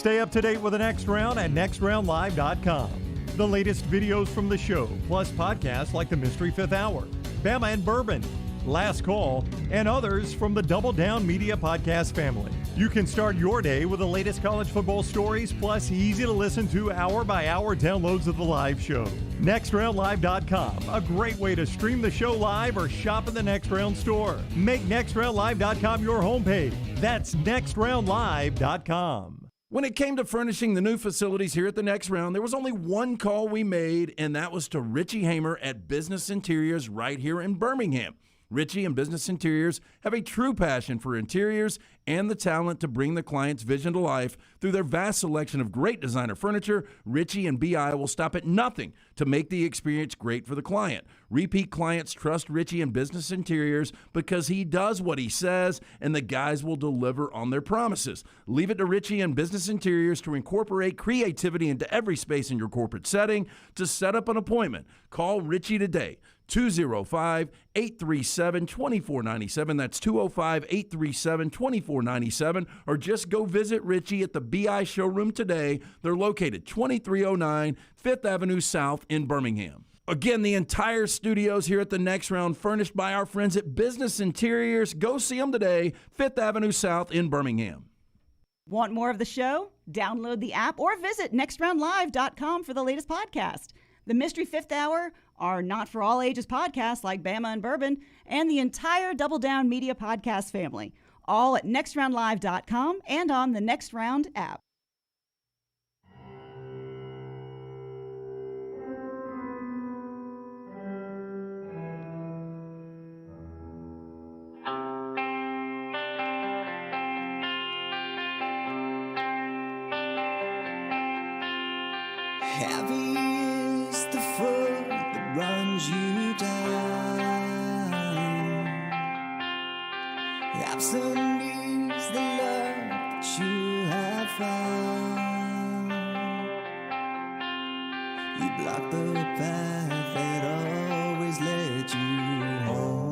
Stay up to date with the Next Round at nextroundlive.com. The latest videos from the show, plus podcasts like the Mystery Fifth Hour, Bama and Bourbon, Last Call, and others from the Double Down Media podcast family. You can start your day with the latest college football stories, plus easy to listen to hour-by-hour downloads of the live show. NextRoundLive.com, a great way to stream the show live or shop in the Next Round store. Make NextRoundLive.com your homepage. That's NextRoundLive.com. When it came to furnishing the new facilities here at the Next Round, there was only one call we made, and that was to Richie Hamer at Business Interiors right here in Birmingham. Richie and Business Interiors have a true passion for interiors and the talent to bring the client's vision to life. Through their vast selection of great designer furniture, Richie and BI will stop at nothing to make the experience great for the client. Repeat clients trust Richie and Business Interiors because he does what he says, and the guys will deliver on their promises. Leave it to Richie and Business Interiors to incorporate creativity into every space in your corporate setting. To set up an appointment, call Richie today. 205-837-2497. That's 205-837-2497. Or just go visit Richie at the BI showroom today. They're located 2309 5th Avenue South in Birmingham. Again, the entire studios here at the Next Round furnished by our friends at Business Interiors. Go see them today, 5th Avenue South in Birmingham. Want more of the show? Download the app or visit nextroundlive.com for the latest podcast. The Mystery Fifth Hour, our not-for-all-ages podcasts like Bama and Bourbon, and the entire Double Down Media podcast family, all at nextroundlive.com and on the Next Round app. Heavy is the foot that runs you down. Absent is the love that you have found. You block the path that always led you home.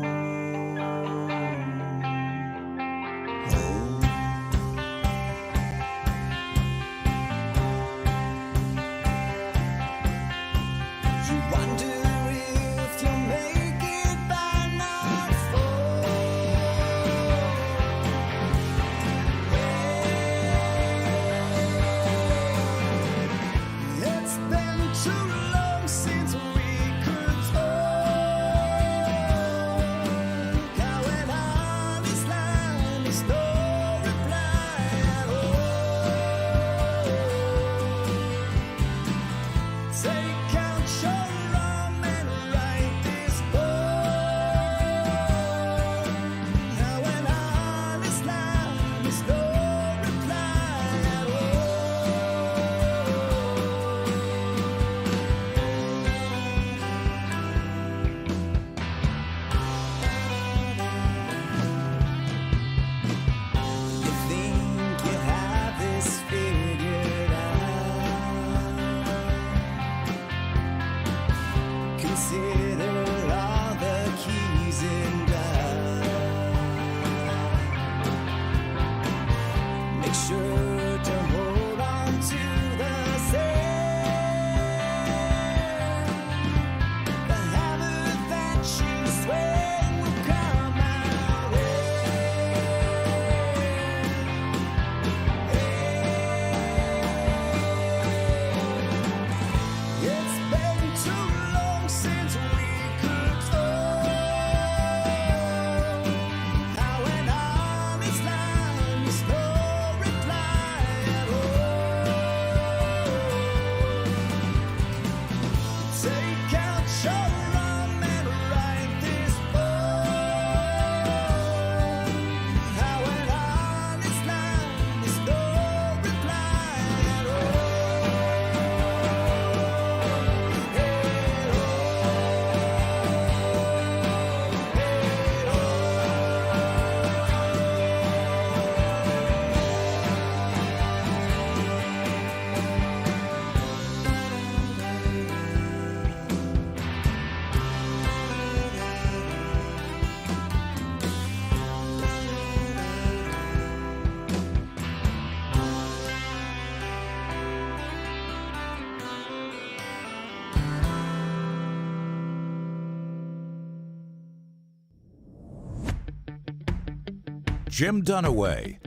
Jim Dunaway,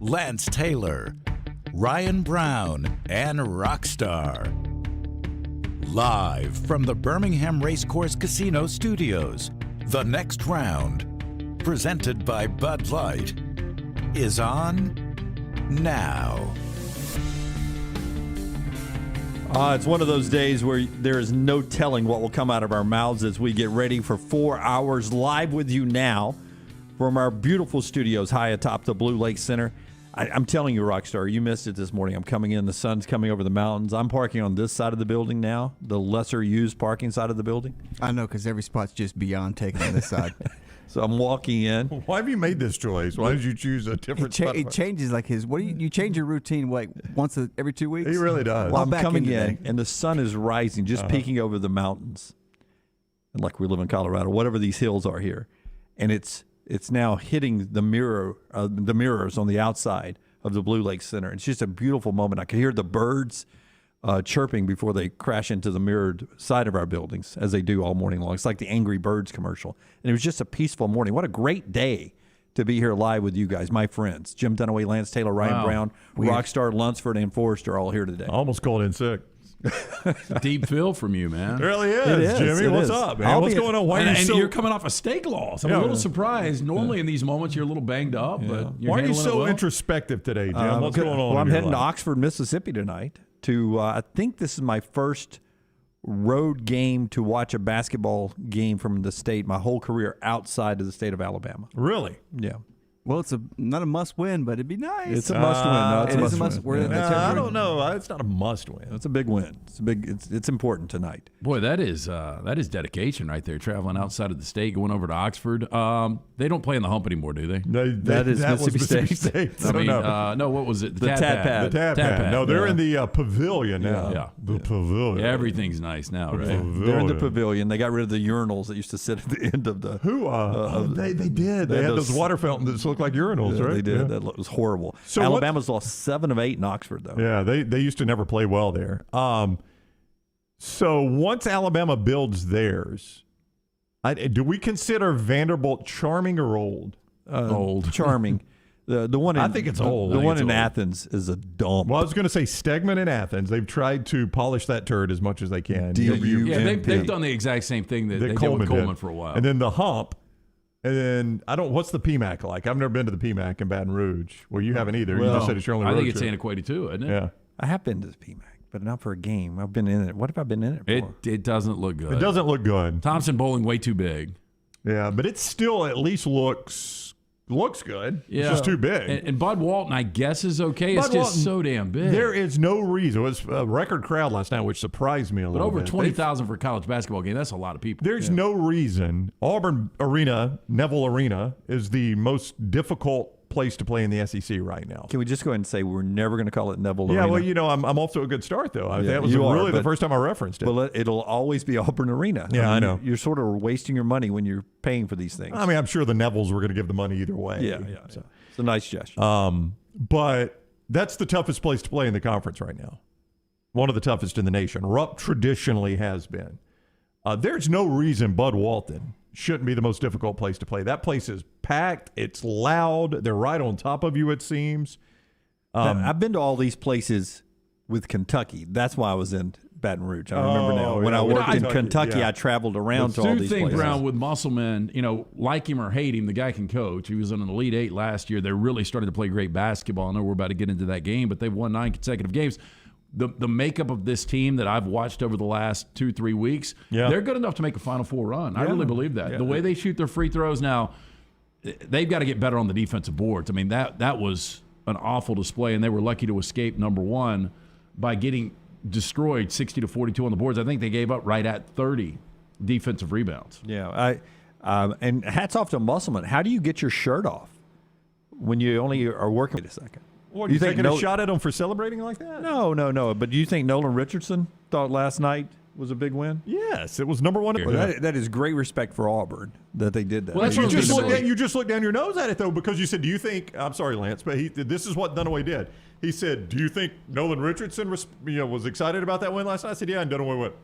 Lance Taylor, Ryan Brown, and Rockstar. Live from the Birmingham Racecourse Casino Studios, the next round, presented by Bud Light, is on now. It's one of those days where there is no telling what will come out of our mouths as we get ready for 4 hours live with you now from our beautiful studios high atop the Blue Lake Center. I'm telling you, Rockstar, you missed it this morning. I'm coming in. The sun's coming over the mountains. I'm parking on this side of the building now, the lesser used parking side of the building. I know, because every spot's just beyond taking on this side. So I'm walking in. Why have you made this choice? Why did you choose a different spot? It changes like his. What do you change your routine like every 2 weeks? He really does. Well, I'm back coming in in, today. and the sun is rising, just peeking over the mountains. And like we live in Colorado, whatever these hills are here. And it's now hitting the mirrors on the outside of the Blue Lake Center. It's just a beautiful moment. I can hear the birds chirping before they crash into the mirrored side of our buildings, as they do all morning long. It's like the Angry Birds commercial. And it was just a peaceful morning. What a great day to be here live with you guys, my friends. Jim Dunaway, Lance Taylor, Ryan Brown, Rockstar, Lunsford, and Forrester are all here today. I almost called in sick. Deep feel from you, man. It really is, It is, Jimmy. it What's is. up, man? What's going on? Why are you And so you're coming off a steak loss. I'm a little surprised. Normally in these moments you're a little banged up, but you're Why are you handling it so well. introspective today, Jim? What's going on? Well, in I'm your heading to life? Oxford, Mississippi tonight to, I think this is my first road game to watch a basketball game from the state, my whole career outside of the state of Alabama. Really? Yeah. Well, it's not a must win, but it'd be nice. It's a must win. No, it's it a is a must must win. win. Yeah. I don't know. It's not a must win. It's a big win. It's important tonight. Boy, that is dedication right there. Traveling outside of the state, going over to Oxford. They don't play in the hump anymore, do they? That is was Mississippi State. So I mean, no. no. What was it? The Tad Pad. The Tab Pad. No, they're in the pavilion now. Yeah. The pavilion. Yeah, everything's nice now, right? They're in the pavilion. They got rid of the urinals that used to sit at the end of the. They did. They had those water fountains that looked like urinals, right? They did. Yeah. That was horrible. So Alabama's lost 7 of 8 in Oxford, though. Yeah, they used to never play well there. So once Alabama builds theirs, do we consider Vanderbilt charming or old? Old. Charming. The one in, I think it's old. The I think one it's in old. Athens is a dump. Well, I was going to say Stegman in Athens. They've tried to polish that turd as much as they can. D-U-M-P. Yeah, they've done the exact same thing that they did with Coleman for a while. And then the hump. And then what's the PMAC like? I've never been to the PMAC in Baton Rouge. Well, you haven't either. You just said it's your only I road think it's trip. antiquated too, isn't it? Yeah. I have been to the PMAC, but not for a game. I've been in it. What have I been in it for? It doesn't look good. It doesn't look good. Thompson Bowling way too big. Yeah, but it still at least looks good. Yeah. It's just too big. And Bud Walton, I guess, is okay. It's Bud just Walton, so damn big. There is no reason. It was a record crowd last night, which surprised me a but little over bit. 20,000 for a college basketball game, that's a lot of people. There's no reason. Auburn Arena, Neville Arena, is the most difficult place to play in the SEC right now. Can we just go ahead and say we're never going to call it Neville Yeah, Arena? well, I'm off to a good start, though. Yeah, that was you are, really the but- first time I referenced it. Well, it'll always be Auburn Arena. Yeah, I know. You're sort of wasting your money when you're paying for these things. I mean, I'm sure the Nevilles were going to give the money either way. Yeah. So. It's a nice gesture. But that's the toughest place to play in the conference right now. One of the toughest in the nation. Rupp traditionally has been. There's no reason Bud Walton shouldn't be the most difficult place to play. That place is packed. It's loud. They're right on top of you, it seems. I've been to all these places with Kentucky. That's why I was in Baton Rouge. I remember now. When yeah, I well, worked in Kentucky, Kentucky, yeah. I traveled around to all Do these think, places. Brown, with Musselman, like him or hate him, the guy can coach. He was in an Elite Eight last year. They really started to play great basketball. I know we're about to get into that game, but they've won 9 consecutive games. The makeup of this team that I've watched over the last 2-3 weeks, they're good enough to make a Final Four run. I really believe that. Yeah. The way they shoot their free throws now, they've got to get better on the defensive boards. I mean, that was an awful display, and they were lucky to escape number one by getting destroyed 60-42 on the boards. I think they gave up right at 30 defensive rebounds. Yeah, and hats off to Musselman. How do you get your shirt off when you only are working? Wait a second. What, you taking a shot at them for celebrating like that? No. But do you think Nolan Richardson thought last night was a big win? Yes, it was number one. Well, that is great respect for Auburn that they did that. Well, that's You what I was just, gonna say. you just looked down your nose at it, though, because you said, do you think – I'm sorry, Lance, but this is what Dunaway did. He said, do you think Nolan Richardson was excited about that win last night? I said, yeah, and Dunaway went,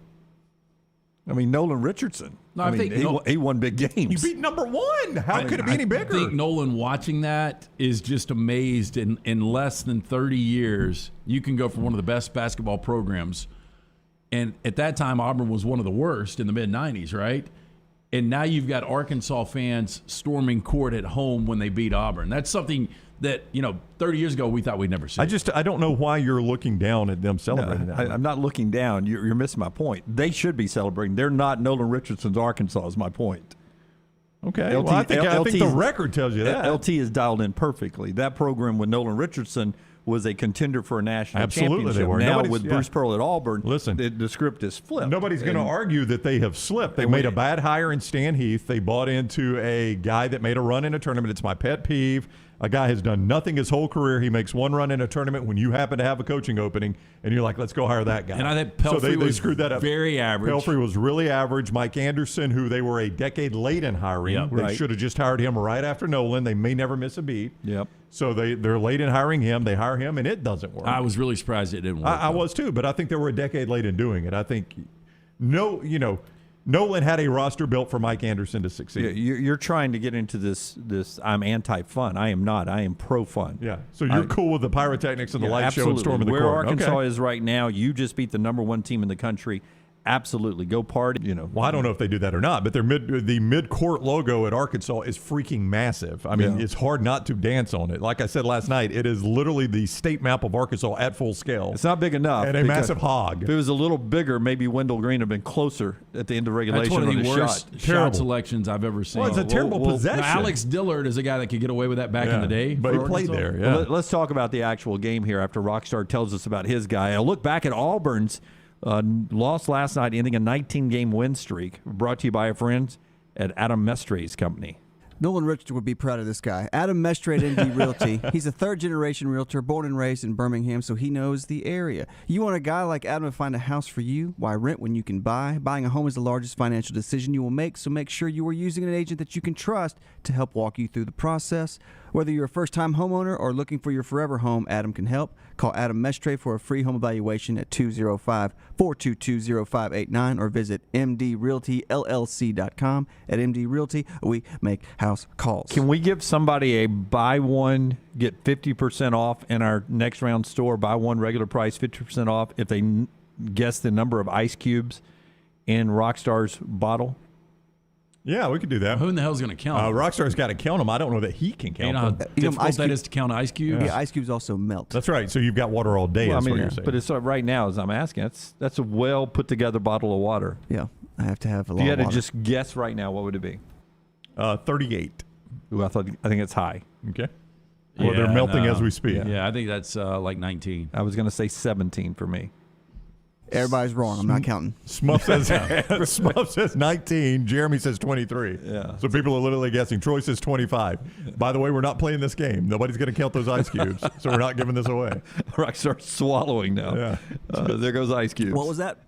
I mean, Nolan Richardson. No, I I mean, think he won big games. You beat number one. How could it be any bigger? I think Nolan watching that is just amazed. In less than 30 years, you can go from one of the best basketball programs, and at that time, Auburn was one of the worst in the mid-'90s, right? And now you've got Arkansas fans storming court at home when they beat Auburn. That's something that, 30 years ago we thought we'd never see. I don't know why you're looking down at them celebrating that. I'm not looking down. You're missing my point. They should be celebrating. They're not Nolan Richardson's Arkansas is my point. Okay. Well, I think the record tells you that. LT is dialed in perfectly. That program with Nolan Richardson was a contender for a national Absolutely championship. they were. Now with Bruce Pearl at Auburn, listen, the script is flipped. Nobody's going to argue that they have slipped. They made a bad hire in Stan Heath. They bought into a guy that made a run in a tournament. It's my pet peeve. A guy has done nothing his whole career. He makes one run in a tournament when you happen to have a coaching opening, and you're like, let's go hire that guy. And I think Pelfrey they was screwed that up. Very average. Pelfrey was really average. Mike Anderson, who they were a decade late in hiring. Yep. They Right. should have just hired him right after Nolan. They may never miss a beat. Yep. So they're late in hiring him. They hire him, and it doesn't work. I was really surprised it didn't work. I was too, but I think they were a decade late in doing it. I think Nolan had a roster built for Mike Anderson to succeed. Yeah, you're trying to get into this. I'm anti-fun. I am not. I am pro-fun. Yeah. So you're cool with the pyrotechnics and the light show and storming the Where court. Arkansas Okay. is right now, you just beat the number one team in the country. Absolutely. Go party. Well, I don't know if they do that or not, but the mid-court logo at Arkansas is freaking massive. I mean, It's hard not to dance on it. Like I said last night, it is literally the state map of Arkansas at full scale. It's not big enough. And a because massive hog. If it was a little bigger, maybe Wendell Green would have been closer at the end of regulation. That's one of on the his worst shot. shot selections I've ever seen. Well, it's a terrible possession. Now, Alex Dillard is a guy that could get away with that back in the day. But for he played Arkansas. there, yeah. Well, let's talk about the actual game here after Rockstar tells us about his guy. A look back at Auburn's loss last night, ending a 19-game win streak, brought to you by our friends at Adam Mestre's company. Nolan Richardson would be proud of this guy. Adam Mestre at MD Realty. He's a third-generation realtor, born and raised in Birmingham, so he knows the area. You want a guy like Adam to find a house for you? Why rent when you can buy? Buying a home is the largest financial decision you will make, so make sure you are using an agent that you can trust to help walk you through the process. Whether you're a first-time homeowner or looking for your forever home, Adam can help. Call Adam Mestre for a free home evaluation at 205-422-0589 or visit mdrealtyllc.com. At MD Realty, we make house calls. Can we give somebody a buy one, get 50% off in our next round store, buy one regular price, 50% off if they guess the number of ice cubes in Rockstar's bottle? Yeah, we could do that. Who in the hell is going to count them? Rockstar's got to count them. I don't know that he can You count know how them. difficult that is to count ice cubes? Yeah, ice cubes also melt. That's right. So you've got water all day. Well, That's what you're saying. but it's right now, as I'm asking, that's a well put together bottle of water. Yeah, I have to have a If lot you of had to water. just guess right now, what would it be? 38. Ooh, I think it's high. Okay. Well, they're melting as we speak. Yeah, I think that's like 19. I was going to say 17 for me. Everybody's wrong. I'm not counting. Smuff says 19. Jeremy says 23. Yeah. So people are literally guessing. Troy says 25. By the way, we're not playing this game. Nobody's going to count those ice cubes, so we're not giving this away. Rockstar swallowing now. Yeah. There goes ice cubes. What was that?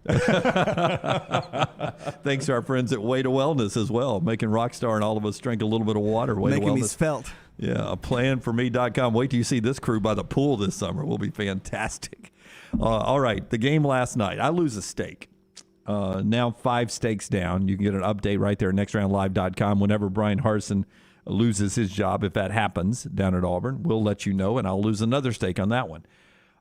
Thanks to our friends at Way to Wellness as well, making Rockstar and all of us drink a little bit of water. Way to Making me Wellness. svelte. Yeah, a planforme.com. Wait till you see this crew by the pool this summer. Will be fantastic. All right, the game last night. I lose a stake. Now 5 stakes down. You can get an update right there at nextroundlive.com. Whenever Brian Harsin loses his job, if that happens down at Auburn, we'll let you know, and I'll lose another stake on that one.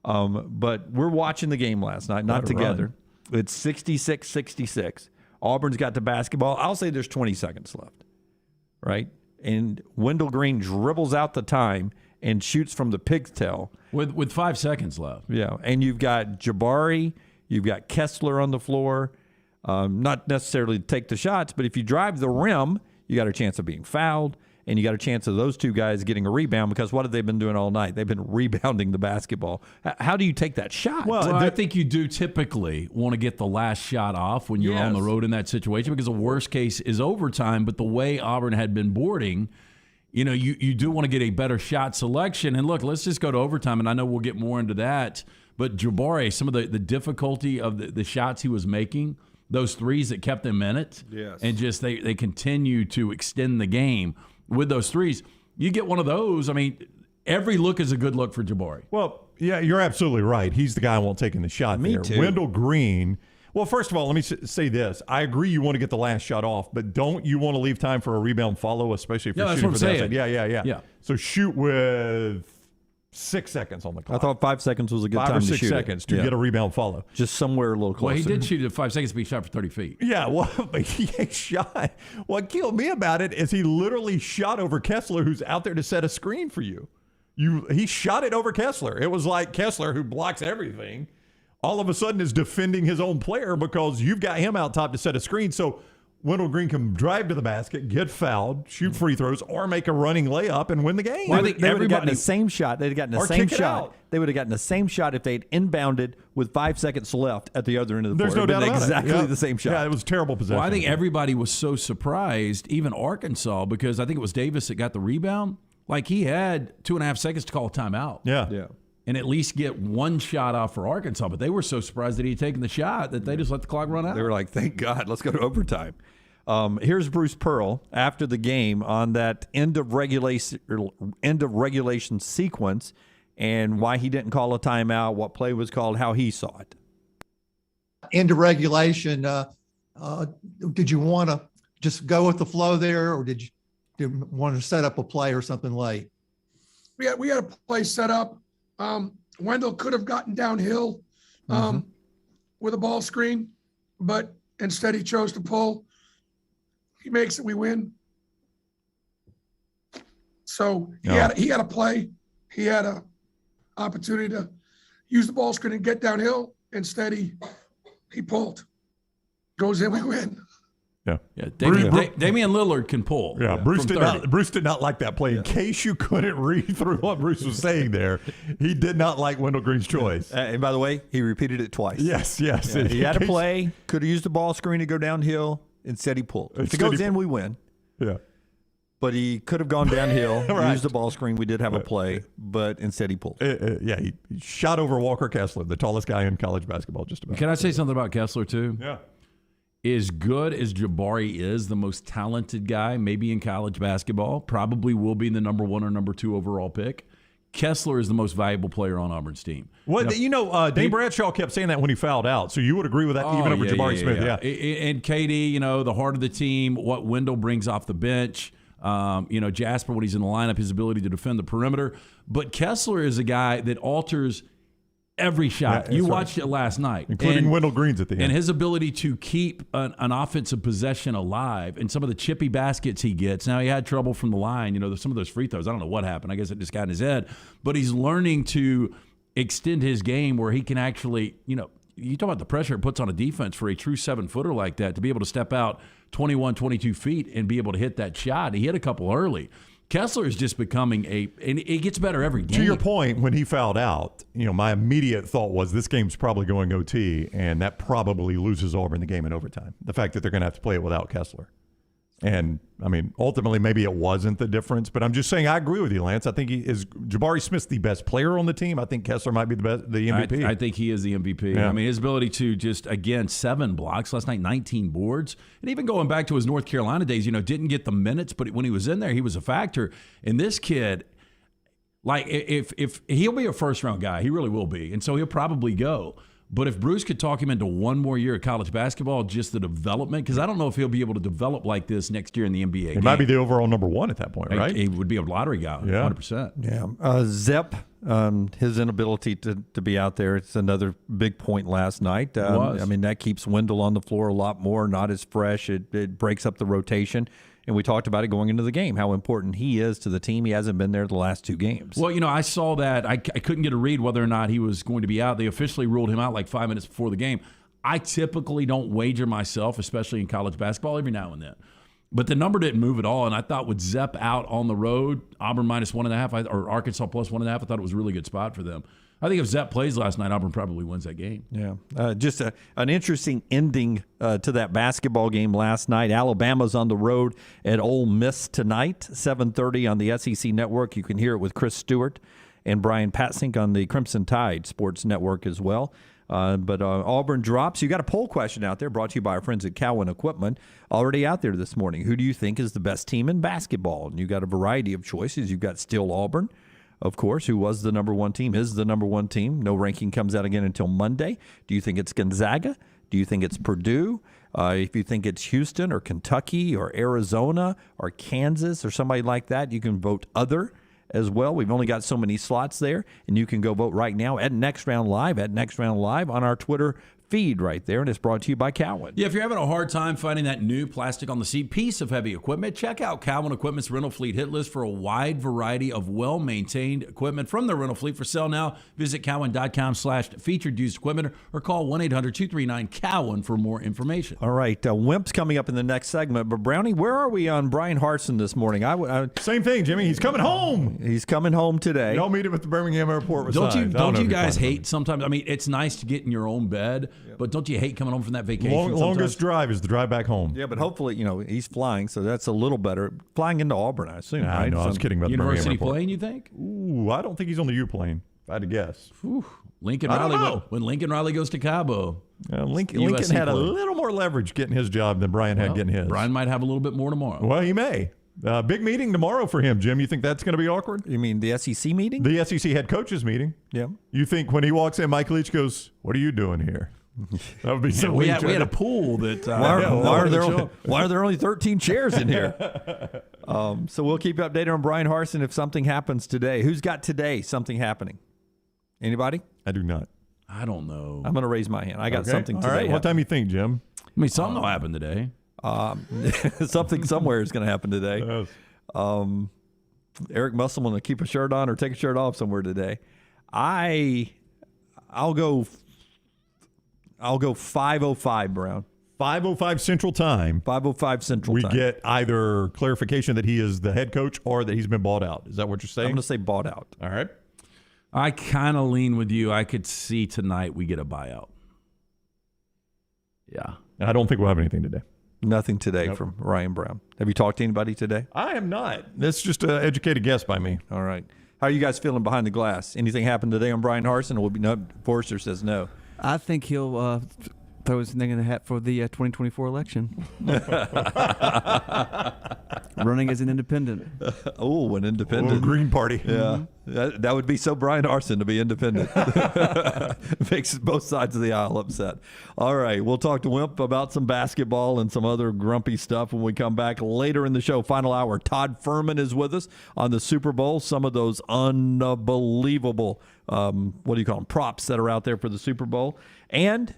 But we're watching the game last night, not together. It's 66-66. Auburn's got the basketball. I'll say there's 20 seconds left, right? And Wendell Green dribbles out the time and shoots from the pigtail. With 5 seconds left. Yeah, and you've got Jabari, you've got Kessler on the floor. Not necessarily to take the shots, but if you drive the rim, you got a chance of being fouled, and you got a chance of those two guys getting a rebound because what have they been doing all night? They've been rebounding the basketball. How do you take that shot? Well, I think you do typically want to get the last shot off when you're on the road in that situation because the worst case is overtime, but the way Auburn had been boarding, you do want to get a better shot selection. And look, let's just go to overtime, and I know we'll get more into that. But Jabari, some of the difficulty of the shots he was making, those threes that kept them in it, and just they continue to extend the game with those threes. You get one of those, I mean, every look is a good look for Jabari. Well, yeah, you're absolutely right. He's the guy I want taking the shot Me there. too. Wendell Green, Well, first of all, let me say this. I agree you want to get the last shot off, but don't you want to leave time for a rebound follow, especially if you're shooting for the outside? Yeah. So shoot with 6 seconds on the clock. I thought 5 sequds was a good time to shoot. 5 or 6 seconds to get a rebound follow. Just somewhere a little closer. Well, he did shoot at 5 seconds, but he shot for 30 feet. Yeah, well, but he shot. What killed me about it is he literally shot over Kessler, who's out there to set a screen for you. He shot it over Kessler. It was like Kessler, who blocks everything, all of a sudden is defending his own player because you've got him out top to set a screen. So Wendell Green can drive to the basket, get fouled, shoot free throws, or make a running layup and win the game. Well, they would have gotten the same shot. They'd have gotten the same shot. They would have gotten the same shot if they'd inbounded with 5 seconds left at the other end of the There's floor. no doubt about exactly it. Yeah. the same shot. Yeah, it was a terrible possession. Well, I think everybody was so surprised, even Arkansas, because I think it was Davis that got the rebound. Like, he had 2.5 seconds to call a timeout. Yeah. And at least get one shot off for Arkansas. But they were so surprised that he had taken the shot that they just let the clock run out. They were like, thank God, let's go to overtime. Here's Bruce Pearl after the game on that end of regulation sequence and why he didn't call a timeout, what play was called, how he saw it. End of regulation, did you want to just go with the flow there, or did you want to set up a play or something late? We had a play set up. Wendell could have gotten downhill with a ball screen, but instead he chose to pull. He makes it, we win. So he had a play. He had a opportunity to use the ball screen and get downhill. Instead he pulled. Goes in, we win. Yeah. Damian Lillard can pull. Yeah, Bruce did not like that play. In case you couldn't read through what Bruce was saying there, he did not like Wendell Green's choice. And by the way, he repeated it twice. Yes. Yeah, he had a play, could have used the ball screen to go downhill. Instead, he pulled. If it goes in, we win. Yeah. But he could have gone downhill, used the ball screen. We did have a play, but instead he pulled. He shot over Walker Kessler, the tallest guy in college basketball, just about. Can I say something about Kessler, too? Yeah. As good as Jabari is, the most talented guy, maybe in college basketball, probably will be the number 1 or number 2 overall pick. Kessler is the most valuable player on Auburn's team. Well, Dane Bradshaw kept saying that when he fouled out, so you would agree with that even over Jabari Smith. Yeah. And KD, the heart of the team, what Wendell brings off the bench, Jasper, when he's in the lineup, his ability to defend the perimeter. But Kessler is a guy that alters every shot. You watched it last night. Including Wendell Green's at the end. And his ability to keep an offensive possession alive and some of the chippy baskets he gets. Now, he had trouble from the line. Some of those free throws, I don't know what happened. I guess it just got in his head. But he's learning to extend his game where he can actually, you talk about the pressure it puts on a defense for a true 7-footer like that to be able to step out 21, 22 feet and be able to hit that shot. He hit a couple early. Kessler is just becoming and it gets better every game. To your point, when he fouled out, my immediate thought was this game's probably going OT, and that probably loses Auburn the game in overtime. The fact that they're going to have to play it without Kessler. And, ultimately, maybe it wasn't the difference. But I'm just saying I agree with you, Lance. I think Jabari Smith's the best player on the team. I think Kessler might be the MVP. I think he is the MVP. Yeah. His ability to just, again, 7 blocks. Last night, 19 boards. And even going back to his North Carolina days, didn't get the minutes. But when he was in there, he was a factor. And this kid, if he'll be a first-round guy, he really will be. And so he'll probably go. But if Bruce could talk him into one more year of college basketball, just the development, because I don't know if he'll be able to develop like this next year in the NBA. He might be the overall number 1 at that point, right? He would be a lottery guy, 100%. Yeah. Zep, his inability to be out there, it's another big point last night. That keeps Wendell on the floor a lot more, not as fresh. It breaks up the rotation. And we talked about it going into the game, how important he is to the team. He hasn't been there the last 2 games. Well, I saw that. I couldn't get a read whether or not he was going to be out. They officially ruled him out like 5 minutes before the game. I typically don't wager myself, especially in college basketball, every now and then. But the number didn't move at all. And I thought with Zep out on the road, Auburn -1.5, or Arkansas +1.5, I thought it was a really good spot for them. I think if Zep plays last night, Auburn probably wins that game. Yeah, just an interesting ending to that basketball game last night. Alabama's on the road at Ole Miss tonight, 7:30 on the SEC Network. You can hear it with Chris Stewart and Brian Patsink on the Crimson Tide Sports Network as well. But Auburn drops. You got a poll question out there brought to you by our friends at Cowan Equipment already out there this morning. Who do you think is the best team in basketball? And you got a variety of choices. You've got still Auburn, of course, who was the number 1 team, is the number 1 team. No ranking comes out again until Monday. Do you think it's Gonzaga? Do you think it's Purdue? If you think it's Houston or Kentucky or Arizona or Kansas or somebody like that, you can vote other as well. We've only got so many slots there, and you can go vote right now at Next Round Live, on our Twitter feed right there, and it's brought to you by Cowan. Yeah, if you're having a hard time finding that new plastic on the seat piece of heavy equipment, check out Cowan Equipment's rental fleet hit list for a wide variety of well-maintained equipment from their rental fleet. For sale now, visit cowan.com/featured used equipment or call 1-800-239-COWAN for more information. All right, Wimp's coming up in the next segment, but Brownie, where are we on Brian Harsin this morning? Same thing, Jimmy. He's coming home. He's coming home today. Y'all meet him at the Birmingham airport with Don't signs. you guys hate sometimes? I mean, it's nice to get in your own bed, but don't you hate coming home from that vacation? Longest drive is the drive back home. Yeah, but hopefully, he's flying, so that's a little better. Flying into Auburn, I assume. Nah, right? No, I was kidding about the Birmingham University airport. plane, you think? Ooh, I don't think he's on the U plane, if I had to guess. Lincoln I don't Riley, know. when Lincoln Riley goes to Cabo. Lincoln USC had a plane. little more leverage getting his job than Brian had getting his. Brian might have a little bit more tomorrow. Well, he may. Big meeting tomorrow for him, Jim. You think that's going to be awkward? You mean the SEC meeting? The SEC head coaches meeting. Yeah. You think when he walks in, Mike Leach goes, "What are you doing here?" That would be so. we had a pool that. Why are there only 13 chairs in here? So we'll keep you updated on Brian Harsin if something happens today. Who's got today something happening? Anybody? I do not. I don't know. I'm going to raise my hand. I got something today. All right. What time you think, Jim? I mean, something will happen today. Something somewhere is going to happen today. Eric Musselman will keep a shirt on or take a shirt off somewhere today. I'll go 5:05, Brown. 5:05 Central Time. 5:05 Central We Time. get either clarification that he is the head coach or that he's been bought out. Is that what you're saying? I'm going to say bought out. All right. I kind of lean with you. I could see tonight we get a buyout. Yeah. I don't think we'll have anything today. Nothing today from Ryan Brown. Have you talked to anybody today? I am not. That's just an educated guess by me. All right. How are you guys feeling behind the glass? Anything happened today on Brian Harsin? Or will be no? Forrester says no. I think he'll throw his thing in the hat for the 2024 election. Running as an independent. Oh, an independent. Green Party. Yeah. That would be so Brian Harsin to be independent. Makes both sides of the aisle upset. All right. We'll talk to Wimp about some basketball and some other grumpy stuff when we come back later in the show. Final hour. Todd Fuhrman is with us on the Super Bowl. Some of those unbelievable, props that are out there for the Super Bowl. And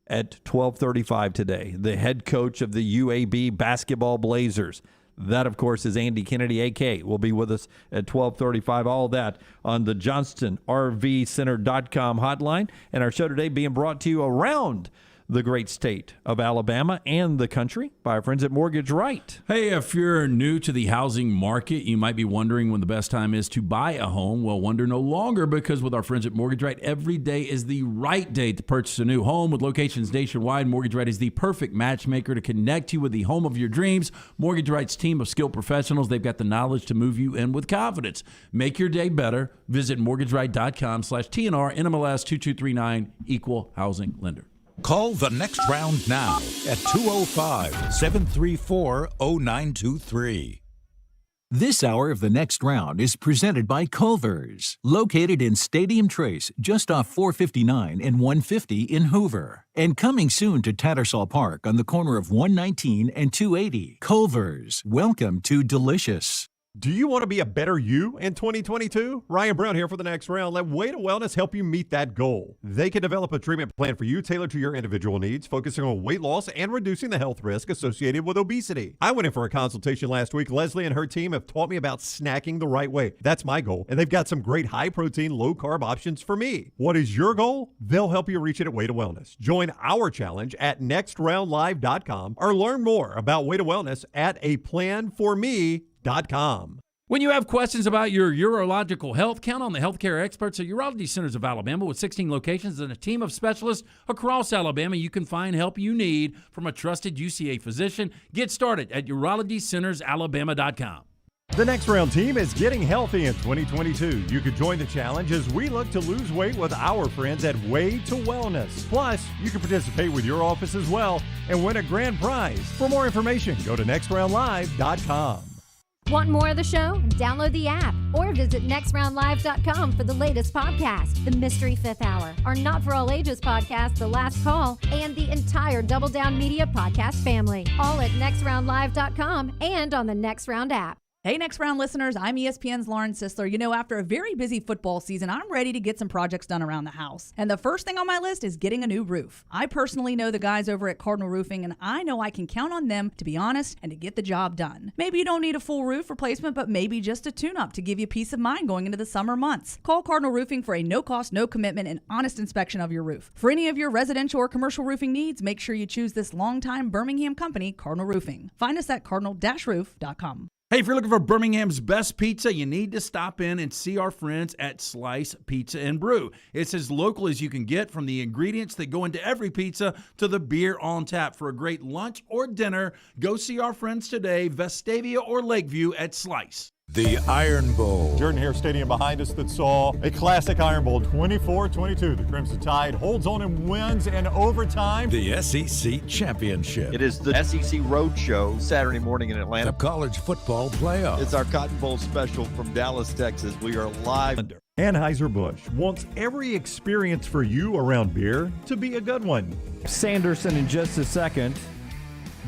at 12:35 today, the head coach of the UAB basketball Blazers. That, of course, is Andy Kennedy, AK, will be with us at 12:35. All that on the JohnstonRVCenter.com hotline. And our show today being brought to you around the great state of Alabama and the country by our friends at Mortgage Right. Hey, if you're new to the housing market, you might be wondering when the best time is to buy a home. Well, wonder no longer, because with our friends at Mortgage Right, every day is the right day to purchase a new home. With locations nationwide, Mortgage Right is the perfect matchmaker to connect you with the home of your dreams. Mortgage Right's team of skilled professionals, they've got the knowledge to move you in with confidence. Make your day better. Visit mortgageright.com/TNR NMLS 2239, Equal Housing Lender. Call the Next Round now at 205-734-0923. This hour of the Next Round is presented by Culver's, located in Stadium Trace, just off 459 and 150 in Hoover, and coming soon to Tattersall Park on the corner of 119 and 280. Culver's, welcome to delicious. Do you want to be a better you in 2022? Ryan Brown here for the Next Round. Let Way to Wellness help you meet that goal. They can develop a treatment plan for you tailored to your individual needs, focusing on weight loss and reducing the health risk associated with obesity. I went in for a consultation last week. Leslie and her team have taught me about snacking the right way. That's my goal. And they've got some great high-protein, low-carb options for me. What is your goal? They'll help you reach it at Way to Wellness. Join our challenge at nextroundlive.com or learn more about Way to Wellness at aplanforme.com. When you have questions about your urological health, count on the healthcare experts at Urology Centers of Alabama. With 16 locations and a team of specialists across Alabama, you can find help you need from a trusted UCA physician. Get started at urologycentersalabama.com. The Next Round team is getting healthy in 2022. You could join the challenge as we look to lose weight with our friends at Way to Wellness. Plus, you can participate with your office as well and win a grand prize. For more information, go to nextroundlive.com. Want more of the show? Download the app or visit nextroundlive.com for the latest podcast. The Mystery Fifth Hour, our Not For All Ages podcast, The Last Call, and the entire Double Down Media podcast family. All at nextroundlive.com and on the Next Round app. Hey, Next Round listeners, I'm ESPN's Lauren Sisler. You know, after a very busy football season, I'm ready to get some projects done around the house. And the first thing on my list is getting a new roof. I personally know the guys over at Cardinal Roofing, and I know I can count on them to be honest and to get the job done. Maybe you don't need a full roof replacement, but maybe just a tune-up to give you peace of mind going into the summer months. Call Cardinal Roofing for a no-cost, no-commitment, and honest inspection of your roof. For any of your residential or commercial roofing needs, make sure you choose this longtime Birmingham company, Cardinal Roofing. Find us at cardinal-roof.com. Hey, if you're looking for Birmingham's best pizza, you need to stop in and see our friends at Slice Pizza and Brew. It's as local as you can get, from the ingredients that go into every pizza to the beer on tap. For a great lunch or dinner, go see our friends today, Vestavia or Lakeview at Slice. The Iron Bowl. Jordan Hare Stadium behind us that saw a classic Iron Bowl, 24-22. The Crimson Tide holds on and wins in overtime. The SEC Championship. It is the SEC Road Show Saturday morning in Atlanta. The College Football Playoff. It's our Cotton Bowl special from Dallas, Texas. We are live. Anheuser-Busch wants every experience for you around beer to be a good one. Sanderson in just a second.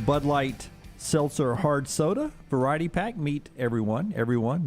Bud Light Seltzer Hard Soda Variety Pack. Meet everyone.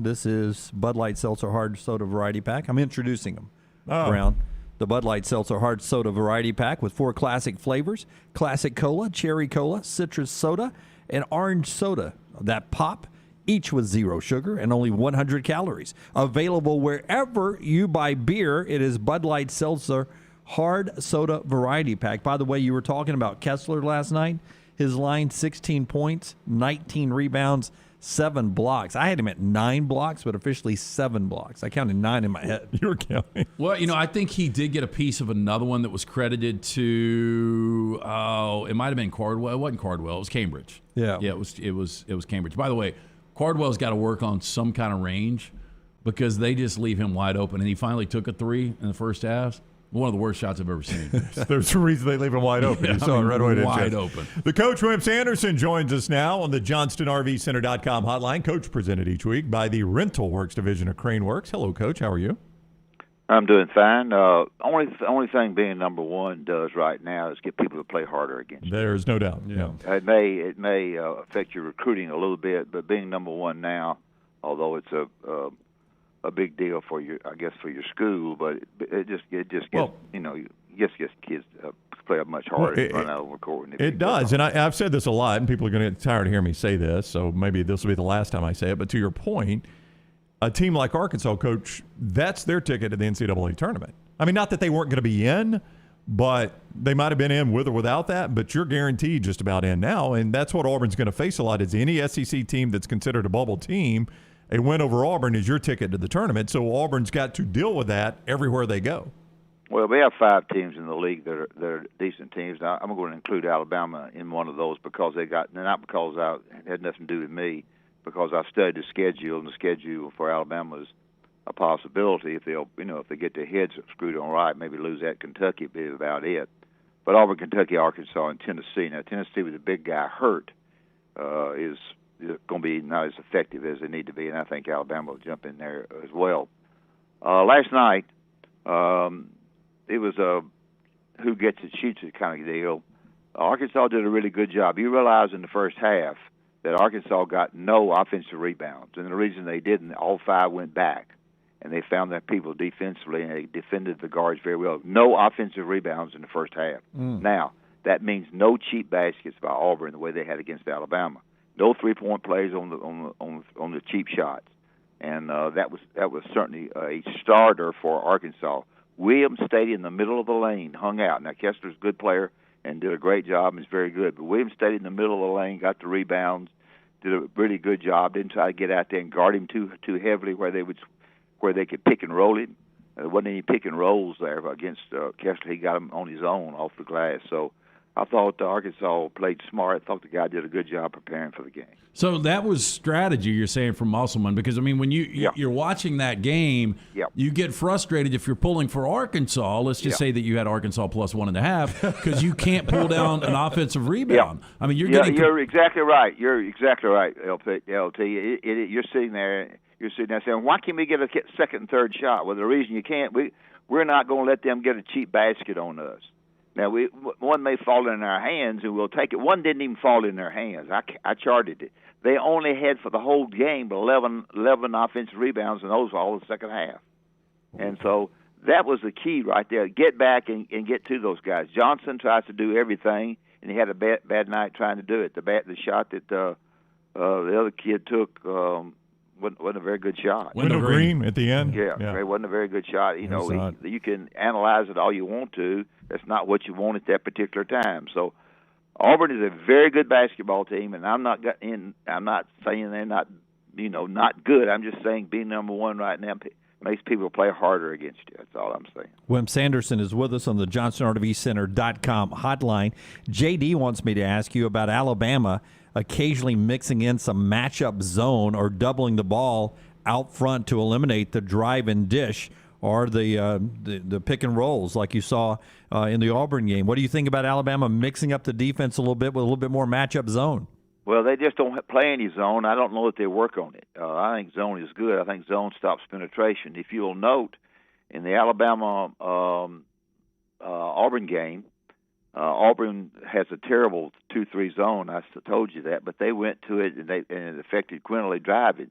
This is Bud Light Seltzer Hard Soda Variety Pack. I'm introducing them, Brown. The Bud Light Seltzer Hard Soda Variety Pack with 4 classic flavors: classic cola, cherry cola, citrus soda, and orange soda that pop, each with 0 sugar and only 100 calories. Available wherever you buy beer. It is Bud Light Seltzer Hard Soda Variety Pack. By the way, you were talking about Kessler last night. His line, 16 points, 19 rebounds, 7 blocks. I had him at 9 blocks, but officially 7 blocks. I counted 9 in my head. You were counting. Well, you know, I think he did get a piece of another one that was credited to, it might have been Cardwell. It wasn't Cardwell. It was Cambridge. Yeah. Yeah, it was Cambridge. By the way, Cardwell's got to work on some kind of range because they just leave him wide open. And he finally took a 3 in the first half. One of the worst shots I've ever seen. There's a reason they leave him wide open. Yeah, you saw it right away. Wide open. The coach, Wimp Sanderson, joins us now on the JohnstonRVCenter.com hotline. Coach, presented each week by the Rental Works division of Crane Works. Hello, Coach. How are you? I'm doing fine. Only thing being number one does right now is get people to play harder against you. There's no doubt. Yeah. It may affect your recruiting a little bit, but being number one now, although it's a big deal for your, I guess, for your school, but it just gets kids play up much harder, run out on the court. It does, and I've said this a lot, and people are going to get tired of hearing me say this, so maybe this will be the last time I say it. But to your point, a team like Arkansas, Coach, that's their ticket to the NCAA tournament. I mean, not that they weren't going to be in, but they might have been in with or without that. But you're guaranteed just about in now, and that's what Auburn's going to face a lot. Is any SEC team that's considered a bubble team. A win over Auburn is your ticket to the tournament, so Auburn's got to deal with that everywhere they go. Well, we have 5 teams in the league that are decent teams. Now, I'm going to include Alabama in one of those because not because it had nothing to do with me, because I've studied the schedule, and the schedule for Alabama is a possibility if they get their heads screwed on right, maybe lose at Kentucky, be about it. But Auburn, Kentucky, Arkansas, and Tennessee. Now, Tennessee with the big guy hurt is going to be not as effective as they need to be, and I think Alabama will jump in there as well. Last night, it was a who gets it, shoots it kind of deal. Arkansas did a really good job. You realize in the first half that Arkansas got no offensive rebounds, and the reason they didn't, all 5 went back, and they found their people defensively, and they defended the guards very well. No offensive rebounds in the first half. Now, that means no cheap baskets by Auburn the way they had against Alabama. No 3-point plays on the cheap shots, and that was certainly a starter for Arkansas. Williams stayed in the middle of the lane, hung out. Now Kessler's a good player and did a great job and is very good, but Williams stayed in the middle of the lane, got the rebounds, did a really good job. Didn't try to get out there and guard him too heavily where they could pick and roll him. There wasn't any pick and rolls there against Kessler. He got him on his own off the glass. So I thought Arkansas played smart. I thought the guy did a good job preparing for the game. So that was strategy, you're saying, from Musselman, because, I mean, when you're watching that game, you get frustrated if you're pulling for Arkansas. Let's just say that you had Arkansas plus 1.5 because you can't pull down an offensive rebound. I mean, you're exactly right. You're exactly right, LT. You're sitting there saying, why can't we get a second and third shot? Well, the reason you can't, we're not going to let them get a cheap basket on us. Now, one may fall in our hands, and we'll take it. One didn't even fall in their hands. I charted it. They only had for the whole game 11 offensive rebounds, and those were all the second half. And so that was the key right there. Get back and get to those guys. Johnson tries to do everything, and he had a bad night trying to do it. The shot that the other kid took wasn't a very good shot. Wendell Green at the end? Yeah, it wasn't a very good shot. You know, you can analyze it all you want to. That's not what you want at that particular time. So Auburn is a very good basketball team, and I'm not saying they're not, not good. I'm just saying being number one right now makes people play harder against you. That's all I'm saying. Wimp Sanderson is with us on the JohnsonRVCenter.com hotline. JD wants me to ask you about Alabama occasionally mixing in some matchup zone or doubling the ball out front to eliminate the drive and dish or the pick and rolls like you saw in the Auburn game. What do you think about Alabama mixing up the defense a little bit with a little bit more matchup zone? Well, they just don't play any zone. I don't know that they work on it. I think zone is good. I think zone stops penetration. If you'll note, in the Alabama Auburn game, Auburn has a terrible 2-3 zone. I told you that, but they went to it and it affected Quinterly driving.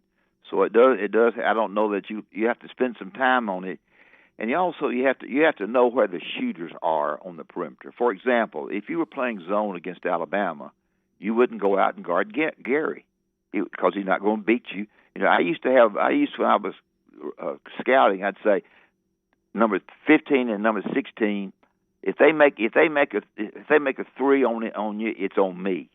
So it does. I don't know that you have to spend some time on it, and you have to know where the shooters are on the perimeter. For example, if you were playing zone against Alabama, you wouldn't go out and guard Gary because he's not going to beat you. When I was scouting, I'd say number 15 and number 16. If they make a three on you, it's on me.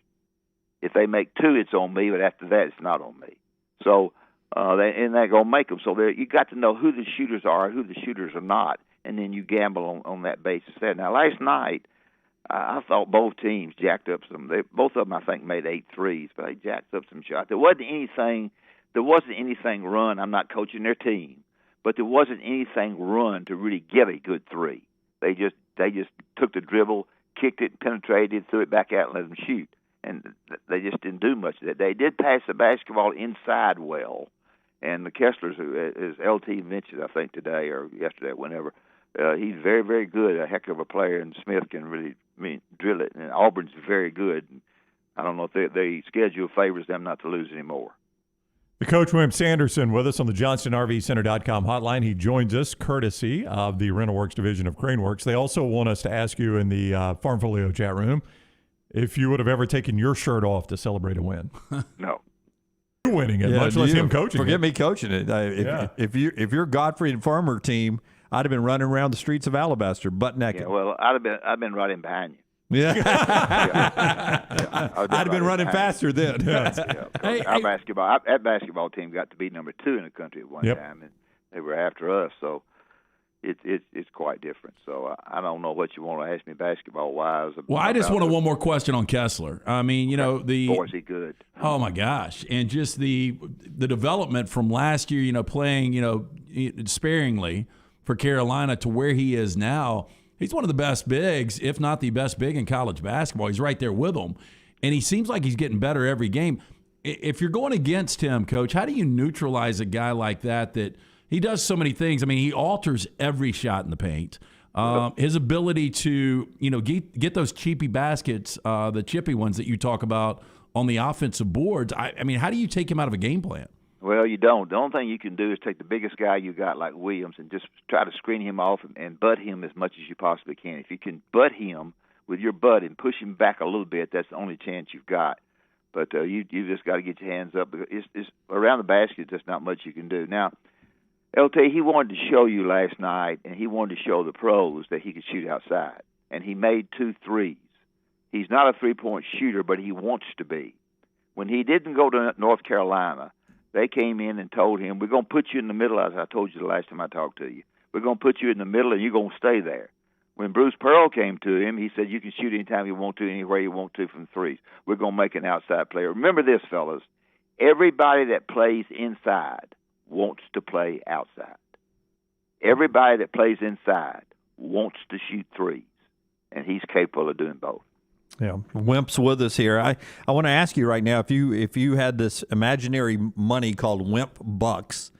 If they make two, it's on me. But after that, it's not on me. So they're gonna make them. So you got to know who the shooters are, who the shooters are not, and then you gamble on that basis. There. Now, last night, I thought both teams jacked up some. Both of them, I think, made 8 threes, but they jacked up some shots. There wasn't anything run. I'm not coaching their team, but there wasn't anything run to really get a good three. They just took the dribble, kicked it, penetrated, threw it back out, and let them shoot. And they just didn't do much of that. They did pass the basketball inside well. And the Kesslers, as LT mentioned, I think today or yesterday, whenever, he's very, very good, a heck of a player, and Smith can really drill it. And Auburn's very good. I don't know if the schedule favors them not to lose anymore. The coach, Wimp Sanderson, with us on the JohnsonRVCenter.com hotline. He joins us courtesy of the Rental Works division of Crane Works. They also want us to ask you in the Farmfolio chat room if you would have ever taken your shirt off to celebrate a win. No. You're winning it, much less him coaching Forget me coaching it. If you're Godfrey and Farmer team, I'd have been running around the streets of Alabaster butt naked. Yeah, well, I've been running behind you. Yeah. I'd have been running faster then. Our basketball team got to be number 2 in the country at one time, and they were after us. So it's quite different. So I don't know what you want to ask me basketball wise. Well, I just wanted one more question on Kessler. I mean, boy, is he good. Oh my gosh, and just the development from last year. Playing sparingly for Carolina to where he is now. He's one of the best bigs, if not the best big in college basketball. He's right there with them. And he seems like he's getting better every game. If you're going against him, Coach, how do you neutralize a guy like that he does so many things? I mean, he alters every shot in the paint. His ability to, get those cheapy baskets, the chippy ones that you talk about on the offensive boards. I mean, how do you take him out of a game plan? Well, you don't. The only thing you can do is take the biggest guy you got, like Williams, and just try to screen him off and butt him as much as you possibly can. If you can butt him with your butt and push him back a little bit, that's the only chance you've got. But you just got to get your hands up. It's around the basket, there's not much you can do. Now, LT, he wanted to show you last night, and he wanted to show the pros that he could shoot outside. And he made 2 threes. He's not a three-point shooter, but he wants to be. When he didn't go to North Carolina, they came in and told him, we're going to put you in the middle, as I told you the last time I talked to you. We're going to put you in the middle, and you're going to stay there. When Bruce Pearl came to him, he said, you can shoot anytime you want to, anywhere you want to from threes. We're going to make an outside player. Remember this, fellas. Everybody that plays inside wants to play outside. Everybody that plays inside wants to shoot threes, and he's capable of doing both. Yeah, Wimp's with us here. I want to ask you right now, if you had this imaginary money called Wimp Bucks,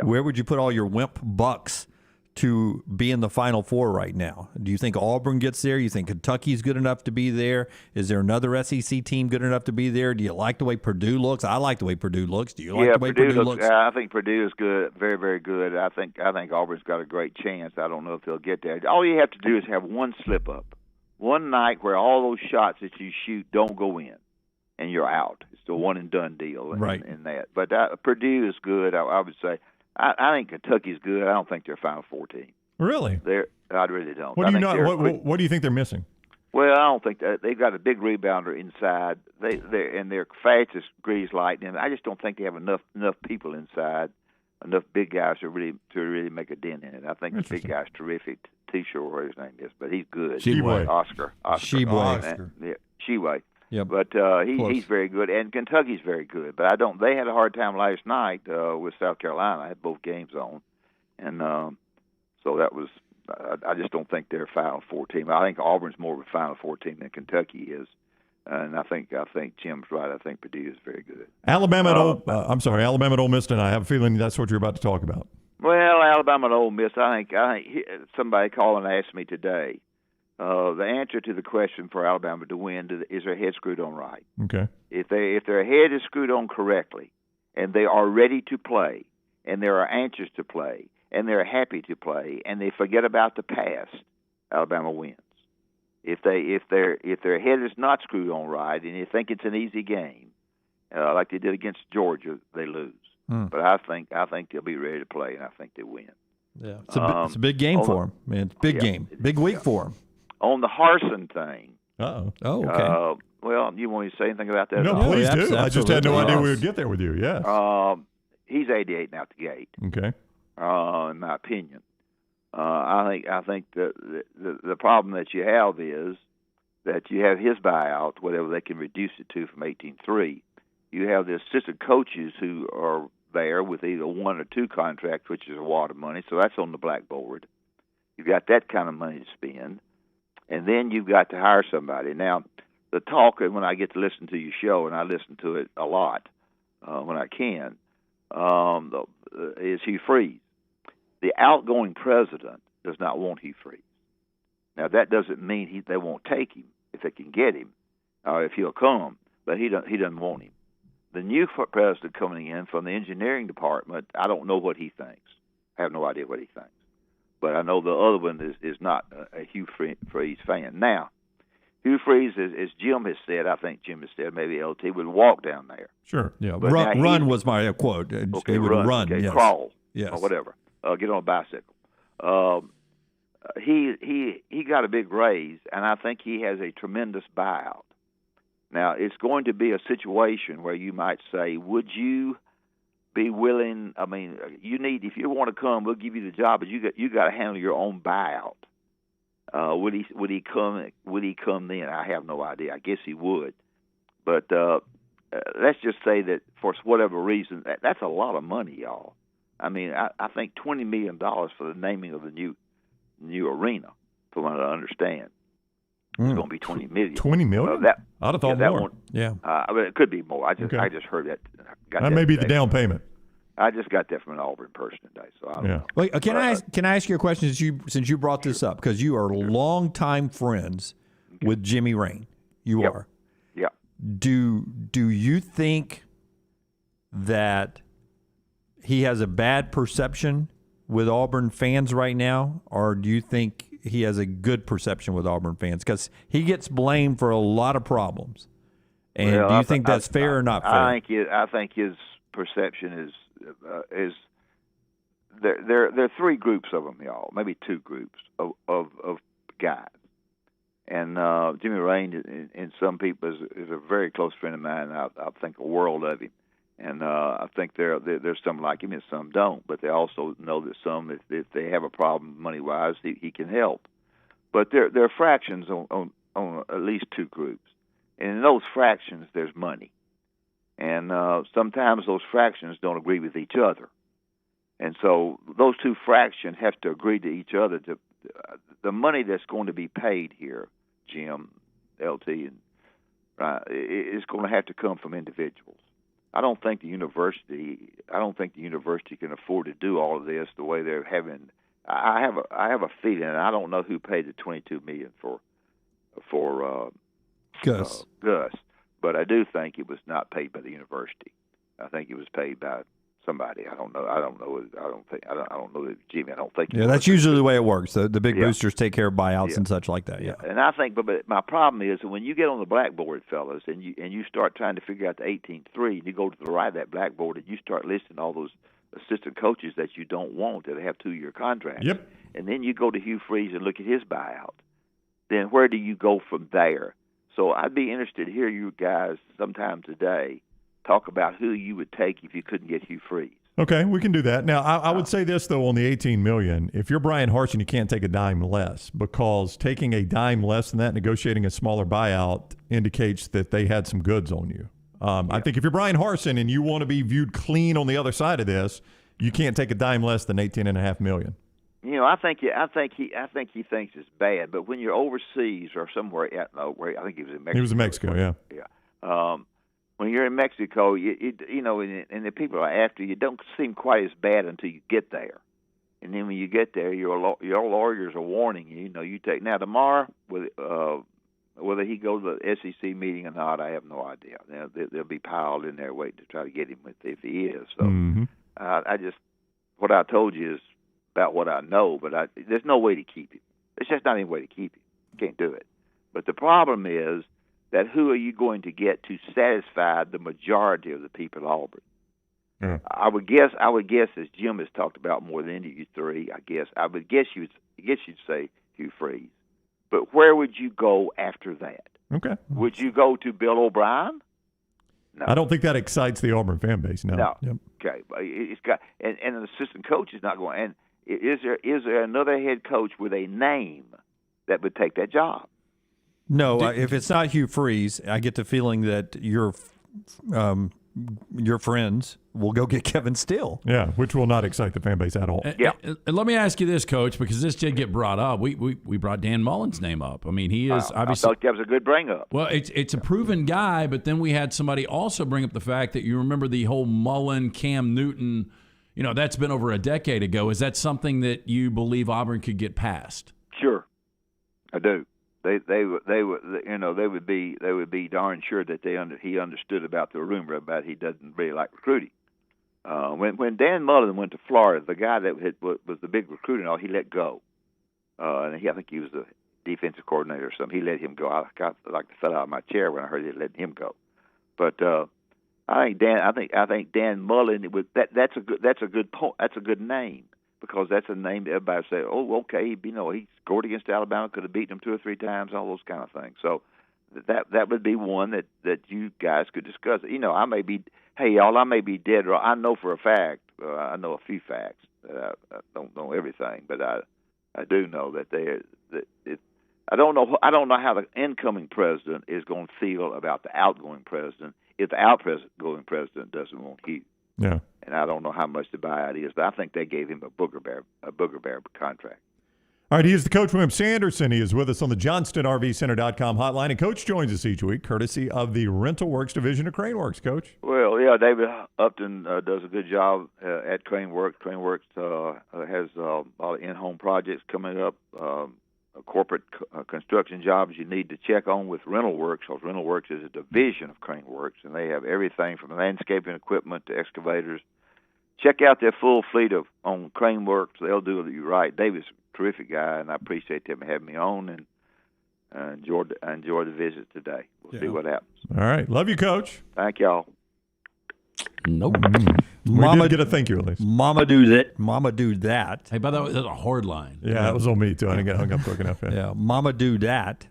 where would you put all your Wimp Bucks to be in the Final Four right now? Do you think Auburn gets there? You think Kentucky's good enough to be there? Is there another SEC team good enough to be there? Do you like the way Purdue looks? I like the way Purdue looks. Do you like the way Purdue looks? I think Purdue is good, very, very good. I think Auburn's got a great chance. I don't know if they'll get there. All you have to do is have one slip up, one night where all those shots that you shoot don't go in, and you're out. It's a one and done deal in that. But Purdue is good. I would say. I think Kentucky's good. I don't think they're a Final Four team. Really? I really don't. What do you think they're missing? Well, I don't think that they've got a big rebounder inside. They're fast as greased lightning. I just don't think they have enough people inside, enough big guys to really make a dent in it. I think the big guy's terrific. T-shirt, whatever his name is, but he's good. Oscar. Yeah, Sheway. Yep. But he's very good, and Kentucky's very good. But they had a hard time last night with South Carolina. I had both games on, and so that was. I just don't think they're a Final Four team. I think Auburn's more of a Final Four team than Kentucky is, and I think Jim's right. I think Purdue is very good. Alabama at Ole Miss tonight. I have a feeling that's what you're about to talk about. Well, Alabama at Ole Miss. I think somebody called and asked me today. The answer to the question for Alabama to win is their head screwed on right. Okay. If their head is screwed on correctly, and they are ready to play, and they are anxious to play, and they're happy to play, and they forget about the past, Alabama wins. If their head is not screwed on right, and you think it's an easy game, like they did against Georgia, they lose. But I think they'll be ready to play, and I think they win. Yeah, it's a big game for them, man. It's a big game, big week for them. On the Harsin thing. Oh, okay. Well, you want me to say anything about that? No, please do. I just had no idea we would get there with you. Yeah. He's 88 out the gate. Okay. In my opinion, I think the problem that you have is that you have his buyout, whatever they can reduce it to from 18.3. You have the assistant coaches who are there with either one or two contracts, which is a lot of money. So that's on the blackboard. You've got that kind of money to spend. And then you've got to hire somebody. Now, the talk, when I get to listen to your show, and I listen to it a lot when I can, is Hugh Freeze. The outgoing president does not want Hugh Freeze. Now, that doesn't mean they won't take him if they can get him, or if he'll come, but he doesn't want him. The new president coming in from the engineering department, I don't know what he thinks. I have no idea what he thinks. But I know the other one is not a Hugh Freeze fan. Now, Hugh Freeze, as Jim has said, I think Jim has said, maybe LT would walk down there. Sure, yeah. Run was my quote. Okay, he would run, okay, yes. Crawl, yes, or whatever. Get on a bicycle. He got a big raise, and I think he has a tremendous buyout. Now, it's going to be a situation where you might say, would you be willing? I mean, if you want to come, we'll give you the job, but you got to handle your own buyout. Would he come? Would he come then? I have no idea. I guess he would, but let's just say that for whatever reason, that's a lot of money, y'all. I mean, I think $20 million for the naming of the new arena, from what I understand. It's going to be $20 million. $20 million? I'd have thought more. Yeah. I mean, it could be more. I just heard that. That may be the down payment. I just got that from an Auburn person today, so I don't know. Wait, can I ask you a question since you brought this up, because you are longtime friends with Jimmy Rain. You are. Yeah. Do you think that he has a bad perception with Auburn fans right now, or do you think he has a good perception with Auburn fans? Because he gets blamed for a lot of problems. And do you think that's fair or not fair? I think his perception is there are three groups of them, y'all, maybe two groups of guys. And Jimmy Rain, in some people, is a very close friend of mine. I think a world of him. And I think there's some like him and some don't. But they also know that some, if they have a problem money-wise, he can help. but there are fractions on at least two groups, and in those fractions there's money, and sometimes those fractions don't agree with each other, and so those two fractions have to agree to each other. To the money that's going to be paid here, Jim, LT, and is going to have to come from individuals. I don't think the university can afford to do all of this the way they're having. I have a feeling, and I don't know who paid the $22 million for Gus, but I do think it was not paid by the university. I think it was paid by somebody. I don't know. I don't know Jimmy. I don't think. Yeah, that's usually the way it works. The big boosters take care of buyouts and such like that. Yeah. And I think, but my problem is that when you get on the blackboard, fellas, and you start trying to figure out the 18-3, and you go to the right of that blackboard, and you start listing all those assistant coaches that you don't want that have 2-year contracts. Yep. And then you go to Hugh Freeze and look at his buyout. Then where do you go from there? So I'd be interested to hear you guys sometime today talk about who you would take if you couldn't get Hugh Freeze. Okay, we can do that. Now, I would say this, though, on the $18 million, if you're Brian Harsin, you can't take a dime less, because taking a dime less than that, negotiating a smaller buyout, indicates that they had some goods on you. I think if you're Brian Harsin and you want to be viewed clean on the other side of this, you can't take a dime less than $18.5 million. You know, I think he thinks it's bad. But when you're overseas or somewhere, I think he was in Mexico. He was in Mexico, yeah. Yeah. When you're in Mexico, you know, and the people are after you, don't seem quite as bad until you get there. And then when you get there, your lawyers are warning you. You know, you take now tomorrow whether he goes to the SEC meeting or not, I have no idea. They'll be piled in there waiting to try to get him if he is. So I just what I told you is about what I know, but there's no way to keep him. There's just not any way to keep him. You can't do it. But the problem is that who are you going to get to satisfy the majority of the people at Auburn? Yeah. I would guess, as Jim has talked about more than any of you three, I would guess you'd say Hugh Freeze. But where would you go after that? Okay. Would you go to Bill O'Brien? No. I don't think that excites the Auburn fan base. No. Yep. Okay. It's got and an assistant coach is not going. And is there another head coach with a name that would take that job? No. If it's not Hugh Freeze, I get the feeling that your friends will go get Kevin Steele. Yeah, which will not excite the fan base at all. Yeah. And let me ask you this, Coach, because this did get brought up. We brought Dan Mullen's name up. I mean, he is obviously. I thought that was a good bring-up. Well, it's a proven guy, but then we had somebody also bring up the fact that you remember the whole Mullen, Cam Newton. You know, that's been over a decade ago. Is that something that you believe Auburn could get past? Sure, I do. They would be darn sure that he understood about the rumor about he doesn't really like recruiting. When Dan Mullen went to Florida, the guy that was the big recruiter and all, he let go. And I think he was the defensive coordinator or something. He let him go. I like to fell out of my chair when I heard they let him go. But I think Dan Mullen that's a good name, because that's a name that everybody say, oh, okay, he scored against Alabama, could have beaten them 2 or 3 times, all those kind of things. So that would be one that you guys could discuss. You know, I may be dead wrong. I know for a fact, I know a few facts. I don't know everything, but I do know I don't know how the incoming president is going to feel about the outgoing president if the outgoing president doesn't want Hugh. Yeah. And I don't know how much the buyout is, but I think they gave him a booger bear contract. All right, he is the coach, Wimp Sanderson. He is with us on the JohnstonRVCenter.com hotline. And Coach joins us each week, courtesy of the Rental Works division of Crane Works, Coach. Well, yeah, David Upton does a good job at Crane Works. Crane Works has a lot of in-home projects coming up, corporate construction jobs you need to check on with Rental Works, because Rental Works is a division of Crane Works, and they have everything from landscaping equipment to excavators. Check out their full fleet on Crane Works. They'll do you right. David's a terrific guy, and I appreciate them having me on, and enjoy the visit today. We'll see what happens. All right. Love you, Coach. Thank y'all. Nope. We did get a thank you at least. Mama do that. Hey, by the way, that's a hard line. Yeah, that was on me too. I didn't get hung up quick enough. Yeah, Mama do that.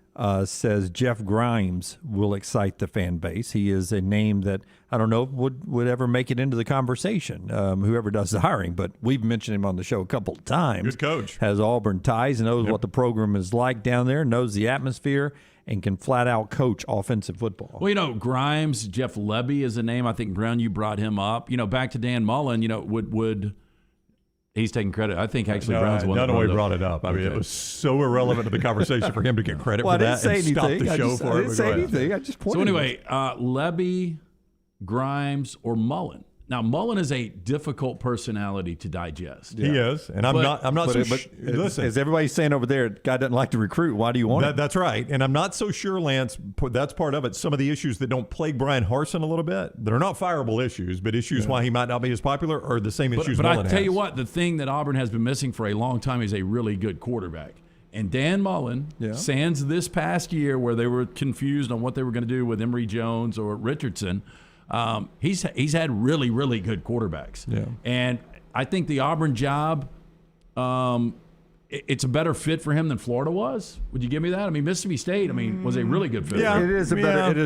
says Jeff Grimes will excite the fan base. He is a name that I don't know would ever make it into the conversation, whoever does the hiring, but we've mentioned him on the show a couple of times. Good coach. Has Auburn ties, knows what the program is like down there, knows the atmosphere, and can flat out coach offensive football. Well, Grimes, Jeff Lebby is a name. I think, Brown, you brought him up. Back to Dan Mullen, would he's taking credit. I think actually Brown's one. No, we brought it up. I mean, it was so irrelevant to the conversation for him to get credit for that and stop the show for it. I didn't say anything. I just pointed. So anyway, Lebby, Grimes, or Mullen. Now, Mullen is a difficult personality to digest. He is, and I'm not. Listen, as everybody's saying over there, guy doesn't like to recruit. Why do you want him? That's right, and I'm not so sure, Lance. That's part of it. Some of the issues that don't plague Brian Harsin a little bit, that are not fireable issues, but issues why he might not be as popular, are the same issues. But Mullen I tell has. you what, the thing that Auburn has been missing for a long time is a really good quarterback. And Dan Mullen, sans this past year where they were confused on what they were going to do with Emory Jones or Richardson. He's had really, really good quarterbacks. Yeah. And I think the Auburn job, it's a better fit for him than Florida was. Would you give me that? I mean, Mississippi State, was a really good fit. Yeah, it is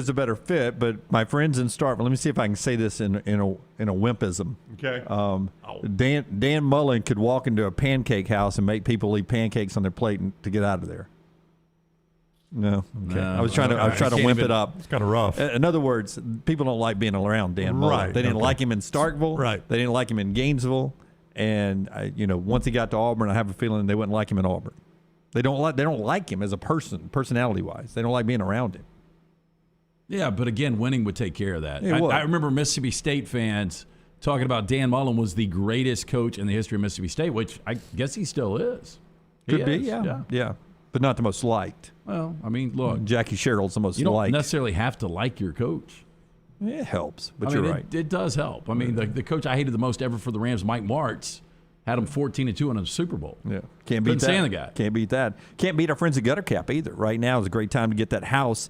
a better fit. But my friends in Starkville, let me see if I can say this in a wimpism. Okay. Dan Mullen could walk into a pancake house and make people eat pancakes on their plate to get out of there. No, okay. I was trying to wimp it up. It's kind of rough. In other words, people don't like being around Dan Mullen. Right. They didn't like him in Starkville. Right. They didn't like him in Gainesville, and once he got to Auburn, I have a feeling they wouldn't like him in Auburn. They don't like him as a person, personality wise. They don't like being around him. Yeah, but again, winning would take care of that. It would. I remember Mississippi State fans talking about Dan Mullen was the greatest coach in the history of Mississippi State, which I guess he still is. Could be, yeah. But not the most liked. Well, look. Jackie Sherrill's the most liked. You don't necessarily have to like your coach. It helps, but you're right. It does help. The coach I hated the most ever for the Rams, Mike Martz, had them 14-2 in a Super Bowl. Yeah, can't beat that. Stand the guy. Can't beat that. Can't beat our friends at Gutter Cap either. Right now is a great time to get that house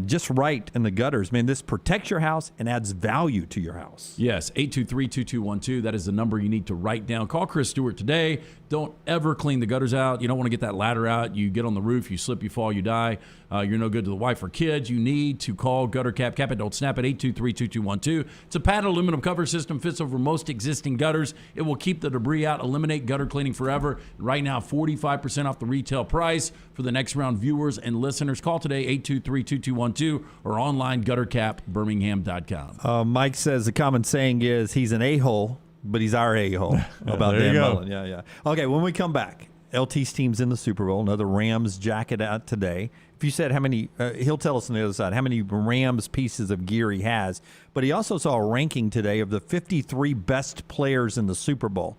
just right in the gutters. Man, this protects your house and adds value to your house. Yes, 823-2212. That is the number you need to write down. Call Chris Stewart today. Don't ever clean the gutters out. You don't want to get that ladder out. You get on the roof, you slip, you fall, you die. You're no good to the wife or kids. You need to call Gutter Cap. Cap it, don't snap it, 823-2212. It's a padded aluminum cover system, fits over most existing gutters. It will keep the debris out, eliminate gutter cleaning forever. Right now, 45% off the retail price for the next round viewers and listeners. Call today, 823-2212, or online, guttercapbirmingham.com. Mike says the common saying is he's an a-hole, but he's our a-hole. About Dan Mullen. Yeah. Okay, when we come back, LT's team's in the Super Bowl. Another Rams jacket out today. If you said how many, he'll tell us on the other side how many Rams pieces of gear he has. But he also saw a ranking today of the 53 best players in the Super Bowl.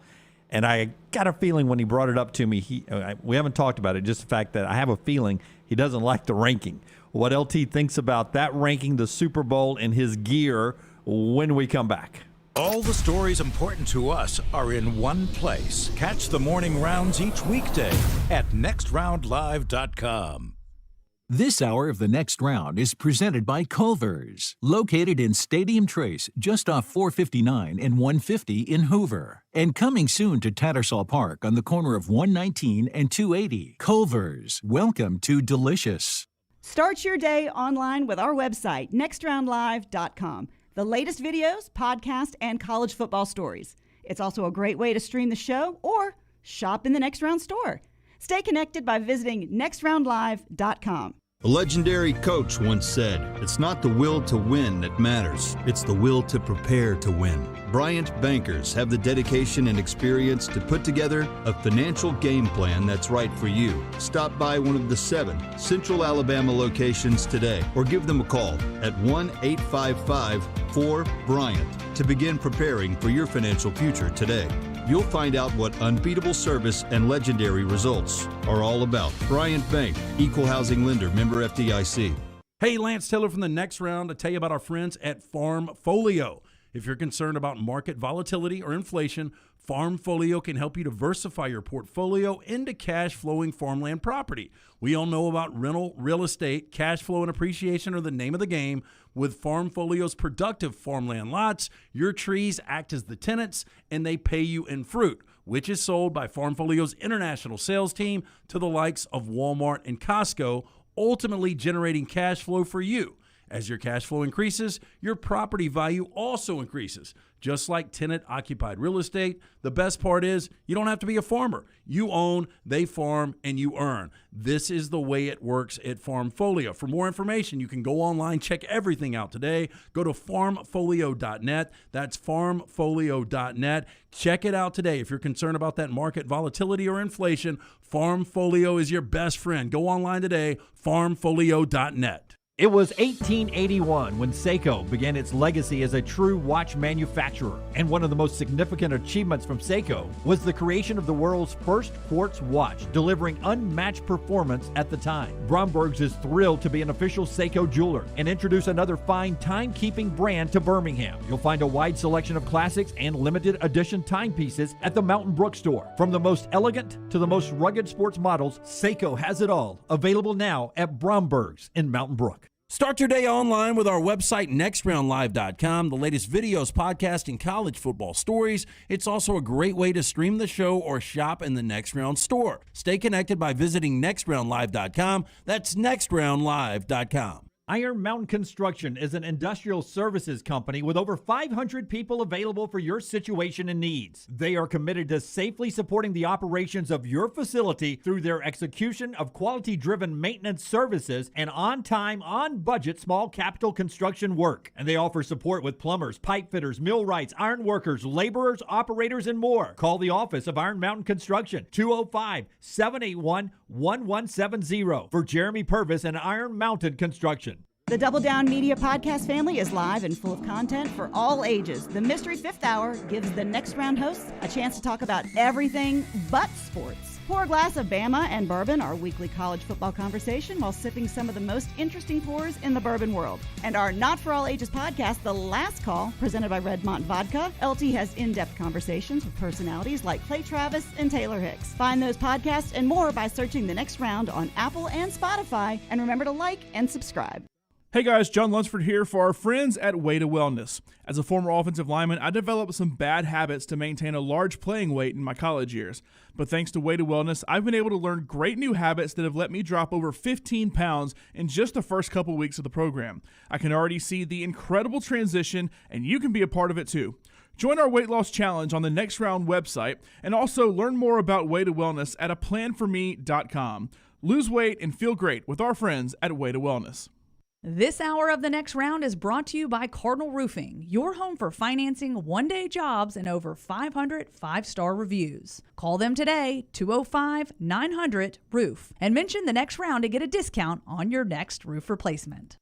And I got a feeling when he brought it up to me, we haven't talked about it, just the fact that I have a feeling he doesn't like the ranking. What LT thinks about that ranking, the Super Bowl, and his gear when we come back. All the stories important to us are in one place. Catch the morning rounds each weekday at nextroundlive.com. This hour of the Next Round is presented by Culver's, located in Stadium Trace, just off 459 and 150 in Hoover. And coming soon to Tattersall Park on the corner of 119 and 280. Culver's, welcome to delicious. Start your day online with our website, nextroundlive.com. The latest videos, podcasts, and college football stories. It's also a great way to stream the show or shop in the Next Round store. Stay connected by visiting nextroundlive.com. A legendary coach once said, "It's not the will to win that matters, it's the will to prepare to win." Bryant bankers have the dedication and experience to put together a financial game plan that's right for you. Stop by one of the 7 Central Alabama locations today or give them a call at 1-855-4-BRYANT to begin preparing for your financial future today. You'll find out what unbeatable service and legendary results are all about. Bryant Bank, Equal Housing Lender, member FDIC. Hey, Lance Taylor from the Next Round to tell you about our friends at Farmfolio. If you're concerned about market volatility or inflation, Farmfolio can help you diversify your portfolio into cash-flowing farmland property. We all know about rental real estate. Cash flow and appreciation are the name of the game. With Farmfolio's productive farmland lots, your trees act as the tenants, and they pay you in fruit, which is sold by Farmfolio's international sales team to the likes of Walmart and Costco, ultimately generating cash flow for you. As your cash flow increases, your property value also increases. Just like tenant-occupied real estate, the best part is you don't have to be a farmer. You own, they farm, and you earn. This is the way it works at Farmfolio. For more information, you can go online, check everything out today. Go to farmfolio.net. That's farmfolio.net. Check it out today. If you're concerned about that market volatility or inflation, Farmfolio is your best friend. Go online today, farmfolio.net. It was 1881 when Seiko began its legacy as a true watch manufacturer, and one of the most significant achievements from Seiko was the creation of the world's first quartz watch, delivering unmatched performance at the time. Bromberg's is thrilled to be an official Seiko jeweler and introduce another fine timekeeping brand to Birmingham. You'll find a wide selection of classics and limited edition timepieces at the Mountain Brook store. From the most elegant to the most rugged sports models, Seiko has it all. Available now at Bromberg's in Mountain Brook. Start your day online with our website, nextroundlive.com, the latest videos, podcasts, and college football stories. It's also a great way to stream the show or shop in the Next Round store. Stay connected by visiting nextroundlive.com. That's nextroundlive.com. Iron Mountain Construction is an industrial services company with over 500 people available for your situation and needs. They are committed to safely supporting the operations of your facility through their execution of quality-driven maintenance services and on-time, on-budget small capital construction work. And they offer support with plumbers, pipe fitters, millwrights, iron workers, laborers, operators, and more. Call the office of Iron Mountain Construction, 205-781-1170 for Jeremy Purvis and Iron Mountain Construction. The Double Down Media podcast family is live and full of content for all ages. The Mystery Fifth Hour gives the Next Round hosts a chance to talk about everything but sports. Pour a glass of Bama and bourbon, our weekly college football conversation, while sipping some of the most interesting pours in the bourbon world. And our Not For All Ages podcast, The Last Call, presented by Redmont Vodka. LT has in-depth conversations with personalities like Clay Travis and Taylor Hicks. Find those podcasts and more by searching The Next Round on Apple and Spotify. And remember to like and subscribe. Hey guys, John Lunsford here for our friends at Way to Wellness. As a former offensive lineman, I developed some bad habits to maintain a large playing weight in my college years. But thanks to Way to Wellness, I've been able to learn great new habits that have let me drop over 15 pounds in just the first couple weeks of the program. I can already see the incredible transition, and you can be a part of it too. Join our weight loss challenge on the Next Round website, and also learn more about Way to Wellness at aplanforme.com. Lose weight and feel great with our friends at Way to Wellness. This hour of the Next Round is brought to you by Cardinal Roofing, your home for financing one-day jobs and over 500 five-star reviews. Call them today, 205-900-ROOF, and mention the Next Round to get a discount on your next roof replacement.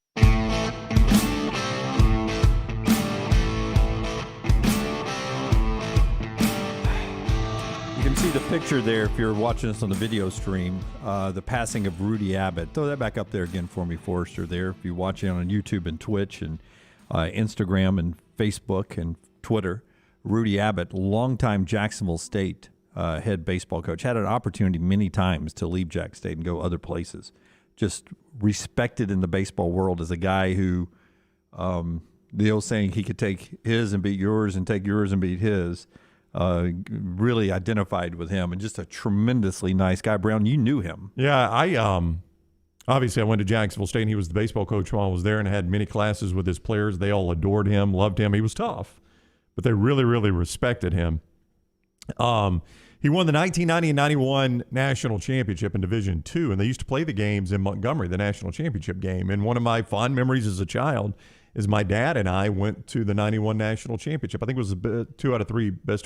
You can see the picture there if you're watching us on the video stream, the passing of Rudy Abbott. Throw that back up there again for me, Forrester, there. If you're watching on YouTube and Twitch and Instagram and Facebook and Twitter, Rudy Abbott, longtime Jacksonville State head baseball coach, had an opportunity many times to leave Jack State and go other places. Just respected in the baseball world as a guy who, the old saying, he could take his and beat yours and take yours and beat his. Really identified with him, and just a tremendously nice guy. Brown, you knew him. Yeah, obviously I went to Jacksonville State, and he was the baseball coach while I was there, and I had many classes with his players. They all adored him, loved him. He was tough, but they really, really respected him. He won the 1990 and 91 national championship in Division II, and they used to play the games in Montgomery, the national championship game. And one of my fond memories as a child is my dad and I went to the 91 national championship. I think it was the best 2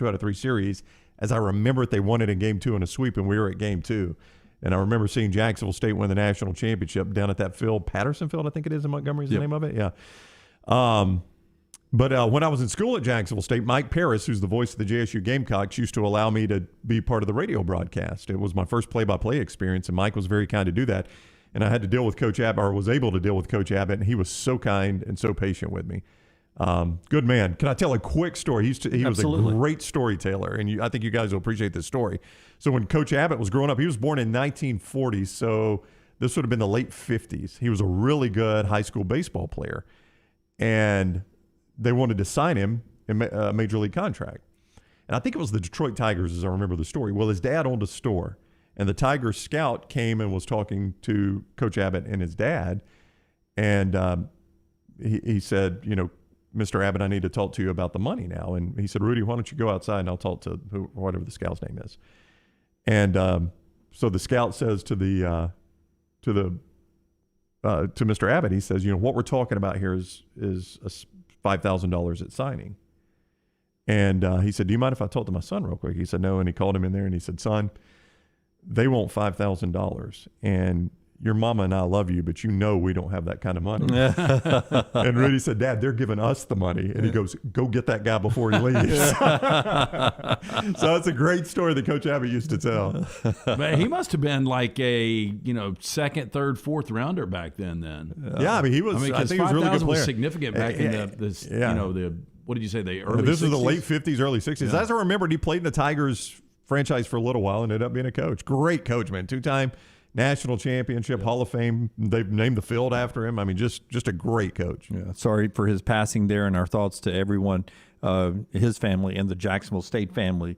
out of 3 series. As I remember it, they won it in Game 2 in a sweep, and we were at Game 2. And I remember seeing Jacksonville State win the national championship down at that field, Patterson Field, I think it is in Montgomery is the name of it. Yeah. But when I was in school at Jacksonville State, Mike Paris, who's the voice of the JSU Gamecocks, used to allow me to be part of the radio broadcast. It was my first play-by-play experience, and Mike was very kind to do that. And I had to deal with Coach Abbott, or was able to deal with Coach Abbott, and he was so kind and so patient with me. Good man. Can I tell a quick story? He was a great storyteller, and I think you guys will appreciate this story. So when Coach Abbott was growing up, he was born in 1940, so this would have been the late 50s. He was a really good high school baseball player, and they wanted to sign him in a major league contract. And I think it was the Detroit Tigers, as I remember the story. Well, his dad owned a store, And the Tigers scout came and was talking to Coach Abbott and his dad. And he said, Mr. Abbott, I need to talk to you about the money now. And he said, Rudy, why don't you go outside and I'll talk to whatever the scout's name is. And so the scout says to Mr. Abbott, he says, what we're talking about here is $5,000 at signing. And he said, do you mind if I talk to my son real quick? He said, no. And he called him in there and he said, son, they want $5,000. And your mama and I love you, but we don't have that kind of money. And Rudy said, Dad, they're giving us the money. And he goes, go get that guy before he leaves. So it's a great story that Coach Abbott used to tell. But he must have been like a, second, third, fourth rounder back then. Yeah, I mean, he was. I think he was a really good player. Was significant back in the what did you say, the early 60s? This is the late 50s, early 60s. Yeah. As I remembered, he played in the Tigers franchise for a little while and ended up being a coach. Great coach, man. 2-time national championship, Hall of Fame. They've named the field after him. I mean, just a great coach. Yeah. Sorry for his passing there, and our thoughts to everyone, his family and the Jacksonville State family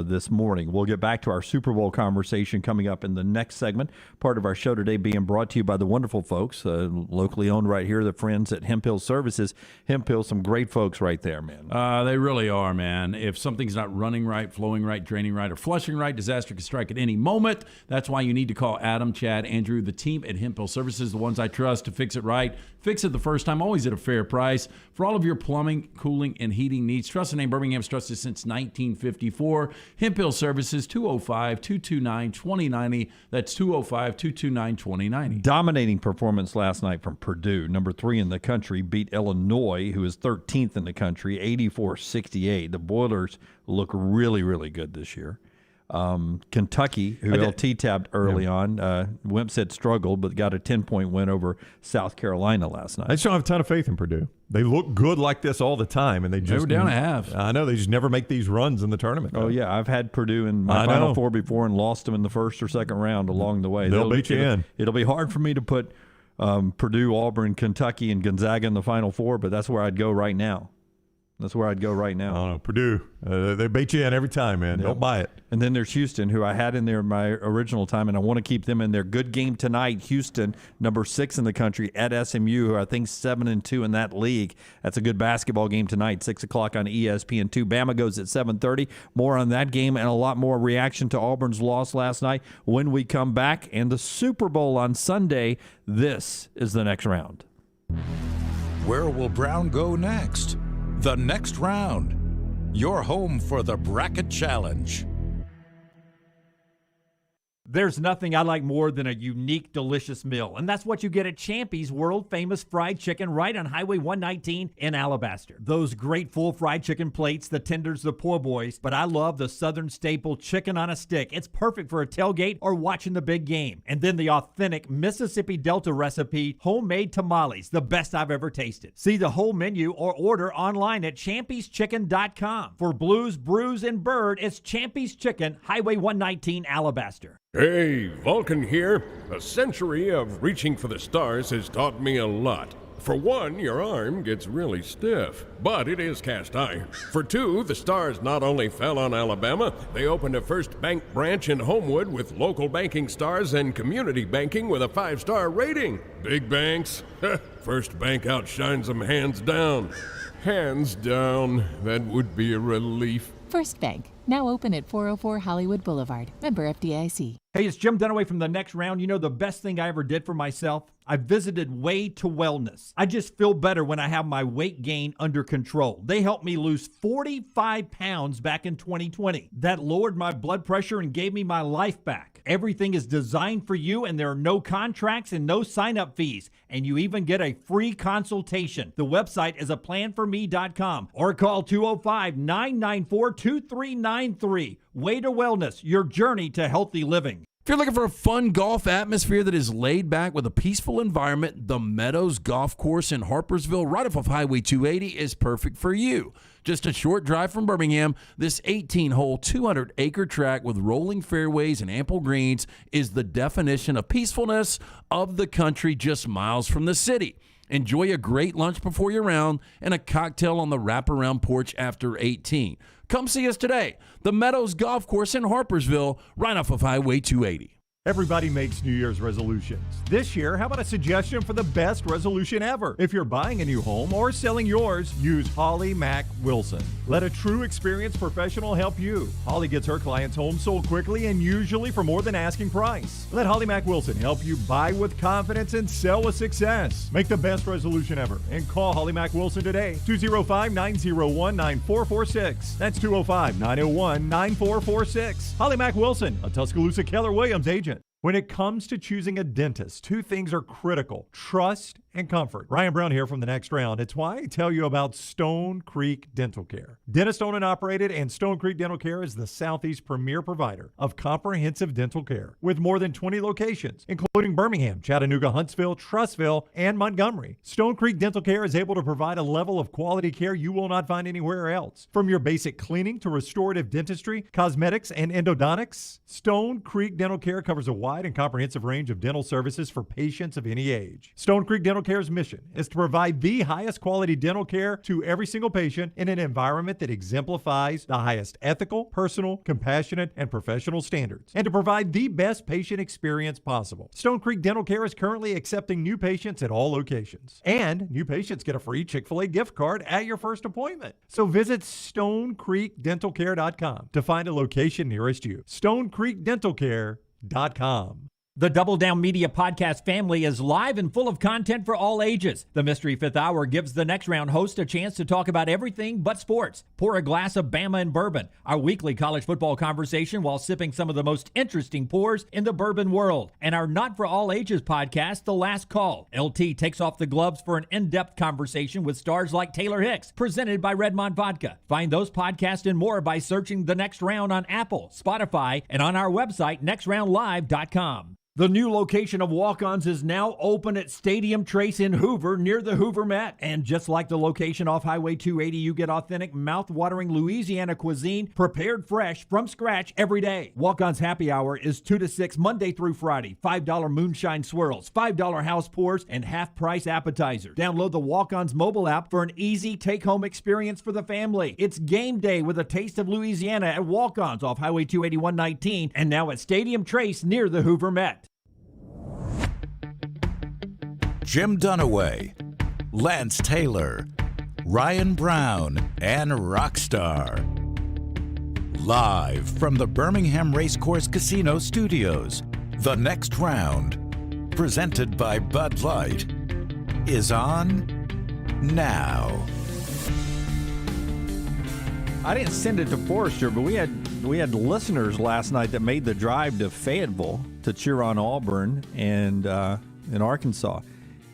this morning. We'll get back to our Super Bowl conversation coming up in the next segment. Part of our show today being brought to you by the wonderful folks, locally owned right here, the friends at Hemp Hill Services. Hemp Hill, some great folks right there, man. They really are, man. If something's not running right, flowing right, draining right, or flushing right, disaster can strike at any moment. That's why you need to call Adam, Chad, Andrew, the team at Hemp Hill Services, the ones I trust to fix it right. Fix it the first time, always at a fair price. For all of your plumbing, cooling, and heating needs, trust the name Birmingham's trusted since 1954. Hemp Hill Services, 205-229-2090. That's 205-229-2090. Dominating performance last night from Purdue. Number 3 in the country, beat Illinois, who is 13th in the country, 84-68. The Boilers look really, really good this year. Kentucky, who LT tabbed early on, Wimp said struggled, but got a 10-point win over South Carolina last night. I just don't have a ton of faith in Purdue. They look good like this all the time, and they were down a half. I know, they just never make these runs in the tournament. Oh, yeah, I've had Purdue in my Final Four before and lost them in the first or second round along the way. They'll beat you in. It'll be hard for me to put Purdue, Auburn, Kentucky, and Gonzaga in the Final Four, but that's where I'd go right now. I don't know. Purdue, they beat you in every time, man. Yep. Don't buy it. And then there's Houston, who I had in there in my original time, and I want to keep them in there. Good game tonight. Houston, number 6 in the country, at SMU, who I think 7-2 in that league. That's a good basketball game tonight, 6 o'clock on ESPN2. Bama goes at 7:30. More on that game and a lot more reaction to Auburn's loss last night when we come back. And the Super Bowl on Sunday. This is the next round. Where will Brown go next? The next round. Your home for the Bracket Challenge. There's nothing I like more than a unique, delicious meal, and that's what you get at Champy's world-famous fried chicken right on Highway 119 in Alabaster. Those great full fried chicken plates, the tenders, the po' boys, but I love the Southern staple chicken on a stick. It's perfect for a tailgate or watching the big game. And then the authentic Mississippi Delta recipe, homemade tamales, the best I've ever tasted. See the whole menu or order online at champyschicken.com. For Blues, Brews, and Bird, it's Champy's Chicken, Highway 119, Alabaster. Hey, Vulcan here. A century of reaching for the stars has taught me a lot. For one, your arm gets really stiff, but it is cast iron. For two, the stars not only fell on Alabama, they opened a First Bank branch in Homewood with local banking stars and community banking with a 5-star rating. Big banks? First Bank outshines them hands down. Hands down. That would be a relief. First Bank, now open at 404 Hollywood Boulevard. Member FDIC. Hey, it's Jim Dunaway from The Next Round. You know the best thing I ever did for myself? I visited Way to Wellness. I just feel better when I have my weight gain under control. They helped me lose 45 pounds back in 2020. That lowered my blood pressure and gave me my life back. Everything is designed for you, and there are no contracts and no sign-up fees. And you even get a free consultation. The website is aplanforme.com or call 205-994-2393. Way to Wellness, your journey to healthy living. If you're looking for a fun golf atmosphere that is laid back with a peaceful environment, the Meadows Golf Course in Harpersville, right off of Highway 280, is perfect for you. Just a short drive from Birmingham, this 18-hole, 200-acre track with rolling fairways and ample greens is the definition of peacefulness of the country just miles from the city. Enjoy a great lunch before your round and a cocktail on the wraparound porch after 18. Come see us today. The Meadows Golf Course in Harpersville, right off of Highway 280. Everybody makes New Year's resolutions. This year, how about a suggestion for the best resolution ever? If you're buying a new home or selling yours, use Holly Mack Wilson. Let a true experienced professional help you. Holly gets her clients' homes sold quickly and usually for more than asking price. Let Holly Mack Wilson help you buy with confidence and sell with success. Make the best resolution ever and call Holly Mack Wilson today. 205-901-9446. That's 205-901-9446. Holly Mack Wilson, a Tuscaloosa Keller Williams agent. When it comes to choosing a dentist, two things are critical: trust and comfort. Ryan Brown here from The Next Round. It's why I tell you about Stone Creek Dental Care. Dentist owned and operated, and Stone Creek Dental Care is the Southeast premier provider of comprehensive dental care with more than 20 locations, including Birmingham, Chattanooga, Huntsville, Trussville, and Montgomery. Stone Creek Dental Care is able to provide a level of quality care you will not find anywhere else. From your basic cleaning to restorative dentistry, cosmetics, and endodontics, Stone Creek Dental Care covers a wide and comprehensive range of dental services for patients of any age. Stone Creek Dental Care's mission is to provide the highest quality dental care to every single patient in an environment that exemplifies the highest ethical, personal, compassionate, and professional standards, and to provide the best patient experience possible. Stone Creek Dental Care is currently accepting new patients at all locations, and new patients get a free Chick-fil-A gift card at your first appointment. So visit StoneCreekDentalCare.com to find a location nearest you. StoneCreekDentalCare.com. The Double Down Media podcast family is live and full of content for all ages. The Mystery Fifth Hour gives the Next Round host a chance to talk about everything but sports. Pour a glass of Bama and bourbon, our weekly college football conversation while sipping some of the most interesting pours in the bourbon world. And our Not For All Ages podcast, The Last Call. LT takes off the gloves for an in-depth conversation with stars like Taylor Hicks, presented by Redmond Vodka. Find those podcasts and more by searching The Next Round on Apple, Spotify, and on our website, nextroundlive.com. The new location of Walk-Ons is now open at Stadium Trace in Hoover, near the Hoover Met. And just like the location off Highway 280, you get authentic, mouth-watering Louisiana cuisine prepared fresh from scratch every day. Walk-Ons happy hour is 2 to 6 Monday through Friday. $5 moonshine swirls, $5 house pours, and half-price appetizers. Download the Walk-Ons mobile app for an easy take-home experience for the family. It's game day with a taste of Louisiana at Walk-Ons off Highway 281-19 and now at Stadium Trace near the Hoover Met. Jim Dunaway, Lance Taylor, Ryan Brown, and Rockstar. Live from the Birmingham Racecourse Casino Studios, The Next Round, presented by Bud Light, is on now. I didn't send it to Forrester, but we had listeners last night that made the drive to Fayetteville to cheer on Auburn and in Arkansas.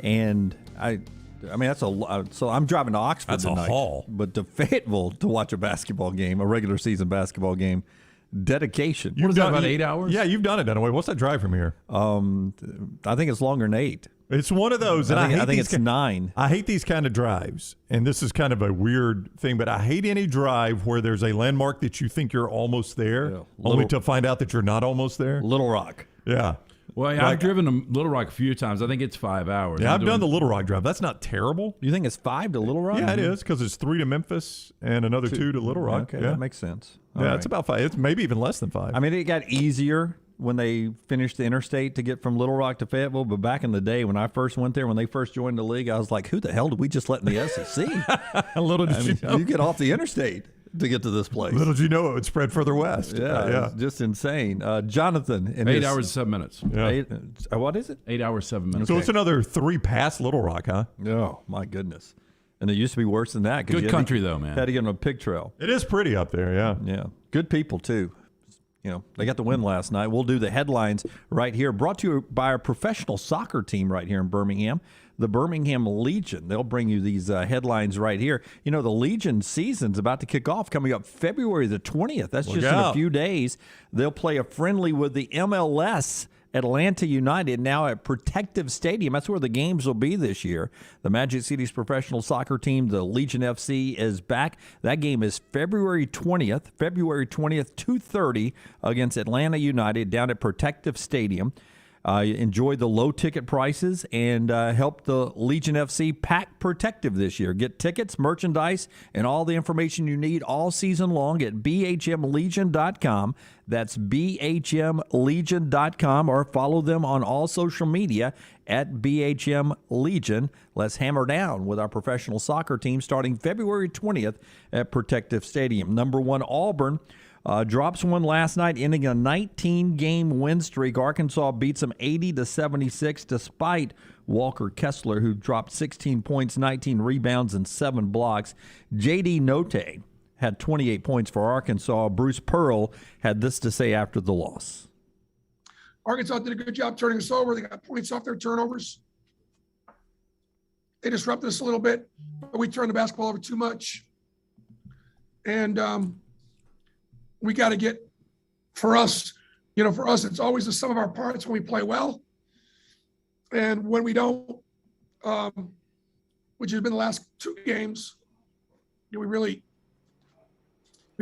And I mean, that's a lot. So I'm driving to Oxford That's tonight. a haul. But to Fayetteville to watch a basketball game, a regular season basketball game, dedication. What is that, about 8 hours? Yeah, you've done it, Dunaway. What's that drive from here? I think it's longer than 8. It's one of those. And I think it's 9. I hate these kind of drives. And this is kind of a weird thing, but I hate any drive where there's a landmark that you think you're almost there, only to find out that you're not almost there. Little Rock. Yeah. Well, yeah, I've driven to Little Rock a few times. I think it's 5 hours. Yeah, I've done the Little Rock drive. That's not terrible. You think it's 5 to Little Rock? Yeah, it is, because it's 3 to Memphis and another 2 to Little Rock. Okay, that makes sense. Yeah, it's about 5. It's maybe even less than 5. I mean, it got easier when they finished the interstate to get from Little Rock to Fayetteville. But back in the day when I first went there, when they first joined the league, I was like, who the hell did we just let in the SEC? Little did you know. You get off the interstate to get to this place. Little did you know it would spread further west. Yeah. It's just insane. Jonathan. In 8 hours, 7 minutes. Yeah. What is it? 8 hours, 7 minutes. So it's another 3 past Little Rock, huh? Oh, my goodness. And it used to be worse than that. Good country, though, man. Had to get on a pig trail. It is pretty up there, yeah. Yeah. Good people, too. You know, they got the win last night. We'll do the headlines right here. Brought to you by our professional soccer team right here in Birmingham, the Birmingham Legion. They'll bring you these headlines right here. You know, the Legion season's about to kick off coming up February the 20th. That's just in a few days. They'll play a friendly with the MLS Atlanta United, now at Protective Stadium. That's where the games will be this year. The Magic City's professional soccer team, the Legion FC, is back. That game is February 20th, 2:30 against Atlanta United down at Protective Stadium. Enjoy the low ticket prices and help the Legion FC pack protective this year. Get tickets, merchandise, and all the information you need all season long at bhmlegion.com. That's bhmlegion.com, or follow them on all social media at BHM Legion. Let's hammer down with our professional soccer team starting February 20th at Protective Stadium. Number 1, Auburn. Drops one last night, ending a 19-game win streak. Arkansas beats them 80-76, despite Walker Kessler, who dropped 16 points, 19 rebounds, and 7 blocks. J.D. Notte had 28 points for Arkansas. Bruce Pearl had this to say after the loss. Arkansas did a good job turning us over. They got points off their turnovers. They disrupted us a little bit, but we turned the basketball over too much. And we got to get, for us, it's always the sum of our parts when we play well. And when we don't, which has been the last 2 games, we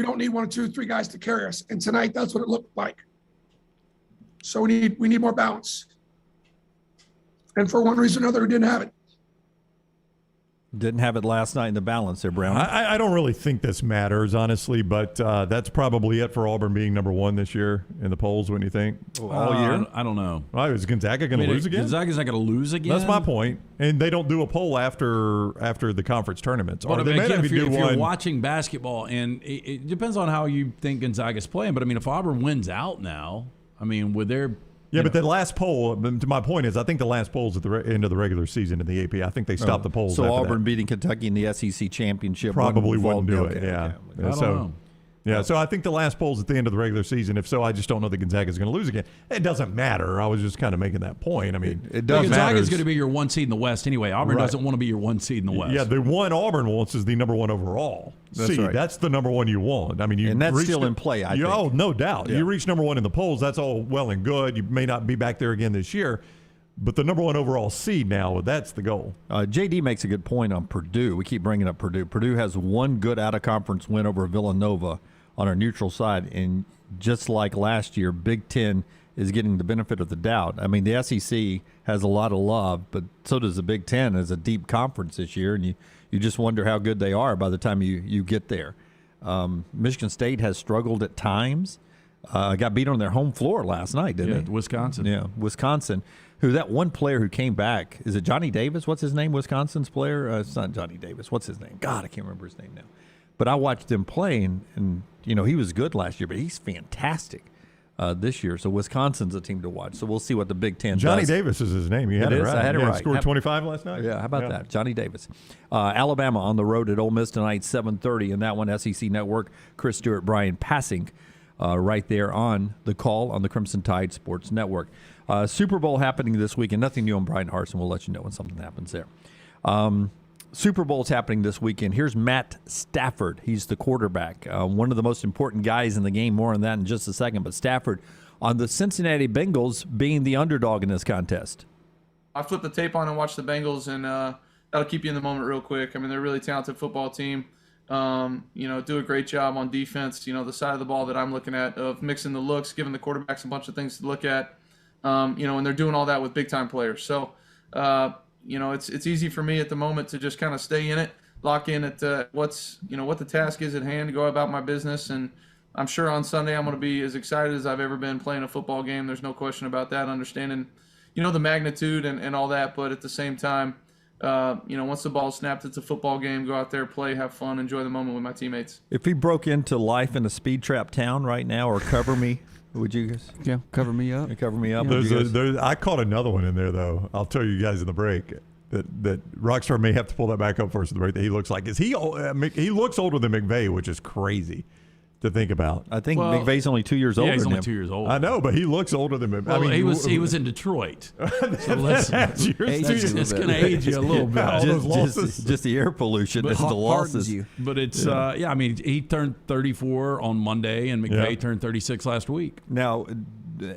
don't need 1, 2, 3 guys to carry us. And tonight, that's what it looked like. So we need more balance. And for one reason or another, we didn't have it. Didn't have it last night in the balance there, Brown. I don't really think this matters, honestly, but that's probably it for Auburn being number 1 this year in the polls, wouldn't you think? All year? I don't know. Well, is Gonzaga going to lose again? Gonzaga's not going to lose again? That's my point. And they don't do a poll after the conference tournaments. But or they may if you're watching basketball, and it depends on how you think Gonzaga's playing, but, if Auburn wins out now, with their – yeah, but the last poll, to my point is, I think the last poll's at the end of the regular season in the AP. I think they stopped the polls. So after Auburn that. beating Kentucky in the SEC championship probably wouldn't do it. Okay, yeah. Okay. I don't know. Yeah, so I think the last poll's at the end of the regular season. If so, I just don't know that Gonzaga's going to lose again. It doesn't matter. I was just kind of making that point. It does matter. Gonzaga's going to be your 1 seed in the West anyway. Auburn doesn't want to be your 1 seed in the West. Yeah, the one Auburn wants is the number 1 overall seed. Right. That's the number 1 you want. And that's still in play, I think. Oh, no doubt. Yeah. You reach number 1 in the polls, that's all well and good. You may not be back there again this year. But the number 1 overall seed now, that's the goal. JD makes a good point on Purdue. We keep bringing up Purdue. Purdue has one good out-of-conference win over Villanova on our neutral side, and just like last year, Big Ten is getting the benefit of the doubt. The SEC has a lot of love, but so does the Big Ten as a deep conference this year, and you just wonder how good they are by the time you get there. Michigan State has struggled at times. Got beat on their home floor last night, didn't it? Wisconsin. Yeah, Wisconsin. That one player who came back, is it Johnny Davis? What's his name, Wisconsin's player? It's not Johnny Davis. What's his name? God, I can't remember his name now. But I watched him play, and he was good last year, but he's fantastic this year. So Wisconsin's a team to watch. So we'll see what the Big Ten Johnny does. Davis is his name. You had it right. I had it right. Scored 25 last night. Yeah, how about that? Johnny Davis. Alabama on the road at Ole Miss tonight, 7:30, and that one, SEC Network. Chris Stewart, Brian Passing, right there on the call on the Crimson Tide Sports Network. Super Bowl happening this weekend. Nothing new on Brian Harsin. We'll let you know when something happens there. Super Bowl's happening this weekend. Here's Matt Stafford. He's the quarterback, one of the most important guys in the game. More on that in just a second. But Stafford on the Cincinnati Bengals being the underdog in this contest. I flipped the tape on and watched the Bengals, and that'll keep you in the moment real quick. They're a really talented football team. Do a great job on defense. The side of the ball that I'm looking at of mixing the looks, giving the quarterbacks a bunch of things to look at. And they're doing all that with big-time players. So, it's easy for me at the moment to just kind of stay in it, lock in at what the task is at hand, go about my business. And I'm sure on Sunday I'm going to be as excited as I've ever been playing a football game. There's no question about that, understanding, the magnitude and all that. But at the same time, once the ball's snapped, it's a football game. Go out there, play, have fun, enjoy the moment with my teammates. If he broke into life in a speed trap town right now or cover me, would you guys? Yeah, cover me up. Cover me up. I caught another one in there, though. I'll tell you guys in the break that Rockstar may have to pull that back up for us in the break. That he looks like he looks older than McVay, which is crazy to think about. I think McVay's only 2 years older. Yeah, he's than only him. 2 years old. I know, but he looks older than McVay. Well, he was in Detroit. So listen, it's going to age you a little bit. Just the air pollution, the losses. But it's he turned 34 on Monday, and McVay turned 36 last week. Now,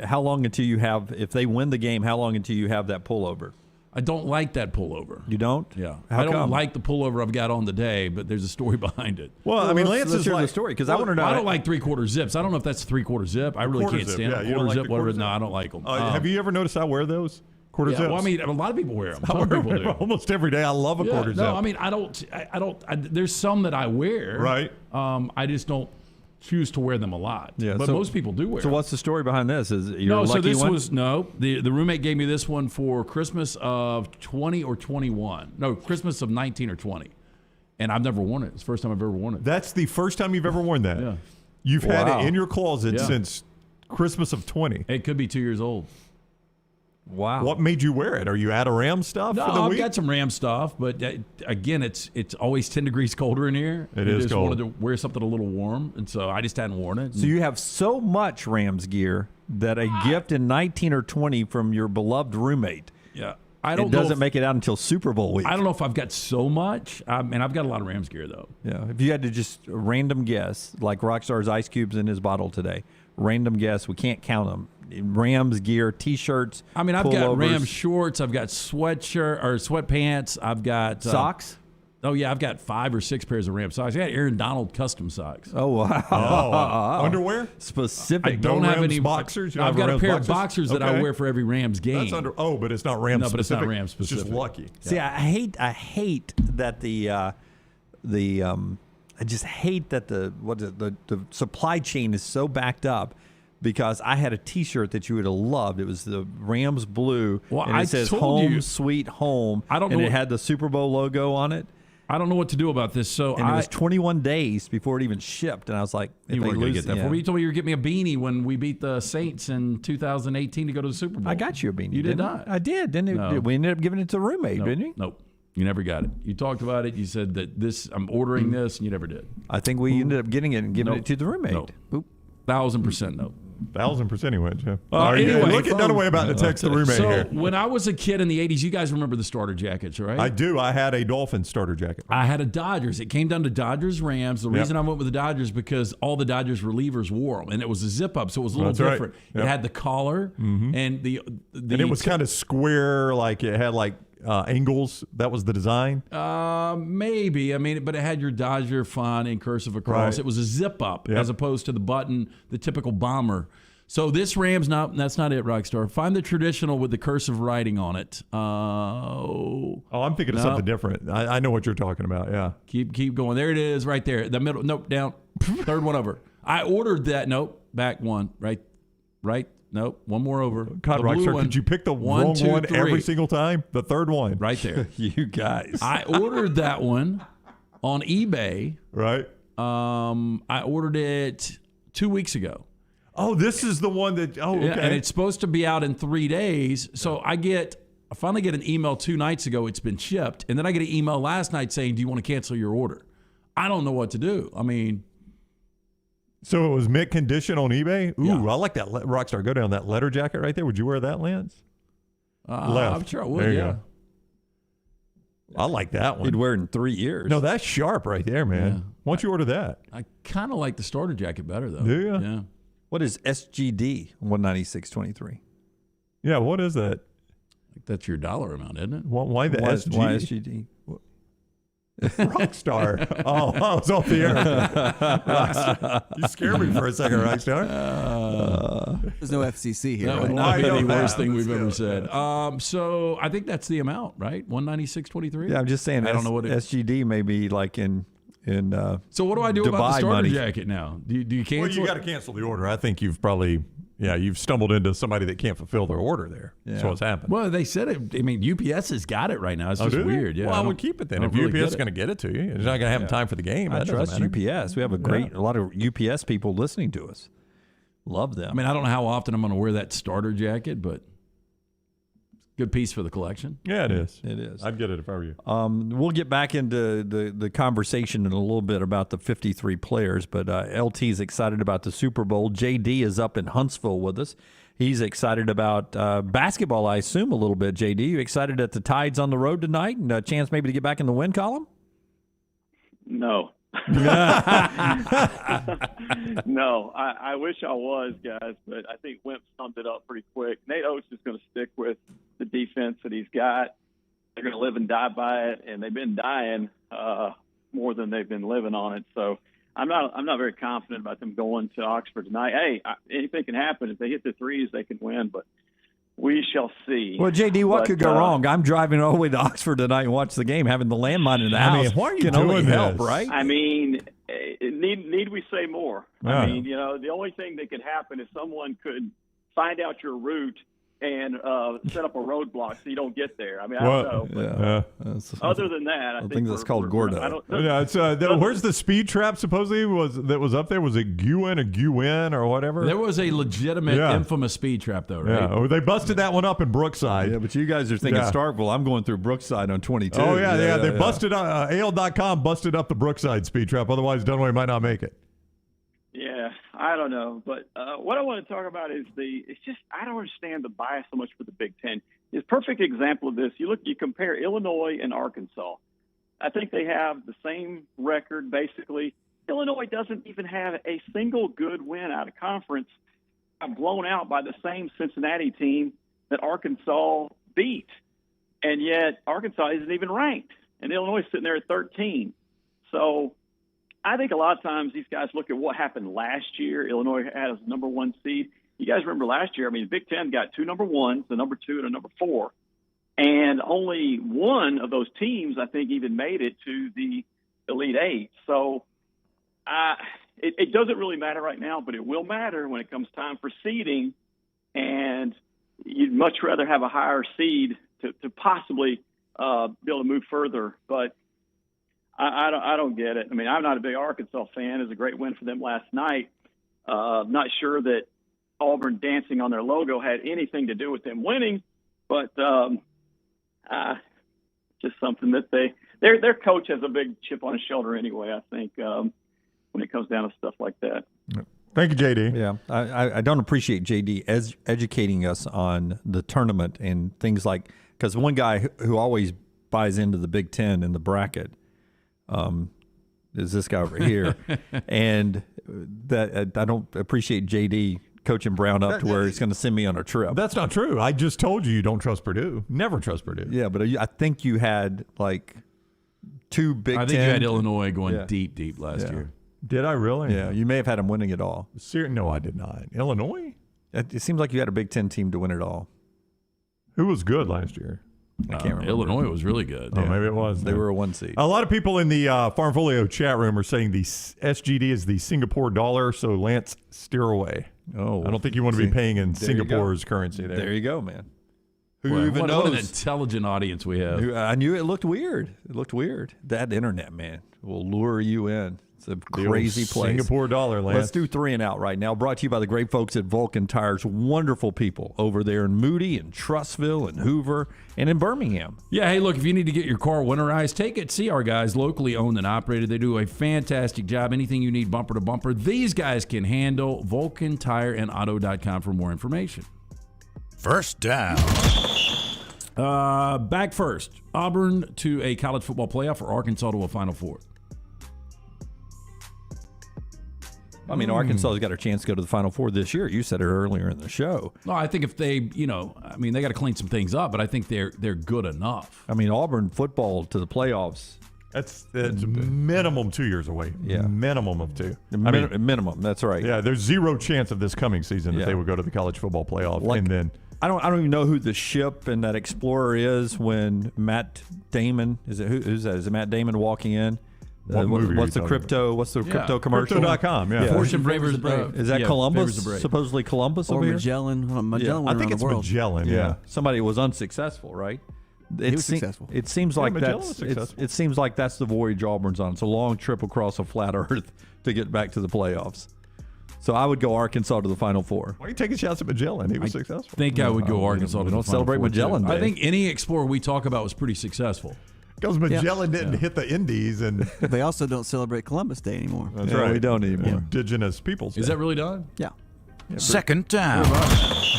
how long until you have, if they win the game, how long until you have that pullover? I don't like that pullover. You don't? Yeah. How I don't come? like the pullover I've got on today, but there's a story behind it. Well, I mean, Lance let's is hear like the story because I want to know. I don't like 3/4 zips. I don't know if that's 3/4 zip. I really quarter can't zip, stand yeah, it. you don't Quarter like zip, the whatever. quarter No, zip? I don't like them. Have you ever noticed I wear those quarter zips? Well, I mean, a lot of people wear them. I Some wear people do. almost every day. I love a quarter zip. No, I mean, I don't. There's some that I wear. Right. I just don't choose to wear them a lot. Yeah, but so- most people do wear So them. what's the story behind this? Is you're No, a so lucky this one? was the roommate gave me this one for Christmas of 20 or 21. No, Christmas of 19 or 20, and I've never worn it. It's the first time I've ever worn it. That's the first time you've ever worn that. Yeah. You've had Wow. it in your closet Yeah. since Christmas of 20. It could be 2 years old. Wow. What made you wear it? Are you out of Ram stuff No, for the I've week? got some Ram stuff, but again, it's always 10 degrees colder in here. It I is just cold. wanted to wear something a little warm, and so I just hadn't worn it. So you have so much Rams gear that a gift in 19 or 20 from your beloved roommate. Yeah. I don't it know doesn't if- make it out until Super Bowl week. I don't know if I've got so much, and I've got a lot of Rams gear though. Yeah. If you had to just random guess, like Rockstar's ice cubes in his bottle today, random guess, we can't count them. Rams gear, T-shirts. I mean, I've got pullovers. Ram shorts. I've got sweatshirt or sweatpants. I've got Socks? Oh yeah, I've got 5 or 6 pairs of Ram socks. I got Aaron Donald custom socks. Oh wow! Underwear? Specific. I don't have Rams any boxers. You I've don't got have a pair Rams of boxers that I Okay. wear for every Rams game. That's but it's not Rams No, but it's specific. not Rams It's specific. just lucky. See, I hate that I just hate that the supply chain is so backed up. Because I had a T-shirt that you would have loved. It was the Rams blue, Well, and it I says told "Home you. Sweet Home." I don't and know it what- had the Super Bowl logo on it. I don't know what to do about this. So And it was 21 days before it even shipped. And I was like, if you they weren't going to lose, get that yeah. for me. You told me you were getting me a beanie when we beat the Saints in 2018 to go to the Super Bowl. I got you a beanie. You did didn't I? not. I did, didn't No. it? We ended up giving it to a roommate, Nope. didn't we? Nope. You never got it. You talked about it. You said that I'm ordering this, and you never did. I think we ended up getting it and giving Nope. it to the roommate. Nope. Boop. 1000% no. 1000% he went, Jeff. Anyway, look at Dunaway about to text the roommate so here. when I was a kid in the 80s, you guys remember the starter jackets, right? I do. I had a Dolphins starter jacket. I had a Dodgers. It came down to Dodgers Rams. The Yep. reason I went with the Dodgers because all the Dodgers relievers wore them, and it was a zip up, so it was a little That's right. different. Yep. It had the collar and the And it was kind of square, like it had like angles. That was the design. maybe. I mean, but it had your Dodger font in cursive across. Right. It was a zip up Yep. as opposed to the button, the typical bomber. So this Rams, that's not it, Rockstar. Find the traditional with the cursive writing on it. I'm thinking of something different. I know what you're talking about. Yeah. Keep going. There it is, right there. The middle. Nope, down. Third one over. I ordered that. Nope, back one. Right. Nope, one more over. God, The blue Rockstar, one. could you pick the 1, wrong 2, one 3. every single time? The third one. Right there. You guys. I ordered that one on eBay. Right. I ordered it 2 weeks ago. Oh, this is the one that. Oh, okay. Yeah, and it's supposed to be out in 3 days. So I finally get an email 2 nights ago. It's been shipped, and then I get an email last night saying, "Do you want to cancel your order?" I don't know what to do. I mean, So it was mint condition on eBay. Ooh, Yeah. I like that. Rockstar, go down that letter jacket right there. Would you wear that, Lance? Left. I'm sure I would. There you Yeah. go. I like that one. You'd wear it in 3 years. No, that's sharp right there, man. Yeah. Why don't you order that? I kind of like the starter jacket better though. Do you? Yeah. What is SGD 196.23? Yeah, what is that? That's your dollar amount, isn't it? Why the Why SG? why SGD? Rockstar. Oh, I was off the air. Rockstar. You scared me for a second, Rockstar. There's no FCC here. That would right? not be I the know worst that. thing we've Let's ever go. said. So I think that's the amount, right? 196.23. Yeah, I'm just saying. I don't know what it is. SGD may be like in So what do I do about the Dubai starter money. jacket now? Do you cancel? Well, you got to cancel the order. I think you've probably, you've stumbled into somebody that can't fulfill their order there. That's Yeah. what's happened. Well, they said it. I mean, UPS has got it right now. It's Oh, just do they? weird. Yeah. Well, I don't- would keep it then. I If don't really UPS is get going to it. get it to you, you're not going to have time for the game. I That trust doesn't matter. UPS. We have a lot of UPS people listening to us. Love them. I mean, I don't know how often I'm going to wear that starter jacket, but good piece for the collection. Yeah, it is. It is. I'd get it if I were you. We'll get back into the conversation in a little bit about the 53 players, but LT is excited about the Super Bowl. JD is up in Huntsville with us. He's excited about basketball, I assume, a little bit. JD, you excited that the Tide's on the road tonight and a chance maybe to get back in the win column? No. No, I wish I was, guys, but I think Wimp summed it up pretty quick. Nate Oates is going to stick with the defense that he's got. they're going to live and die by it, and they've been dying more than they've been living on it. So I'm not very confident about them going to Oxford tonight. Hey, anything can happen. If they hit the threes, they can win, but we shall see. Well, JD, what could go wrong? I'm driving all the way to Oxford tonight and watch the game. Having the landmine in the house. I mean, why are you can doing only help, this? right? I mean, need we say more? Yeah. I mean, the only thing that could happen is someone could find out your route and set up a roadblock so you don't get there. I mean, I don't know. But other than that, I think that's called Gordo. Yeah, it's where's the speed trap supposedly that was up there? Was it Guin or Guin or whatever? There was a legitimate, infamous speed trap, though, right? Yeah, they busted that one up in Brookside. Yeah, but you guys are thinking Starkville. I'm going through Brookside on 22. Oh, yeah. They busted AL.com busted up the Brookside speed trap. Otherwise, Dunaway might not make it. Yeah, I don't know. But what I want to talk about is I don't understand the bias so much for the Big Ten. It's a perfect example of this. You compare Illinois and Arkansas. I think they have the same record, basically. Illinois doesn't even have a single good win out of conference, blown out by the same Cincinnati team that Arkansas beat. And yet Arkansas isn't even ranked, and Illinois is sitting there at 13. So I think a lot of times these guys look at what happened last year. Illinois had a number 1 seed. You guys remember last year, I mean, the Big Ten got 2 number 1s, the number 2 and a number 4. And only one of those teams, I think, even made it to the Elite Eight. So it doesn't really matter right now, but it will matter when it comes time for seeding. And you'd much rather have a higher seed to possibly be able to move further. But I don't get it. I mean, I'm not a big Arkansas fan. It was a great win for them last night. Not sure that Auburn dancing on their logo had anything to do with them winning, but just something that their coach has a big chip on his shoulder anyway, I think, when it comes down to stuff like that. Thank you, JD. Yeah, I don't appreciate JD educating us on the tournament and things like, because one guy who always buys into the Big Ten in the bracket is this guy over here, and that I don't appreciate JD coaching Brown up to where he's going to send me on a trip. That's not true. I just told you don't trust Purdue. Never trust Purdue. Yeah, but I think you had like 2 Big Ten. I think you had Illinois going deep last year. Did I really? Yeah, you may have had them winning it all. No, I did not. Illinois? It seems like you had a Big Ten team to win it all. Who was good last year? I can't remember. Illinois was really good. Oh, maybe it was. They were a 1 seed. A lot of people in the Farmfolio chat room are saying the SGD is the Singapore dollar, so Lance, steer away. Oh, I don't think you want to be paying in Singapore's currency there. There you go, man. Who even knows? What an intelligent audience we have. I knew it looked weird. That internet, man, will lure you in. It's a crazy place. Singapore dollar, Lance. Let's do 3 and out right now. Brought to you by the great folks at Vulcan Tires. Wonderful people over there in Moody and Trussville and Hoover and in Birmingham. Yeah, hey, look, if you need to get your car winterized, take it. See our guys, locally owned and operated. They do a fantastic job. Anything you need bumper to bumper, these guys can handle. VulcanTireandAuto.com for more information. First down. Back first. Auburn to a college football playoff or Arkansas to a Final Four? I mean, Arkansas has got a chance to go to the Final Four this year. You said it earlier in the show. No, I think if they, they got to clean some things up, but I think they're good enough. I mean, Auburn football to the playoffs. That's minimum 2 years away. Yeah. Minimum of 2. Minimum, that's right. Yeah, there's zero chance of this coming season that they would go to the college football playoff. Like, and then I don't even know who the ship and that Explorer is when Matt Damon, who's that? Is it Matt Damon walking in? What's the crypto commercial? Crypto.com, yeah. Fortune favors the brave. Is that Columbus? Supposedly Columbus or over here? Magellan. I think it's Magellan, yeah. Somebody was unsuccessful, right? He was successful. It seems like it seems like that's the voyage Auburn's on. It's a long trip across a flat earth to get back to the playoffs. So I would go Arkansas to the Final Four. Why are you taking shots at Magellan? He was successful. I think I would go Arkansas to the Final Four. Celebrate Magellan Day. I think any Explorer we talk about was pretty successful. Because Magellan didn't hit the Indies, and they also don't celebrate Columbus Day anymore. That's right. We don't anymore. Indigenous Peoples Day. Is that really done? Yeah. Second down.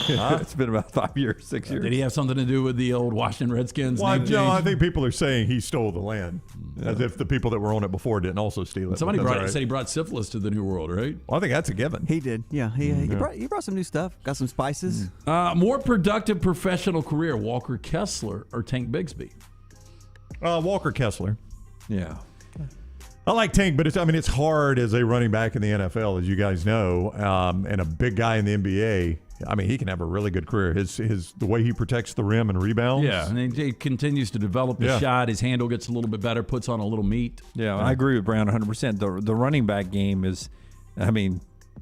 It's been about 5 years, 6 years. Did he have something to do with the old Washington Redskins? Well, name no, change? I think people are saying he stole the land, as if the people that were on it before didn't also steal it. Somebody said he brought syphilis to the New World, right? Well, I think that's a given. He did. Yeah, he brought some new stuff. Got some spices. More productive professional career: Walker Kessler or Tank Bigsby? Walker Kessler. Yeah. I like Tank, but it's hard as a running back in the NFL, as you guys know, and a big guy in the NBA. I mean, he can have a really good career. The way he protects the rim and rebounds. Yeah, and he continues to develop the shot. His handle gets a little bit better, puts on a little meat. Yeah, I agree with Brown 100%. The running back game is,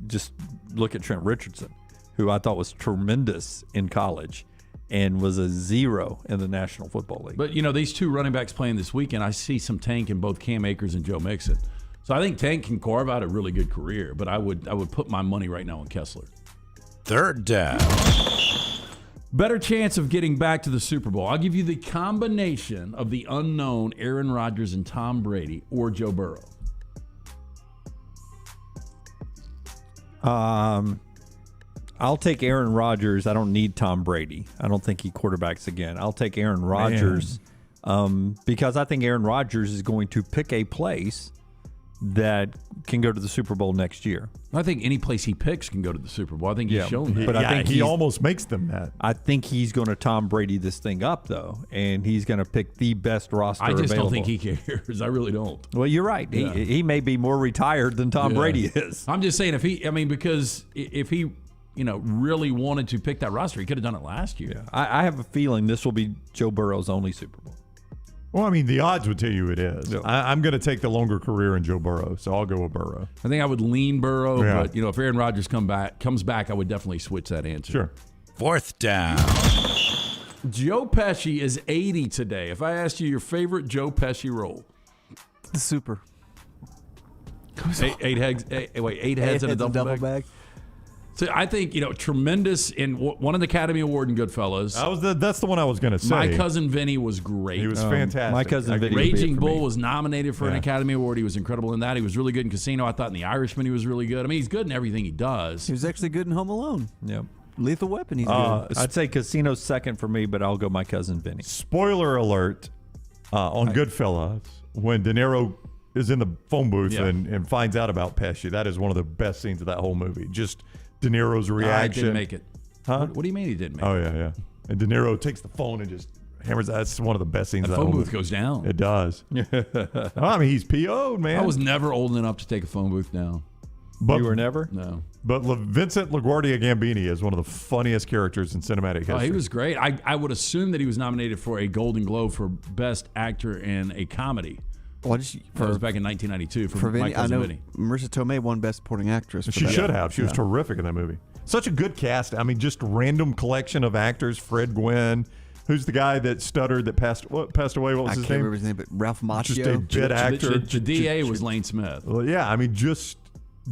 just look at Trent Richardson, who I thought was tremendous in college and was a 0 in the National Football League. But, these two running backs playing this weekend, I see some Tank in both Cam Akers and Joe Mixon. So I think Tank can carve out a really good career, but I would put my money right now on Kessler. Third down. Better chance of getting back to the Super Bowl. I'll give you the combination of the unknown Aaron Rodgers and Tom Brady or Joe Burrow. I'll take Aaron Rodgers. I don't need Tom Brady. I don't think he quarterbacks again. I'll take Aaron Rodgers because I think Aaron Rodgers is going to pick a place that can go to the Super Bowl next year. I think any place he picks can go to the Super Bowl. I think he's shown that. But I think he almost makes them that. I think he's going to Tom Brady this thing up, though, and he's going to pick the best roster available. I just don't think he cares. I really don't. Well, you're right. Yeah. He may be more retired than Tom Brady is. I'm just saying because if he really wanted to pick that roster, he could have done it last year. Yeah. I have a feeling this will be Joe Burrow's only Super Bowl. Well, the odds would tell you it is. Yeah. I'm going to take the longer career in Joe Burrow, so I'll go with Burrow. I think I would lean Burrow, but if Aaron Rodgers comes back, I would definitely switch that answer. Sure. Fourth down. Joe Pesci is 80 today. If I asked you your favorite Joe Pesci role, The Super. Eight heads in a double bag. So I think, tremendous in won an Academy Award in Goodfellas. That's the one I was going to say. My Cousin Vinny was great. He was fantastic. My Cousin Vinny. Raging Bull was nominated for an Academy Award. He was incredible in that. He was really good in Casino. I thought in The Irishman he was really good. He's good in everything he does. He was actually good in Home Alone. Yep. Lethal Weapon, he's good. I'd say Casino's second for me, but I'll go My Cousin Vinny. Spoiler alert on Goodfellas, when De Niro is in the phone booth and finds out about Pesci, that is one of the best scenes of that whole movie. Just De Niro's reaction. Didn't make it. Huh? What do you mean he didn't make it? Oh, yeah. And De Niro takes the phone and just hammers. That's one of the best scenes of that phone whole booth movie. goes down. It does. He's PO'd, man. I was never old enough to take a phone booth down. But, you were never? No. But Vincent LaGuardia Gambini is one of the funniest characters in cinematic history. Oh, he was great. I would assume that he was nominated for a Golden Globe for Best Actor in a Comedy. That was back in 1992 for Vinny. My Cousin I know Vinny. Marissa Tomei won Best Supporting Actress. She should have. She was terrific in that movie. Such a good cast. Just random collection of actors. Fred Gwynn. Who's the guy that stuttered that passed away? What was his name? I can't remember his name, but Ralph Macchio. Just a bit actor. The DA was Lane Smith. Well, yeah,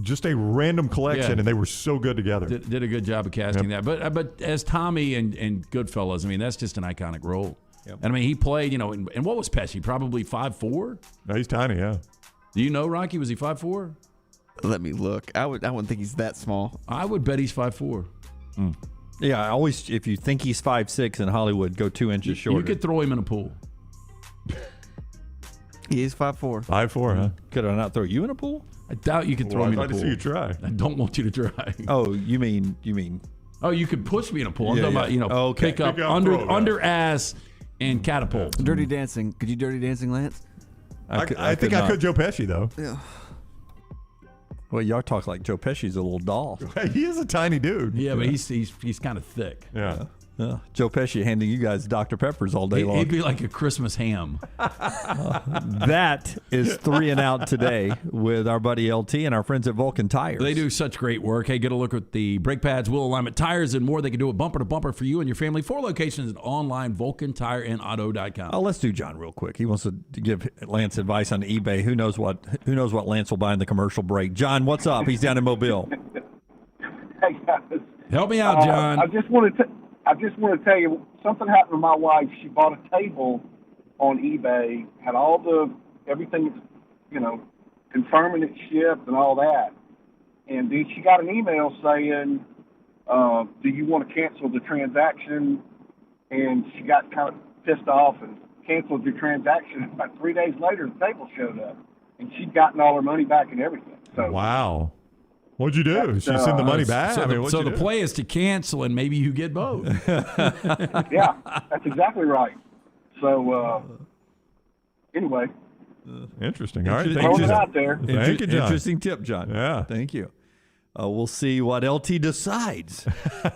just a random collection, and they were so good together. Did a good job of casting that. But as Tommy and Goodfellas, that's just an iconic role. Yep. And he played, and what was Pesci? Probably 5'4"? No, he's tiny, yeah. Do you know, Rocky? Was he 5'4"? Let me look. I wouldn't think he's that small. I would bet he's 5'4". Yeah, always, if you think he's 5'6" in Hollywood, go 2 inches shorter. You could throw him in a pool. He is 5'4". 5'4", huh? Could I not throw you in a pool? I doubt you could throw me in a pool. I'd like to see you try. I don't want you to try. Oh, you mean? Oh, you could push me in a pool. I'm talking about, pick up under ass and catapult. Dirty Dancing. Could you Dirty Dancing, Lance? I think I could Joe Pesci, though. Yeah. Well, y'all talk like Joe Pesci's a little doll. He is a tiny dude. Yeah, but he's kind of thick. Yeah. Joe Pesci handing you guys Dr. Peppers all day long. He'd be like a Christmas ham. That is 3 and Out today with our buddy LT and our friends at Vulcan Tires. They do such great work. Hey, get a look at the brake pads, wheel alignment, tires, and more. They can do it bumper to bumper for you and your family. 4 locations and online, VulcanTireandAuto.com. Oh, let's do John real quick. He wants to give Lance advice on eBay. Who knows what Lance will buy in the commercial break. John, what's up? He's down in Mobile. Hey, guys. Help me out, John. I just want to tell you, something happened to my wife. She bought a table on eBay, had everything, confirming it's shipped and all that. And then she got an email saying, do you want to cancel the transaction? And she got kind of pissed off and canceled the transaction. About 3 days later, the table showed up. And she'd gotten all her money back and everything. So, wow. What'd you do? She send the money back? So the play is to cancel, and maybe you get both. Yeah, that's exactly right. So anyway. Interesting. All right. Throwing it out there. Thank you, John. Interesting tip, John. Yeah. Thank you. We'll see what LT decides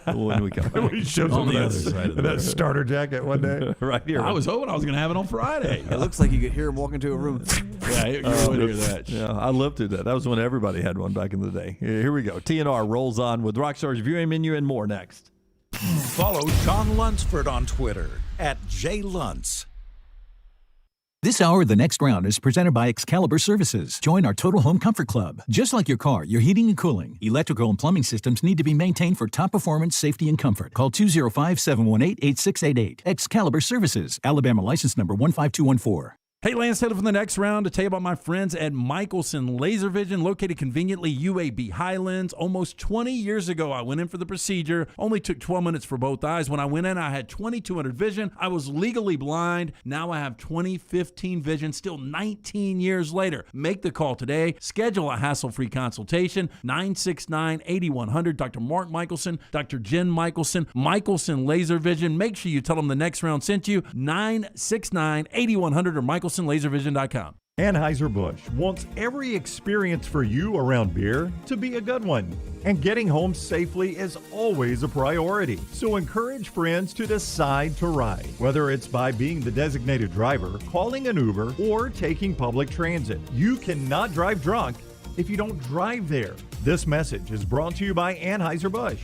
when we come back. We shows On him the other side of the that road. starter jacket one day. Right here. I was hoping I was going to have it on Friday. It looks like you could hear him walk into a room. Yeah, you would hear that. Yeah, I lived through that. That was when everybody had one back in the day. Here we go. TNR rolls on with Rockstar's viewing menu and more next. Follow John Lunsford on Twitter @JLuntz. This hour of The Next Round is presented by Excalibur Services. Join our Total Home Comfort Club. Just like your car, your heating and cooling, electrical and plumbing systems need to be maintained for top performance, safety, and comfort. Call 205-718-8688. Excalibur Services. Alabama license number 15214. Hey, Lance Taylor from The Next Round to tell you about my friends at Michelson Laser Vision, located conveniently UAB Highlands. Almost 20 years ago, I went in for the procedure. Only took 12 minutes for both eyes. When I went in, I had 20/200 vision. I was legally blind. Now I have 20/15 vision, still 19 years later. Make the call today. Schedule a hassle-free consultation. 969-8100. Dr. Mark Michelson, Dr. Jen Michelson, Michelson Laser Vision. Make sure you tell them The Next Round sent you. 969-8100 or MichelsonLaserVision.com. Anheuser-Busch wants every experience for you around beer to be a good one. And getting home safely is always a priority. So encourage friends to decide to ride, whether it's by being the designated driver, calling an Uber, or taking public transit. You cannot drive drunk if you don't drive there. This message is brought to you by Anheuser-Busch,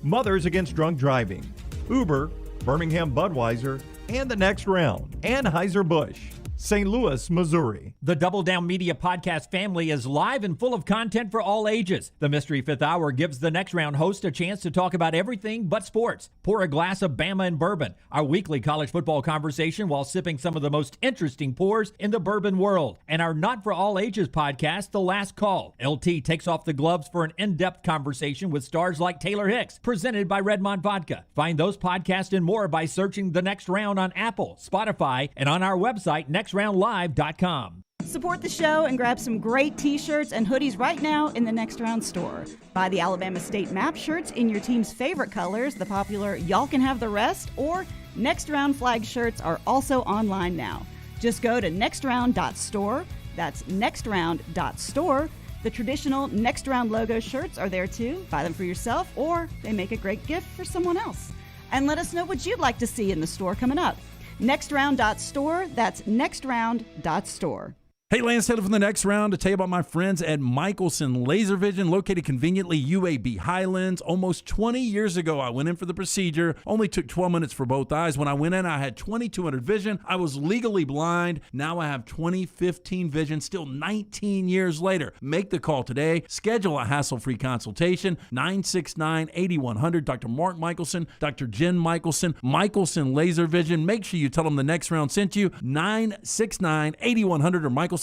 Mothers Against Drunk Driving, Uber, Birmingham Budweiser, and The Next Round. Anheuser-Busch, St. Louis, Missouri. The Double Down Media podcast family is live and full of content for all ages. The Mystery Fifth Hour gives The Next Round host a chance to talk about everything but sports. Pour a glass of Bama and bourbon, our weekly college football conversation while sipping some of the most interesting pours in the bourbon world. And our Not For All Ages podcast, The Last Call. LT takes off the gloves for an in-depth conversation with stars like Taylor Hicks, presented by Redmond Vodka. Find those podcasts and more by searching The Next Round on Apple, Spotify, and on our website, nextroundlive.com. Support the show and grab some great t-shirts and hoodies right now in the Next Round store. Buy the Alabama State map shirts in your team's favorite colors, the popular Y'all Can Have the Rest, or Next Round flag shirts are also online now. Just go to nextround.store. That's nextround.store. The traditional Next Round logo shirts are there too. Buy them for yourself, or they make a great gift for someone else. And let us know what you'd like to see in the store coming up. Nextround.store. That's nextround.store. Hey, Lance Taylor from The Next Round to tell you about my friends at Michelson Laser Vision, located conveniently UAB Highlands. Almost 20 years ago, I went in for the procedure. Only took 12 minutes for both eyes. When I went in, I had 20/200 vision. I was legally blind. Now I have 20/15 vision, still 19 years later. Make the call today. Schedule a hassle-free consultation. 969-8100. Dr. Mark Michelson, Dr. Jen Michelson, Michelson Laser Vision. Make sure you tell them The Next Round sent you. 969-8100 or MichelsonLaserVision.com.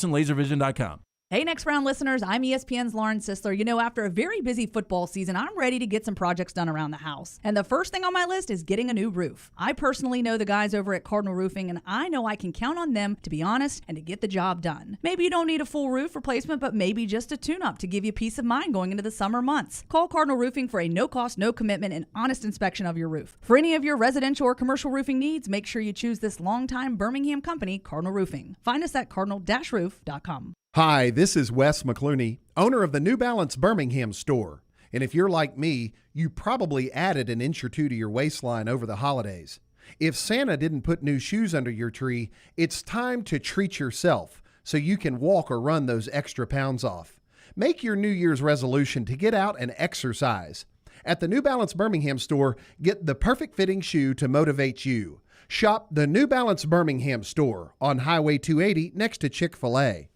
Hey, Next Round listeners, I'm ESPN's Lauren Sisler. You know, after a very busy football season, I'm ready to get some projects done around the house. And the first thing on my list is getting a new roof. I personally know the guys over at Cardinal Roofing, and I know I can count on them to be honest and to get the job done. Maybe you don't need a full roof replacement, but maybe just a tune-up to give you peace of mind going into the summer months. Call Cardinal Roofing for a no-cost, no-commitment, and honest inspection of your roof. For any of your residential or commercial roofing needs, make sure you choose this longtime Birmingham company, Cardinal Roofing. Find us at cardinal-roof.com. Hi, this is Wes McClooney, owner of the New Balance Birmingham store. And if you're like me, you probably added an inch or two to your waistline over the holidays. If Santa didn't put new shoes under your tree, it's time to treat yourself so you can walk or run those extra pounds off. Make your New Year's resolution to get out and exercise. At the New Balance Birmingham store, get the perfect fitting shoe to motivate you. Shop the New Balance Birmingham store on Highway 280 next to Chick-fil-A.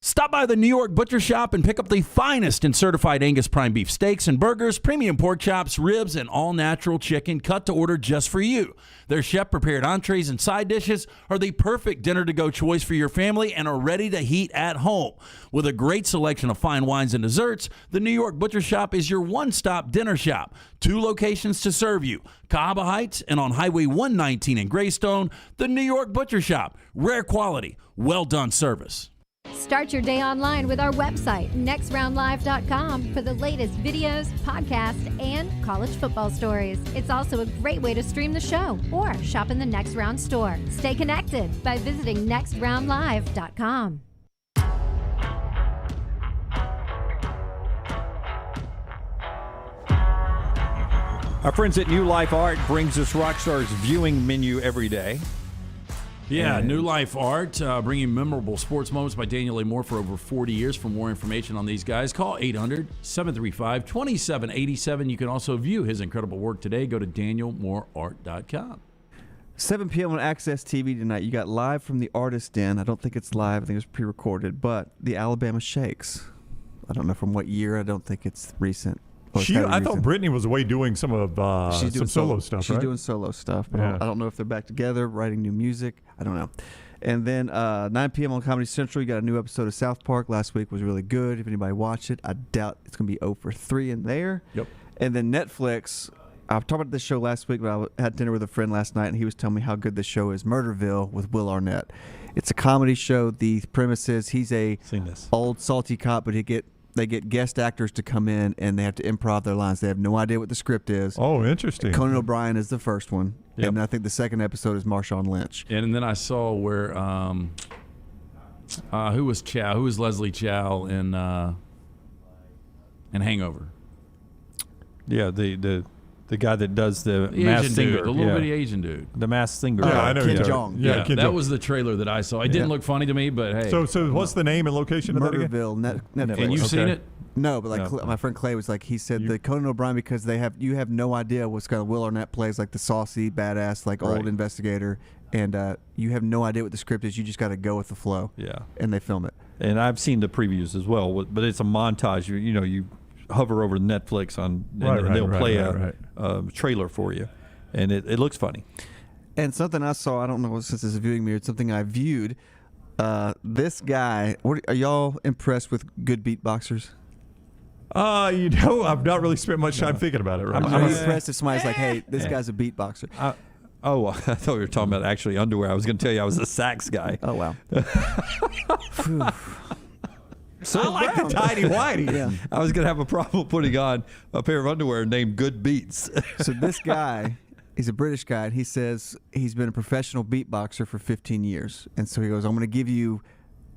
Stop by the New York Butcher Shop and pick up the finest in certified Angus prime beef steaks and burgers, premium pork chops, ribs, and all-natural chicken cut to order just for you. Their chef-prepared entrees and side dishes are the perfect dinner-to-go choice for your family and are ready to heat at home. With a great selection of fine wines and desserts, the New York Butcher Shop is your one-stop dinner shop. 2 locations to serve you, Cahaba Heights and on Highway 119 in Greystone. The New York Butcher Shop, rare quality, well-done service. Start your day online with our website, nextroundlive.com, for the latest videos, podcasts, and college football stories. It's also a great way to stream the show or shop in the Next Round store. Stay connected by visiting nextroundlive.com. Our friends at New Life Art brings us Rockstar's viewing menu every day. Yeah, New Life Art, bringing memorable sports moments by Daniel A. Moore for over 40 years. For more information on these guys, call 800-735-2787. You can also view his incredible work today. Go to danielmooreart.com. 7 p.m. on Access TV tonight. You got Live from the Artist Den. I don't think it's live. I think it was pre-recorded. But the Alabama Shakes. I don't know from what year. I don't think it's recent. I thought Brittany was away doing some of some solo stuff. She's doing solo stuff, but I don't know if they're back together writing new music. I don't know. And then 9 p.m. on Comedy Central, you got a new episode of South Park. Last week was really good. If anybody watched it, I doubt it's going to be 0 for 3 in there. Yep. And then Netflix. I talked about this show last week, but I had dinner with a friend last night, and he was telling me how good this show is. Murderville with Will Arnett. It's a comedy show. The premise is he's a old salty cop, but they get guest actors to come in, and they have to improv their lines. They have no idea what the script is. Oh, interesting. Conan O'Brien is the first one, and I think the second episode is Marshawn Lynch. And then I saw where who was Chow? Who was Leslie Chow in Hangover? Yeah, the guy that does the Masked Singer, dude, the little bitty Asian dude, the Masked Singer. Yeah, I know. Ken Jeong. Yeah, Ken that Jeong. was the trailer that I saw. It didn't look funny to me, but hey. So what's the name and location of that again? Murderville, Netflix. And you've seen it? No, but my friend Clay was like, he said the Conan O'Brien, because you have no idea what's going to. Will Arnett plays like the saucy, badass, like old investigator, and you have no idea what the script is. You just got to go with the flow. Yeah, and they film it. And I've seen the previews as well, but it's a montage. You hover over Netflix and they'll play a trailer for you, and it looks funny. And something I saw, I don't know since it's a viewing mirror, it's something I viewed. This guy, are y'all impressed with good beatboxers? I've not really spent much time thinking about it. Right? I'm impressed if somebody's like, "Hey, this guy's a beatboxer." I thought we were talking about actually underwear. I was going to tell you I was a sax guy. Oh wow. So I like the tidy whitey. Yeah. I was going to have a problem putting on a pair of underwear named Good Beats. So this guy, he's a British guy, and he says he's been a professional beatboxer for 15 years. And so he goes, I'm going to give you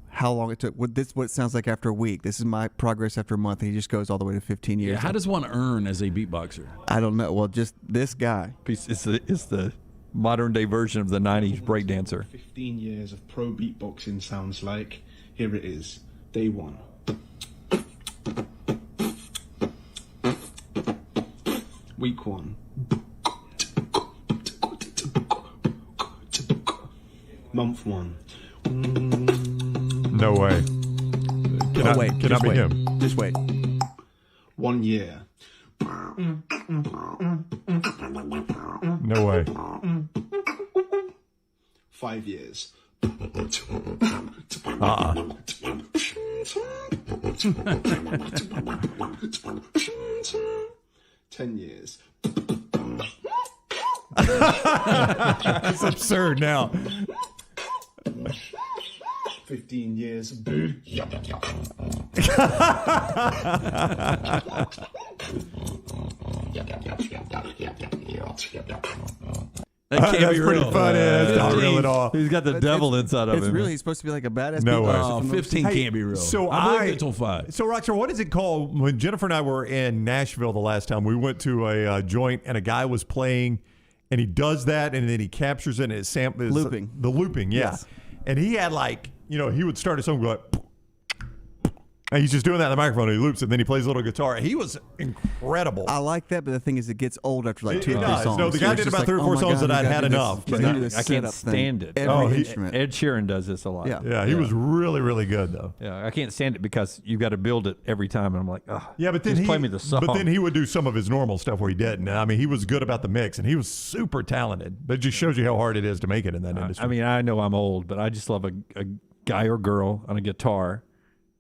how long it took. What it sounds like after a week. This is my progress after a month. And he just goes all the way to 15 years. Yeah, how does one earn as a beatboxer? I don't know. Well, just this guy. It's the modern day version of the 90s breakdancer. 15 years of pro beatboxing sounds like. Here it is. Day 1. Week 1. Month 1. No way. Cannot be him. Just wait. 1 year. No way. 5 years. 10 years. It's absurd now. 15 years. That can't be pretty real. funny. That's not real at all. He's got the devil inside of It's him. really, he's supposed to be like a badass No way. beatboxer. 15 can't be real. So I believe until 5. So Rockstar, what is it called? When Jennifer and I were in Nashville the last time, we went to a joint and a guy was playing, and he does that, and then he captures it, and it's Looping. The looping, yeah. Yes. And he had he would start a song like, and he's just doing that in the microphone. And he loops it, and then he plays a little guitar. He was incredible. I like that, but the thing is, it gets old after like 2 or 3 does. songs. No, the guy So it's did just about 3 or 4 songs that I'd had enough. But I can't stand it. Every instrument. Ed Sheeran does this a lot. Yeah. He was really, really good though. Yeah, I can't stand it because you got to build it every time, and I'm like, oh, Yeah, but then just play me the song. But then he would do some of his normal stuff where he didn't. I mean, he was good about the mix, and he was super talented. But it just shows you how hard it is to make it in that industry. I mean, I know I'm old, but I just love a guy or girl on a guitar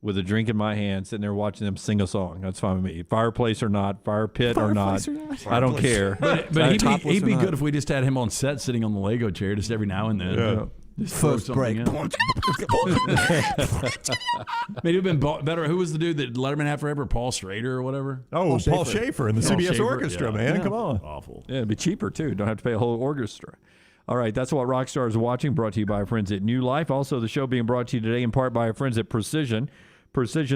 with a drink in my hand, sitting there watching them sing a song. That's fine with me. Fireplace or not, fire pit or not, I don't care. But he'd be good if we just had him on set sitting on the Lego chair just every now and then. Yeah. Just throw First something break. in. Maybe it'd been better. Who was the dude that Letterman had forever? Paul Schrader or whatever? Oh, Paul Schaefer in the Paul CBS Schaefer, Orchestra, yeah. man. Yeah. Come on. Awful. Yeah, it'd be cheaper, too. Don't have to pay a whole orchestra. All right, that's what Rockstar is watching, brought to you by our friends at New Life. Also, the show being brought to you today in part by our friends at Precision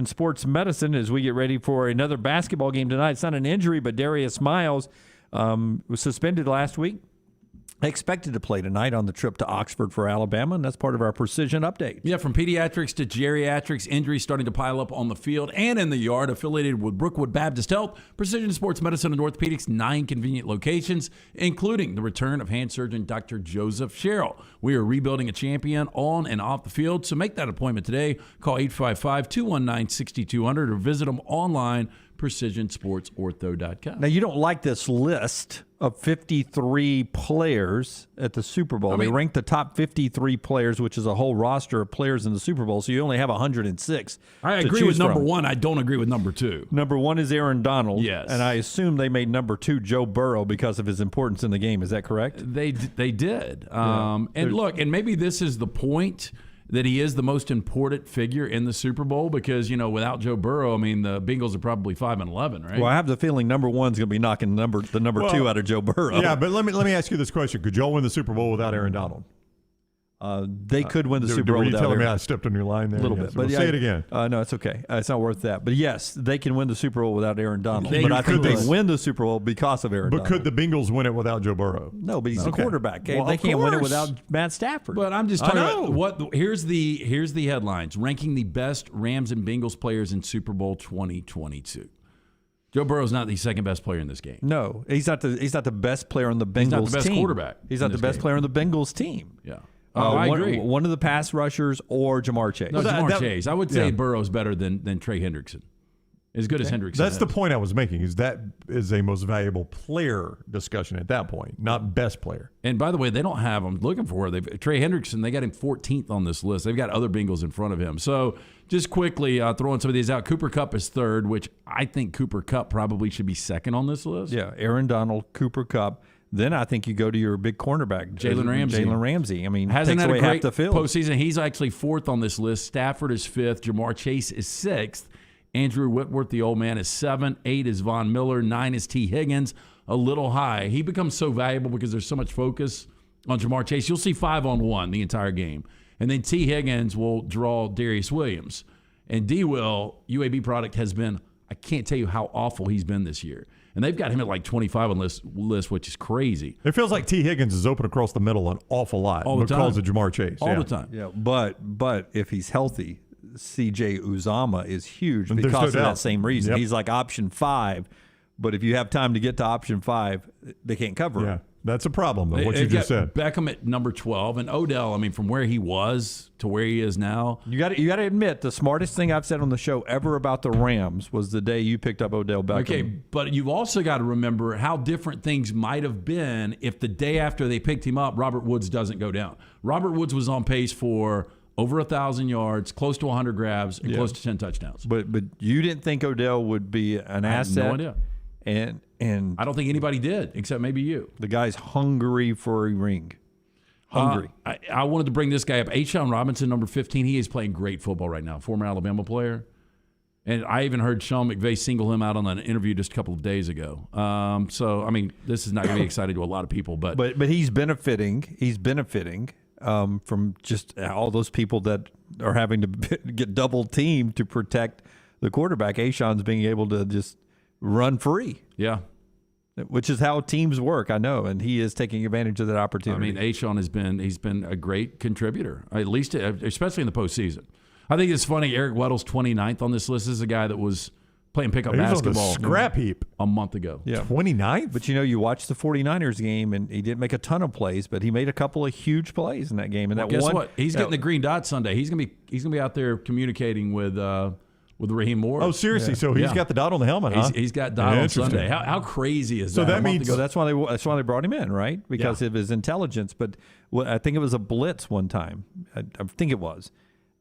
Sports Medicine, as we get ready for another basketball game tonight. It's not an injury, but Darius Miles was suspended last week. Expected to play tonight on the trip to Oxford for Alabama, and that's part of our Precision update. Yeah, from pediatrics to geriatrics, injuries starting to pile up on the field and in the yard. Affiliated with Brookwood Baptist Health, Precision Sports Medicine and Orthopedics, 9 convenient locations, including the return of hand surgeon Dr. Joseph Sherrill. We are rebuilding a champion on and off the field, so make that appointment today. Call 855-219-6200 or visit them online, precisionsportsortho.com. Now, you don't like this list of 53 players at the Super Bowl. They ranked the top 53 players, which is a whole roster of players in the Super Bowl, so you only have 106. I agree with number one. I don't agree with number two. Number one is Aaron Donald. Yes. And I assume they made number 2 Joe Burrow because of his importance in the game. Is that correct? They did. Yeah. And look, and maybe this is the point that he is the most important figure in the Super Bowl because, without Joe Burrow, I mean, the Bengals are probably 5-11, right? Well, I have the feeling number one's going to be knocking the number 2 out of Joe Burrow. Yeah, but let me ask you this question: could y'all win the Super Bowl without Aaron Donald? They could win the Super Bowl Were you without telling me Aaron. I stepped on your line there? A little Yes. bit. Well, But say it again. No, it's okay. It's not worth that. But yes, they can win the Super Bowl without Aaron Donald. They But I think could. they win the Super Bowl because of Aaron But Donald. could the Bengals win it without Joe Burrow? No, but he's the Okay. quarterback. Well, they of can't win it course. without Matt Stafford. But I'm just talking about here's the headlines. Ranking the best Rams and Bengals players in Super Bowl 2022. Joe Burrow's not the second best player in this game. No, he's not the best player on the Bengals team. He's not the best quarterback He's in not the this best game. player on the Bengals team. Yeah. I agree. One of the pass rushers or Jamar Chase. No, Jamar Chase. I would say yeah. Burrow's better than Trey Hendrickson. As good as Hendrickson That's is. the point I was making. Is that is a most valuable player discussion at that point, not best player. And by the way, they don't have him looking for Trey Hendrickson. They got him 14th on this list. They've got other Bengals in front of him. So just quickly throwing some of these out. Cooper Kupp is third, which I think Cooper Kupp probably should be second on this list. Yeah, Aaron Donald, Cooper Kupp. Then I think you go to your big cornerback, Jalen Ramsey. I mean, hasn't takes had away a great half the field. postseason. He's actually fourth on this list. Stafford is fifth. Jamar Chase is sixth. Andrew Whitworth, the old man, is 7. 8 is Von Miller. 9 is T. Higgins. A little high. He becomes so valuable because there's so much focus on Jamar Chase. You'll see 5-on-1 the entire game. And then T. Higgins will draw Darius Williams. And D-Will, UAB product, has been, I can't tell you how awful he's been this year. And they've got him at like 25 on this list, which is crazy. It feels like T. Higgins is open across the middle an awful lot All the because time. of Jamar Chase. All yeah. the time. Yeah, but if he's healthy, C.J. Uzomah is huge There's because no of doubt. that same reason. Yep. He's like option 5, but if you have time to get to option 5, they can't cover Yeah, him. that's a problem, though, what you They've just got said. Beckham at number 12. And Odell, I mean, from where he was to where he is now. You got to admit, the smartest thing I've said on the show ever about the Rams was the day you picked up Odell Beckham. Okay, but you've also got to remember how different things might have been if the day after they picked him up, Robert Woods doesn't go down. Robert Woods was on pace for over 1,000 yards, close to 100 grabs, and close to 10 touchdowns. But you didn't think Odell would be an asset? I have no idea. And I don't think anybody did, except maybe you. The guy's hungry for a ring. Hungry. I wanted to bring this guy up. A'Shawn Robinson, number 15. He is playing great football right now, former Alabama player. And I even heard Sean McVay single him out on an interview just a couple of days ago. So, I mean, this is not going to be exciting to a lot of people. But he's benefiting. He's benefiting from just all those people that are having to get double teamed to protect the quarterback. A'Shawn's being able to just run free. Yeah. Which is how teams work, I know, and he is taking advantage of that opportunity. I mean, A'Shawn he's been a great contributor, at least especially in the postseason. I think it's funny. Eric Weddle's 29th on this list. This is a guy that was playing pickup basketball on the scrap heap a month ago. Yeah. 29th? But you watched the 49ers game, and he didn't make a ton of plays, but he made a couple of huge plays in that game. And Well, that guess one, what? He's getting the green dot Sunday. He's gonna be out there communicating with Raheem Moore. Oh, seriously? So he's got the dot on the helmet, huh? He's got dot on Interesting. Sunday. How crazy is So that? that means that's why they brought him in, right? Because of his intelligence. But I think it was a blitz one time. I think it was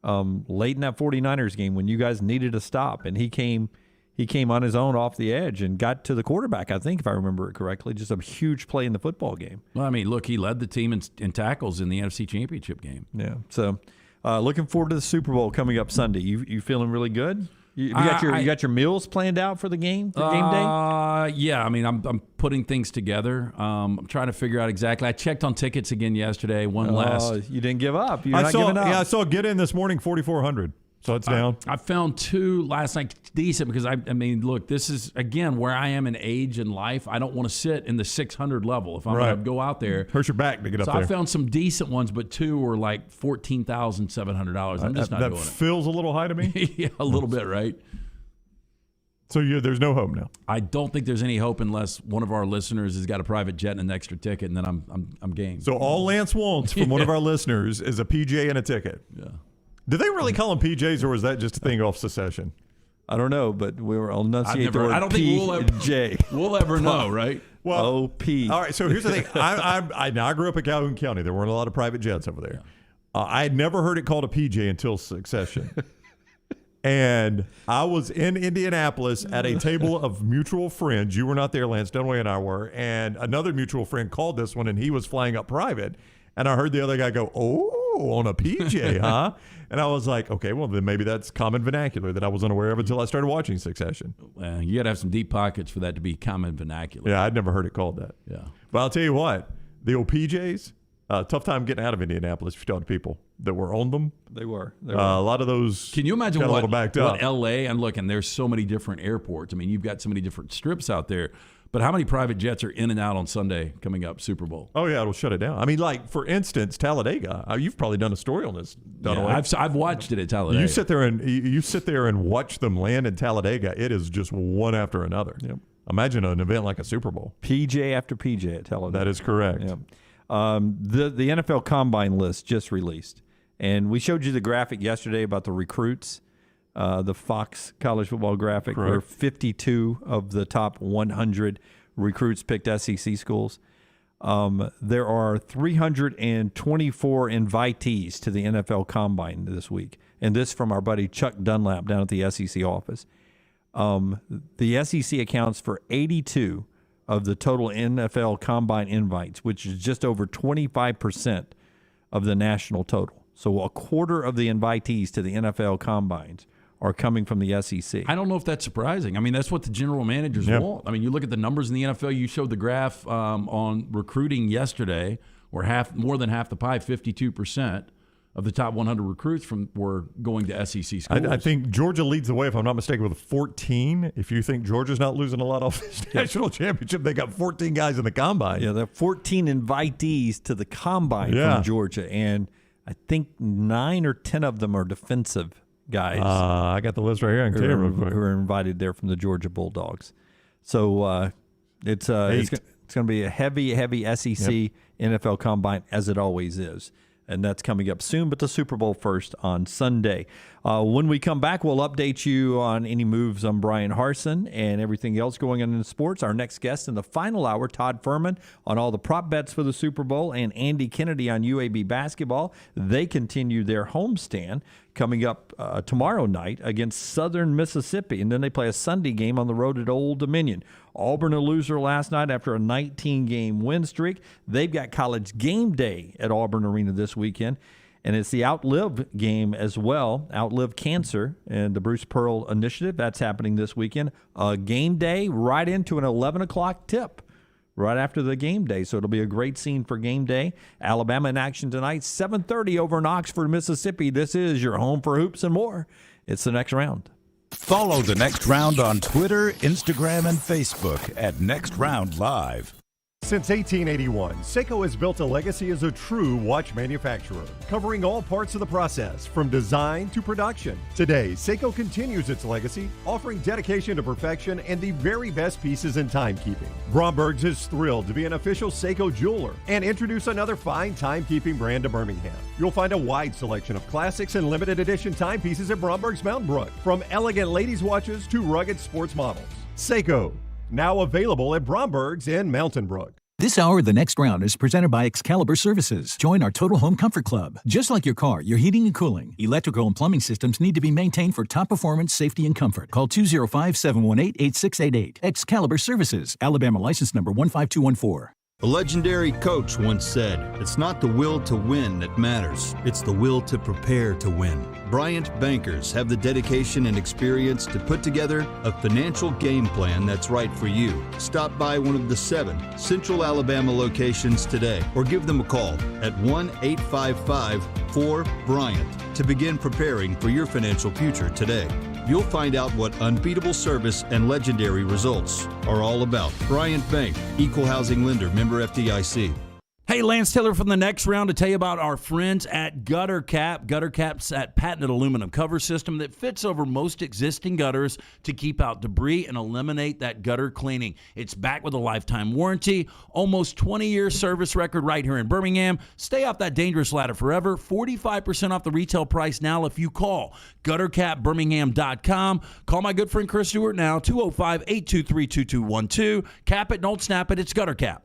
late in that 49ers game when you guys needed a stop, and he came he came on his own off the edge and got to the quarterback, I think, if I remember it correctly. Just a huge play in the football game. Well, I mean, look, he led the team in tackles in the NFC Championship game. Yeah. So looking forward to the Super Bowl coming up Sunday. You feeling really good? You got your meals planned out for the game, for game day? Yeah, I mean, I'm putting things together. I'm trying to figure out exactly. I checked on tickets again yesterday. One last. You didn't give up. You're not giving up. Yeah, I saw Get In this morning, 4,400. So it's down. I found 2 last night decent because, I mean, look, this is, again, where I am in age and life. I don't want to sit in the 600 level if I'm going to go out there. Hurts your back to get up there. So I found some decent ones, but 2 were like $14,700. I'm just not doing it. That feels a little high to me. Yeah, a little bit, right? So there's no hope now. I don't think there's any hope unless one of our listeners has got a private jet and an extra ticket, and then I'm game. So all Lance wants from one of our listeners is a PJ and a ticket. Yeah. Do they really call them PJs, or was that just a thing off Secession? I don't know, but we were enunciate the word I don't P think and J. We'll ever know, right? Well, OP. All right, so here's the thing. I grew up in Calhoun County. There weren't a lot of private jets over there. I had never heard it called a PJ until Succession. And I was in Indianapolis at a table of mutual friends. You were not there, Lance Dunaway and I were. And another mutual friend called this one, and he was flying up private. And I heard the other guy go, "Oh, on a PJ, huh?" And I was like, okay, well, then maybe that's common vernacular that I was unaware of until I started watching Succession. Well, you got to have some deep pockets for that to be common vernacular. Yeah, I'd never heard it called that. Yeah. But I'll tell you what, the old PJs, tough time getting out of Indianapolis if you talk to people that were on them. They were. A lot of those. Can you imagine got a little backed up. what LA, and look, and there's so many different airports. I mean, you've got so many different strips out there. But how many private jets are in and out on Sunday coming up, Super Bowl? Oh, yeah, it'll shut it down. I mean, like, for instance, Talladega. You've probably done a story on this, Yeah, I've watched it at Talladega. You sit there and watch them land in Talladega. It is just one after another. Yep. Imagine an event like a Super Bowl. PJ after PJ at Talladega. That is correct. Yep. The NFL Combine list just released. And we showed you the graphic yesterday about the recruits. The Fox College Football graphic, where 52 of the top 100 recruits picked SEC schools. There are 324 invitees to the NFL Combine this week, and this from our buddy Chuck Dunlap down at the SEC office. The SEC accounts for 82 of the total NFL Combine invites, which is just over 25% of the national total. So a quarter of the invitees to the NFL Combines are coming from the SEC. I don't know if that's surprising. I mean, that's what the general managers want. I mean, you look at the numbers in the NFL. You showed the graph on recruiting yesterday, where more than half the pie, 52% of the top 100 recruits were going to SEC schools. I think Georgia leads the way, if I'm not mistaken, with 14. If you think Georgia's not losing a lot off this national championship, they got 14 guys in the Combine. Yeah, there are 14 invitees to the Combine from Georgia, and I think 9 or 10 of them are defensive guys. I got the list right here. Who are invited there from the Georgia Bulldogs. So it's going to be a heavy SEC NFL Combine, as it always is. And that's coming up soon, but the Super Bowl first on Sunday. When we come back, we'll update you on any moves on Brian Harsin and everything else going on in sports. Our next guest in the final hour, Todd Fuhrman, on all the prop bets for the Super Bowl, and Andy Kennedy on UAB basketball. They continue their homestand coming up tomorrow night against Southern Mississippi, and then they play a Sunday game on the road at Old Dominion. Auburn a loser last night after a 19-game win streak. They've got College Game Day at Auburn Arena this weekend, and it's the Outlive game as well, Outlive Cancer and the Bruce Pearl Initiative. That's happening this weekend. Game day right into an 11 o'clock tip right after the game day, so it'll be a great scene for game day. Alabama in action tonight, 7:30 over in Oxford, Mississippi. This is your home for hoops and more. It's the Next Round. Follow the Next Round on Twitter, Instagram, and Facebook at Next Round Live. Since 1881, Seiko has built a legacy as a true watch manufacturer, covering all parts of the process, from design to production. Today, Seiko continues its legacy, offering dedication to perfection and the very best pieces in timekeeping. Bromberg's is thrilled to be an official Seiko jeweler and introduce another fine timekeeping brand to Birmingham. You'll find a wide selection of classics and limited edition timepieces at Bromberg's Mountain Brook, from elegant ladies' watches to rugged sports models. Seiko, now available at Bromberg's in Mountain Brook. This hour of The Next Round is presented by Excalibur Services. Join our Total Home Comfort Club. Just like your car, your heating and cooling, electrical and plumbing systems need to be maintained for top performance, safety, and comfort. Call 205-718-8688. Excalibur Services. Alabama license number 15214. A legendary coach once said, "It's not the will to win that matters, it's the will to prepare to win." Bryant bankers have the dedication and experience to put together a financial game plan that's right for you. Stop by one of the 7 Central Alabama locations today or give them a call at 1-855-4-BRYANT to begin preparing for your financial future today. You'll find out what unbeatable service and legendary results are all about. Bryant Bank, Equal Housing Lender, member FDIC. Hey, Lance Taylor from The Next Round to tell you about our friends at Gutter Cap. Gutter Cap's that patented aluminum cover system that fits over most existing gutters to keep out debris and eliminate that gutter cleaning. It's backed with a lifetime warranty, almost 20-year service record right here in Birmingham. Stay off that dangerous ladder forever. 45% off the retail price now if you call guttercapbirmingham.com. Call my good friend Chris Stewart now, 205-823-2212. Cap it, don't snap it. It's Gutter Cap.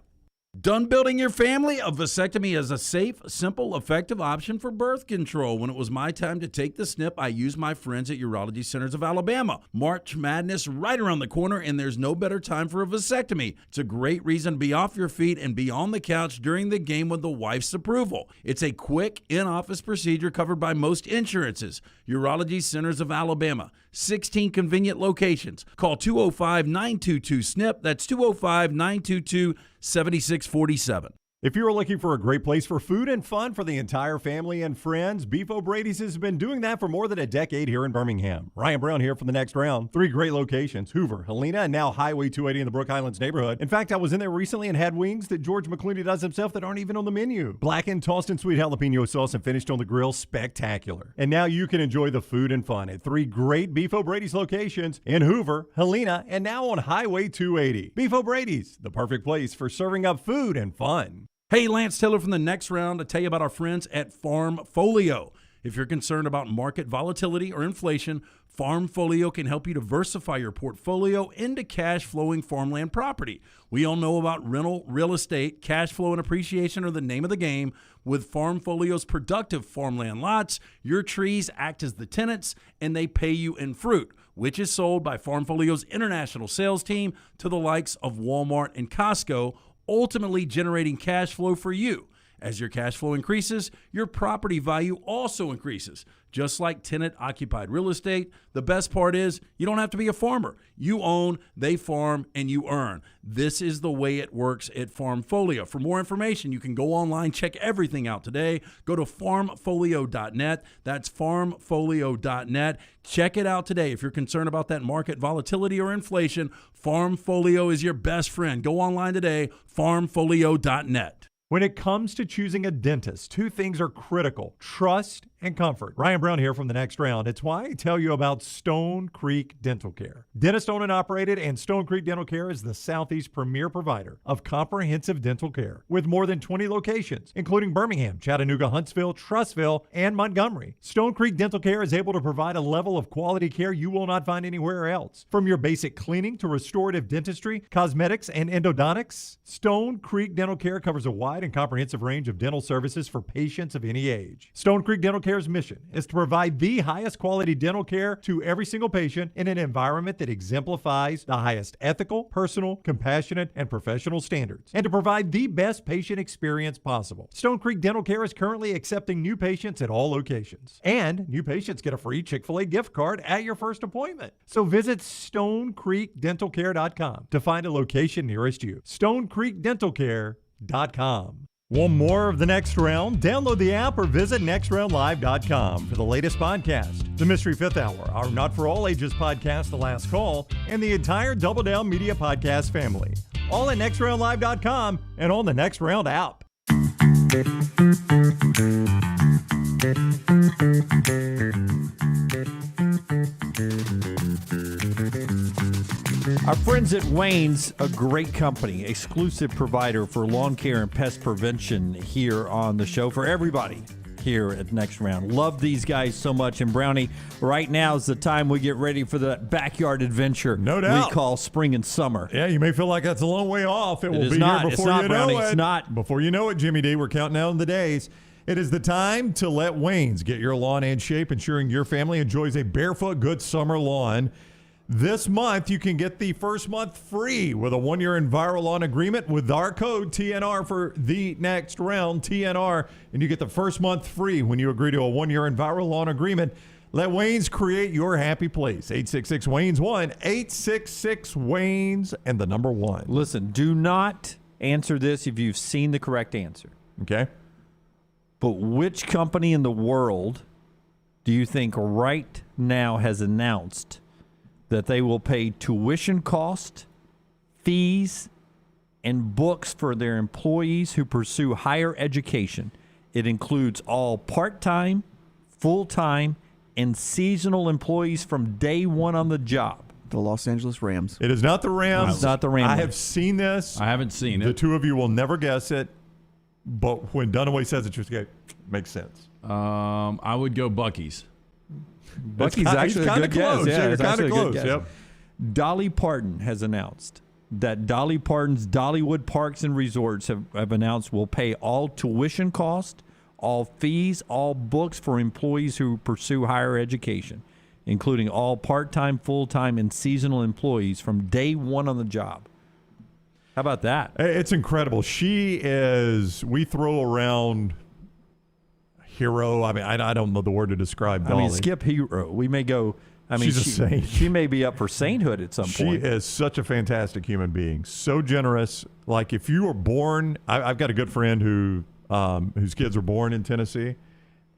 Done building your family? A vasectomy is a safe, simple, effective option for birth control. When it was my time to take the snip, I used my friends at Urology Centers of Alabama. March Madness right around the corner, and there's no better time for a vasectomy. It's a great reason to be off your feet and be on the couch during the game with the wife's approval. It's a quick, in-office procedure covered by most insurances. Urology Centers of Alabama. 16 convenient locations. Call 205-922-SNP. That's 205-922-7647. If you're looking for a great place for food and fun for the entire family and friends, Beef O'Brady's has been doing that for more than a decade here in Birmingham. Ryan Brown here for The Next Round. 3 great locations, Hoover, Helena, and now Highway 280 in the Brook Highlands neighborhood. In fact, I was in there recently and had wings that George McClooney does himself that aren't even on the menu. Blackened, tossed in sweet jalapeno sauce, and finished on the grill. Spectacular. And now you can enjoy the food and fun at 3 great Beef O'Brady's locations in Hoover, Helena, and now on Highway 280. Beef O'Brady's, the perfect place for serving up food and fun. Hey, Lance Taylor from The Next Round to tell you about our friends at Farmfolio. If you're concerned about market volatility or inflation, Farmfolio can help you diversify your portfolio into cash-flowing farmland property. We all know about rental real estate. Cash flow and appreciation are the name of the game. With Farmfolio's productive farmland lots, your trees act as the tenants, and they pay you in fruit, which is sold by Farmfolio's international sales team to the likes of Walmart and Costco, ultimately generating cash flow for you. As your cash flow increases, your property value also increases. Just like tenant-occupied real estate, the best part is you don't have to be a farmer. You own, they farm, and you earn. This is the way it works at Farmfolio. For more information, you can go online, check everything out today. Go to farmfolio.net. That's farmfolio.net. Check it out today. If you're concerned about that market volatility or inflation, Farmfolio is your best friend. Go online today, farmfolio.net. When it comes to choosing a dentist, 2 things are critical: trust and comfort. Ryan Brown here from The Next Round. It's why I tell you about Stone Creek Dental Care. Dentist owned and operated, and Stone Creek Dental Care is the Southeast premier provider of comprehensive dental care with more than 20 locations, including Birmingham, Chattanooga, Huntsville, Trussville, and Montgomery. Stone Creek Dental Care is able to provide a level of quality care you will not find anywhere else. From your basic cleaning to restorative dentistry, cosmetics, and endodontics, Stone Creek Dental Care covers a wide and comprehensive range of dental services for patients of any age. Stone Creek Dental Care's mission is to provide the highest quality dental care to every single patient in an environment that exemplifies the highest ethical, personal, compassionate, and professional standards, and to provide the best patient experience possible. Stone Creek Dental Care is currently accepting new patients at all locations, and new patients get a free Chick-fil-A gift card at your first appointment. So visit StoneCreekDentalCare.com to find a location nearest you. StoneCreekDentalCare.com. Want more of The Next Round? Download the app or visit nextroundlive.com for the latest podcast, The Mystery Fifth Hour, our Not For All Ages podcast, The Last Call, and the entire Double Down Media podcast family. All at nextroundlive.com and on the Next Round app. Our friends at Wayne's, a great company, exclusive provider for lawn care and pest prevention here on the show for everybody. here at Next Round. Love these guys so much. And Brownie, right now is the time we get ready for the backyard adventure. No doubt. We call spring and summer. Yeah, you may feel like that's a long way off. It will is be not. here It's before not, you Brownie. know it. It's not. Before you know it, Jimmy D, we're counting down the days. It is the time to let Wayne's get your lawn in shape, ensuring your family enjoys a barefoot good summer lawn. This month, you can get the first month free with a 1-year Enviro-Lawn agreement with our code TNR for the next round, TNR. And you get the first month free when you agree to a 1-year Enviro-Lawn agreement. Let Wayne's create your happy place. 866-WAYNES-1, 866-WAYNES, and the number 1. Listen, do not answer this if you've seen the correct answer. Okay. But which company in the world do you think right now has announced that they will pay tuition cost, fees, and books for their employees who pursue higher education? It includes all part-time, full-time, and seasonal employees from day one on the job. The Los Angeles Rams. It is not the Rams. It's not the Rams. I have seen this. I haven't seen it. The two of you will never guess it. But when Dunaway says it, just go, makes sense. I would go Buc-ee's. Buc-ee's actually a good guess. Yeah, you're it's kind actually of a good close. guess. Yep. Dolly Parton has announced that Dolly Parton's Dollywood Parks and Resorts have announced will pay all tuition cost, all fees, all books for employees who pursue higher education, including all part-time, full-time, and seasonal employees from day one on the job. How about that? It's incredible. She is, we throw around hero. I mean, I don't know the word to describe Dolly. I mean, skip hero. We may go. I mean, she's a saint. She may be up for sainthood at some She point. is such a fantastic human being. So generous. Like if you were born, I've got a good friend who whose kids were born in Tennessee,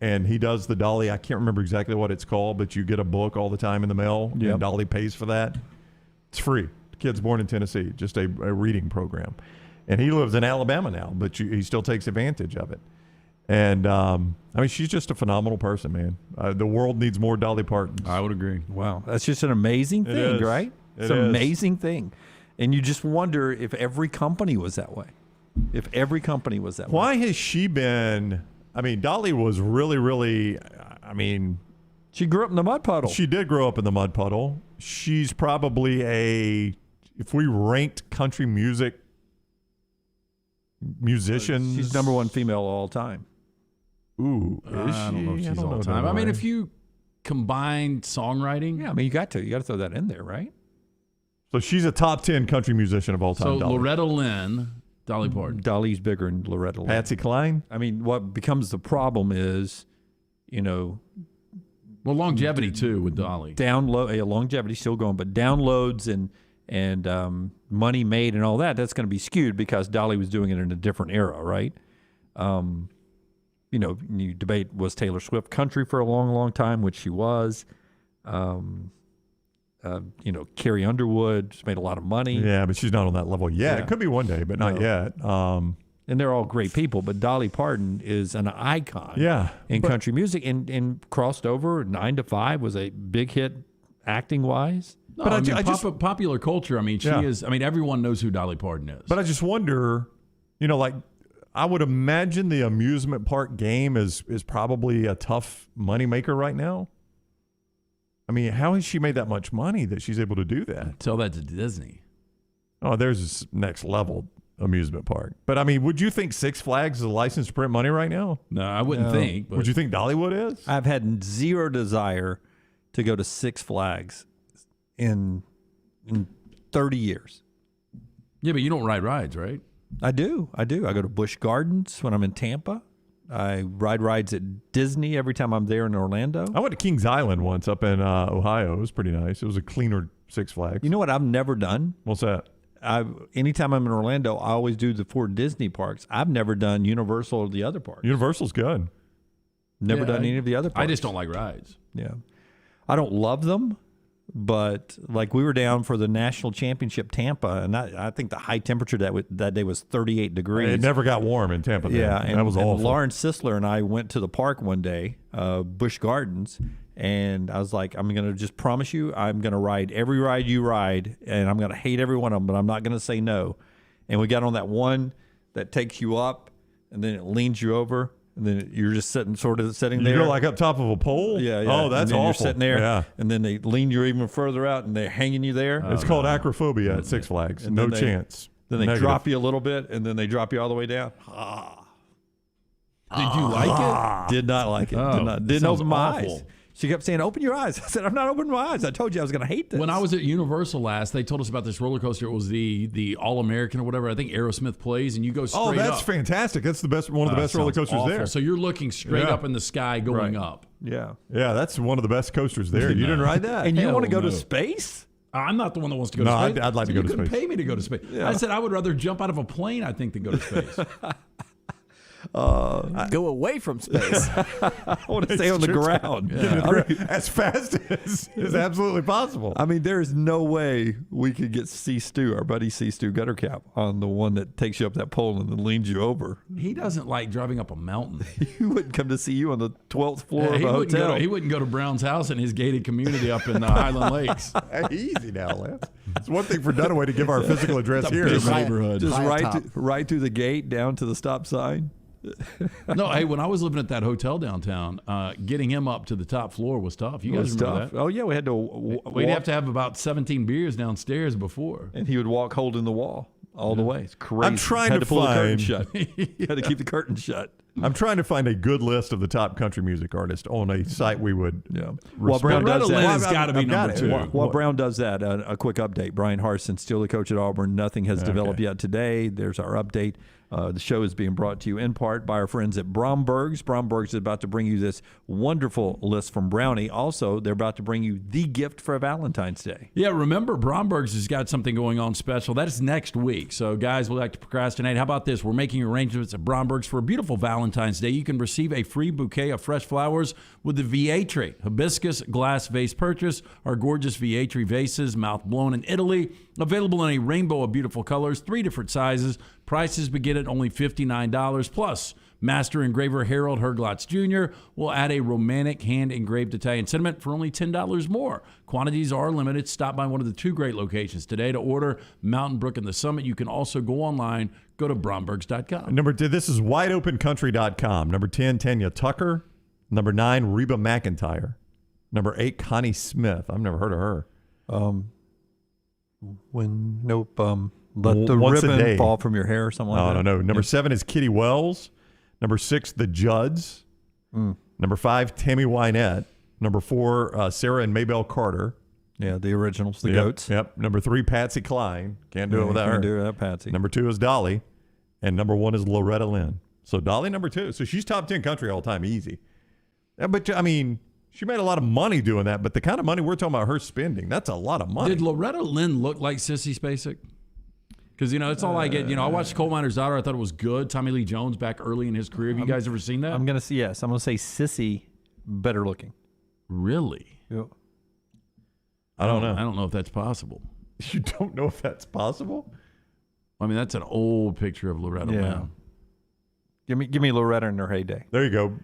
and he does the Dolly. I can't remember exactly what it's called, but you get a book all the time in the mail, Yep. and Dolly pays for that. It's free. Kids born in Tennessee, just a reading program. And he lives in Alabama now, but he still takes advantage of it. And, I mean, she's just a phenomenal person, man. The world needs more Dolly Partons. I would agree. Wow. That's just an amazing It thing, is. right? It's It an is. amazing thing. And you just wonder if every company was that way. If every company was that way. Why has she been? I mean, Dolly was really, really, I mean. She grew up in the mud puddle. She did grow up in the mud puddle. She's probably if we ranked country musicians. She's number one female of all time. Ooh, is I don't know if she? she's all time. I mean, if you combine songwriting. Yeah, I mean, you got to throw that in there, right? So she's a top 10 country musician of all time. So Dolly. Loretta Lynn, Dolly Parton. Dolly's bigger than Loretta Lynn. Patsy Cline. I mean, what becomes the problem is, well, longevity too with Dolly. Longevity still going, but downloads and money made and all that, that's going to be skewed because Dolly was doing it in a different era, right? You debate, was Taylor Swift country for a long, long time, which she was. Carrie Underwood just made a lot of money. Yeah, but she's not on that level yet. Yeah. It could be one day, but not yet. And they're all great people, but Dolly Parton is an icon in country music and crossed over. 9 to 5 was a big hit acting-wise. No, but I just popular culture. I mean, she is. I mean, everyone knows who Dolly Parton is. But I just wonder, I would imagine the amusement park game is probably a tough moneymaker right now. I mean, how has she made that much money that she's able to do that? Tell that to Disney. Oh, there's this next level amusement park. But I mean, would you think Six Flags is a license to print money right now? No, I wouldn't think. But Would you think Dollywood is? I've had zero desire to go to Six Flags in 30 years. Yeah, but you don't ride rides, right? I do. I go to Busch Gardens when I'm in Tampa. I ride rides at Disney every time I'm there in Orlando. I went to Kings Island once up in Ohio. It was pretty nice. It was a cleaner Six Flags. You know what I've never done? What's that? Anytime I'm in Orlando, I always do the 4 Disney parks. I've never done Universal or the other parks. Universal's good. Never done any of the other parks. I just don't like rides. Yeah. I don't love them, but like we were down for the national championship Tampa, and I think the high temperature that day was 38 degrees. It never got warm in Tampa. Yeah, and that was awful. Lauren Sisler and I went to the park one day, Busch Gardens, and I was like, I'm going to just promise you, I'm going to ride every ride you ride, and I'm going to hate every one of them, but I'm not going to say no. And we got on that one that takes you up, and then it leans you over, And then you're just sitting You there. go like up top of a pole? Yeah. Oh, that's and then awful. You're sitting there, Yeah. and then they lean you even further out, and they're hanging you there. It's called acrophobia at Six Flags. And No then chance. Then they Negative. drop you a little bit, and then they drop you all the way down. Did you like it? Did not like it. Oh, Didn't sounds open my awful. eyes. She kept saying, "Open your eyes." I said, "I'm not opening my eyes. I told you I was going to hate this." When I was at Universal last, they told us about this roller coaster. It was the All American or whatever. I think Aerosmith plays, and you go straight up. Oh, that's fantastic. That's the best. One of the best roller coasters awful. there. So you're looking straight up in the sky going up. Yeah. Yeah, that's one of the best coasters there. You didn't ride that? And you Hell want to go no. to space? I'm not the one that wants to go to No, space. I'd like to go to You couldn't space. pay me to go to space. Yeah. I said I would rather jump out of a plane, I think, than go to space. Go away from space. I want to stay on the ground. As fast as is absolutely possible. I mean, there is no way we could get C. Stu, our buddy C. Stu Guttercap, on the one that takes you up that pole and then leans you over. He doesn't like driving up a mountain. He wouldn't come to see you on the 12th floor of he a wouldn't hotel. he wouldn't go to Brown's house in his gated community up in Highland Lakes. Easy now, Lance. It's one thing for Dunaway to give our physical address It's a here. big but- neighborhood. Just High right through the gate down to the stop sign. No, hey, when I was living at that hotel downtown, getting him up to the top floor was tough. You It guys was remember tough. that? Oh yeah, we had to. We'd have to have about 17 beers downstairs before. and he would walk holding the wall all the way. It's crazy. I'm trying had to pull the curtain find- shut. Had to keep the curtain shut. I'm trying to find a good list of the top country music artists on a site we would. Yeah. While Brown Loretta does Lynn that, has got to be I've got number it. two. While Brown does that, a quick update. Brian Harsin, still the coach at Auburn. Nothing has developed yet today. There's our update. The show is being brought to you in part by our friends at Bromberg's. Bromberg's is about to bring you this wonderful list from Brownie. Also, they're about to bring you the gift for Valentine's Day. Yeah, remember, Bromberg's has got something going on special. That is next week. So, guys, we like to procrastinate. How about this? We're making arrangements at Bromberg's for a beautiful Valentine's Day. You can receive a free bouquet of fresh flowers with the Vietri hibiscus glass vase purchase. Our gorgeous Vietri vases, mouth blown in Italy. Available in a rainbow of beautiful colors, 3 different sizes. Prices begin at only $59. Plus, master engraver Harold Herglotz Jr. will add a romantic hand-engraved Italian sentiment for only $10 more. Quantities are limited. Stop by one of the 2 great locations today to order Mountain Brook and the Summit. You can also go online. Go to Brombergs.com. Number 2, this is wideopencountry.com. Number 10, Tanya Tucker. Number 9, Reba McEntire. Number 8, Connie Smith. I've never heard of her. Let the Once a ribbon day. fall from your hair or something like that. No. Number 7 is Kitty Wells. Number 6, The Judds. Number 5, Tammy Wynette. Number 4, Sarah and Maybelle Carter. Yeah, the originals, the Yep, goats. Yep. Number 3, Patsy Cline. Can't do it without her. Can't do it without Patsy. Number 2 is Dolly. And number 1 is Loretta Lynn. So Dolly number 2. So she's top 10 country all time, easy. Yeah, but, I mean, she made a lot of money doing that. But the kind of money we're talking about her spending, that's a lot of money. Did Loretta Lynn look like Sissy Spacek? Because, it's all I get. I watched Coal Miner's Daughter. I thought it was good. Tommy Lee Jones back early in his career. Have you guys ever seen that? I'm going to say yes. I'm going to say Sissy better looking. Really? Yep. I don't know. I don't know if that's possible. You don't know if that's possible? I mean, that's an old picture of Loretta Lynn. Give me Loretta in her heyday. There you go.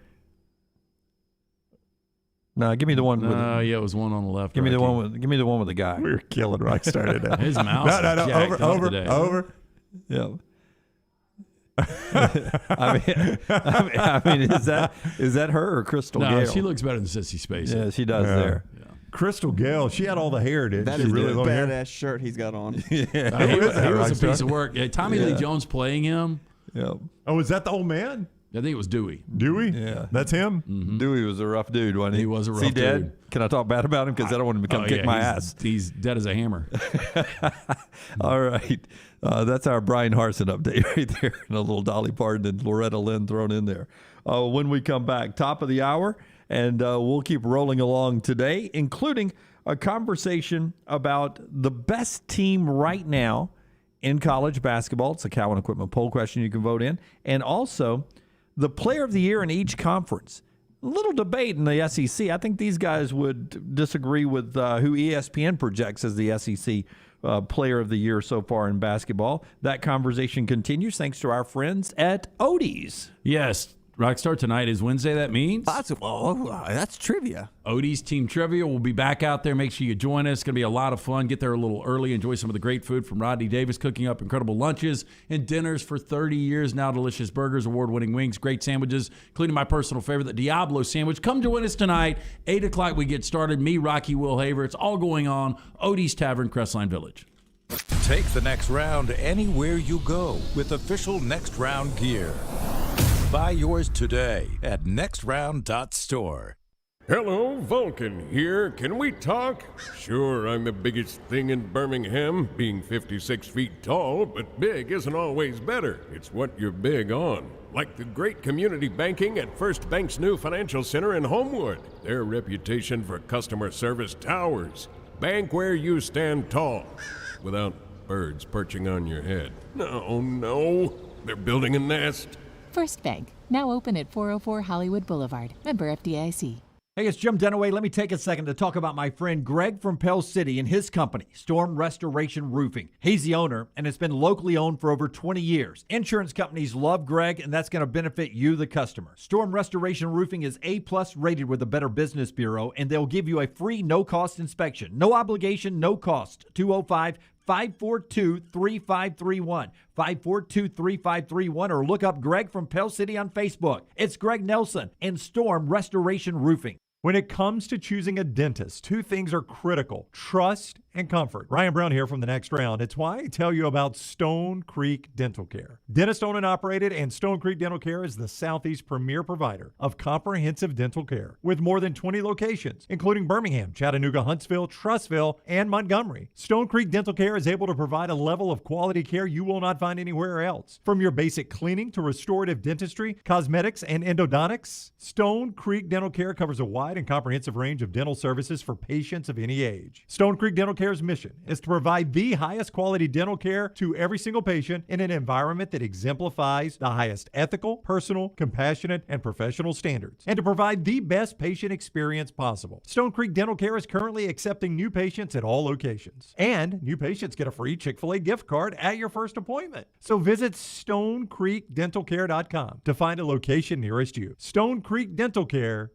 No, give me the one with yeah, it was one on the left. give me the one with the guy. We're killing Rockstar today. His mouth No, is jacked up today. over. Yeah. I mean, is that her or Crystal No, Gale? she looks better than Sissy Spacek. Yeah, she does there. Crystal Gale, she had all the hair, didn't That she? is Really a long hair? badass shirt he's got on. He was a piece of work. Yeah, Tommy Lee Jones playing him. Yep. Oh, is that the old man? I think it was Dewey. Dewey? Yeah. That's him? Mm-hmm. Dewey was a rough dude, wasn't he? He was a Is he rough dead? dude. Can I talk bad about him? Because I don't want him to come kick my ass. He's dead as a hammer. All right. That's our Brian Harsin update right there. And a little Dolly Parton and Loretta Lynn thrown in there. When we come back, top of the hour, and we'll keep rolling along today, including a conversation about the best team right now in college basketball. It's a Cowan Equipment poll question you can vote in. And also the player of the year in each conference. A little debate in the SEC. I think these guys would disagree with who ESPN projects as the SEC player of the year so far in basketball. That conversation continues thanks to our friends at Odie's. Yes. Rockstar, tonight is Wednesday. That means that's trivia. Odie's Team Trivia will be back out there. Make sure you join us. It's going to be a lot of fun. Get there a little early. Enjoy some of the great food from Rodney Davis, cooking up incredible lunches and dinners for 30 years now. Delicious burgers, award-winning wings, great sandwiches, including my personal favorite, the Diablo sandwich. Come join us tonight. 8 o'clock we get started. Me, Rocky, Will Haver. It's all going on. Odie's Tavern, Crestline Village. Take the next round anywhere you go with official Next Round gear. Buy yours today at nextround.store. Hello, Vulcan here. Can we talk? Sure, I'm the biggest thing in Birmingham, being 56 feet tall, but big isn't always better. It's what you're big on. Like the great community banking at First Bank's new financial center in Homewood. Their reputation for customer service towers. Bank where you stand tall, without birds perching on your head. No, they're building a nest. First Bank, now open at 404 Hollywood Boulevard. Member FDIC. Hey, it's Jim Dunaway. Let me take a second to talk about my friend Greg from Pell City and his company, Storm Restoration Roofing. He's the owner, and it's been locally owned for over 20 years. Insurance companies love Greg, and that's going to benefit you, the customer. Storm Restoration Roofing is A+ rated with the Better Business Bureau, and they'll give you a free no-cost inspection. No obligation, no cost. 205-542-3531. 542-3531, or look up Greg from Pell City on Facebook. It's Greg Nelson and Storm Restoration Roofing. When it comes to choosing a dentist, two things are critical: trust and comfort. Ryan Brown here from The Next Round. It's why I tell you about Stone Creek Dental Care. Dentist owned and operated, and Stone Creek Dental Care is the Southeast premier provider of comprehensive dental care with more than 20 locations, including Birmingham, Chattanooga, Huntsville, Trussville, and Montgomery. Stone Creek Dental Care is able to provide a level of quality care you will not find anywhere else. From your basic cleaning to restorative dentistry, cosmetics, and endodontics, Stone Creek Dental Care covers a wide and comprehensive range of dental services for patients of any age. Stone Creek Dental Care's mission is to provide the highest quality dental care to every single patient in an environment that exemplifies the highest ethical, personal, compassionate, and professional standards, and to provide the best patient experience possible. Stone Creek Dental Care is currently accepting new patients at all locations, and new patients get a free Chick-fil-A gift card at your first appointment. So visit StoneCreekDentalCare.com to find a location nearest you. StoneCreekDentalCare.com.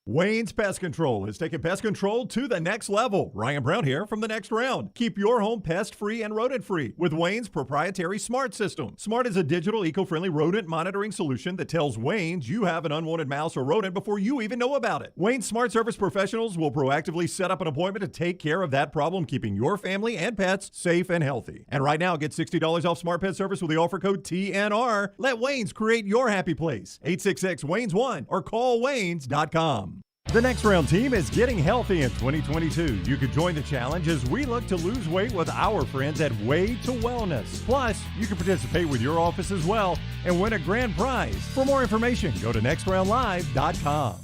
Wayne's Pest Control is taking pest control to the next level. Ryan Brown here from The Next Round. Keep your home pest-free and rodent-free with Wayne's proprietary Smart System. Smart is a digital, eco-friendly rodent monitoring solution that tells Wayne's you have an unwanted mouse or rodent before you even know about it. Wayne's Smart Service professionals will proactively set up an appointment to take care of that problem, keeping your family and pets safe and healthy. And right now, get $60 off Smart Pet Service with the offer code TNR. Let Wayne's create your happy place. 866-WAYNES1 or call Waynes.com. The Next Round team is getting healthy in 2022. You can join the challenge as we look to lose weight with our friends at Way to Wellness. Plus, you can participate with your office as well and win a grand prize. For more information, go to nextroundlive.com.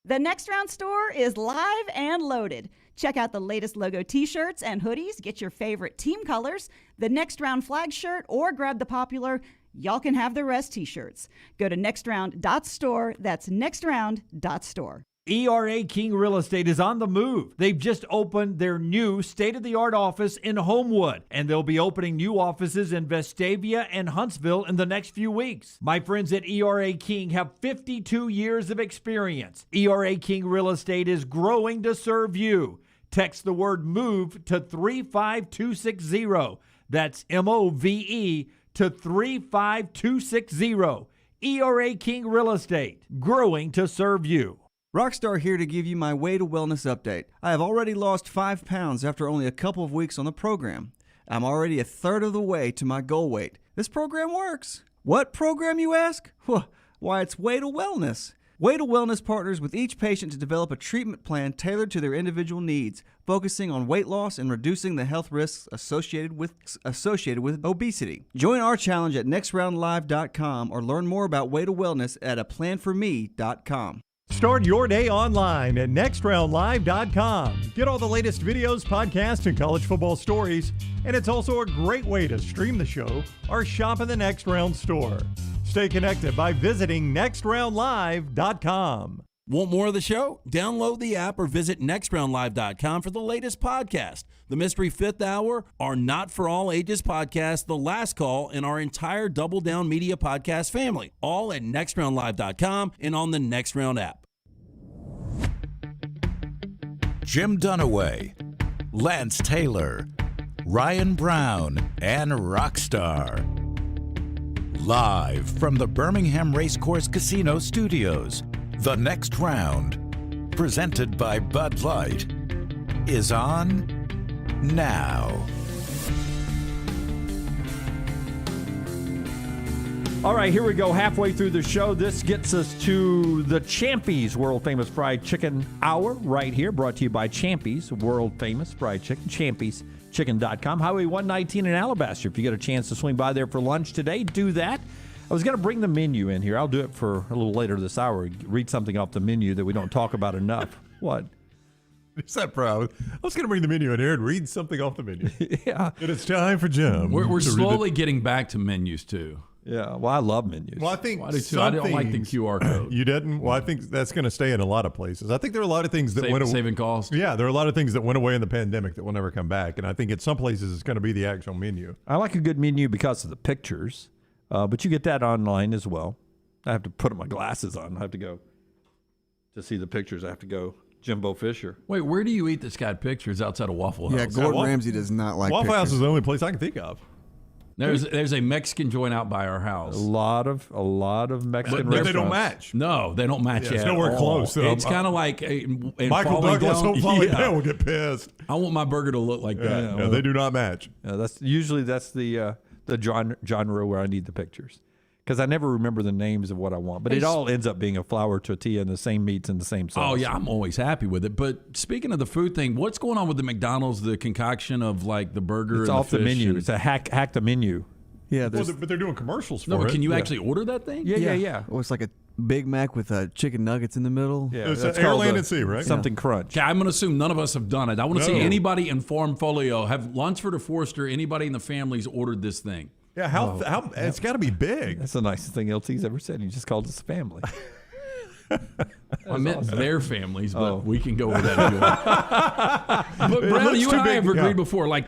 The Next Round store is live and loaded. Check out the latest logo t-shirts and hoodies. Get your favorite team colors, the Next Round flag shirt, or grab the popular Y'all Can Have the Rest t-shirts. Go to nextround.store. That's nextround.store. ERA King Real Estate is on the move. They've just opened their new state-of-the-art office in Homewood, and they'll be opening new offices in Vestavia and Huntsville in the next few weeks. My friends at ERA King have 52 years of experience. ERA King Real Estate is growing to serve you. Text the word MOVE to 35260. That's MOVE to 35260. ERA King Real Estate, growing to serve you. Rockstar here to give you my Way to Wellness update. I have already lost 5 pounds after only a couple of weeks on the program. I'm already a third of the way to my goal weight. This program works. What program, you ask? Why, it's Way to Wellness. Way to Wellness partners with each patient to develop a treatment plan tailored to their individual needs, focusing on weight loss and reducing the health risks associated with obesity. Join our challenge at nextroundlive.com or learn more about Way to Wellness at aplanforme.com. Start your day online at nextroundlive.com. Get all the latest videos, podcasts, and college football stories. And it's also a great way to stream the show or shop in the Next Round store. Stay connected by visiting nextroundlive.com. Want more of the show? Download the app or visit nextroundlive.com for the latest podcast. The Mystery Fifth Hour, our Not For All Ages podcast, The Last Call, and our entire Double Down Media podcast family. All at nextroundlive.com and on the Next Round app. Jim Dunaway, Lance Taylor, Ryan Brown, and Rockstar. Live from the Birmingham Racecourse Casino Studios, The Next Round, presented by Bud Light, is on now. All right, here we go. Halfway through the show. This gets us to the Champy's World Famous Fried Chicken Hour right here, brought to you by Champy's World Famous Fried Chicken, champyschicken.com, Highway 119 in Alabaster. If you get a chance to swing by there for lunch today, do that. I was going to bring the menu in here. I'll do it for a little later this hour. Read something off the menu that we don't talk about enough. What? Is that proud? I was going to bring the menu in here and read something off the menu. Yeah. And it's time for Jim. We're slowly getting back to menus, too. Yeah, well, I love menus. Well, I think I don't like the QR code. You didn't? Well, I think that's going to stay in a lot of places. I think there are a lot of things that went away. Saving cost? Yeah, there are a lot of things that went away in the pandemic that will never come back. And I think at some places it's going to be the actual menu. I like a good menu because of the pictures, but you get that online as well. I have to put my glasses on. I have to go to see the pictures. I have to go Jimbo Fisher. Wait, where do you eat that's got pictures outside of Waffle House? Yeah, Gordon Ramsay does not like Waffle pictures. House is the only place I can think of. There's a Mexican joint out by our house. A lot of Mexican restaurants. But they don't match. No, they don't match Yeah, it's at nowhere all. close. It's kind of like Michael Douglas falling down will get pissed. I want my burger to look like that. Yeah, they do not match. That's the genre where I need the pictures, because I never remember the names of what I want. But it all ends up being a flour tortilla and the same meats and the same sauce. Oh yeah, I'm always happy with it. But speaking of the food thing, what's going on with the McDonald's? The concoction of like the burger. It's and off the the fish menu. and- It's a hack the menu. Yeah, Well, but they're doing commercials for No, it. but can you Yeah. actually order that thing? Yeah. Oh, it's like a Big Mac with chicken nuggets in the middle. Yeah, It's that's Air, called Land, a and Sea, right? Something crunch. Okay, I'm going to assume none of us have done it. I want to see No. anybody in Farm Folio, have Lunsford or Forrester, anybody in the family's ordered this thing. Yeah, how it's got to be big. That's the nicest thing LT's ever said. He just called us a family. I meant their families, but Oh. we can go with that if you want. But Brown, looks you too and I big, have agreed yeah. before, like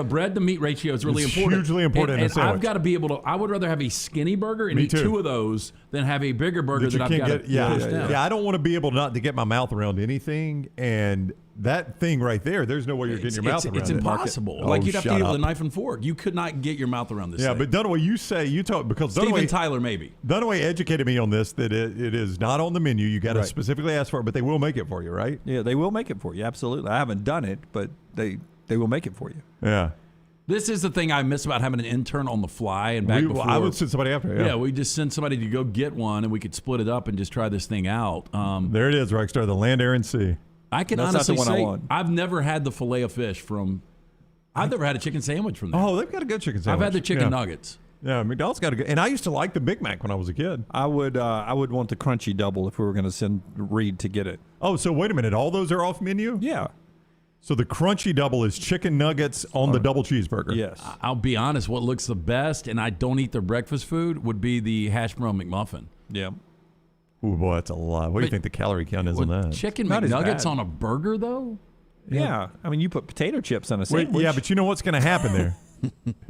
bread to meat ratio is really It's important. hugely important in a And I've sandwich. got to be able to. I would rather have a skinny burger and Me eat too. 2 of those than have a bigger burger That you that I've can't got get. to Yeah, push down. I don't want to be able not to get my mouth around anything, and that thing right there, there's no way you're getting your mouth around It's it. impossible. Oh, Like you'd have to shut eat it with up. a knife and fork. You could not get your mouth around this. Yeah, thing. but Dunaway, you talk because Steven Dunaway, Tyler maybe. Dunaway educated me on this that it is not on the menu. You got to Right. specifically ask for it, but they will make it for you, right? Yeah, they will make it for you. Absolutely. I haven't done it, but they will make it for you. Yeah. This is the thing I miss about having an intern on the fly and back before. I would send somebody after. Yeah, we just send somebody to go get one, and we could split it up and just try this thing out. There it is, Rockstar, the Land, Air, and Sea. I can That's not honestly the one I say want. I've never had the filet of fish from. I've never had a chicken sandwich from there. Oh, they've got a good chicken sandwich. I've had the chicken Yeah. nuggets. Yeah, McDonald's got a good. And I used to like the Big Mac when I was a kid. I would want the crunchy double if we were going to send Reed to get it. Oh, so wait a minute. All those are off menu? Yeah. So the crunchy double is chicken nuggets on the double cheeseburger. Yes. I'll be honest. What looks the best, and I don't eat their breakfast food, would be the hash brown McMuffin. Yeah. Ooh, boy, that's a lot. What do you think the calorie count is on that? Chicken Not as McNuggets bad. on a burger, though? Yeah. I mean, you put potato chips on a Wait, sandwich. yeah, but you know what's going to happen there?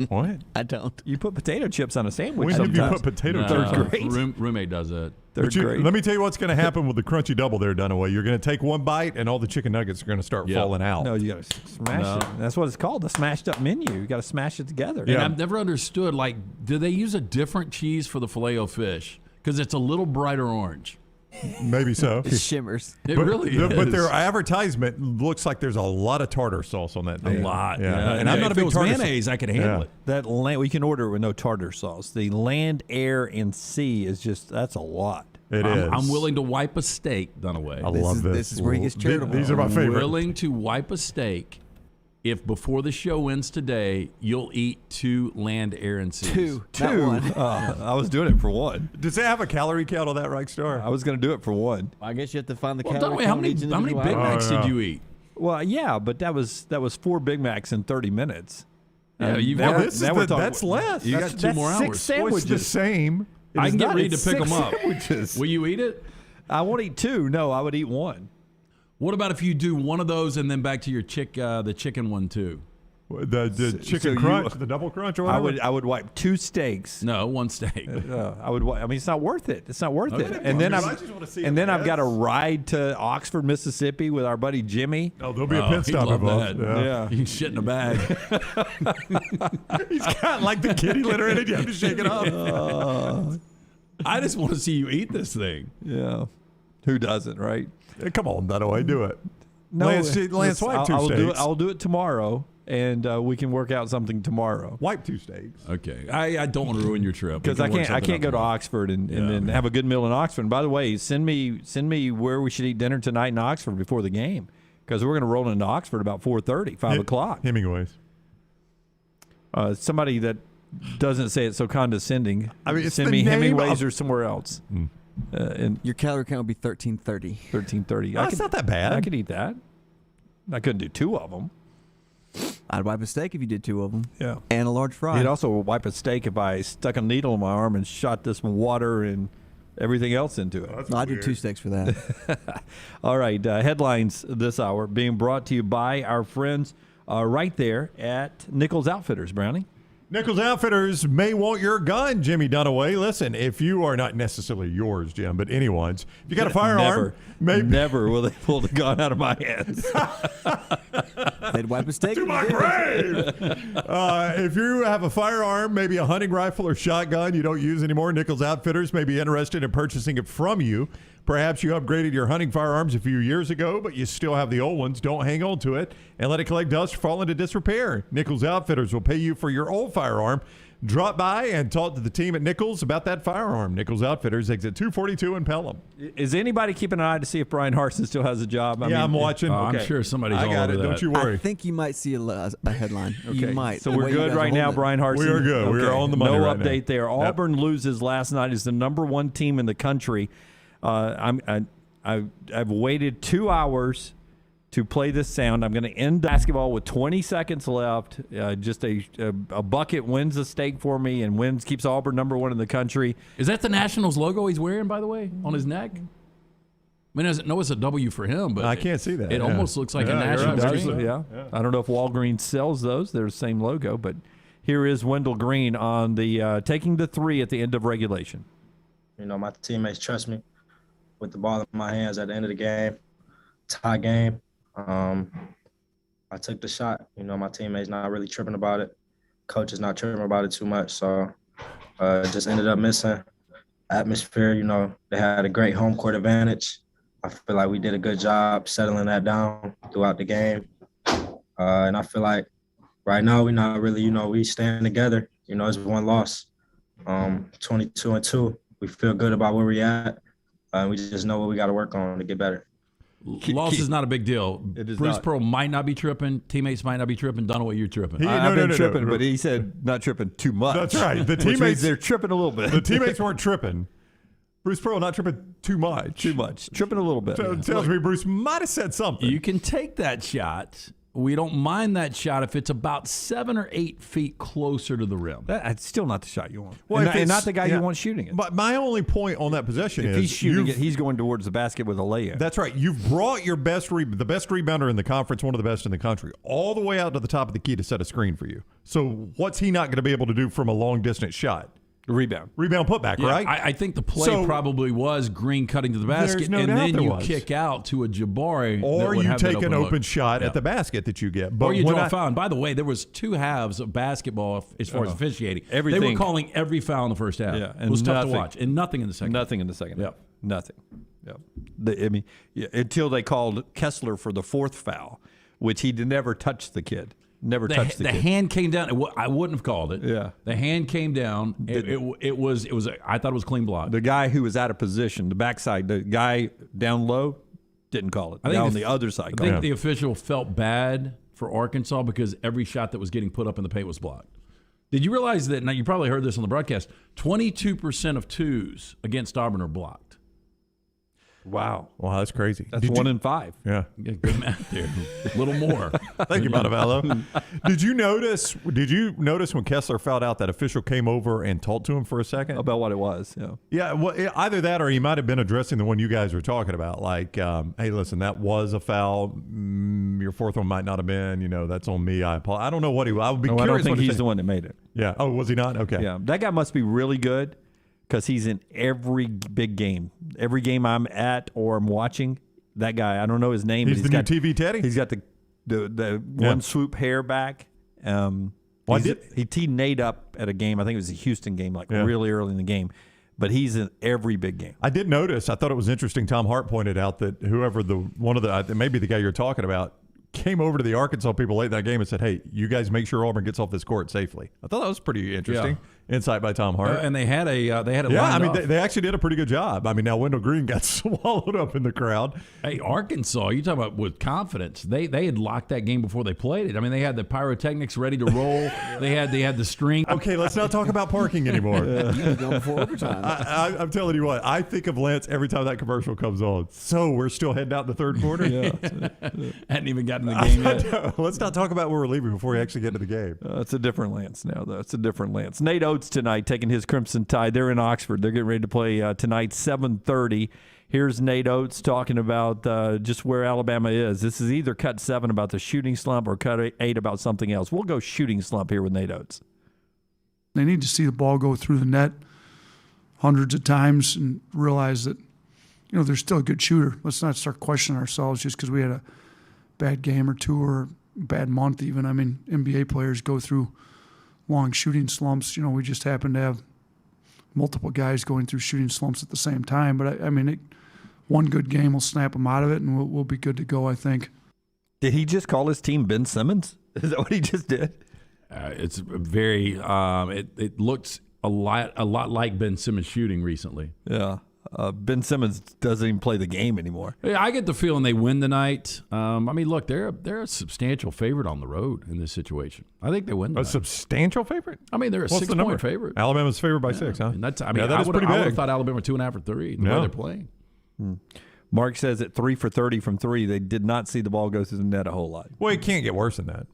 What? I don't. You put potato chips on a sandwich When have you sometimes. put potato No, chips on? great. Roommate does that. They're But you- great. let me tell you what's going to happen with the crunchy double there, Dunaway. You're going to take one bite, and all the chicken nuggets are going to start falling out. No, you got to smash it. That's what it's called, the smashed up menu. You got to smash it together. And I've never understood, like, do they use a different cheese for the Filet-O-Fish? Because it's a little brighter orange. Maybe so. It shimmers. It really is. But their advertisement looks like there's a lot of tartar sauce on that thing. A lot. Yeah. And I'm not a if big it was tartar mayonnaise, I could handle it. That we can order it with no tartar sauce. The Land, Air, and Sea is just, that's a lot. It is. I'm willing to wipe a steak, Dunaway. I love this. This is where he gets charitable. These are my favorite. Willing to wipe a steak if before the show ends today, you'll eat 2 Land, Air, and Seas. Not one. I was doing it for one. Does it have a calorie count on that, Rockstar? I was going to do it for one. I guess you have to find the Well, calorie Dunaway, how count many each Big individual hour. Macs did you eat? Well, yeah, but that was 4 Big Macs in 30 minutes. Yeah, you've Now, got, that's less. you got 2 more hours. 6 sandwiches. sandwiches. Well, it's the same. It I is can get not. Reed to It's pick 6 them up. sandwiches. Will you eat it? I won't eat two. No, I would eat one. What about if you do one of those and then back to your the chicken one too? The chicken crunch, the double crunch, or whatever? I would wipe two steaks. No, one steak. I would. I mean, it's not worth it. It's not worth it. Okay. And then I've got to ride to Oxford, Mississippi with our buddy Jimmy. Oh, there'll be a pit stop involved. Yeah. You can shit in a bag. He's got like the kitty litter in it. You have to shake it off. I just want to see you eat this thing. Yeah. Who doesn't, right? Come on, Dunaway, do it. No, Lance wipe two steaks. I'll do it tomorrow. And we can work out something tomorrow. Wipe two steaks. Okay. I don't want to ruin your trip. Because I can't go to Oxford and then have a good meal in Oxford. And by the way, send me where we should eat dinner tonight in Oxford before the game. Because we're going to roll into Oxford about 4:30, 5 o'clock. Hemingway's. Somebody that doesn't say it so condescending. I mean, send me Hemingway's or somewhere else. And your calorie count would be 1330. 1330. That's not that bad. I could eat that. I couldn't do two of them. I'd wipe a steak if you did two of them. Yeah. And a large fry. You'd also wipe a steak if I stuck a needle in my arm and shot this water and everything else into it. I'd do two steaks for that. All right. Headlines this hour being brought to you by our friends right there at Nichols Outfitters, Brownie. Nichols Outfitters may want your gun, Jimmy Dunaway. Listen, if you are not necessarily yours, Jim, but anyone's, if you got a firearm, never will they pull the gun out of my hands. They'd wipe a steak. To my grave! If you have a firearm, maybe a hunting rifle or shotgun you don't use anymore, Nichols Outfitters may be interested in purchasing it from you. Perhaps you upgraded your hunting firearms a few years ago, but you still have the old ones. Don't hang on to it and let it collect dust or fall into disrepair. Nichols Outfitters will pay you for your old firearm. Drop by and talk to the team at Nichols about that firearm. Nichols Outfitters, exit 242 in Pelham. Is anybody keeping an eye to see if Brian Harsin still has a job? I'm watching. I'm sure somebody's all over that. Don't you worry. I think you might see a headline. Okay. You might. So we're good right now, Brian Harsin? We are good. We are on the money right now. No update there. Auburn loses last night as the number one team in the country. I've waited 2 hours to play this sound. I'm going to end basketball with 20 seconds left. Just a bucket wins the stake for me and keeps Auburn number one in the country. Is that the Nationals logo he's wearing, by the way, on his neck? I mean, I know it's a W for him, but I can't see that. It almost looks like a Nationals team. Yeah. I don't know if Walgreens sells those. They're the same logo, but here is Wendell Green on the taking the three at the end of regulation. You know, my teammates trust me with the ball in my hands at the end of the game, tie game. I took the shot. You know, my teammates not really tripping about it. Coach is not tripping about it too much. So just ended up missing atmosphere. You know, they had a great home court advantage. I feel like we did a good job settling that down throughout the game. And I feel like right now we're not really, you know, we stand together. You know, it's one loss, 22-2. We feel good about where we're at. We just know what we got to work on to get better. Loss is not a big deal. Bruce Pearl might not be tripping. Teammates might not be tripping. Dunaway, you're tripping. I've been tripping, but he said not tripping too much. That's right. The teammates, they're tripping a little bit. The teammates weren't tripping. Bruce Pearl not tripping too much. Tripping a little bit. So it tells me Bruce might have said something. You can take that shot. We don't mind that shot if it's about 7 or 8 feet closer to the rim. That's still not the shot you want. Well, and not the guy you want shooting it. But my only point on that possession is he's shooting it, he's going towards the basket with a layup. That's right. You've brought your the best rebounder in the conference, one of the best in the country, all the way out to the top of the key to set a screen for you. So what's he not going to be able to do from a long distance shot? Rebound putback, yeah, right? I think the play probably was Green cutting to the basket, and then you kick out to a Jabari. Or you take an open shot at the basket that you get. But or you draw a foul. And by the way, there was 2 halves of basketball as far as officiating. Everything. They were calling every foul in the first half. Yeah, it was tough to watch. And nothing in the second. Nothing in the second. Yep. Nothing. Yep. Until they called Kessler for the 4th foul, which he never touched the kid. Never touched the kid. The hand came down. I wouldn't have called it. Yeah. The hand came down. It was. I thought it was clean block. The guy who was out of position, the backside, the guy down low, didn't call it. Down on the other side. I think the official felt bad for Arkansas because every shot that was getting put up in the paint was blocked. Did you realize that? Now you probably heard this on the broadcast. 22% of twos against Auburn are blocked. Wow. Wow, that's crazy. That's 1 in 5. Yeah. Good math there. A little more. Thank you, Montevallo. Did you notice when Kessler fouled out that official came over and talked to him for a second? About what it was, yeah. Yeah, well, either that or he might have been addressing the one you guys were talking about. Like, hey, listen, that was a foul. Your fourth one might not have been. That's on me. I apologize. I don't know what I would be curious. I don't think he's the one that made it. Yeah. Oh, was he not? Okay. Yeah. That guy must be really good because he's in every big game. Every game I'm at or I'm watching, that guy, I don't know his name. He's the new TV Teddy? He's got the one swoop hair back. He teed Nate up at a game. I think it was a Houston game, really early in the game. But he's in every big game. I did notice. I thought it was interesting. Tom Hart pointed out that whoever maybe the guy you're talking about, came over to the Arkansas people late in that game and said, hey, you guys make sure Auburn gets off this court safely. I thought that was pretty interesting. Insight by Tom Hart. And they had a they actually did a pretty good job. I mean, now Wendell Green got swallowed up in the crowd. Hey, Arkansas, you talk about with confidence. They had locked that game before they played it. I mean, they had the pyrotechnics ready to roll. they had the string. Okay, let's not talk about parking anymore. Go before overtime. I'm telling you what, I think of Lance every time that commercial comes on. So we're still heading out in the third quarter? Hadn't even gotten in the game yet. Let's not talk about where we're leaving before we actually get to the game. It's a different Lance now, though. It's a different Lance. Nate Oates tonight taking his Crimson Tide. They're in Oxford. They're getting ready to play tonight, 7:30. Here's Nate Oates talking about just where Alabama is. This is either cut 7 about the shooting slump or cut 8 about something else. We'll go shooting slump here with Nate Oates. They need to see the ball go through the net hundreds of times and realize that, they're still a good shooter. Let's not start questioning ourselves just because we had a bad game or two or bad month even. I mean, NBA players go through long shooting slumps. We just happen to have multiple guys going through shooting slumps at the same time. But, one good game will snap them out of it, and we'll be good to go, I think. Did he just call his team Ben Simmons? Is that what he just did? It's very it looks a lot like Ben Simmons shooting recently. Yeah. Ben Simmons doesn't even play the game anymore. Yeah, I get the feeling they win tonight. Look, they're a substantial favorite on the road in this situation. I think they win tonight. A substantial favorite? They're a 6-point favorite. Alabama's favored by 6, huh? That is pretty big. I would have thought Alabama 2.5 or 3 the way they're playing. Mark says at 3 for 30 from 3, they did not see the ball go through the net a whole lot. Well, it can't get worse than that.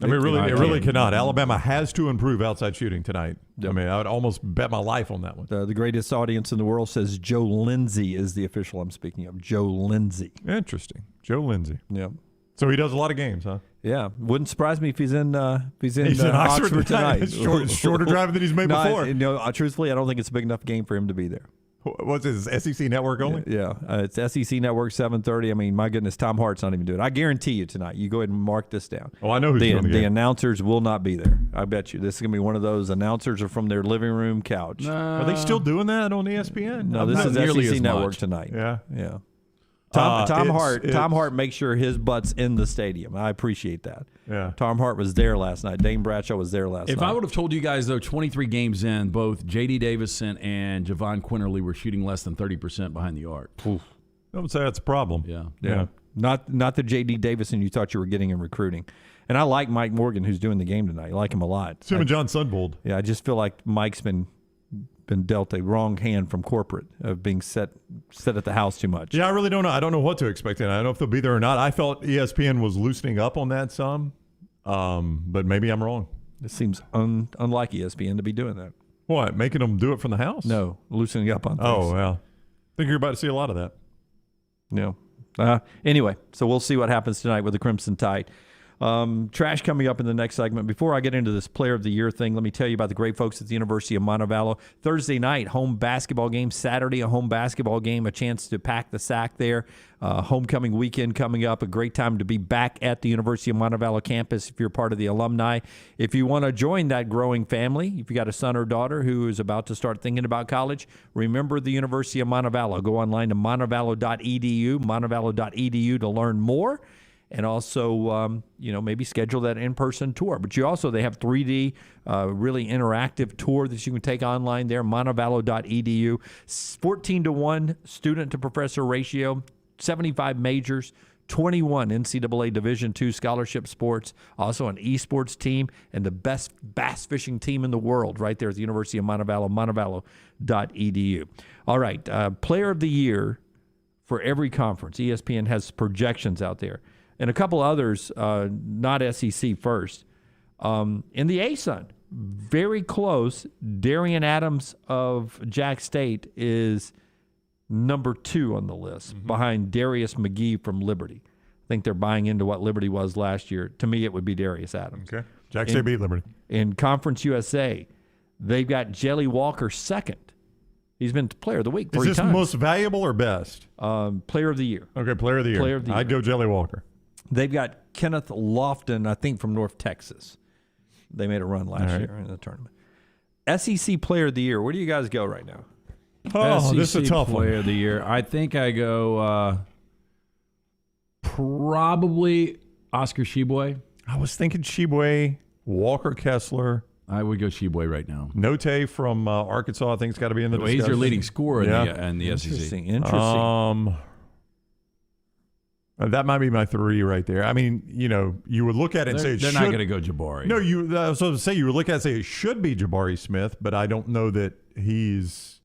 It really cannot. Alabama has to improve outside shooting tonight. Yep. I would almost bet my life on that one. The greatest audience in the world says Joe Lindsay is the official I'm speaking of. Joe Lindsay. Interesting. Joe Lindsay. Yep. So he does a lot of games, huh? Yeah. Wouldn't surprise me if he's in Oxford tonight. Shorter drive than he's made before. Truthfully, I don't think it's a big enough game for him to be there. What's his SEC Network only? Yeah, it's SEC Network 7:30. My goodness, Tom Hart's not even doing it. I guarantee you tonight. You go ahead and mark this down. Oh, I know who's doing the game. The announcers will not be there. I bet you. This is going to be one of those announcers are from their living room couch. Are they still doing that on ESPN? No, this is SEC Network tonight. Yeah. Tom Hart makes sure his butt's in the stadium. I appreciate that. Yeah. Tom Hart was there last night. Dane Bradshaw was there last night. If I would have told you guys, though, 23 games in, both J.D. Davison and Javon Quinterly were shooting less than 30% behind the arc. I would say that's a problem. Yeah. Not the J.D. Davison you thought you were getting in recruiting. And I like Mike Morgan, who's doing the game tonight. I like him a lot. Him and John Sunbold. Yeah, I just feel like Mike's been dealt a wrong hand from corporate of being set at the house too much. Yeah, I really don't know. I don't know what to expect. And I don't know if they'll be there or not. I felt ESPN was loosening up on that some, but maybe I'm wrong. It seems unlike ESPN to be doing that. What, making them do it from the house? No, loosening up on things. Oh, well. I think you're about to see a lot of that. Yeah. Anyway, so we'll see what happens tonight with the Crimson Tide. Trash coming up in the next segment. Before I get into this Player of the Year thing, let me tell you about the great folks at the University of Montevallo. Thursday night, home basketball game. Saturday, a home basketball game. A chance to pack the sack there. Homecoming weekend coming up. A great time to be back at the University of Montevallo campus if you're part of the alumni. If you want to join that growing family, if you got a son or daughter who is about to start thinking about college, remember the University of Montevallo. Go online to montevallo.edu to learn more. And also, maybe schedule that in-person tour. But they have 3D, really interactive tour that you can take online there, montevallo.edu. 14-to-1 student-to-professor ratio, 75 majors, 21 NCAA Division II scholarship sports, also an esports team, and the best bass fishing team in the world right there at the University of Montevallo, montevallo.edu. All right, Player of the Year for every conference. ESPN has projections out there. And a couple others, not SEC first. In the ASUN, very close. Darian Adams of Jack State is number 2 on the list, behind Darius McGee from Liberty. I think they're buying into what Liberty was last year. To me, it would be Darius Adams. Okay. Jack State beat Liberty. In Conference USA, they've got Jelly Walker second. He's been Player of the Week 3 times. Is this times. most valuable or best? Player of the Year. Okay, Player of the Year. Player of the Year. I'd go Jelly Walker. They've got Kenneth Lofton, I think, from North Texas. They made a run last year in the tournament. SEC Player of the Year. Where do you guys go right now? Oh, SEC this is a tough Player one. of the Year. I think I go probably Oscar Tshiebwe. I was thinking Tshiebwe, Walker Kessler. I would go Tshiebwe right now. Note from Arkansas, I think, it's got to be in the discussion. He's their leading scorer in the SEC. Interesting. That might be my 3 right there. I mean, you would look at it and say they're not going to go Jabari. No, I was going to say you would look at it and say it should be Jabari Smith, but I don't know that he's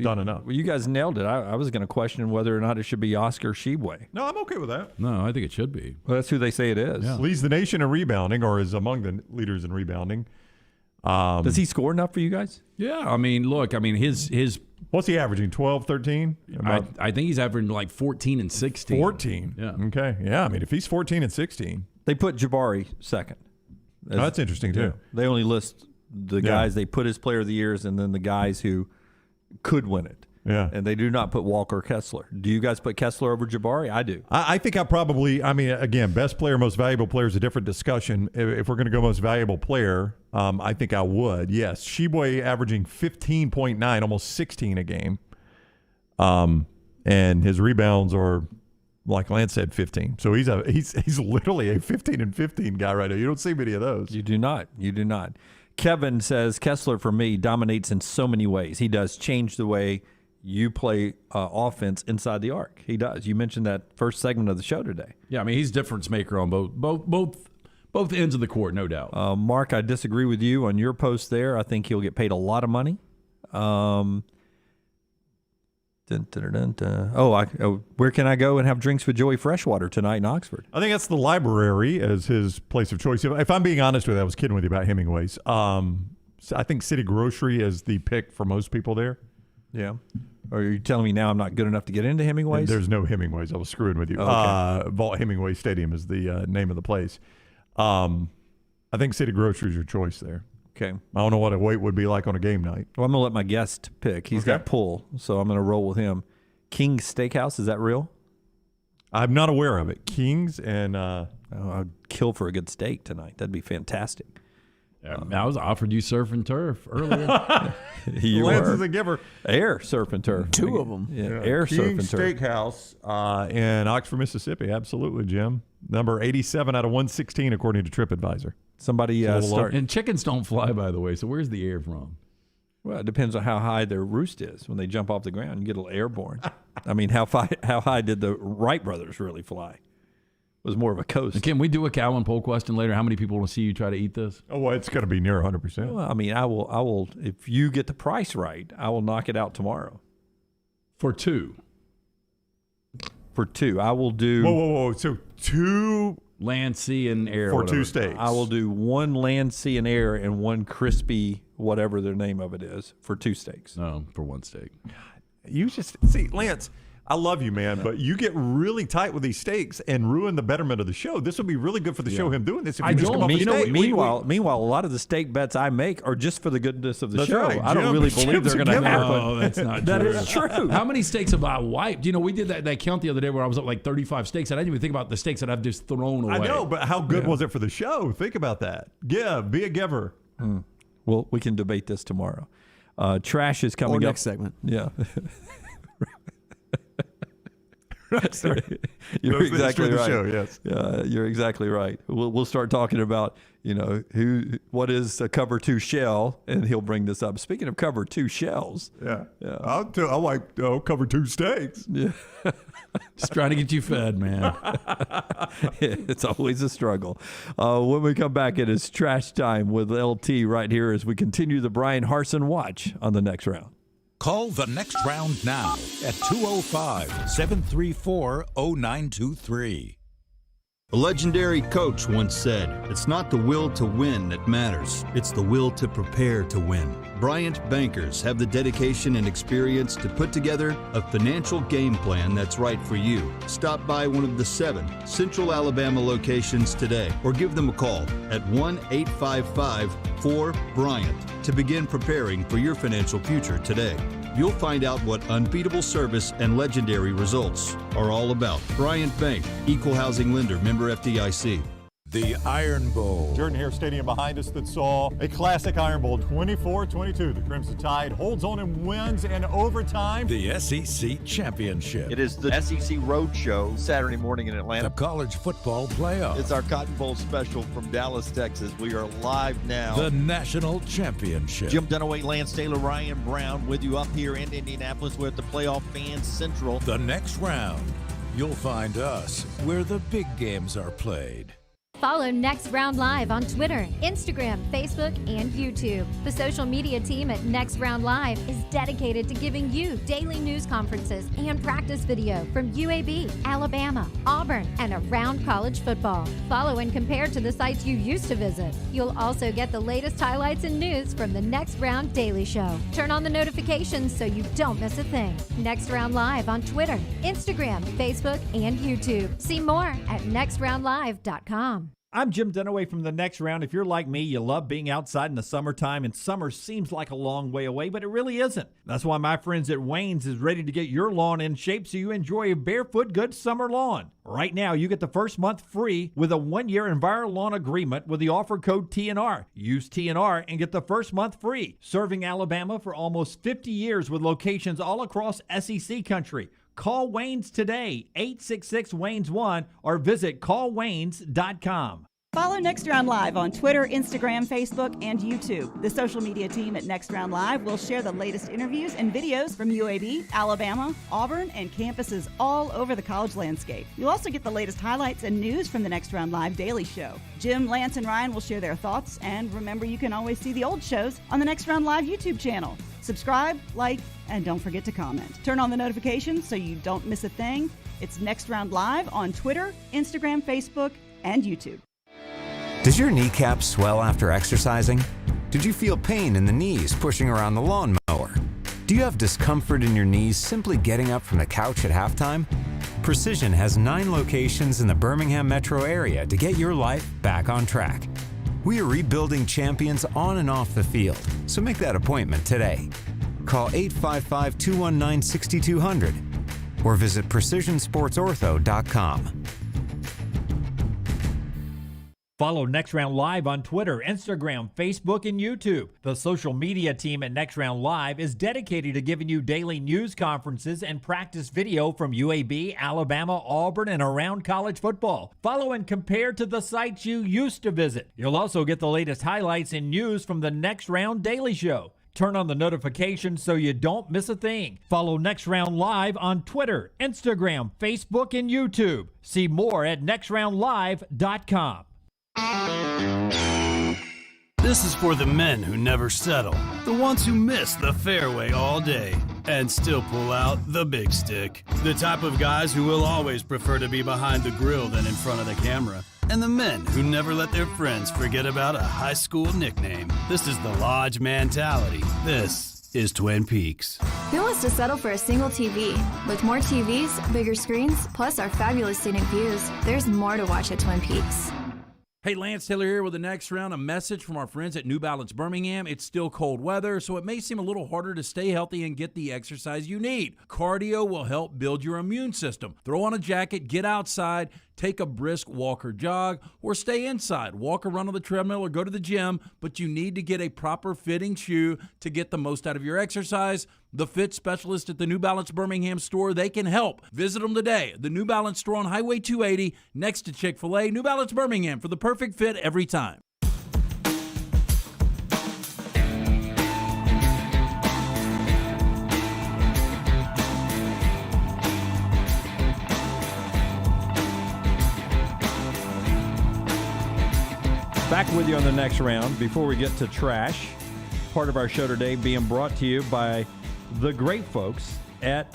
done enough. Well, you guys nailed it. I was going to question whether or not it should be Oscar Tshiebwe. No, I'm okay with that. No, I think it should be. Well, that's who they say it is. Yeah. Leads the nation in rebounding, or is among the leaders in rebounding. Does he score enough for you guys? Yeah, I mean, look, his what's he averaging? 12, 13? I think he's averaging like 14 and 16. 14. Yeah. Okay. Yeah. I mean, if he's 14 and 16, they put Jabari second. That's interesting too. They only list the guys they put as Player of the Years, and then the guys who could win it. Yeah. And they do not put Walker Kessler. Do you guys put Kessler over Jabari? I do. I think again, best player, most valuable player is a different discussion. If we're going to go most valuable player, I think I would. Yes. Tshiebwe averaging 15.9, almost 16 a game. And his rebounds are, like Lance said, 15. So he's literally a 15 and 15 guy right now. You don't see many of those. You do not. Kevin says Kessler, for me, dominates in so many ways. He does change the way you play offense inside the arc. He does. You mentioned that first segment of the show today. Yeah, I mean, he's difference maker on both ends of the court, no doubt. Mark, I disagree with you on your post there. I think he'll get paid a lot of money. Where can I go and have drinks with Joey Freshwater tonight in Oxford? I think that's the library as his place of choice. If I'm being honest with you, I was kidding with you about Hemingway's. So I think City Grocery is the pick for most people there. Yeah. Or are you telling me now I'm not good enough to get into Hemingway's? There's no Hemingway's. I was screwing with you. Okay. Vault Hemingway Stadium is the name of the place. I think City Grocery is your choice there. Okay. I don't know what a wait would be like on a game night. Well, I'm going to let my guest pick. He's got pull, so I'm going to roll with him. King's Steakhouse, is that real? I'm not aware of it. King's and... I'd kill for a good steak tonight. That'd be fantastic. I was offered you surf and turf earlier. Lance is a giver. Air surf and turf. 2 of them. Yeah. Air surf and turf. Steakhouse in Oxford, Mississippi. Absolutely, Jim. Number 87 out of 116 according to TripAdvisor. Somebody start. And chickens don't fly, by the way. So where's the air from? Well, it depends on how high their roost is. When they jump off the ground, you get a little airborne. I mean, how high did the Wright brothers really fly? It was more of a coast. And can we do a cow and poll question later? How many people want to see you try to eat this? Oh, well, it's going to be near 100%. Well, I mean, I will. If you get the price right, I will knock it out tomorrow. For 2. For 2, I will do. Whoa! So 2 land, sea, and air for 2 steaks. I will do 1 land, sea, and air, and 1 crispy, whatever the name of it is, for 2 steaks. No, for 1 steak. You just see, Lance. I love you, man, but you get really tight with these steaks and ruin the betterment of the show. This would be really good for the show, him doing this. If I you just don't. come off a steak. Meanwhile, a lot of the steak bets I make are just for the goodness of the show. Right, I don't really believe they're going to happen. No, that's not true. That is true. How many steaks have I wiped? You know, we did that count the other day where I was up like 35 steaks, and I didn't even think about the steaks that I've just thrown away. I know, but how good was it for the show? Think about that. Give, be a giver. Well, we can debate this tomorrow. Trash is coming or up. next segment. Yeah. You're You're exactly right. Show, yes. You're exactly right. We'll start talking about, what is a cover 2 shell, and he'll bring this up. Speaking of cover 2 shells. Yeah. I like cover 2 steaks. Yeah. Just trying to get you fed, man. It's always a struggle. When we come back, it is trash time with LT right here as we continue the Brian Harsin watch on the next round. Call the Next Round now at 205-734-0923. A legendary coach once said, "It's not the will to win that matters, it's the will to prepare to win." Bryant Bankers have the dedication and experience to put together a financial game plan that's right for you. Stop by one of the 7 Central Alabama locations today or give them a call at 1-855-4-BRYANT to begin preparing for your financial future today. You'll find out what unbeatable service and legendary results are all about. Bryant Bank, Equal Housing Lender, member FDIC. The Iron Bowl. Jordan Hare Stadium behind us that saw a classic Iron Bowl 24-22. The Crimson Tide holds on and wins in overtime. The SEC Championship. It is the SEC Road Show Saturday morning in Atlanta. The College Football Playoff. It's our Cotton Bowl special from Dallas, Texas. We are live now. The National Championship. Jim Dunaway, Lance Taylor, Ryan Brown with you up here in Indianapolis. We're at the Playoff Fan Central. The Next Round. You'll find us where the big games are played. Follow Next Round Live on Twitter, Instagram, Facebook, and YouTube. The social media team at Next Round Live is dedicated to giving you daily news conferences and practice video from UAB, Alabama, Auburn, and around college football. Follow and compare to the sites you used to visit. You'll also get the latest highlights and news from the Next Round Daily Show. Turn on the notifications so you don't miss a thing. Next Round Live on Twitter, Instagram, Facebook, and YouTube. See more at nextroundlive.com. I'm Jim Dunaway from The Next Round. If you're like me, you love being outside in the summertime, and summer seems like a long way away, but it really isn't. That's why my friends at Wayne's is ready to get your lawn in shape so you enjoy a barefoot good summer lawn. Right now, you get the first month free with a 1-year EnviroLawn agreement with the offer code TNR. Use TNR and get the first month free. Serving Alabama for almost 50 years with locations all across SEC country. Call Wayne's today, 866-WAYNES1, or visit callwaynes.com. Follow Next Round Live on Twitter, Instagram, Facebook, and YouTube. The social media team at Next Round Live will share the latest interviews and videos from UAB, Alabama, Auburn, and campuses all over the college landscape. You'll also get the latest highlights and news from the Next Round Live Daily Show. Jim, Lance, and Ryan will share their thoughts, and remember, you can always see the old shows on the Next Round Live YouTube channel. Subscribe, like, and don't forget to comment. Turn on the notifications so you don't miss a thing. It's Next Round Live on Twitter, Instagram, Facebook, and YouTube. Does your kneecap swell after exercising? Did you feel pain in the knees pushing around the lawnmower? Do you have discomfort in your knees simply getting up from the couch at halftime? Precision has 9 locations in the Birmingham metro area to get your life back on track. We are rebuilding champions on and off the field, so make that appointment today. Call 855-219-6200 or visit precisionsportsortho.com. Follow Next Round Live on Twitter, Instagram, Facebook, and YouTube. The social media team at Next Round Live is dedicated to giving you daily news conferences and practice video from UAB, Alabama, Auburn, and around college football. Follow and compare to the sites you used to visit. You'll also get the latest highlights and news from the Next Round Daily Show. Turn on the notifications so you don't miss a thing. Follow Next Round Live on Twitter, Instagram, Facebook, and YouTube. See more at nextroundlive.com. This is for the men who never settle, the ones who miss the fairway all day and still pull out the big stick, the type of guys who will always prefer to be behind the grill than in front of the camera, and the men who never let their friends forget about a high school nickname. This is the Lodge mentality. This is Twin Peaks. Who wants to settle for a single TV? With more TVs, bigger screens, plus our fabulous scenic views, there's more to watch at Twin Peaks. Hey, Lance Taylor here with the Next Round. A message from our friends at New Balance Birmingham. It's still cold weather, so it may seem a little harder to stay healthy and get the exercise you need. Cardio will help build your immune system. Throw on a jacket, get outside, take a brisk walk or jog, or stay inside. Walk or run on the treadmill or go to the gym, but you need to get a proper fitting shoe to get the most out of your exercise. The fit specialist at the New Balance Birmingham store, they can help. Visit them today. The New Balance store on Highway 280 next to Chick-fil-A. New Balance Birmingham for the perfect fit every time. Back with you on the Next Round. Before we get to trash, part of our show today being brought to you by the great folks at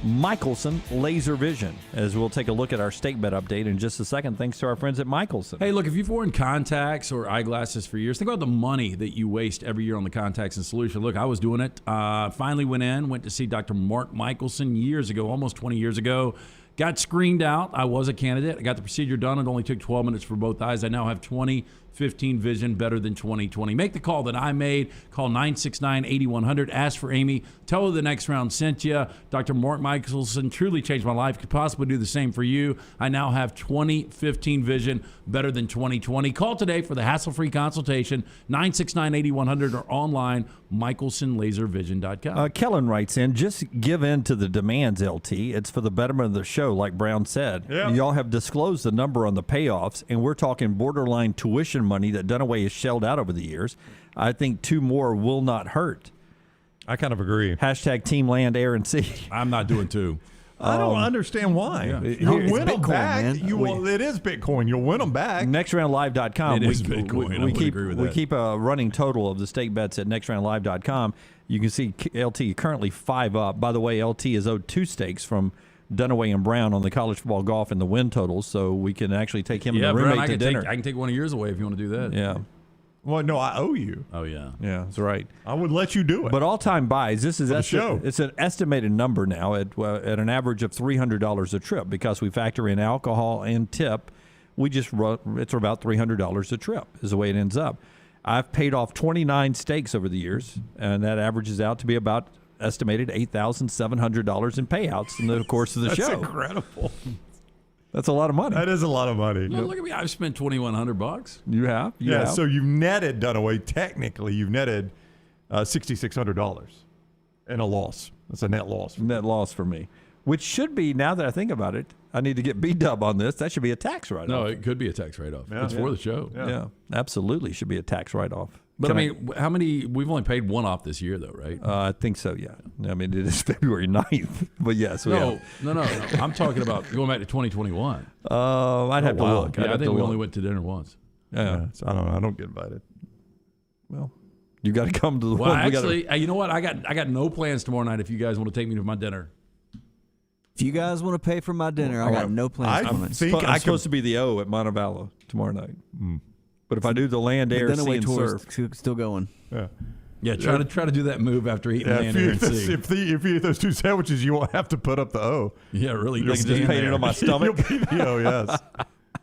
Michelson Laser Vision, as we'll take a look at our stake bet update in just a second, thanks to our friends at Michelson. Hey, look, if you've worn contacts or eyeglasses for years, think about the money that you waste every year on the contacts and solution. Look, I was doing it. Finally went to see Dr. Mark Michelson years ago, almost 20 years ago. Got screened out. I was a candidate. I got the procedure done. It only took 12 minutes for both eyes. I now have 20/15 vision, better than 20/20. Make the call that I made. Call 969-8100. Ask for Amy. Tell her the next round sent you. Dr. Mark Michelson truly changed my life. Could possibly do the same for you. I now have 20/15 vision, better than 20/20. Call today for the hassle-free consultation. 969-8100 or online, michelsonlaservision.com. Kellen writes in, just give in to the demands, LT. It's for the betterment of the show, like Brown said. Yep. Y'all have disclosed the number on the payoffs, and we're talking borderline tuition money that Dunaway has shelled out over the years. I think 2 more will not hurt. I kind of agree. Hashtag Team Land, Air, and Sea. I'm not doing 2. I don't understand why. Yeah. You'll win them Bitcoin, back. man. It is Bitcoin. You'll win them back. NextRoundLive.com. It is Bitcoin. I would agree with We that. keep a running total of the stake bets at NextRoundLive.com. You can see LT currently 5 up. By the way, LT is owed 2 stakes from Dunaway and Brown on the college football golf and the win totals, so we can actually take him and the roommate Brown, to dinner. I can take one of yours away if you want to do that. Yeah. Well, no, I owe you. Oh, yeah. Yeah, that's right. I would let you do it. But all-time buys, this is show. It's an estimated number now at an average of $300 a trip because we factor in alcohol and tip. It's about $300 a trip is the way it ends up. I've paid off 29 stakes over the years, and that averages out to be about estimated $8,700 in payouts in the course of the show. That's incredible. That's a lot of money. That is a lot of money. No, look at me. I've spent $2,100. You have? Yeah, so you've netted, Dunaway, technically, you've netted $6,600 in a loss. That's a net loss. Net loss for me, which should be, now that I think about it, I need to get B-dub on this. That should be a tax write-off. No, it could be a tax write-off. Yeah. It's for the show. Yeah, absolutely should be a tax write-off. But, how many? We've only paid 1 off this year, though, right? I think so, yeah. I mean, it is February 9th, but yes. No. I'm talking about going back to 2021. I'd have to look. Yeah, I think we only went to dinner once. Yeah, so I don't know. I don't get invited. Well, you got to come to the Well, one. actually, you know what? I got no plans tomorrow night if you guys want to take me to my dinner. If you guys want to pay for my dinner, I got no plans for it. I'm supposed to be the O at Montevallo tomorrow night. But if I do the land, air, sea, and surf. Still going. Yeah, try to do that move after eating land, air, and sea. If you eat those 2 sandwiches, you won't have to put up the O. Yeah, really. You can just paint it on my stomach. You'll be the O, yes.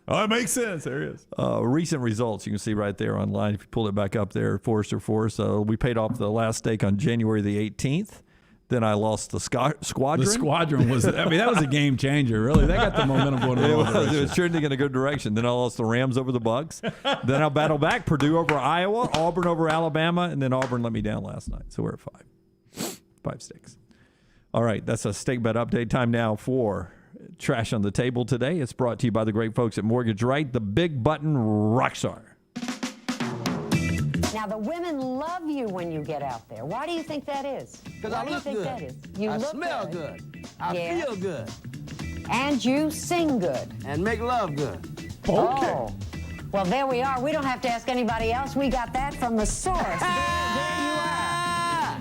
Oh, it makes sense. There it is. Recent results you can see right there online. If you pull it back up there, Forrester for us. We paid off the last stake on January the 18th. Then I lost the Squadron. The Squadron was, that was a game changer, really. That got the momentum going in the right direction. It was trending in a good direction. Then I lost the Rams over the Bucks. Then I battled back. Purdue over Iowa, Auburn over Alabama, and then Auburn let me down last night. So we're at 5 stakes. All right, that's a stake bet update. Time now for Trash on the Table today. It's brought to you by the great folks at Mortgage Right, the Big Button Rockstar. Now, the women love you when you get out there. Why do you think that is? Because Why I do you look think good. that is? You I look smell good. I Yes. feel good. And you sing good. And make love good. Oh. Well, there we are. We don't have to ask anybody else. We got that from the source.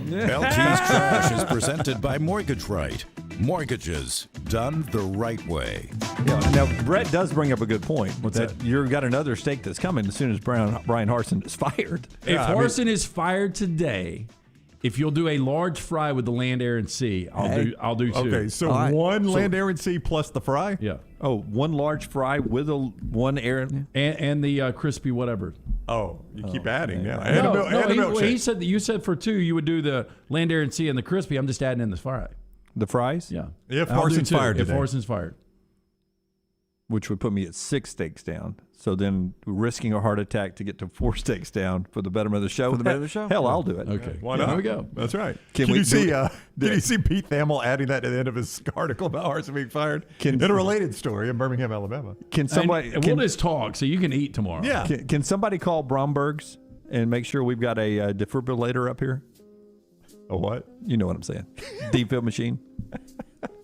there you are. LT's Trash is presented by Mortgage Right. Mortgages done the right way. Yeah, now, Brett does bring up a good point. You've got another stake that's coming as soon as Brian Harsin is fired. If Harsin is fired today, if you'll do a large fry with the land, air, and sea, I'll do 2. Okay, so one land, air, and sea plus the fry? Yeah. Oh, one large fry with one air and the crispy whatever. Oh, you keep adding now. He said that you said for 2 you would do the land, air, and sea and the crispy. I'm just adding in the fry. The fries? Yeah. If Harsin's fired today. If Harsin's fired. Which would put me at 6 stakes down. So then risking a heart attack to get to 4 stakes down for the betterment of the show. For the betterment of the show? Hell, I'll do it. Okay. Why not? There we go. That's right. Can you see Pete Thamel adding that at the end of his article about Harsin being fired? In a related story in Birmingham, Alabama. Can somebody... we'll just talk so you can eat tomorrow. Yeah. Can somebody call Bromberg's and make sure we've got a defibrillator up here? A what? You know what I'm saying. Deep field machine.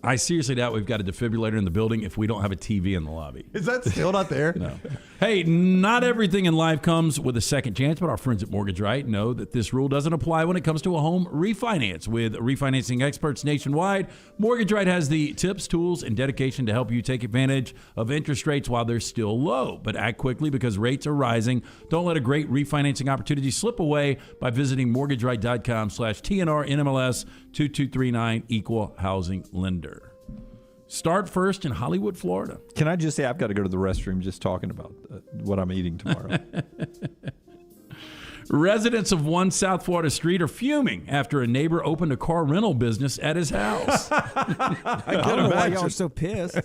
I seriously doubt we've got a defibrillator in the building if we don't have a TV in the lobby. Is that still not there? No. Hey, not everything in life comes with a second chance, but our friends at Mortgage Right know that this rule doesn't apply when it comes to a home refinance. With refinancing experts nationwide, Mortgage Right has the tips, tools, and dedication to help you take advantage of interest rates while they're still low. But act quickly because rates are rising. Don't let a great refinancing opportunity slip away by visiting mortgageright.com/TNR-NMLS 2239 Equal Housing Lender. Start first in Hollywood, Florida. Can I just say I've got to go to the restroom just talking about what I'm eating tomorrow. Residents of one South Florida street are fuming after a neighbor opened a car rental business at his house. I don't know why y'all are so pissed.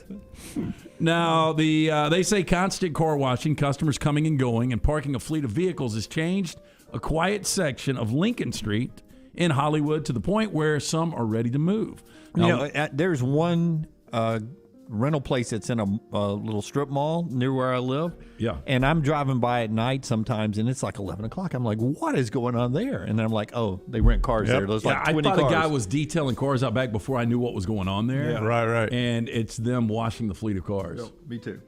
Now, they say constant car washing, customers coming and going, and parking a fleet of vehicles has changed a quiet section of Lincoln Street in Hollywood to the point where some are ready to move. Now, There's one rental place that's in a little strip mall near where I live. Yeah. And I'm driving by at night sometimes, and it's like 11 o'clock. I'm like, what is going on there? And then I'm like, oh, they rent cars there. There's like 20 I thought cars. a guy was detailing cars out back before I knew what was going on there. Yeah, right. And it's them washing the fleet of cars. Yep, me too.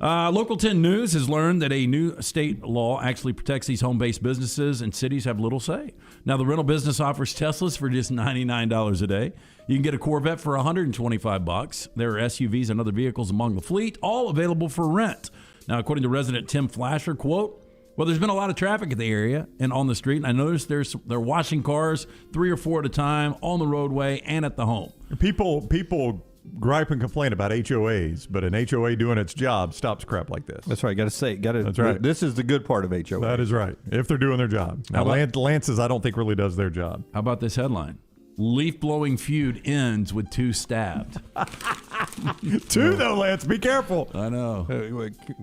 Local 10 News has learned that a new state law actually protects these home-based businesses, and cities have little say. Now, the rental business offers Teslas for just $99 a day. You can get a Corvette for $125. There are SUVs and other vehicles among the fleet, all available for rent. Now, according to resident Tim Flasher, quote, well, there's been a lot of traffic in the area and on the street, and I noticed they're washing cars 3 or 4 at a time on the roadway and at the home. People gripe and complain about HOAs, but an HOA doing its job stops crap like this. That's right. That's right. This is the good part of HOA. That is right. If they're doing their job. Now, Lance's, I don't think really does their job. How about this headline? Leaf-blowing feud ends with 2 stabbed. 2, though, Lance. Be careful. I know.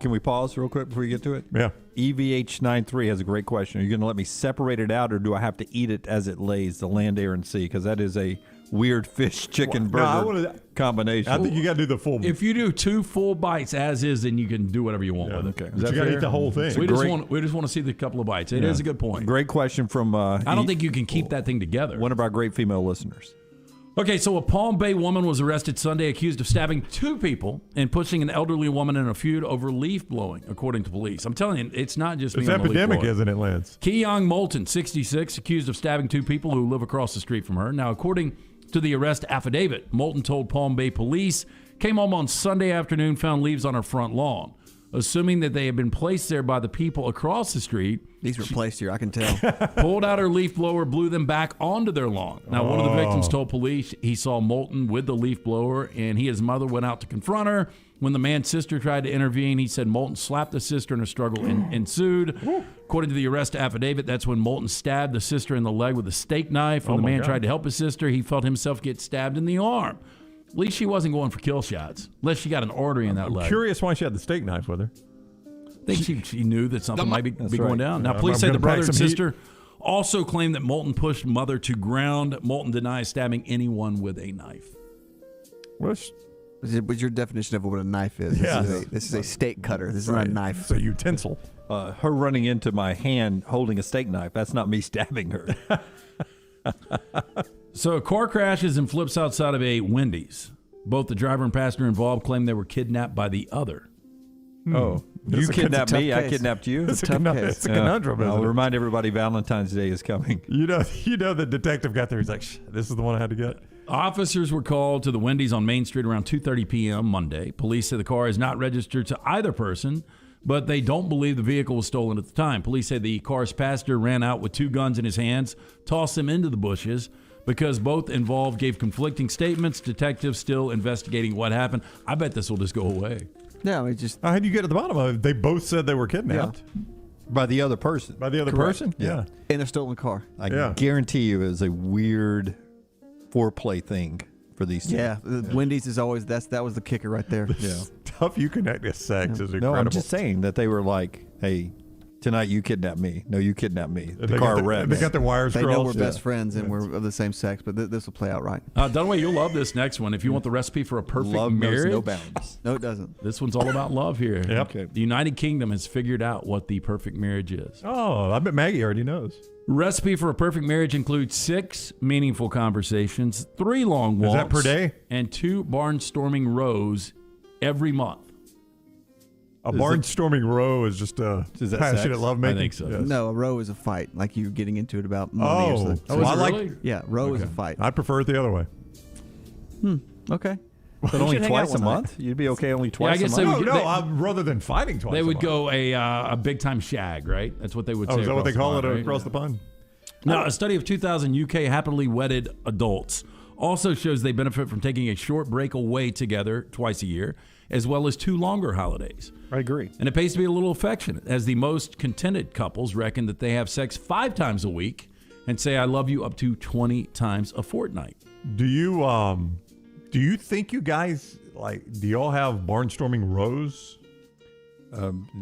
Can we pause real quick before we get to it? Yeah. EVH93 has a great question. Are you going to let me separate it out, or do I have to eat it as it lays, the land, air, and sea? Because that is a weird fish, chicken, burger combination. I think you got to do the full. If you do 2 full bites as is, then you can do whatever you want with it. Okay. But you got to eat the whole thing. We just want to see the couple of bites. It is a good point. Great question from... I don't think you can keep that thing together. One of our great female listeners. Okay, so a Palm Bay woman was arrested Sunday accused of stabbing 2 people and pushing an elderly woman in a feud over leaf blowing, according to police. I'm telling you, it's not just me. It's epidemic, isn't it, Lance? Keyoung Moulton, 66, accused of stabbing 2 people who live across the street from her. Now, according to the arrest affidavit, Moulton told Palm Bay police, came home on Sunday afternoon, found leaves on her front lawn. Assuming that they had been placed there by the people across the street. These were placed here, I can tell. Pulled out her leaf blower, blew them back onto their lawn. Now, one of the victims told police he saw Moulton with the leaf blower, and his mother went out to confront her. When the man's sister tried to intervene, he said Moulton slapped the sister and a struggle ensued. According to the arrest affidavit, that's when Moulton stabbed the sister in the leg with a steak knife. When the man tried to help his sister, he felt himself get stabbed in the arm. At least she wasn't going for kill shots, unless she got an artery in that leg. I'm curious why she had the steak knife with her. I think she knew that something might be going down. Now, Yeah, police say the brother and heat. sister also claim that Moulton pushed mother to ground. Moulton denies stabbing anyone with a knife. What's your definition of what a knife is? Yeah. This is a steak cutter. This is not a knife. It's a utensil. Her running into my hand holding a steak knife, that's not me stabbing her. So a car crashes and flips outside of a Wendy's. Both the driver and passenger involved claim they were kidnapped by the other. Oh, you kidnapped me, I kidnapped you. It's a conundrum. I'll remind everybody Valentine's Day is coming. You know the detective got there. He's like, this is the one I had to get. Officers were called to the Wendy's on Main Street around 2:30 p.m. Monday. Police say the car is not registered to either person, but they don't believe the vehicle was stolen at the time. Police say the car's passenger ran out with 2 guns in his hands, tossed them into the bushes. Because both involved gave conflicting statements, detectives still investigating what happened. I bet this will just go away. No, it just... How did you get to the bottom of it? They both said they were kidnapped. Yeah. By the other person. By the other Correct. person? Yeah. In a stolen car. I guarantee you it was a weird foreplay thing for these two. Yeah, Wendy's is always, that was the kicker right there. Yeah. Stuff you connect to sex is incredible. No, I'm just saying that they were like, hey, Tonight you kidnap me. No, you kidnap me. The They car got wrecked. They got their wires They crossed. know we're best friends and we're of the same sex, but this will play out right. Dunaway, you'll love this next one. If you want the recipe for a perfect Love marriage, knows no bounds. No, it doesn't. This one's all about love here. Yep. Okay. The United Kingdom has figured out what the perfect marriage is. Oh, I bet Maggie already knows. Recipe for a perfect marriage includes 6 meaningful conversations, 3 long walks. Is that per day? And 2 barnstorming rows every month. A barnstorming row is just a passionate lovemaking. I think so. Yes. No, a row is a fight, like you getting into it about money or something. Oh, is it really? Yeah, row is a fight. I prefer it the other way. Okay. But only twice a month? You'd be okay only twice I guess a month? Rather than fighting twice They a would month. go a big time shag, right? That's what they would say. Oh, is that what they across call the it pond, across right? the pond? Now, a study of 2,000 UK happily wedded adults also shows they benefit from taking a short break away together twice a year, as well as 2 longer holidays. I agree. And it pays to be a little affectionate, as the most contented couples reckon that they have sex 5 times a week and say I love you up to 20 times a fortnight. Do you think you guys do y'all have barnstorming rows?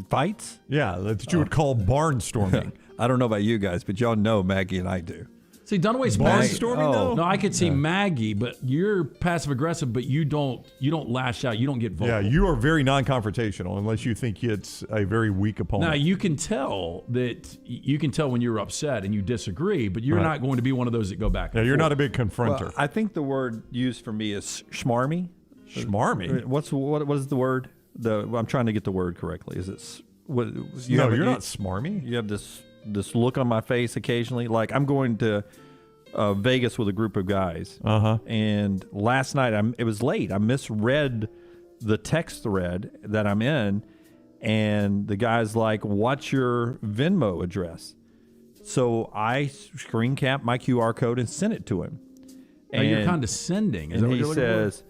Fights? Yeah, that you would call barnstorming. I don't know about you guys, but y'all know Maggie and I do. See, Dunaway's barnstorming though? No, I could see Maggie, but you're passive aggressive, but you don't lash out. You don't get vocal. Yeah, you are very non-confrontational unless you think it's a very weak opponent. Now you can tell when you're upset and you disagree, but you're not going to be one of those that go back. Yeah, you're not a big confronter. Well, I think the word used for me is schmarmy. Schmarmy? What is the word? I'm trying to get the word correctly. Is it? You're not smarmy. You have this look on my face occasionally, like I'm going to Vegas with a group of guys. And last night it was late. I misread the text thread that I'm in, and the guy's like, "What's your Venmo address?" So I screen capped my QR code and sent it to him. And you're condescending. Is and that what he you're looking for? says,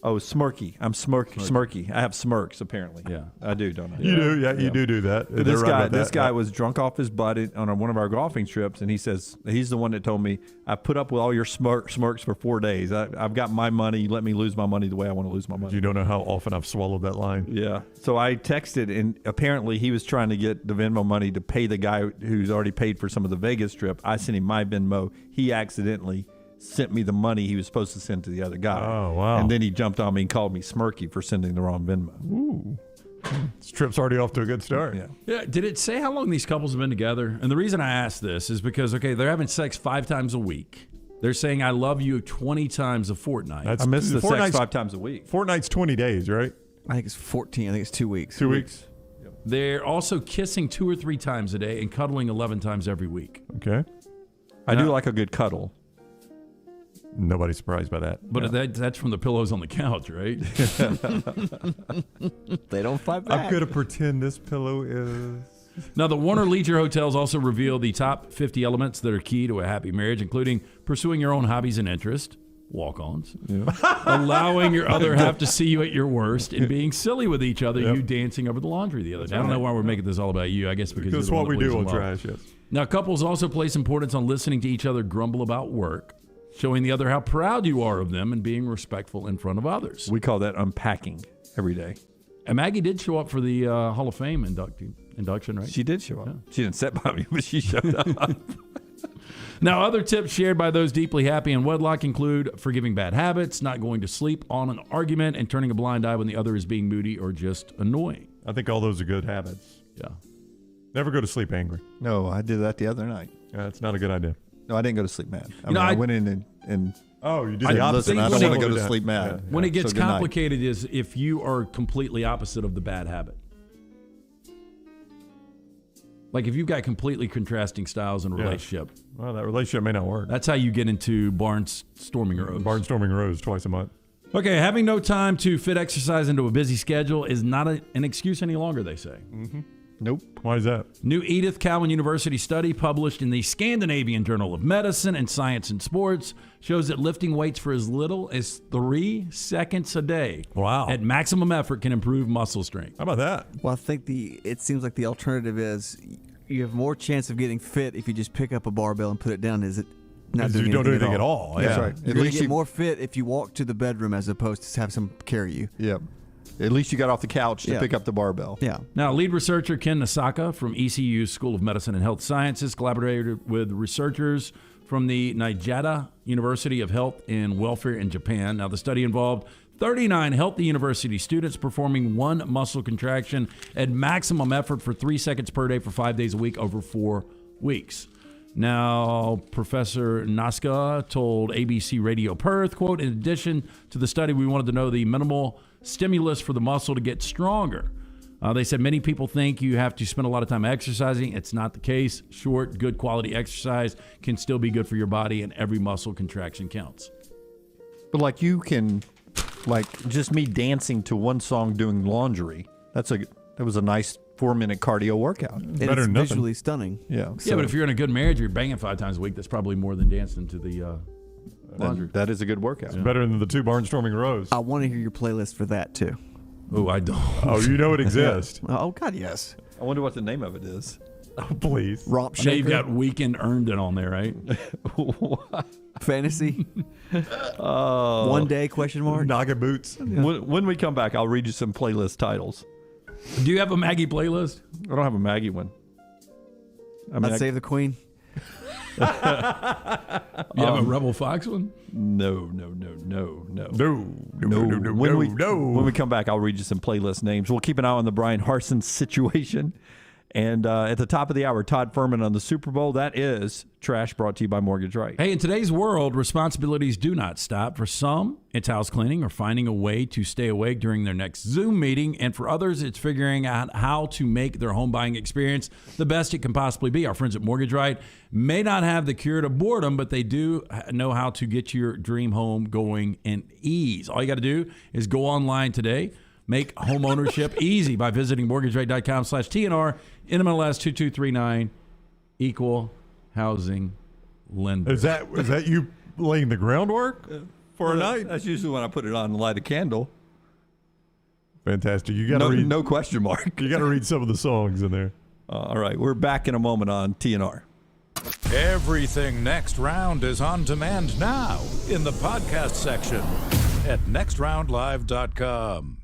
"Oh, smirky. I'm smirky. I have smirks apparently." Yeah, I do, don't I? You do. Yeah, you do that. But this guy was drunk off his butt on one of our golfing trips, and he says he's the one that told me, "I put up with all your smirks for 4 days. I've got my money. You let me lose my money the way I want to lose my money." You don't know how often I've swallowed that line. Yeah. So I texted, and apparently he was trying to get the Venmo money to pay the guy who's already paid for some of the Vegas trip. I sent him my Venmo. He accidentally sent me the money he was supposed to send to the other guy. Oh, wow. And then he jumped on me and called me smirky for sending the wrong Venmo. Ooh. This trip's already off to a good start. Yeah. Did it say how long these couples have been together? And the reason I ask this is because, they're having sex 5 times a week. They're saying I love you 20 times a fortnight. I miss the sex 5 times a week. Fortnight's 20 days, right? I think it's 14. I think it's 2 weeks. 2 weeks. Yep. They're also kissing 2 or 3 times a day and cuddling 11 times every week. Okay. I do like a good cuddle. Nobody's surprised by that. But that's from the pillows on the couch, right? They don't fight back. I'm going to pretend this pillow is... Now, the Warner Leisure Hotels also reveal the top 50 elements that are key to a happy marriage, including pursuing your own hobbies and interests, walk-ons, allowing your other half to see you at your worst, and being silly with each other, you dancing over the laundry the other day. I don't know why we're making this all about you. I guess because that's you're the what one we that do on believes in love. Trash, yes. Now, couples also place importance on listening to each other grumble about work, showing the other how proud you are of them and being respectful in front of others. We call that unpacking every day. And Maggie did show up for the Hall of Fame induction, right? She did show up. Yeah. She didn't sit by me, but she showed up. Now, other tips shared by those deeply happy in wedlock include forgiving bad habits, not going to sleep on an argument, and turning a blind eye when the other is being moody or just annoying. I think all those are good habits. Yeah. Never go to sleep angry. No, I did that the other night. That's not a good idea. No, I didn't go to sleep mad. I went in and oh, you did the opposite. Listen, I don't want to go to sleep mad. When it gets complicated is if you are completely opposite of the bad habit. Like if you've got completely contrasting styles in a relationship. Well, that relationship may not work. That's how you get into barnstorming rows. Barnstorming rows twice a month. Okay, having no time to fit exercise into a busy schedule is not an excuse any longer, they say. Mm-hmm. Nope. Why is that? New Edith Cowan University study published in the Scandinavian Journal of Medicine and Science and Sports shows that lifting weights for as little as 3 seconds a day at maximum effort can improve muscle strength. How about that? Well, I think it seems like the alternative is you have more chance of getting fit if you just pick up a barbell and put it down. Is it not doing you don't do anything at all? Yeah. That's right. You're going to get more fit if you walk to the bedroom as opposed to have someone carry you. Yep. At least you got off the couch to Yeah. pick up the barbell. Yeah. Now, lead researcher Ken Nasaka from ECU School of Medicine and Health Sciences collaborated with researchers from the Niigata University of Health and Welfare in Japan. Now, the study involved 39 healthy university students performing one muscle contraction at maximum effort for 3 seconds per day for 5 days a week over 4 weeks. Now, Professor Nasaka told ABC Radio Perth, quote, in addition to the study, we wanted to know the minimal stimulus for the muscle to get stronger. They said many people think you have to spend a lot of time exercising. It's not the case. Short, good quality exercise can still be good for your body, and every muscle contraction counts. But like you can, like just me dancing to one song doing laundry, that was a nice 4-minute cardio workout. And it's visually stunning. Yeah. Yeah, but if you're in a good marriage, you're banging 5 times a week. That's probably more than dancing to the laundry. That is a good workout. It's better than the 2 barnstorming rows. I want to hear your playlist for that too. Oh, I don't. Oh, you know it exists. Oh God, yes. I wonder what the name of it is. Oh, please. Romp I know you've shaker. got Weekend Earned It on there, right? Fantasy. Oh. One day question mark. Naga boots. When we come back, I'll read you some playlist titles. Do you have a Maggie playlist? I don't have a Maggie one. I'd save the Queen. You have a Rebel Fox one? No. When we come back, I'll read you some playlist names. We'll keep an eye on the Brian Harsin situation. And at the top of the hour, Todd Fuhrman on the Super Bowl. That is Trash, brought to you by Mortgage Right. Hey, in today's world, responsibilities do not stop. For some, it's house cleaning or finding a way to stay awake during their next Zoom meeting. And for others, it's figuring out how to make their home buying experience the best it can possibly be. Our friends at Mortgage Right may not have the cure to boredom, but they do know how to get your dream home going in ease. All you got to do is go online today. Make home ownership easy by visiting mortgageright.com/TNR, NMLS 2239, equal housing lender. Is that you laying the groundwork for a night? That's usually when I put it on and light a candle. Fantastic. You got to read. No question mark. You got to read some of the songs in there. All right. We're back in a moment on TNR. Everything Next Round is on demand now in the podcast section at nextroundlive.com.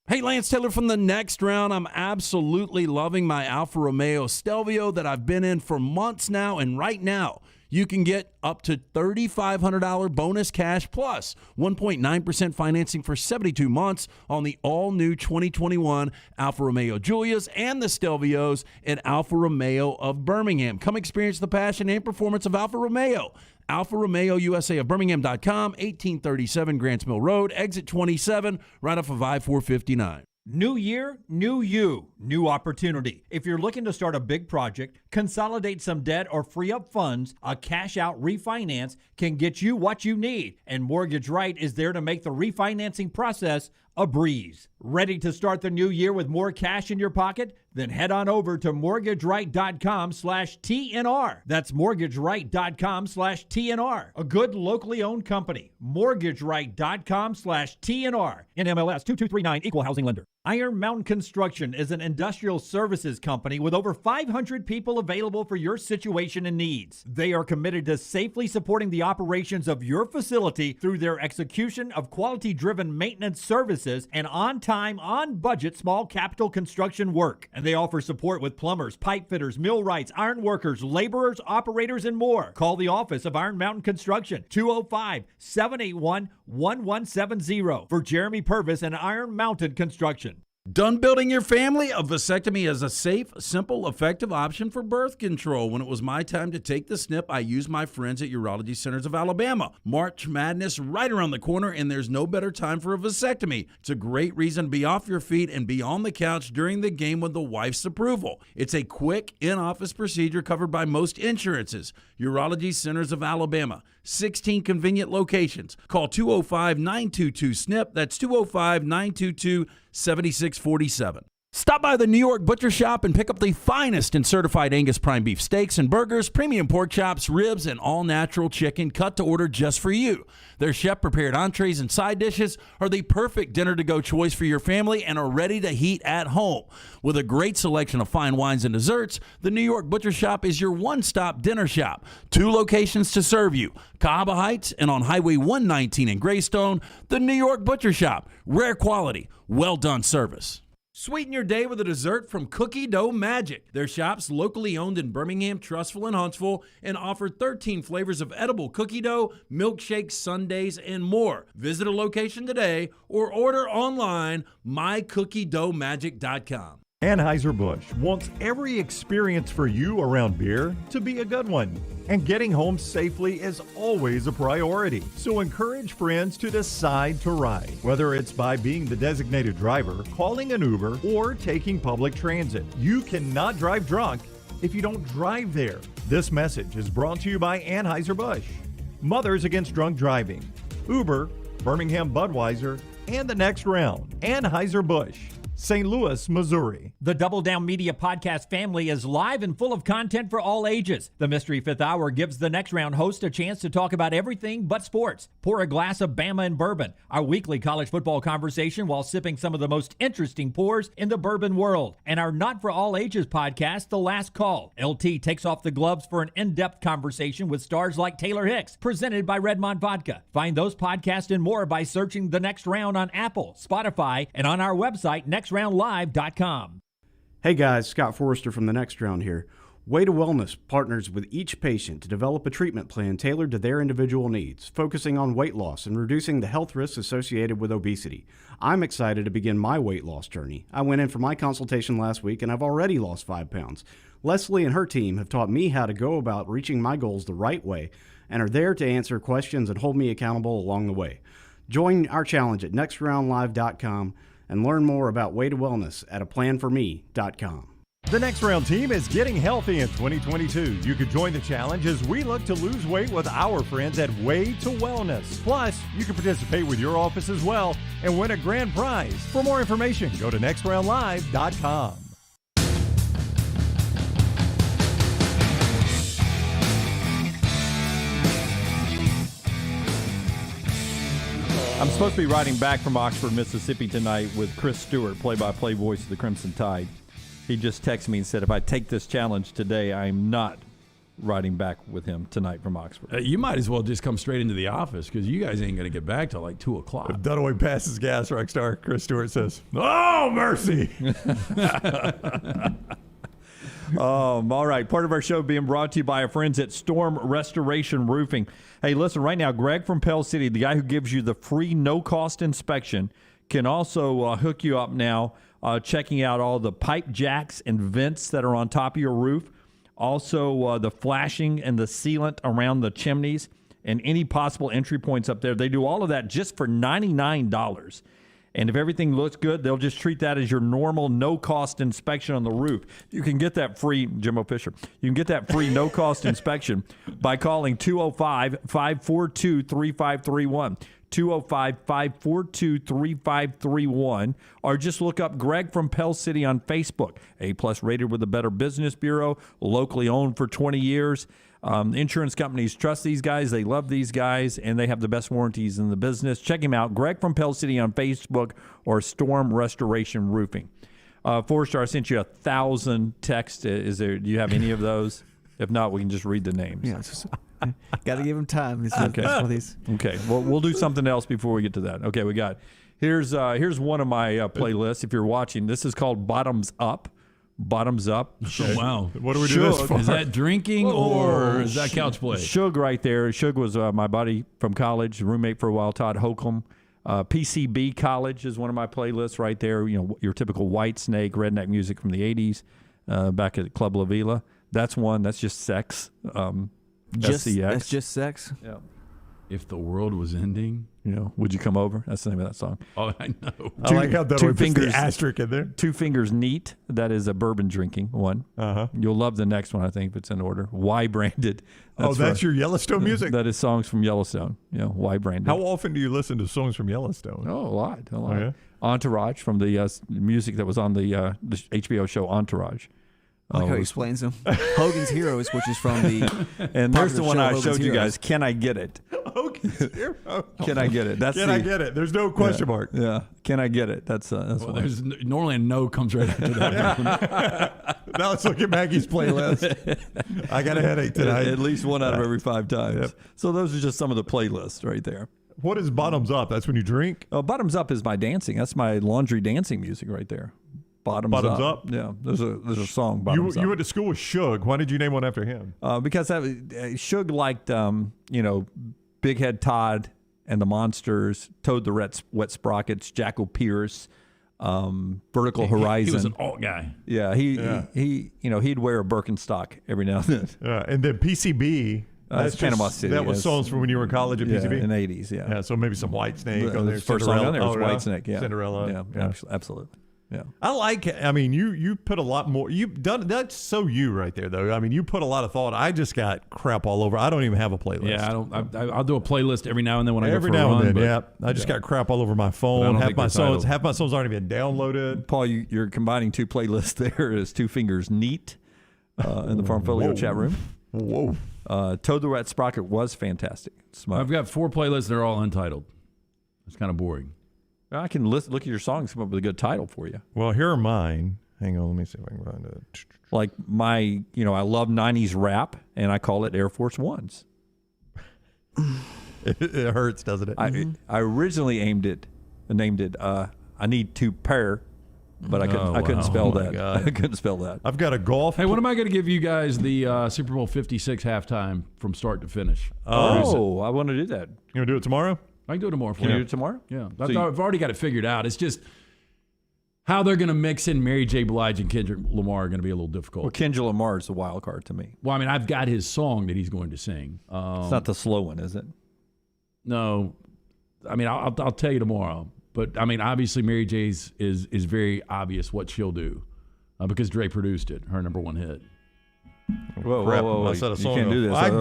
Hey, Lance Taylor from the Next Round. I'm absolutely loving my Alfa Romeo Stelvio that I've been in for months now, and right now you can get up to $3,500 bonus cash plus 1.9% financing for 72 months on the all-new 2021 Alfa Romeo Giulias and the Stelvios at Alfa Romeo of Birmingham. Come experience the passion and performance of Alfa Romeo. Alfa Romeo USA of Birmingham.com, 1837 Grants Mill Road, exit 27, right off of I-459. New year, new you, new opportunity. If you're looking to start a big project, consolidate some debt, or free up funds, a cash-out refinance can get you what you need. And Mortgage Right is there to make the refinancing process a breeze. Ready to start the new year with more cash in your pocket? Then head on over to mortgageright.com/TNR. That's mortgageright.com/TNR. A good locally owned company. mortgageright.com/TNR. NMLS 2239, equal housing lender. Iron Mountain Construction is an industrial services company with over 500 people available for your situation and needs. They are committed to safely supporting the operations of your facility through their execution of quality-driven maintenance services and on-time, on-budget small capital construction work. And they offer support with plumbers, pipe fitters, millwrights, iron workers, laborers, operators, and more. Call the office of Iron Mountain Construction, 205-781-1170 for Jeremy Purvis and Iron Mountain Construction. Done building your family? A vasectomy is a safe, simple, effective option for birth control. When it was my time to take the snip, I used my friends at Urology Centers of Alabama. March Madness right around the corner, and there's no better time for a vasectomy. It's a great reason to be off your feet and be on the couch during the game with the wife's approval. It's a quick, in-office procedure covered by most insurances. Urology Centers of Alabama. 16 convenient locations. Call 205-922-SNP. That's 205-922-7647. Stop by the New York Butcher Shop and pick up the finest in certified Angus prime beef steaks and burgers, premium pork chops, ribs, and all-natural chicken cut to order just for you. Their chef-prepared entrees and side dishes are the perfect dinner-to-go choice for your family and are ready to heat at home. With a great selection of fine wines and desserts, the New York Butcher Shop is your one-stop dinner shop. 2 locations to serve you, Cahaba Heights and on Highway 119 in Greystone. The New York Butcher Shop. Rare quality, well-done service. Sweeten your day with a dessert from Cookie Dough Magic. Their shop's locally owned in Birmingham, Trussville, and Huntsville, and offer 13 flavors of edible cookie dough, milkshakes, sundaes, and more. Visit a location today or order online mycookiedoughmagic.com. Anheuser-Busch wants every experience for you around beer to be a good one. And getting home safely is always a priority. So encourage friends to decide to ride, whether it's by being the designated driver, calling an Uber, or taking public transit. You cannot drive drunk if you don't drive there. This message is brought to you by Anheuser-Busch, Mothers Against Drunk Driving, Uber, Birmingham Budweiser, and the Next Round. Anheuser-Busch, St. Louis, Missouri. The Double Down Media podcast family is live and full of content for all ages. The Mystery Fifth Hour gives the Next Round host a chance to talk about everything but sports. Pour a glass of Bama and bourbon, our weekly college football conversation while sipping some of the most interesting pours in the bourbon world. And our Not For All Ages podcast, The Last Call. LT takes off the gloves for an in-depth conversation with stars like Taylor Hicks, presented by Redmond Vodka. Find those podcasts and more by searching The Next Round on Apple, Spotify, and on our website, nextroundlive.com. Hey guys, Scott Forrester from The Next Round here. Way to Wellness partners with each patient to develop a treatment plan tailored to their individual needs, focusing on weight loss and reducing the health risks associated with obesity. I'm excited to begin my weight loss journey. I went in for my consultation last week and I've already lost 5 pounds. Leslie and her team have taught me how to go about reaching my goals the right way and are there to answer questions and hold me accountable along the way. Join our challenge at nextroundlive.com and learn more about Way to Wellness at aplanforme.com. The Next Round team is getting healthy in 2022. You could join the challenge as we look to lose weight with our friends at Way to Wellness. Plus, you can participate with your office as well and win a grand prize. For more information, go to nextroundlive.com. I'm supposed to be riding back from Oxford, Mississippi tonight with Chris Stewart, play-by-play voice of the Crimson Tide. He just texted me and said, if I take this challenge today, I'm not riding back with him tonight from Oxford. You might as well just come straight into the office because you guys ain't going to get back till like 2 o'clock. If Dunaway passes gas, Rockstar, Chris Stewart says, oh, mercy. All right. Part of our show being brought to you by our friends at Storm Restoration Roofing. Hey, listen, right now, Greg from Pell City, the guy who gives you the free no-cost inspection, can also hook you up now, checking out all the pipe jacks and vents that are on top of your roof. Also, the flashing and the sealant around the chimneys and any possible entry points up there. They do all of that just for $99. And if everything looks good, they'll just treat that as your normal no-cost inspection on the roof. You can get that free, Jimbo Fisher, you can get that free no-cost inspection by calling 205-542-3531. 205-542-3531, or just look up Greg from Pell City on Facebook. A-plus rated with the Better Business Bureau, locally owned for 20 years. Insurance companies trust these guys. They love these guys, and they have the best warranties in the business. Check him out, Greg from Pell City on Facebook or Storm Restoration Roofing. 4-star, I sent you 1,000 texts. Do you have any of those? If not, we can just read the names. Yeah, got to give him time. Okay. Okay. Well, we'll do something else before we get to that. Okay, we got here's one of my playlists. If you're watching, this is called Bottoms Up. Bottoms Up. Okay. Oh, wow. What do we do this for? Is that drinking or is that couch play? Shug right there. Shug was my buddy from college, roommate for a while, Todd Holcomb. PCB College is one of my playlists right there. You know, your typical White Snake, redneck music from the 80s back at Club La Vila. That's one. That's just sex. That's just sex? Yeah. If the world was ending, would you come over? That's the name of that song. Oh, I know. I like how that two puts fingers the asterisk in there. 2 Fingers Neat. That is a bourbon drinking one. You'll love the next one, I think, if it's in order. Y Branded. That's your Yellowstone music? That is songs from Yellowstone. Y Branded. How often do you listen to songs from Yellowstone? Oh, a lot. Oh, yeah? Entourage, from the music that was on the HBO show Entourage. I like how he explains them. Hogan's Heroes, which is from the and there's the one I showed you guys. Heroes. Can I get it? Hogan's Heroes. Can I get it? Can I get it? There's no question mark. Yeah. Can I get it? That's well, there's normally a no comes right after that. Now let's look at Maggie's playlist. I got a headache tonight. At least 1 out of every 5 times. Yep. So those are just some of the playlists right there. What is Bottoms Up? That's when you drink? Bottoms Up is my dancing. That's my laundry dancing music right there. Bottoms up. Yeah, there's a song. Bottoms Up. You went to school with Suge. Why did you name one after him? Because Suge liked Big Head Todd and the Monsters, Toad the Wet Sprockets, Jackal Pierce, Vertical Horizon. He was an alt guy. Yeah, he'd wear a Birkenstock every now and then. And then PCB. That's Panama City. That was songs from when you were in college at PCB? in the 80s, yeah. So maybe some Whitesnake on there. First song on there was Whitesnake, yeah. Cinderella. Yeah, absolutely. Yeah. You put a lot more. You've done that's so you right there, though. I mean, you put a lot of thought. I just got crap all over. I don't even have a playlist. Yeah, I'll do a playlist every now and then when I go for a run. Every now and then, I just got crap all over my phone. Half my songs aren't even downloaded. Paul, you're combining 2 playlists there. Is 2 Fingers Neat in the Farmfolio chat room. Whoa. Toad the Rat Sprocket was fantastic. I've got 4 playlists. They're all untitled. It's kind of boring. I can look at your songs, come up with a good title for you. Well, here are mine. Hang on, let me see if I can find it. Like I love 90s rap, and I call it Air Force Ones. It hurts, doesn't it? I originally named it I Need to Pair, but I couldn't spell that. I couldn't spell that. I've got a golf. Hey, when am I going to give you guys the Super Bowl 56 halftime from start to finish? I want to do that. You want to do it tomorrow? I can do it tomorrow for you. Can you do it tomorrow? Yeah. I've already got it figured out. It's just how they're going to mix in Mary J. Blige and Kendrick Lamar are going to be a little difficult. Well, Kendrick Lamar is the wild card to me. Well, I mean, I've got his song that he's going to sing. It's not the slow one, is it? No. I mean, I'll tell you tomorrow. But, I mean, obviously Mary J's is very obvious what she'll do because Dre produced it, her number 1 hit. Whoa. You can't do this. I'm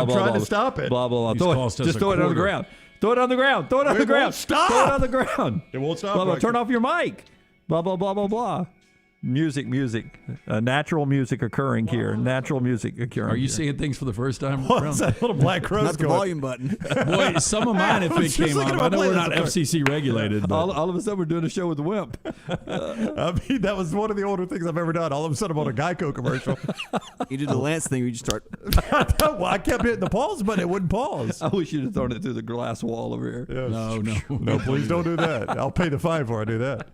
trying to stop it. Blah, blah, blah. Just throw it on the ground. Throw it on the ground. It won't stop. Throw it on the ground. It won't stop. Blah, blah. Turn off your mic. Blah, blah, blah, blah, blah. Music. Natural music occurring here. Natural music occurring. Are you seeing things for the first time? What's that little black crow's Not the volume button. Boy, some of mine, if it came on. I know we're not FCC regulated. But. All of a sudden, we're doing a show with the Wimp. That was one of the older things I've ever done. All of a sudden, I'm on a Geico commercial. You did the Lance thing where you just start. Well, I kept hitting the pause button. It wouldn't pause. I wish you'd have thrown it through the glass wall over here. Yes. No, please don't do that. I'll pay the fine before I do that.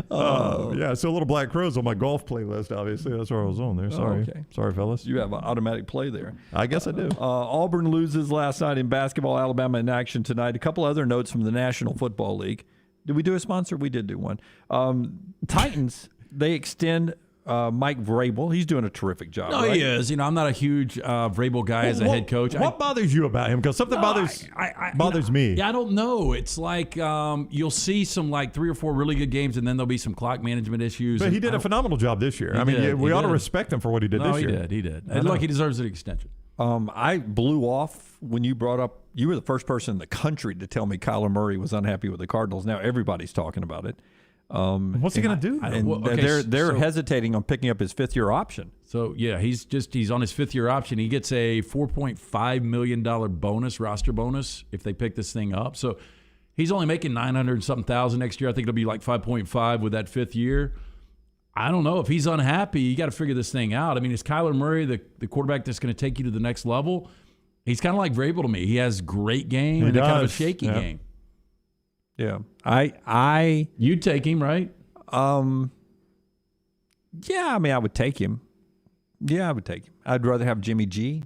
So Little Black Crow's on my golf playlist, obviously. That's where I was on there. Sorry. Okay. Sorry, fellas. You have an automatic play there. I guess I do. Auburn loses last night in basketball. Alabama in action tonight. A couple other notes from the National Football League. Did we do a sponsor? We did do one. Titans, they extend Mike Vrabel. He's doing a terrific job. No, right? he is. I'm not a huge Vrabel guy as a head coach. What bothers you about him? Because something bothers me. Yeah, I don't know. It's like you'll see some 3 or 4 really good games, and then there'll be some clock management issues. But he did a phenomenal job this year. I mean, we ought to respect him for what he did this year. He did. And look, he deserves an extension. I blew off when you brought up. You were the first person in the country to tell me Kyler Murray was unhappy with the Cardinals. Now everybody's talking about it. What's he going to do? They're hesitating on picking up his 5th-year option. So yeah, he's on his 5th-year option. He gets a $4.5 million bonus, roster bonus, if they pick this thing up. So he's only making $900,000 next year. I think it'll be like 5.5 with that 5th year. I don't know if he's unhappy. You got to figure this thing out. I mean, is Kyler Murray the quarterback that's going to take you to the next level? He's kind of like Vrabel to me. He has great game and kind of a shaky game. Yeah, you'd take him, right? Yeah, I mean, I would take him. I'd rather have Jimmy G.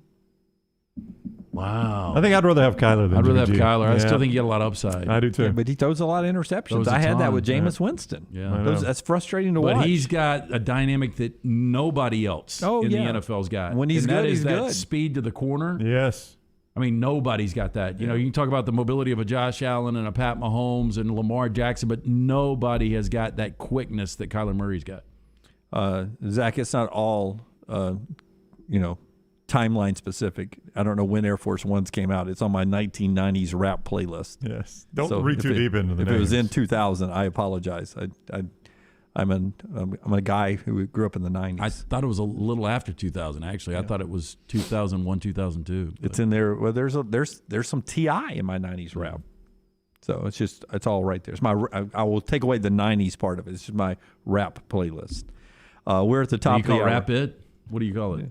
Wow. I think I'd rather have Kyler than Jimmy G. Kyler. I still think you get a lot of upside. I do too. Yeah, but he throws a lot of interceptions. I had that with Jameis Winston. Yeah, that's frustrating to watch. But he's got a dynamic that nobody else in the NFL's got. When he's good, that is he's that good. speed to the corner. Yes. I mean, nobody's got that. You know, you can talk about the mobility of a Josh Allen and a Pat Mahomes and Lamar Jackson, but nobody has got that quickness that Kyler Murray's got. Zach, it's not all, timeline specific. I don't know when Air Force Ones came out. It's on my 1990s rap playlist. Yes. Don't read too deep into the If names. it was in 2000, I apologize. I'm a guy who grew up in the 90s. I thought it was a little after 2000, actually. Yeah. I thought it was 2001, 2002. It's in there. Well, there's some T.I. in my 90s rap. So it's all right there. It's I will take away the 90s part of it. It's just my rap playlist. We're at the top of the hour. Rap it? What do you call it?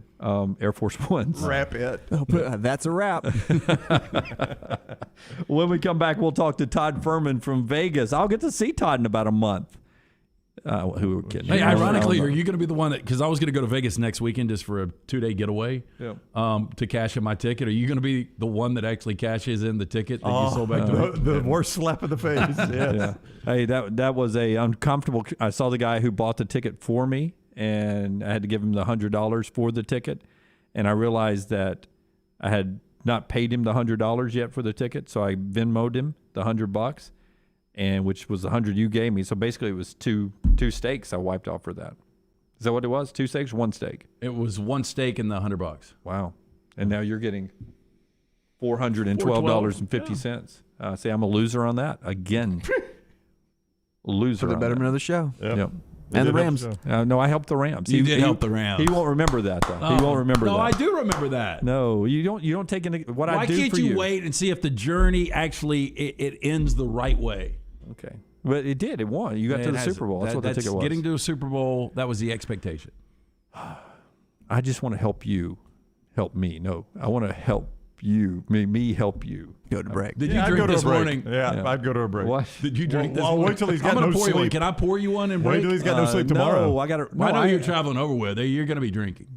Air Force Ones. Rap it. That's a wrap. When we come back, we'll talk to Todd Fuhrman from Vegas. I'll get to see Todd in about a month. Who are kidding? Hey, ironically, are you going to be the one that, because I was going to go to Vegas next weekend just for a 2-day getaway to cash in my ticket. Are you going to be the one that actually cashes in the ticket that you sold back to me? The worst slap in the face. Yes. Yeah. Hey, that was a uncomfortable. I saw the guy who bought the ticket for me, and I had to give him the $100 for the ticket, and I realized that I had not paid him the $100 yet for the ticket, so I Venmo'd him the $100, and which was the $100 you gave me. So basically, it was two steaks I wiped off for that. Is that what it was? 2 steaks, 1 steak? It was 1 steak and the $100. Wow! And now you're getting $412.50. See, I'm a loser on that again. Loser For the on betterment that. of the show. Yep. And the Rams. No, I helped the Rams. You did help the Rams. He won't remember that, though. He won't remember that. No, I do remember that. No, you don't take into what I do for you. Why can't you wait and see if the journey actually it ends the right way? Okay. But it did. It won. You got to the Super Bowl. That's what the ticket was. Getting to a Super Bowl, that was the expectation. I just want to help you help me. No, I want to help you, me help you. Go to break. Did you drink this morning? Yeah, I'd go to a break. What? Did you drink this I'll morning? wait till he's got I'm gonna no pour you one. sleep. Can I pour you one and break? Wait till he's got no sleep tomorrow. No, I got to. No, I know you're traveling over with. You're going to be drinking.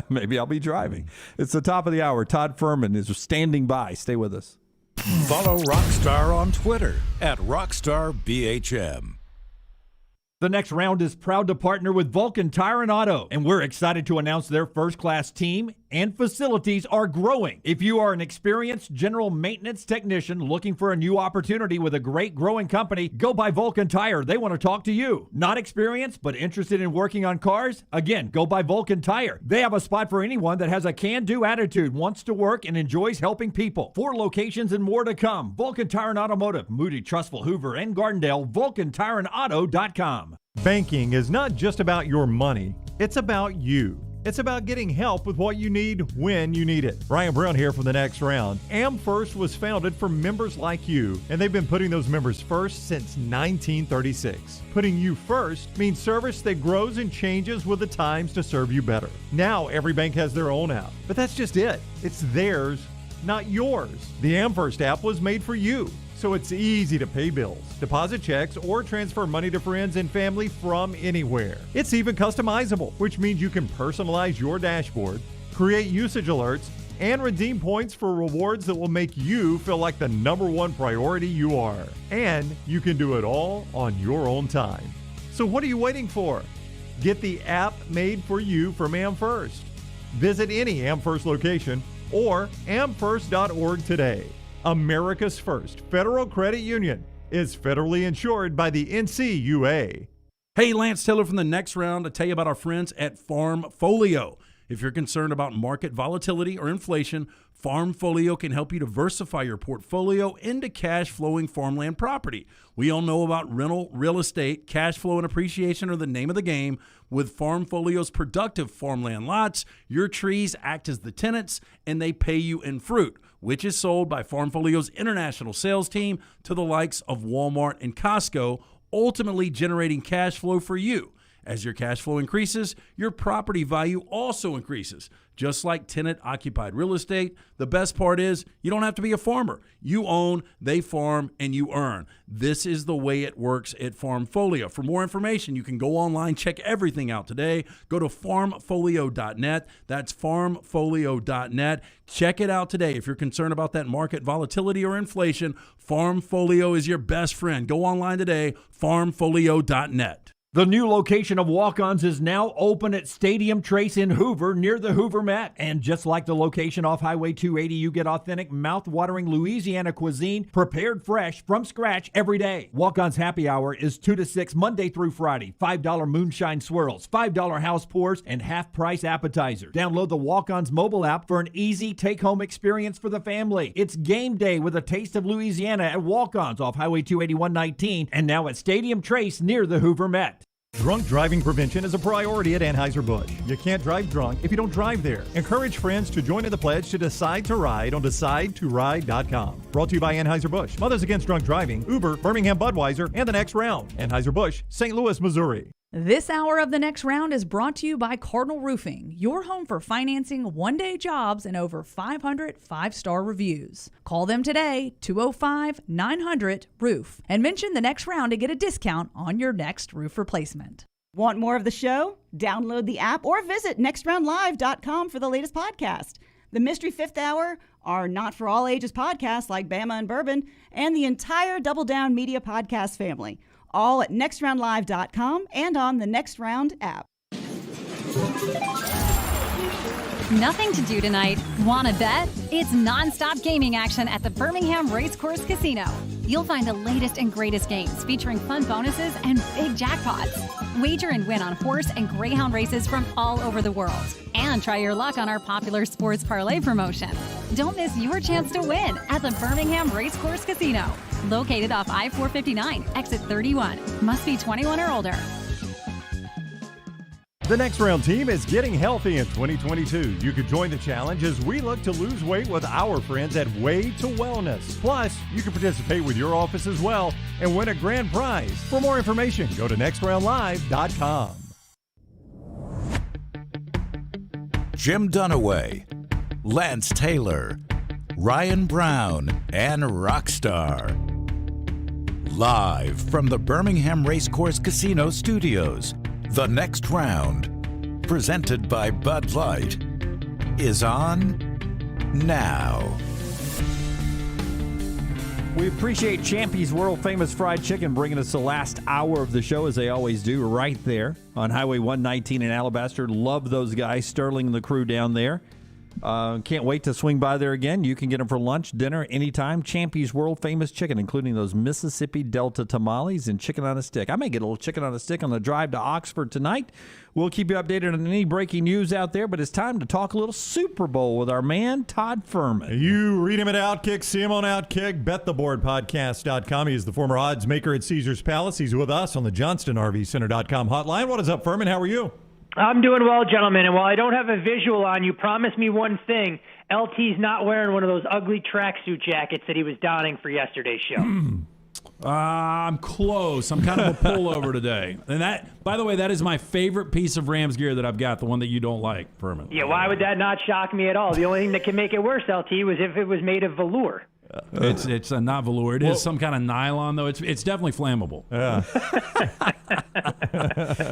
Maybe I'll be driving. It's the top of the hour. Todd Fuhrman is standing by. Stay with us. Follow Rockstar on Twitter @RockstarBHM. The Next Round is proud to partner with Vulcan Tire and Auto, and we're excited to announce their first-class team and facilities are growing. If you are an experienced general maintenance technician looking for a new opportunity with a great growing company, go by Vulcan Tire. They want to talk to you. Not experienced, but interested in working on cars? Again, go by Vulcan Tire. They have a spot for anyone that has a can-do attitude, wants to work, and enjoys helping people. 4 locations and more to come. Vulcan Tire and Automotive, Moody, Trustful, Hoover, and Gardendale. VulcanTireandAuto.com. Banking is not just about your money, it's about you. It's about getting help with what you need when you need it. Brian Brown here for the Next Round. AmFirst was founded for members like you, and they've been putting those members first since 1936. Putting you first means service that grows and changes with the times to serve you better. Now every bank has their own app, but that's just it. It's theirs, not yours. The AmFirst app was made for you, so it's easy to pay bills, deposit checks, or transfer money to friends and family from anywhere. It's even customizable, which means you can personalize your dashboard, create usage alerts, and redeem points for rewards that will make you feel like the #1 priority you are. And you can do it all on your own time. So what are you waiting for? Get the app made for you from AmFirst. Visit any AmFirst location or amfirst.org today. America's first federal credit union is federally insured by the NCUA. Hey, Lance Taylor from the Next Round to tell you about our friends at Farmfolio. If you're concerned about market volatility or inflation, Farmfolio can help you diversify your portfolio into cash-flowing farmland property. We all know about rental real estate. Cash flow and appreciation are the name of the game. With Farmfolio's productive farmland lots, your trees act as the tenants, and they pay you in fruit, which is sold by Farmfolio's international sales team to the likes of Walmart and Costco, ultimately generating cash flow for you. As your cash flow increases, your property value also increases. Just like tenant-occupied real estate, the best part is you don't have to be a farmer. You own, they farm, and you earn. This is the way it works at Farmfolio. For more information, you can go online, check everything out today. Go to farmfolio.net. That's farmfolio.net. Check it out today. If you're concerned about that market volatility or inflation, Farmfolio is your best friend. Go online today, farmfolio.net. The new location of Walk-Ons is now open at Stadium Trace in Hoover near the Hoover Met. And just like the location off Highway 280, you get authentic, mouth-watering Louisiana cuisine prepared fresh from scratch every day. Walk-Ons happy hour is 2 to 6 Monday through Friday. $5 moonshine swirls, $5 house pours, and half-price appetizers. Download the Walk-Ons mobile app for an easy take-home experience for the family. It's game day with a taste of Louisiana at Walk-Ons off Highway 281-19 and now at Stadium Trace near the Hoover Met. Drunk driving prevention is a priority at Anheuser-Busch. You can't drive drunk if you don't drive there. Encourage friends to join in the pledge to Decide to Ride on DecideToRide.com. Brought to you by Anheuser-Busch, Mothers Against Drunk Driving, Uber, Birmingham Budweiser, and The Next Round. Anheuser-Busch, St. Louis, Missouri. This hour of The Next Round is brought to you by Cardinal Roofing, your home for financing one-day jobs and over 500 five-star reviews. Call them today, 205-900-ROOF, and mention The Next Round to get a discount on your next roof replacement. Want more of the show? Download the app or visit nextroundlive.com for the latest podcast. The Mystery Fifth Hour, our not-for-all-ages podcasts like Bama and Bourbon, and the entire Double Down Media podcast family. All at nextroundlive.com and on the Next Round app. Nothing to do tonight? Want to bet? It's non-stop gaming action at the Birmingham Racecourse Casino. You'll find the latest and greatest games featuring fun bonuses and big jackpots. Wager and win on horse and greyhound races from all over the world. And try your luck on our popular sports parlay promotion. Don't miss your chance to win at the Birmingham Racecourse Casino. Located off I-459, exit 31. Must be 21 or older. The Next Round team is getting healthy in 2022. You could join the challenge as we look to lose weight with our friends at Way to Wellness. Plus, you can participate with your office as well and win a grand prize. For more information, go to nextroundlive.com. Jim Dunaway, Lance Taylor, Ryan Brown, and Rockstar. Live from the Birmingham Racecourse Casino Studios, The Next Round, presented by Bud Light, is on now. We appreciate Champy's world famous fried chicken bringing us the last hour of the show, as they always do, right there on Highway 119 in Alabaster. Love those guys, Sterling and the crew down there. Can't wait to swing by there again. You can get them for lunch, dinner, anytime. Champy's world famous chicken, including those Mississippi Delta tamales and chicken on a stick. I may get a little chicken on a stick on the drive to Oxford tonight. We'll keep you updated on any breaking news out there, but it's time to talk a little Super Bowl with our man, Todd Fuhrman. You read him at Outkick, see him on Outkick, bettheboardpodcast.com. He is the former odds maker at Caesars Palace. He's with us on the JohnstonRVCenter.com hotline. What is up, Fuhrman? How are you? I'm doing well, gentlemen, and while I don't have a visual on you, promise me one thing. LT's not wearing one of those ugly tracksuit jackets that he was donning for yesterday's show. I'm close. I'm kind of a pullover today. And that, by the way, that is my favorite piece of Rams gear that I've got, the one that you don't like, Fuhrman. Yeah, why would that not shock me at all? The only thing that can make it worse, LT, was if it was made of velour. It's not velour. It is some kind of nylon, though. It's definitely flammable. Yeah.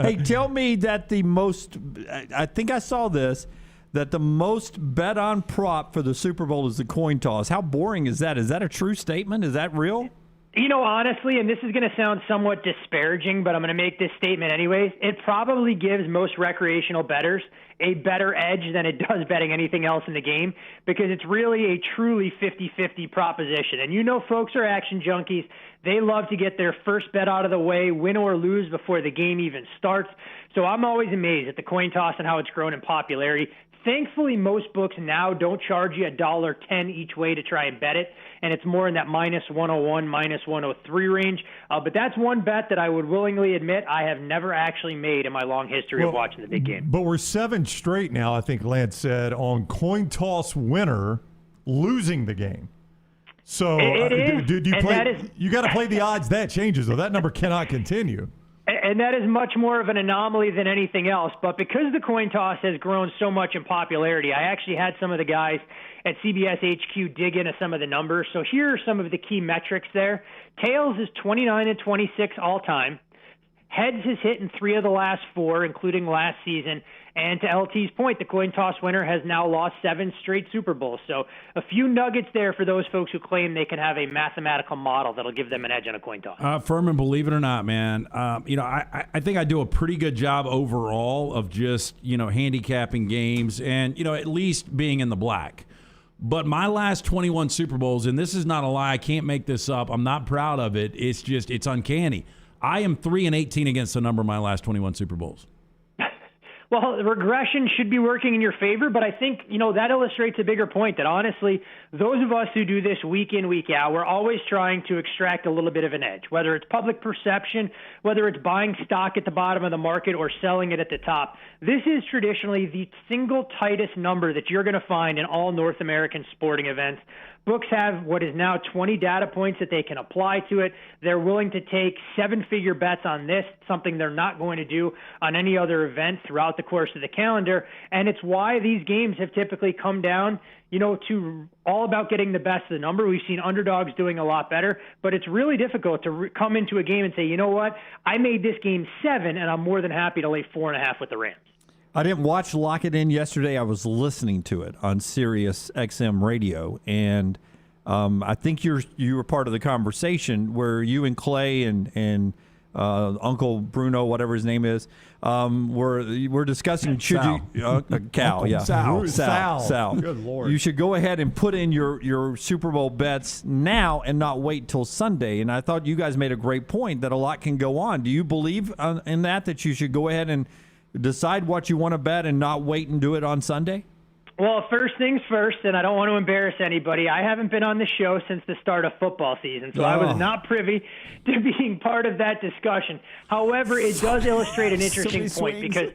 Hey, tell me that the most, I think I saw this, that the most bet on prop for the Super Bowl is the coin toss. How boring is that? Is that a true statement? Is that real? You know, honestly, and this is going to sound somewhat disparaging, but I'm going to make this statement anyways, it probably gives most recreational bettors a better edge than it does betting anything else in the game, because it's really a truly 50-50 proposition. And you know folks are action junkies. They love to get their first bet out of the way, win or lose, before the game even starts. So I'm always amazed at the coin toss and how it's grown in popularity. Thankfully, most books now don't charge you $1.10 each way to try and bet it, and it's more in that minus 101, minus 103 range. But that's one bet that I would willingly admit I have never actually made in my long history of watching the big game. But we're 7 straight now, I think Lance said, on coin toss winner losing the game. So do you play? You got to play the odds. That changes, though. That number cannot continue. And that is much more of an anomaly than anything else. But because the coin toss has grown so much in popularity, I actually had some of the guys at CBS HQ dig into some of the numbers. So here are some of the key metrics there. Tails is 29-26 all time. Heads has hit in 3 of the last 4, including last season. And to LT's point, the coin toss winner has now lost 7 straight Super Bowls. So a few nuggets there for those folks who claim they can have a mathematical model that'll give them an edge on a coin toss. Fuhrman, believe it or not, man, I think I do a pretty good job overall of just, handicapping games and, at least being in the black. But my last 21 Super Bowls, and this is not a lie, I can't make this up, I'm not proud of it, it's uncanny. I am 3-18 against the number of my last 21 Super Bowls. Well, regression should be working in your favor, but I think, that illustrates a bigger point that honestly, those of us who do this week in, week out, we're always trying to extract a little bit of an edge, whether it's public perception, whether it's buying stock at the bottom of the market or selling it at the top. This is traditionally the single tightest number that you're going to find in all North American sporting events. Books have what is now 20 data points that they can apply to it. They're willing to take 7-figure bets on this, something they're not going to do on any other event throughout the course of the calendar. And it's why these games have typically come down, to all about getting the best of the number. We've seen underdogs doing a lot better, but it's really difficult to come into a game and say, you know what, I made this game 7, and I'm more than happy to lay 4.5 with the Rams. I didn't watch Lock It In yesterday. I was listening to it on Sirius XM radio, and I think you were part of the conversation where you and Clay and Uncle Bruno, whatever his name is, we're discussing Sal. Cal, yeah, Sal. Good Lord. You should go ahead and put in your Super Bowl bets now and not wait till Sunday. And I thought you guys made a great point that a lot can go on. Do you believe in that you should go ahead and decide what you want to bet and not wait and do it on Sunday? Well, first things first, and I don't want to embarrass anybody, I haven't been on the show since the start of football season, so I was not privy to being part of that discussion. However, it does illustrate an interesting point because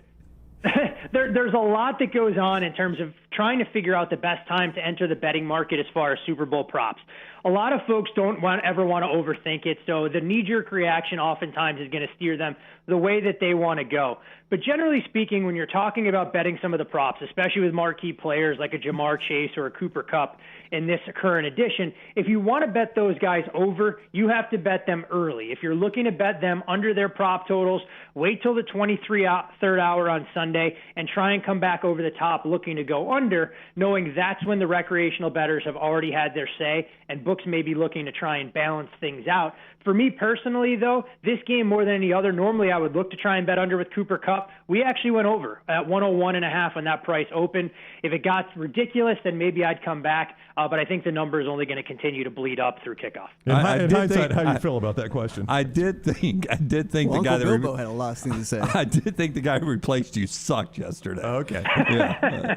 there's a lot that goes on in terms of trying to figure out the best time to enter the betting market as far as Super Bowl props. A lot of folks don't ever want to overthink it, so the knee-jerk reaction oftentimes is going to steer them the way that they want to go. But generally speaking, when you're talking about betting some of the props, especially with marquee players like a Jamar Chase or a Cooper Kupp in this current edition, if you want to bet those guys over, you have to bet them early. If you're looking to bet them under their prop totals, wait till the 23rd hour on Sunday and try and come back over the top looking to go under, knowing that's when the recreational bettors have already had their say and books may be looking to try and balance things out. For me personally, though, this game more than any other, normally I would look to try and bet under with Cooper Kupp. We actually went over at 101.5 when that price opened. If it got ridiculous, then maybe I'd come back. But I think the number is only going to continue to bleed up through kickoff. In hindsight, how do you feel about that question? I did think the guy that Bilbo had a lot of things to say. I did think the guy who replaced you sucked yesterday. Okay. Yeah.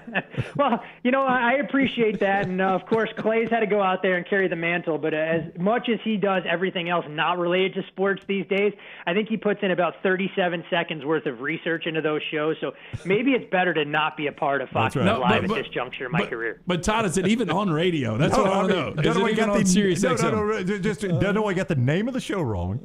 Well, I appreciate that, and of course Clay's had to go out there and carry the mantle. But as much as he does everything else not related to sports these days, I think he puts in about 37 seconds worth of research into those shows. So maybe it's better to not be a part of Fox News Live at this juncture in my career. But Todd, is it even on radio? That's what I want to know. Is it even on Sirius XM? No. Just don't know I got the name of the show wrong.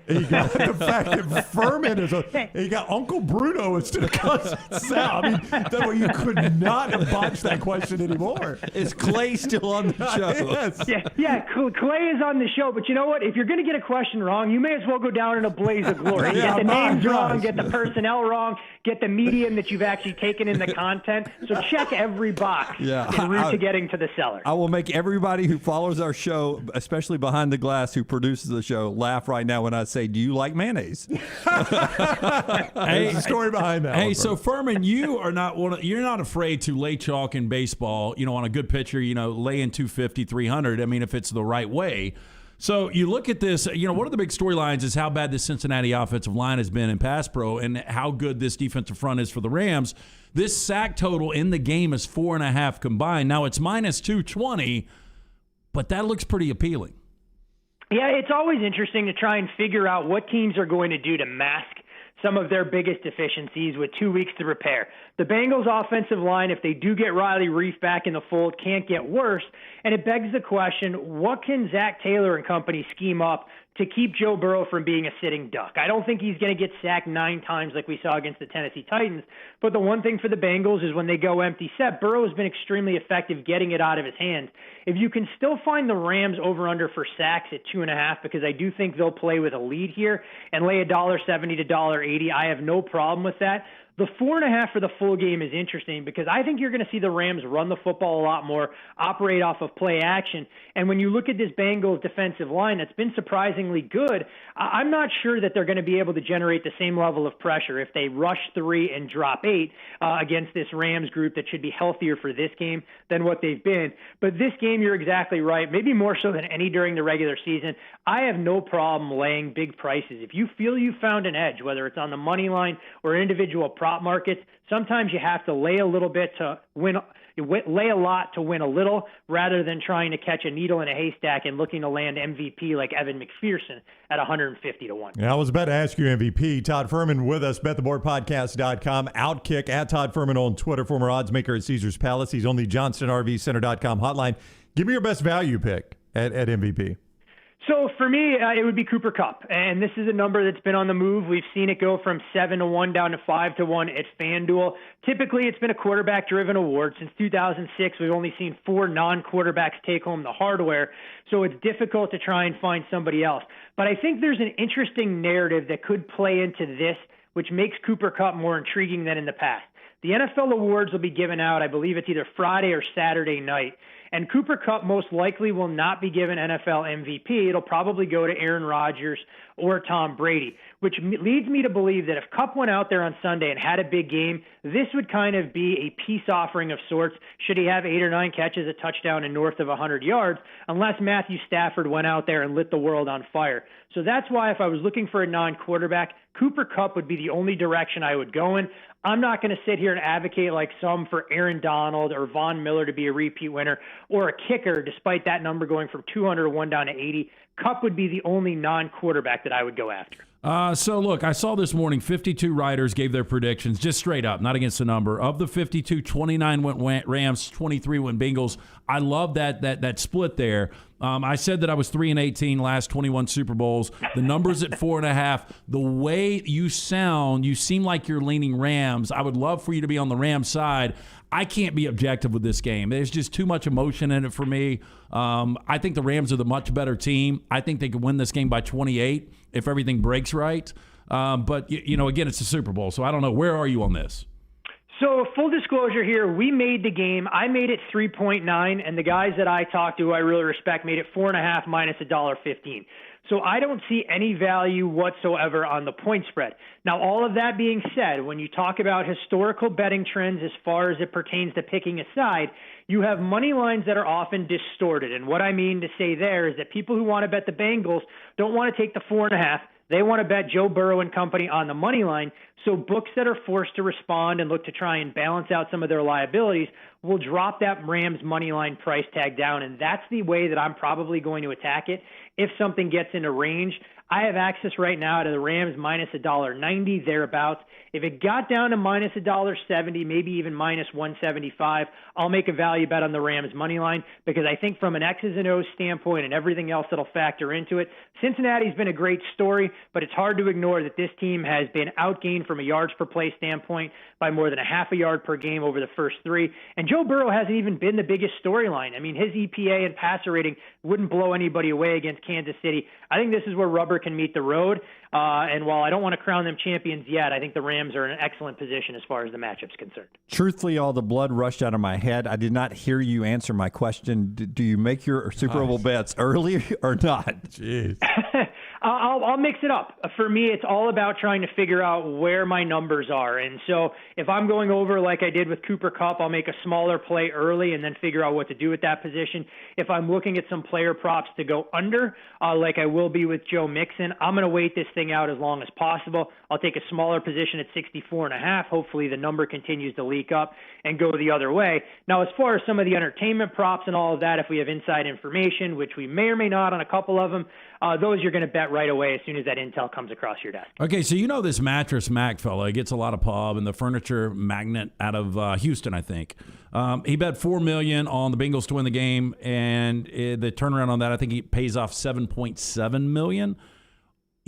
You got the fact that Fuhrman you got Uncle Bruno instead of cousin Sal. I mean, that way you could not have botched that question anymore. Is Clay still on the show? Yes. Yeah, Clay is on the show, but you know what? If you're going to get a question wrong, you may as well go down in a blaze of glory. Get the names wrong, get the personnel wrong, get the medium that you've actually taken in the content. So check every box en route to getting to the seller. I will make everybody who follows our show, especially Behind the Glass, who produces the show, laugh right now when I say, do you like mayonnaise? There's a story behind that. Hey, so Fuhrman, you're not afraid to lay chalk in baseball, on a good pitcher, laying 250, 300. I mean, if it's the right way. So you look at this, one of the big storylines is how bad the Cincinnati offensive line has been in pass pro and how good this defensive front is for the Rams. This sack total in the game is 4.5 combined. Now it's minus 220, but that looks pretty appealing. Yeah, it's always interesting to try and figure out what teams are going to do to mask some of their biggest deficiencies with 2 weeks to prepare. The Bengals offensive line, if they do get Riley Reif back in the fold, can't get worse. And it begs the question, what can Zach Taylor and company scheme up to keep Joe Burrow from being a sitting duck? I don't think he's going to get sacked 9 times like we saw against the Tennessee Titans. But the one thing for the Bengals is when they go empty set, Burrow has been extremely effective getting it out of his hands. If you can still find the Rams over-under for sacks at 2.5, because I do think they'll play with a lead here and lay $1.70 to $1.80, I have no problem with that. The 4.5 for the full game is interesting because I think you're going to see the Rams run the football a lot more, operate off of play action. And when you look at this Bengals defensive line that's been surprisingly good, I'm not sure that they're going to be able to generate the same level of pressure if they rush 3 and drop 8 against this Rams group that should be healthier for this game than what they've been. But this game, you're exactly right, maybe more so than any during the regular season. I have no problem laying big prices. If you feel you found an edge, whether it's on the money line or individual prop markets, sometimes you have to lay a little bit to win, lay a lot to win a little, rather than trying to catch a needle in a haystack and looking to land MVP like Evan McPherson at 150 to 1. Yeah, I was about to ask you MVP. Todd Fuhrman with us, bettheboardpodcast.com, Outkick at Todd Fuhrman on Twitter, former odds maker at Caesars Palace. He's on the JohnstonRVCenter.com hotline. Give me your best value pick at MVP. So for me, it would be Cooper Kupp, and this is a number that's been on the move. We've seen it go from 7 to 1 down to 5 to 1 at FanDuel. Typically, it's been a quarterback-driven award. Since 2006, we've only seen 4 non-quarterbacks take home the hardware, so it's difficult to try and find somebody else. But I think there's an interesting narrative that could play into this, which makes Cooper Kupp more intriguing than in the past. The NFL awards will be given out, I believe it's either Friday or Saturday night. And Cooper Kupp most likely will not be given NFL MVP. It'll probably go to Aaron Rodgers or Tom Brady, which leads me to believe that if Kupp went out there on Sunday and had a big game, this would kind of be a peace offering of sorts should he have 8 or 9 catches, a touchdown, and north of 100 yards, unless Matthew Stafford went out there and lit the world on fire. So that's why if I was looking for a non-quarterback, Cooper Kupp would be the only direction I would go in. I'm not going to sit here and advocate like some for Aaron Donald or Von Miller to be a repeat winner or a kicker, despite that number going from 201 down to 80. Kupp would be the only non-quarterback that I would go after. So, look, I saw this morning 52 writers gave their predictions, just straight up, not against the number. Of the 52, 29 went Rams, 23 went Bengals. I love that split there. I said that I was 3-18 last 21 Super Bowls. The number's at 4.5. The way you sound, you seem like you're leaning Rams. I would love for you to be on the Rams side. I can't be objective with this game. There's just too much emotion in it for me. I think the Rams are the much better team. I think they could win this game by 28 if everything breaks right. But, again, it's a Super Bowl, so I don't know. Where are you on this? So full disclosure here, we made the game. I made it 3.9, and the guys that I talked to who I really respect made it 4.5 minus $1.15. So I don't see any value whatsoever on the point spread. Now, all of that being said, when you talk about historical betting trends as far as it pertains to picking a side, you have money lines that are often distorted. And what I mean to say there is that people who want to bet the Bengals don't want to take the 4.5. They want to bet Joe Burrow and company on the money line. So books that are forced to respond and look to try and balance out some of their liabilities will drop that Rams money line price tag down. And that's the way that I'm probably going to attack it. If something gets into range, I have access right now to the Rams minus $1.90 thereabouts. If it got down to minus $1.70, maybe even minus 175, I'll make a value bet on the Rams money line because I think from an X's and O's standpoint and everything else that'll factor into it, Cincinnati's been a great story, but it's hard to ignore that this team has been outgained from a yards per play standpoint by more than a half a yard per game over the first 3. And Joe Burrow hasn't even been the biggest storyline. I mean, his EPA and passer rating wouldn't blow anybody away against Kansas City. I think this is where rubber can meet the road. And while I don't want to crown them champions yet, I think the Rams are in an excellent position as far as the matchup's concerned. Truthfully, all the blood rushed out of my head. I did not hear you answer my question. Do you make your Super Bowl bets early or not? Jeez. I'll mix it up. For me, it's all about trying to figure out where my numbers are. And so if I'm going over like I did with Cooper Kupp, I'll make a smaller play early and then figure out what to do with that position. If I'm looking at some player props to go under, like I will be with Joe Mixon, I'm going to wait this thing out as long as possible. I'll take a smaller position at 64.5. Hopefully the number continues to leak up and go the other way. Now, as far as some of the entertainment props and all of that, if we have inside information, which we may or may not on a couple of them, those you're going to bet right away as soon as that intel comes across your desk. Okay, so you know this Mattress Mac fella. He gets a lot of pub and the furniture magnet out of Houston, I think. He bet $4 million on the Bengals to win the game, and the turnaround on that, I think he pays off $7.7 million.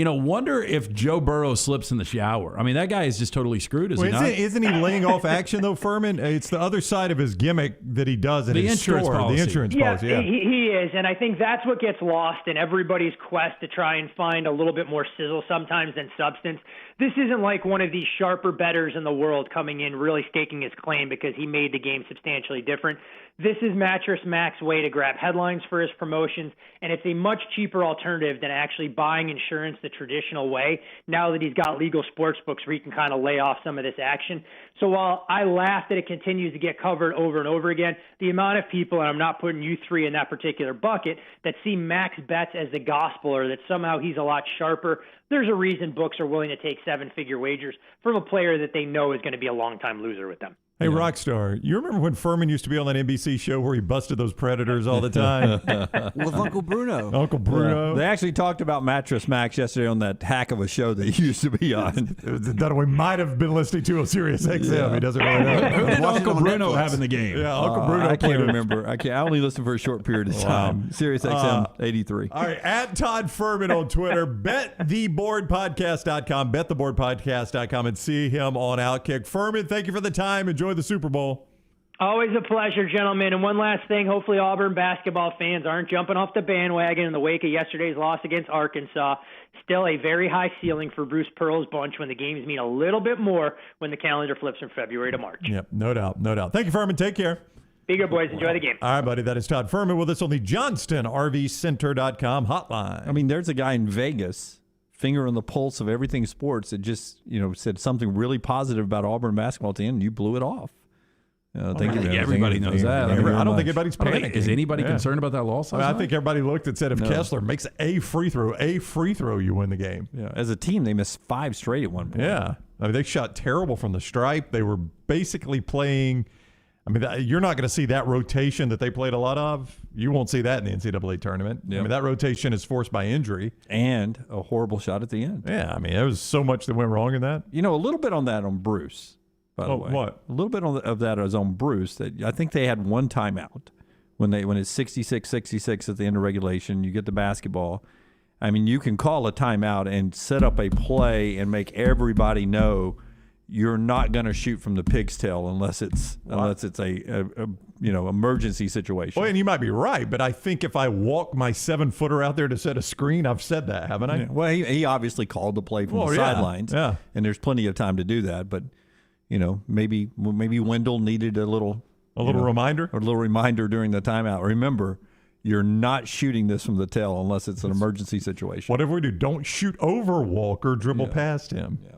Wonder if Joe Burrow slips in the shower. I mean, that guy is just totally screwed, is he not? Isn't he laying off action, though, Fuhrman? It's the other side of his gimmick that he does at his store. Policy. The insurance policy. Yeah, he is, and I think that's what gets lost in everybody's quest to try and find a little bit more sizzle sometimes than substance. This isn't like one of these sharper bettors in the world coming in really staking his claim because he made the game substantially different. This is Mattress Mac's way to grab headlines for his promotions, and it's a much cheaper alternative than actually buying insurance the traditional way now that he's got legal sports books where he can kind of lay off some of this action. So while I laugh that it continues to get covered over and over again, the amount of people, and I'm not putting you three in that particular bucket, that see Mac's bets as the gospel or that somehow he's a lot sharper, there's a reason books are willing to take seven-figure wagers from a player that they know is going to be a long-time loser with them. Hey, Rockstar, you remember when Fuhrman used to be on that NBC show where he busted those predators all the time? With Uncle Bruno. Uncle Bruno. They actually talked about Mattress Max yesterday on that hack of a show that he used to be on. That we might have been listening to on Sirius XM. Yeah. He doesn't really know. Who did Uncle Bruno have in the game? Yeah, Uncle Bruno. I can't remember. I only listened for a short period of time. Sirius XM 83. All right, at Todd Fuhrman on Twitter, bettheboardpodcast.com, bettheboardpodcast.com, and see him on Outkick. Fuhrman, thank you for the time. Enjoy the Super Bowl. Always a pleasure, gentlemen. And one last thing, hopefully Auburn basketball fans aren't jumping off the bandwagon in the wake of yesterday's loss against Arkansas. Still a very high ceiling for Bruce Pearl's bunch when the games mean a little bit more when the calendar flips from February to March. Yep, no doubt, no doubt. Thank you, Fuhrman. Take care. Be good, boys. Enjoy the game. All right, buddy. That is Todd Fuhrman with us on the JohnstonRVCenter.com hotline. I mean, there's a guy in Vegas, finger on the pulse of everything sports, that just said something really positive about Auburn basketball team, and you blew it off. Thank you. Everybody knows that. I don't think anybody's panicking. Is anybody concerned about that loss? I think everybody looked and said if Kessler makes a free throw, you win the game. Yeah. As a team, they missed 5 straight at one point. Yeah. I mean, they shot terrible from the stripe. They were basically playing. I mean, you're not going to see that rotation that they played a lot of. You won't see that in the NCAA tournament. Yep. I mean, that rotation is forced by injury. And a horrible shot at the end. Yeah, I mean, there was so much that went wrong in that. A little bit on that on Bruce, by the way. What? A little bit of that is on Bruce. That I think they had one timeout when it's 66-66 at the end of regulation. You get the basketball. I mean, you can call a timeout and set up a play and make everybody know you're not going to shoot from the pig's tail unless it's a emergency situation. Well, and you might be right, but I think if I walk my 7-footer out there to set a screen, I've said that, haven't I? Yeah. Well, he obviously called the play from the sidelines, and there's plenty of time to do that. But maybe Wendell needed a little reminder, during the timeout. Remember, you're not shooting this from the tail unless it's an emergency situation. Whatever we do, don't shoot over Walker, dribble past him. Yeah.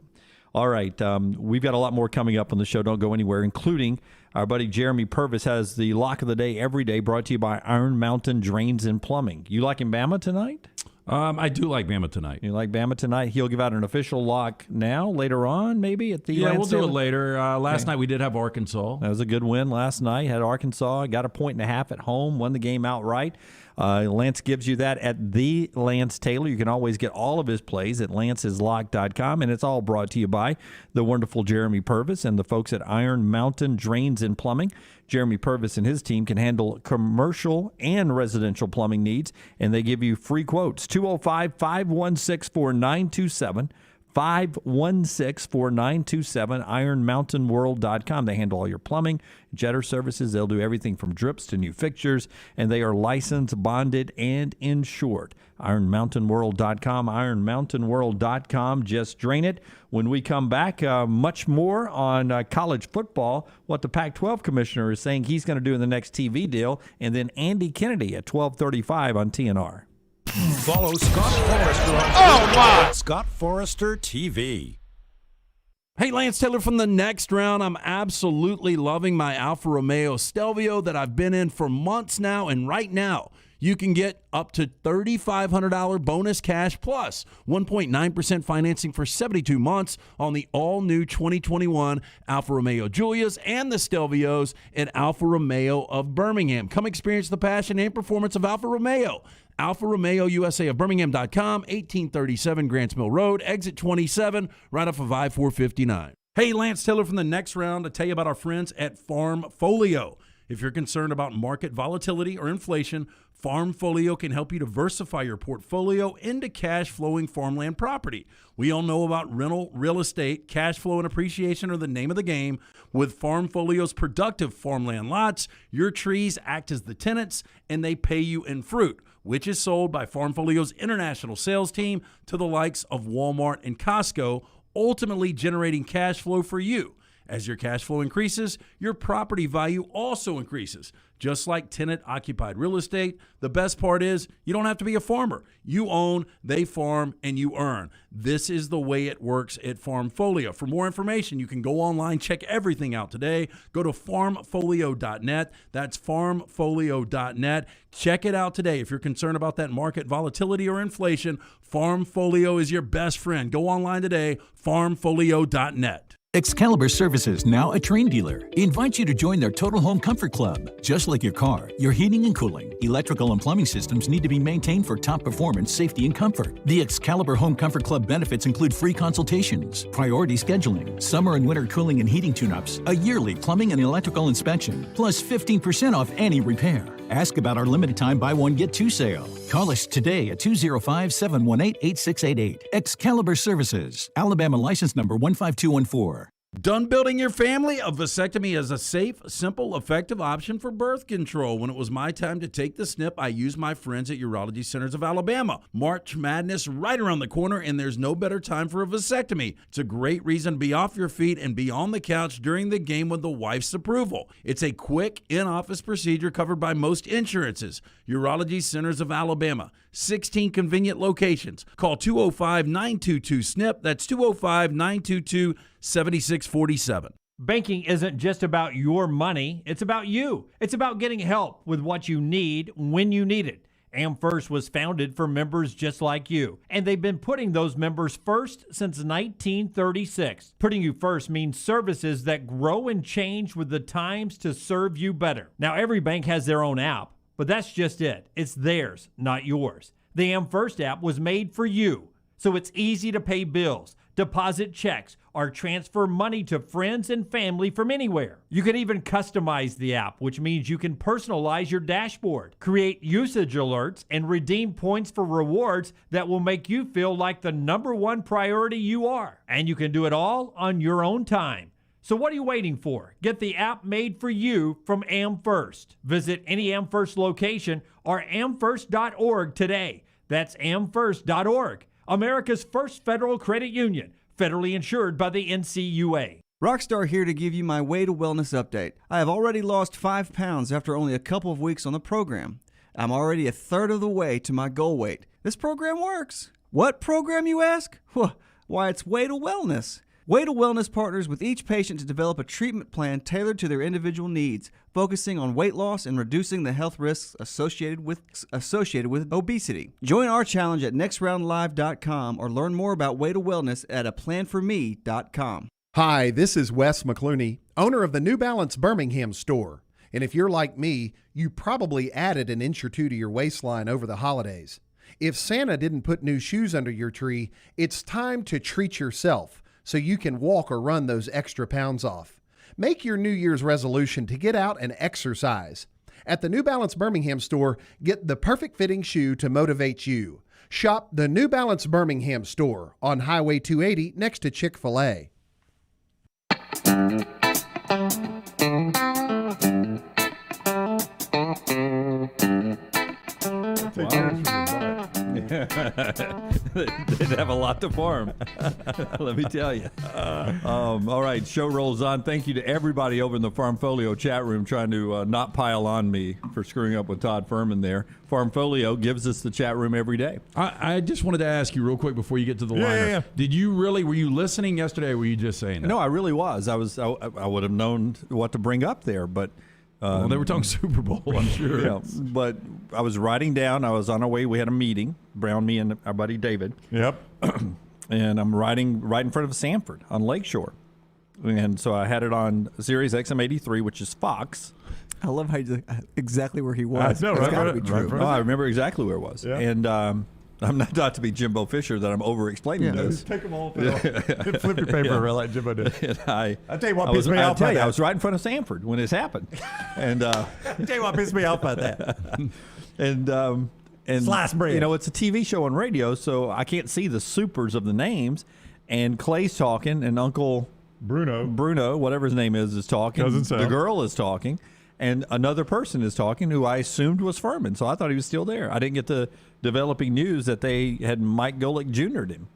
All right, we've got a lot more coming up on the show. Don't go anywhere, including our buddy Jeremy Purvis has the lock of the day every day, brought to you by Iron Mountain Drains and Plumbing. You liking Bama tonight? I do like Bama tonight. You like Bama tonight? He'll give out an official lock later on, maybe at the Lance we'll do it later. Last night we did have Arkansas. That was a good win last night. Had Arkansas, got 1.5 points at home, won the game outright. Lance gives you that at the Lance Taylor. You can always get all of his plays at lanceslock.com, and it's all brought to you by the wonderful Jeremy Purvis and the folks at Iron Mountain Drains and Plumbing. Jeremy Purvis and his team can handle commercial and residential plumbing needs, and they give you free quotes. 205-516-4927. 516-4927, ironmountainworld.com. They handle all your plumbing, jetter services. They'll do everything from drips to new fixtures, and they are licensed, bonded, and insured. ironmountainworld.com, ironmountainworld.com. Just drain it. When we come back, much more on college football, what the Pac-12 commissioner is saying he's going to do in the next TV deal, and then Andy Kennedy at 12:35 on TNR. Follow Scott Forrester on Scott Forrester TV. Hey, Lance Taylor from the Next Round. I'm absolutely loving my Alfa Romeo Stelvio that I've been in for months now, and right now you can get up to $3,500 bonus cash plus 1.9% financing for 72 months on the all-new 2021 Alfa Romeo Giulias and the Stelvios at Alfa Romeo of Birmingham. Come experience the passion and performance of Alfa Romeo. Alfa Romeo USA of Birmingham.com, 1837 Grants Mill Road, exit 27, right off of I-459. Hey, Lance Taylor from the Next Round to tell you about our friends at Farmfolio. If you're concerned about market volatility or inflation, Farmfolio can help you diversify your portfolio into cash-flowing farmland property. We all know about rental real estate. Cash flow and appreciation are the name of the game. With Farmfolio's productive farmland lots, your trees act as the tenants, and they pay you in fruit, which is sold by Farmfolio's international sales team to the likes of Walmart and Costco, ultimately generating cash flow for you. As your cash flow increases, your property value also increases. Just like tenant-occupied real estate, the best part is you don't have to be a farmer. You own, they farm, and you earn. This is the way it works at Farmfolio. For more information, you can go online, check everything out today. Go to farmfolio.net. That's farmfolio.net. Check it out today. If you're concerned about that market volatility or inflation, Farmfolio is your best friend. Go online today, farmfolio.net. Excalibur Services, now a Train dealer, invites you to join their Total Home Comfort Club. Just like your car, your heating and cooling, electrical and plumbing systems need to be maintained for top performance, safety, and comfort. The Excalibur Home Comfort Club benefits include free consultations, priority scheduling, summer and winter cooling and heating tune-ups, a yearly plumbing and electrical inspection, plus 15% off any repair. Ask about our limited time buy one, get two sale. Call us today at 205-718-8688. Excalibur Services, Alabama license number 15214. Done building your family? A vasectomy is a safe, simple, effective option for birth control. When it was my time to take the snip, I used my friends at Urology Centers of Alabama. March Madness right around the corner, and there's no better time for a vasectomy. It's a great reason to be off your feet and be on the couch during the game with the wife's approval. It's a quick, in-office procedure covered by most insurances. Urology Centers of Alabama, 16 convenient locations. Call 205-922-SNP. That's 205-922-7647. Banking isn't just about your money, it's about you. It's about getting help with what you need when you need it. AmFirst was founded for members just like you, and they've been putting those members first since 1936. Putting you first means services that grow and change with the times to serve you better. Now, every bank has their own app, but that's just it. It's theirs, not yours. The AmFirst app was made for you, so it's easy to pay bills, deposit checks, or transfer money to friends and family from anywhere. You can even customize the app, which means you can personalize your dashboard, create usage alerts, and redeem points for rewards that will make you feel like the number one priority you are. And you can do it all on your own time. So what are you waiting for? Get the app made for you from AmFirst. Visit any AmFirst location or amfirst.org today. That's amfirst.org. America's first federal credit union, federally insured by the NCUA. Rockstar here to give you my Way to Wellness update. I have already lost 5 pounds after only a couple of weeks on the program. I'm already a third of the way to my goal weight. This program works. What program, you ask? Why, it's Way to Wellness. Way to Wellness partners with each patient to develop a treatment plan tailored to their individual needs, focusing on weight loss and reducing the health risks associated with obesity. Join our challenge at nextroundlive.com or learn more about Way to Wellness at aplanforme.com. Hi, this is Wes McClooney, owner of the New Balance Birmingham store. And if you're like me, you probably added an inch or two to your waistline over the holidays. If Santa didn't put new shoes under your tree, it's time to treat yourself, so you can walk or run those extra pounds off. Make your New Year's resolution to get out and exercise. At the New Balance Birmingham store, get the perfect fitting shoe to motivate you. Shop the New Balance Birmingham store on Highway 280 next to Chick-fil-A. They'd have a lot to farm, let me tell you. All right, show rolls on. Thank you to everybody over in the Farmfolio chat room trying to not pile on me for screwing up with Todd Fuhrman there. Farmfolio gives us the chat room every day. I just wanted to ask you real quick before you get to the liner. Yeah. Did you really, were you listening yesterday or were you just saying that? No, I really was. I would have known what to bring up there, but well, they were talking Super Bowl, I'm sure. Yeah, but I was writing down. I was on our way. We had a meeting, Brown, me, and our buddy David. Yep. And I'm riding right in front of Sanford on Lakeshore. And so I had it on Sirius XM 83, which is Fox. I love how you exactly where he was. I know, That's right? gotta be true. Oh, I remember exactly where it was. Yeah. And I'm not to be Jimbo Fisher that I'm over-explaining this. Take them all. Flip your paper around like Jimbo did. And I tell you what pissed me off about that. I was right in front of Sanford when this happened. And I tell you what pissed me off about that. And sliced bread. You know, it's a TV show on radio, so I can't see the supers of the names. And Clay's talking, and Uncle Bruno, whatever his name is talking. Cousin Sam. The girl is talking, and another person is talking who I assumed was Fuhrman. So I thought he was still there. I didn't get the developing news that they had Mike Golick Jr.'d him.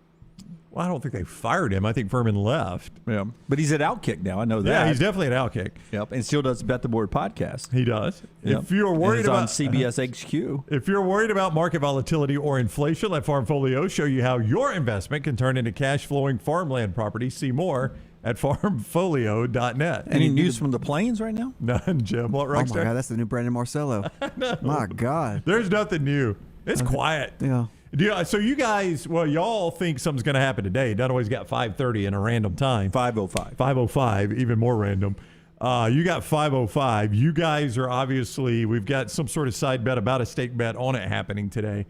Well, I don't think they fired him. I think Fuhrman left. Yeah, but he's at Outkick now. I know that. Yeah, he's definitely at Outkick. Yep, and still does Bet the Board podcast. He does. Yep. If you're worried and about on CBS HQ, if you're worried about market volatility or inflation, let Farmfolio show you how your investment can turn into cash-flowing farmland property. See more at farmfolio.net. Any news from the plains right now? None, Jim. What, Oh my Rockstar? God, that's the new Brandon Marcello. My God, There's nothing new. It's quiet. yeah. So you guys, y'all think something's going to happen today. Dunaway's got 5:30 in a random time. 5:05. 5:05, even more random. You got 5:05. You guys are obviously, we've got some sort of side bet about a stake bet on it happening today.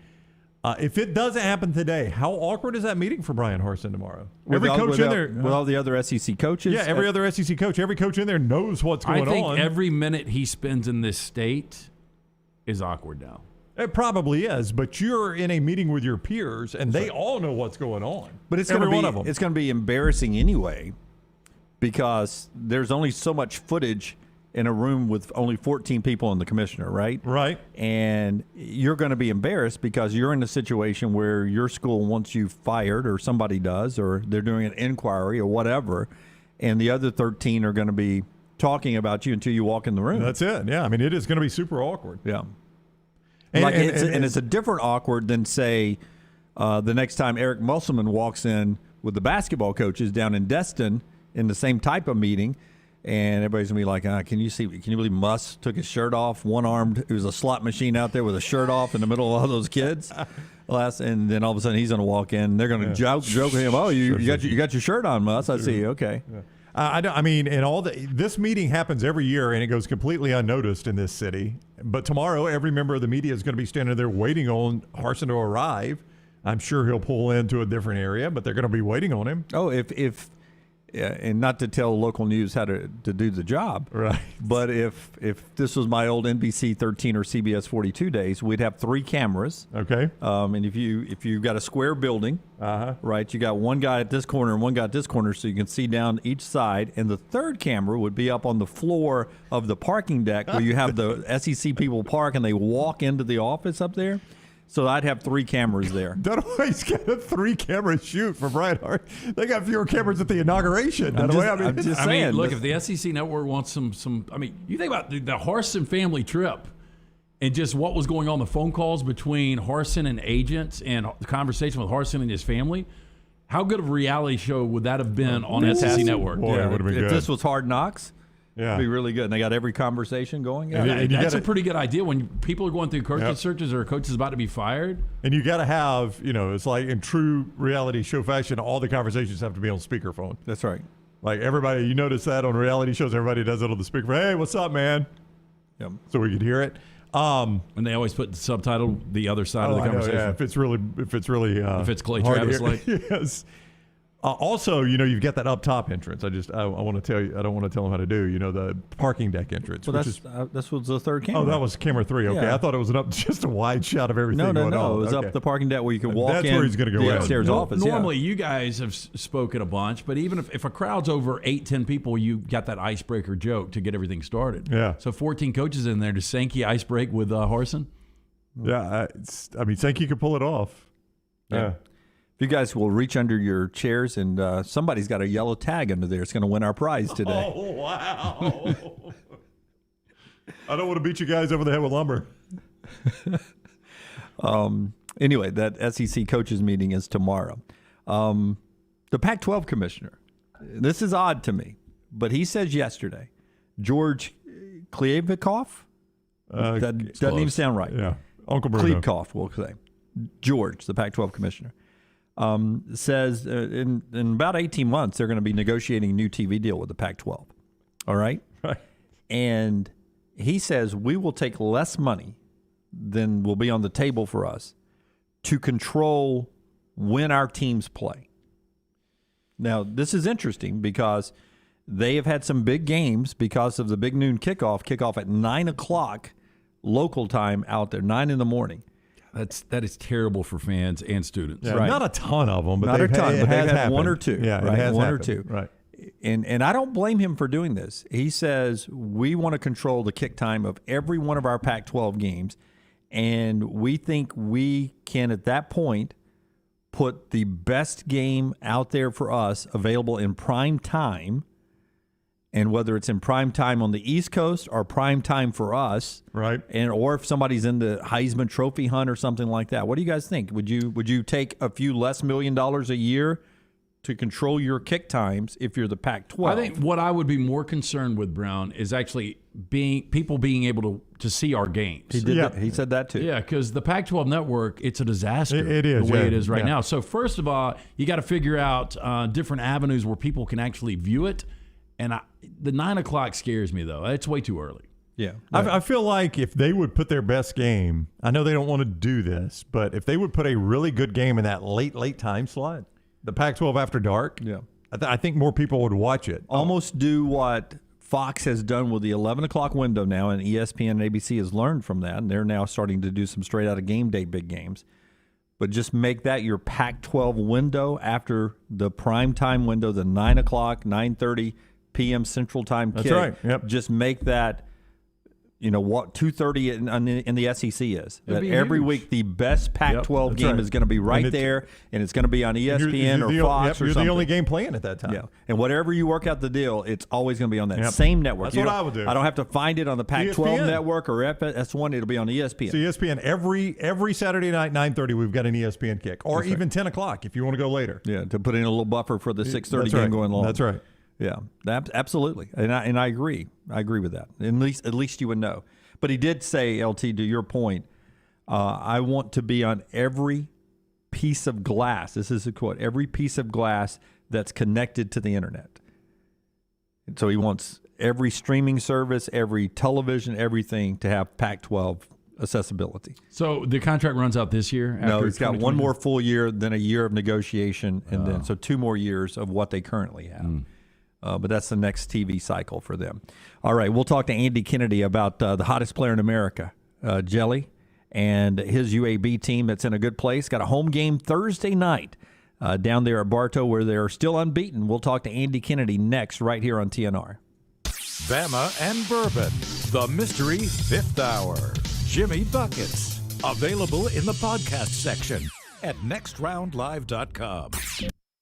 If it doesn't happen today, how awkward is that meeting for Brian Harsin tomorrow? Every coach in there. With all the other SEC coaches? Yeah, every other SEC coach. Every coach in there knows what's going on. I think every minute he spends in this state is awkward now. It probably is, but you're in a meeting with your peers, and they all know what's going on. But it's every going one to of them. be it's going to be embarrassing anyway, because there's only so much footage in a room with only 14 people and the commissioner, right? Right. And you're going to be embarrassed because you're in a situation where your school wants you fired, or somebody does, or they're doing an inquiry or whatever, and the other 13 are going to be talking about you until you walk in the room. That's it. Yeah, I mean, it is going to be super awkward. Yeah. And It's a different awkward than, say, the next time Eric Musselman walks in with the basketball coaches down in Destin in the same type of meeting, and everybody's going to be like, can you believe Muss took his shirt off, one-armed? It was a slot machine out there with a shirt off in the middle of all those kids. And then all of a sudden he's going to walk in, and they're going to joke him, you got your shirt on, Muss. I see, okay. Yeah. I mean, this meeting happens every year, and it goes completely unnoticed in this city. But tomorrow, every member of the media is going to be standing there waiting on Harsin to arrive. I'm sure he'll pull into a different area, but they're going to be waiting on him. Oh, and not to tell local news how to do the job, right? But if this was my old NBC 13 or CBS 42 days, we'd have 3 cameras. Okay. And if you've got a square building, right, you got one guy at this corner and one guy at this corner, so you can see down each side. And the third camera would be up on the floor of the parking deck where you have the SEC people park and they walk into the office up there. So I'd have 3 cameras there. Dunaway's got a 3-camera shoot for Brian Hart. They got fewer cameras at the inauguration. I'm just saying. Look, if the SEC Network wants some, I mean, you think about the Harsin family trip and just what was going on, the phone calls between Harsin and agents and the conversation with Harsin and his family. How good of a reality show would that have been on SEC Network? Boy, it would have been good. If this was Hard Knocks, yeah, it'd be really good. And they got every conversation going. Yeah, and that's a pretty good idea when people are going through coaching searches or a coach is about to be fired. And you got to have, it's like in true reality show fashion, all the conversations have to be on speakerphone. That's right. Like everybody, you notice that on reality shows, everybody does it on the speakerphone. Hey, what's up, man? Yep. So we could hear it. And they always put the subtitle the other side of the conversation. Yeah, if it's really if it's Clay Travis like. Yes. Also, you've got that up top entrance. I want to tell you, I don't want to tell them how to do, the parking deck entrance. Well, this was the third camera. Oh, that was camera 3. Okay. Yeah. I thought it was just a wide shot of everything going on. No. It was up the parking deck where you could walk That's in where he's going to go the upstairs office. Normally, you guys have spoken a bunch, but even if a crowd's over 8-10 people, you got that icebreaker joke to get everything started. Yeah. So 14 coaches in there. Does Sankey icebreak with Harsin? Yeah. Sankey could pull it off. Yeah. If you guys will reach under your chairs, and somebody's got a yellow tag under there, it's going to win our prize today. Oh, wow. I don't want to beat you guys over the head with lumber. Anyway, that SEC coaches meeting is tomorrow. The Pac-12 commissioner, this is odd to me, but he says yesterday, George Kliavkoff, that doesn't even sound right. Yeah, Uncle Bruno. Kliavkoff, we'll say. George, the Pac-12 commissioner. Says in about 18 months, they're going to be negotiating a new TV deal with the Pac-12. All right? Right. And he says we will take less money than will be on the table for us to control when our teams play. Now, this is interesting because they have had some big games because of the big noon kickoff at 9 o'clock local time out there, 9 in the morning. That is terrible for fans and students. Yeah, Right. Not a ton of them, but Not a ton, but they've had happened. one or two. Yeah, right? it has one happened. or two. Right. And I don't blame him for doing this. He says we want to control the kick time of every one of our Pac-12 games, and we think we can at that point put the best game out there for us available in prime time. And whether it's in prime time on the East Coast or prime time for us, right? And or if somebody's in the Heisman Trophy hunt or something like that, what do you guys think? Would you take a few less $1 million a year to control your kick times if you're the Pac-12? I think what I would be more concerned with, Brown, is actually people being able to see our games. He did. He said that too. Yeah, because the Pac-12 network, it's a disaster. It is the way yeah, it is right yeah. now. So first of all, you got to figure out different avenues where people can actually view it. And the 9 o'clock scares me, though. It's way too early. Yeah. I feel like if they would put their best game, I know they don't want to do this, but if they would put a really good game in that late time slot, the Pac-12 after dark, yeah, I think more people would watch it. Almost do what Fox has done with the 11 o'clock window now, and ESPN and ABC has learned from that, and they're now starting to do some straight out of game day big games. But just make that your Pac-12 window after the prime time window, the 9 o'clock, 9:30 p.m. Central Time kick. That's right. Yep. Just make that, what 2:30 in the SEC is. That be every huge. week the best Pac-12 That's game right. is going to be right And there, and it's going to be on ESPN you're or Fox or you're something. the only game playing at that time. Yeah, and whatever you work out the deal, it's always going to be on that Yep. same network. That's You what don't- I would do. I don't have to find it on the Pac-12 ESPN. network or FS1. It'll be on ESPN. So ESPN every Saturday night 9:30 we've got an ESPN kick, or That's even 10 o'clock if you want to go later. Yeah, to put in a little buffer for the 6:30 That's game right. going long. That's right. Yeah, absolutely, and I agree. I agree with that. At least you would know. But he did say, LT, to your point, I want to be on every piece of glass. This is a quote: every piece of glass that's connected to the internet. And so he wants every streaming service, every television, everything to have Pac-12 accessibility. So the contract runs out this year? No, after he's got one 2020? more full year, then a year of negotiation, and then so 2 more years of what they currently have. But that's the next TV cycle for them. All right, we'll talk to Andy Kennedy about the hottest player in America, Jelly, and his UAB team that's in a good place. Got a home game Thursday night down there at Bartow where they're still unbeaten. We'll talk to Andy Kennedy next right here on TNR. Bama and Bourbon, the Mystery Fifth Hour. Jimmy Buckets, available in the podcast section at nextroundlive.com.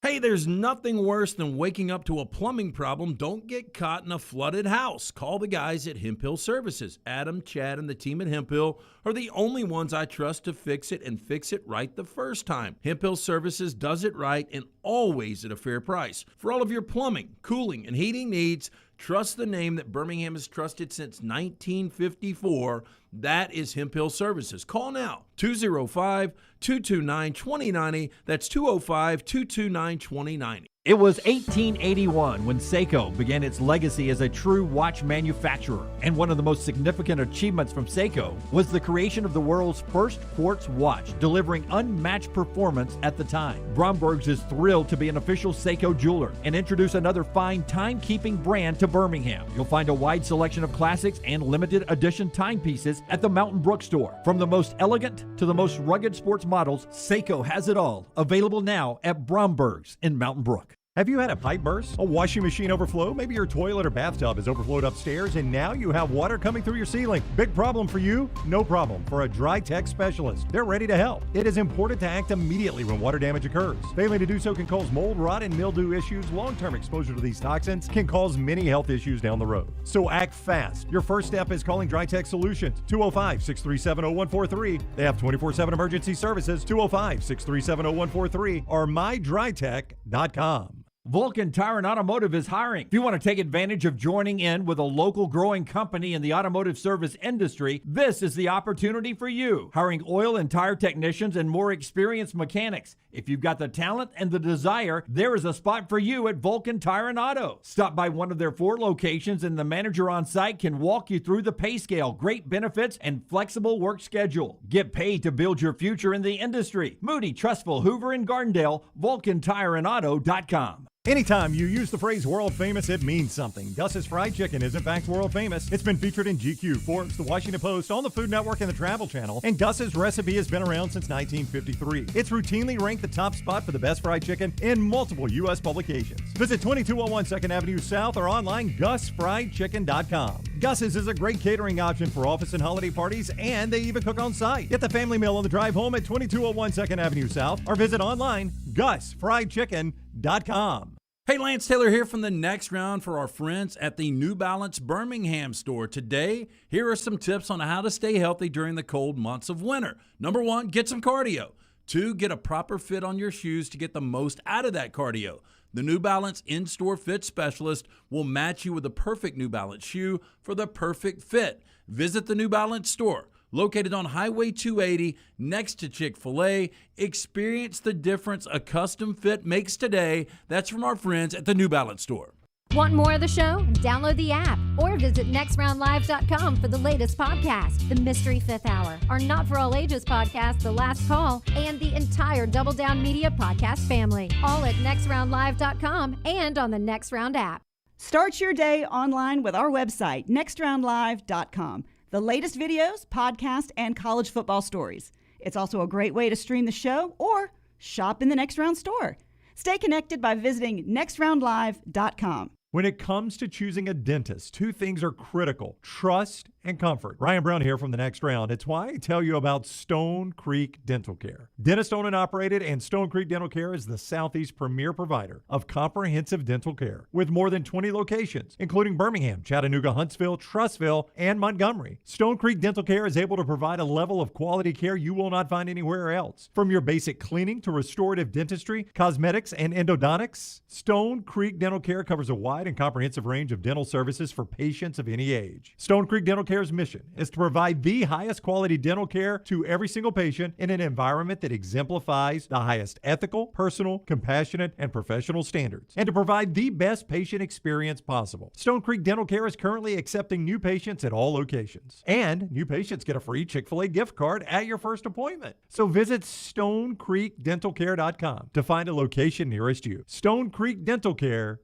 Hey, there's nothing worse than waking up to a plumbing problem. Don't get caught in a flooded house. Call the guys at Hemp Hill Services. Adam, Chad, and the team at Hemp Hill are the only ones I trust to fix it and fix it right the first time. Hemp Hill Services does it right and always at a fair price. For all of your plumbing, cooling, and heating needs, trust the name that Birmingham has trusted since 1954. That is Hemp Hill Services. Call now, 205-229-2090. That's 205-229-2090. It was 1881 when Seiko began its legacy as a true watch manufacturer. And one of the most significant achievements from Seiko was the creation of the world's first quartz watch, delivering unmatched performance at the time. Bromberg's is thrilled to be an official Seiko jeweler and introduce another fine timekeeping brand to Birmingham. You'll find a wide selection of classics and limited edition timepieces at the Mountain Brook store. From the most elegant to the most rugged sports models, Seiko has it all. Available now at Bromberg's in Mountain Brook. Have you had a pipe burst? A washing machine overflow? Maybe your toilet or bathtub has overflowed upstairs and now you have water coming through your ceiling. Big problem for you? No problem for a Dry Tech specialist. They're ready to help. It is important to act immediately when water damage occurs. Failing to do so can cause mold, rot, and mildew issues. Long-term exposure to these toxins can cause many health issues down the road. So act fast. Your first step is calling Dry Tech Solutions, 205-637-0143. They have 24/7 emergency services, 205-637-0143 or mydrytech.com. Vulcan Tire and Automotive is hiring. If you want to take advantage of joining in with a local growing company in the automotive service industry, this is the opportunity for you. Hiring oil and tire technicians and more experienced mechanics. If you've got the talent and the desire, there is a spot for you at Vulcan Tire and Auto. Stop by one of their 4 locations and the manager on site can walk you through the pay scale, great benefits, and flexible work schedule. Get paid to build your future in the industry. Moody, Trustful, Hoover, and Gardendale, VulcanTireandAuto.com. Anytime you use the phrase world famous, it means something. Gus's Fried Chicken is in fact world famous. It's been featured in GQ, Forbes, The Washington Post, on the Food Network, and the Travel Channel. And Gus's recipe has been around since 1953. It's routinely ranked the top spot for the best fried chicken in multiple U.S. publications. Visit 2201 2nd Avenue South or online GusFriedChicken.com. Gus's is a great catering option for office and holiday parties, and they even cook on site. Get the family meal on the drive home at 2201 2nd Avenue South or visit online GusFriedChicken.com. Hey, Lance Taylor here from the Next Round for our friends at the New Balance Birmingham store. Today, here are some tips on how to stay healthy during the cold months of winter. Number 1, get some cardio. 2, get a proper fit on your shoes to get the most out of that cardio. The New Balance in-store fit specialist will match you with the perfect New Balance shoe for the perfect fit. Visit the New Balance store, located on Highway 280 next to Chick-fil-A. Experience the difference a custom fit makes today. That's from our friends at the New Balance store. Want more of the show? Download the app or visit nextroundlive.com for the latest podcast, The Mystery Fifth Hour, our Not For All Ages podcast, The Last Call, and the entire Double Down Media podcast family. All at nextroundlive.com and on the Next Round app. Start your day online with our website, nextroundlive.com. The latest videos, podcasts, and college football stories. It's also a great way to stream the show or shop in the Next Round store. Stay connected by visiting nextroundlive.com. When it comes to choosing a dentist, 2 things are critical: trust and comfort. Ryan Brown here from the Next Round. It's why I tell you about Stone Creek Dental Care. Dentist owned and operated, and Stone Creek Dental Care is the Southeast premier provider of comprehensive dental care with more than 20 locations, including Birmingham, Chattanooga, Huntsville, Trussville, and Montgomery. Stone Creek Dental Care is able to provide a level of quality care you will not find anywhere else. From your basic cleaning to restorative dentistry, cosmetics, and endodontics, Stone Creek Dental Care covers a wide and comprehensive range of dental services for patients of any age. Stone Creek Dental Care's mission is to provide the highest quality dental care to every single patient in an environment that exemplifies the highest ethical, personal, compassionate, and professional standards, and to provide the best patient experience possible. Stone Creek Dental Care is currently accepting new patients at all locations, and new patients get a free Chick-fil-A gift card at your first appointment. So visit StoneCreekDentalCare.com to find a location nearest you. StoneCreekDentalCare.com.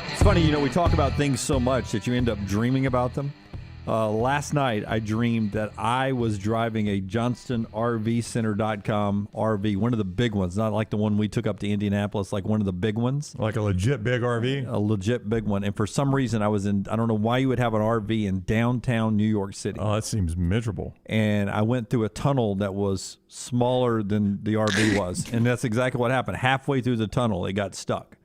It's funny, we talk about things so much that you end up dreaming about them. Last night, I dreamed that I was driving a JohnstonRVCenter.com RV, one of the big ones, not like the one we took up to Indianapolis, like one of the big ones. Like a legit big RV? A legit big one. And for some reason, I don't know why you would have an RV in downtown New York City. Oh, that seems miserable. And I went through a tunnel that was smaller than the RV was. And that's exactly what happened. Halfway through the tunnel, it got stuck.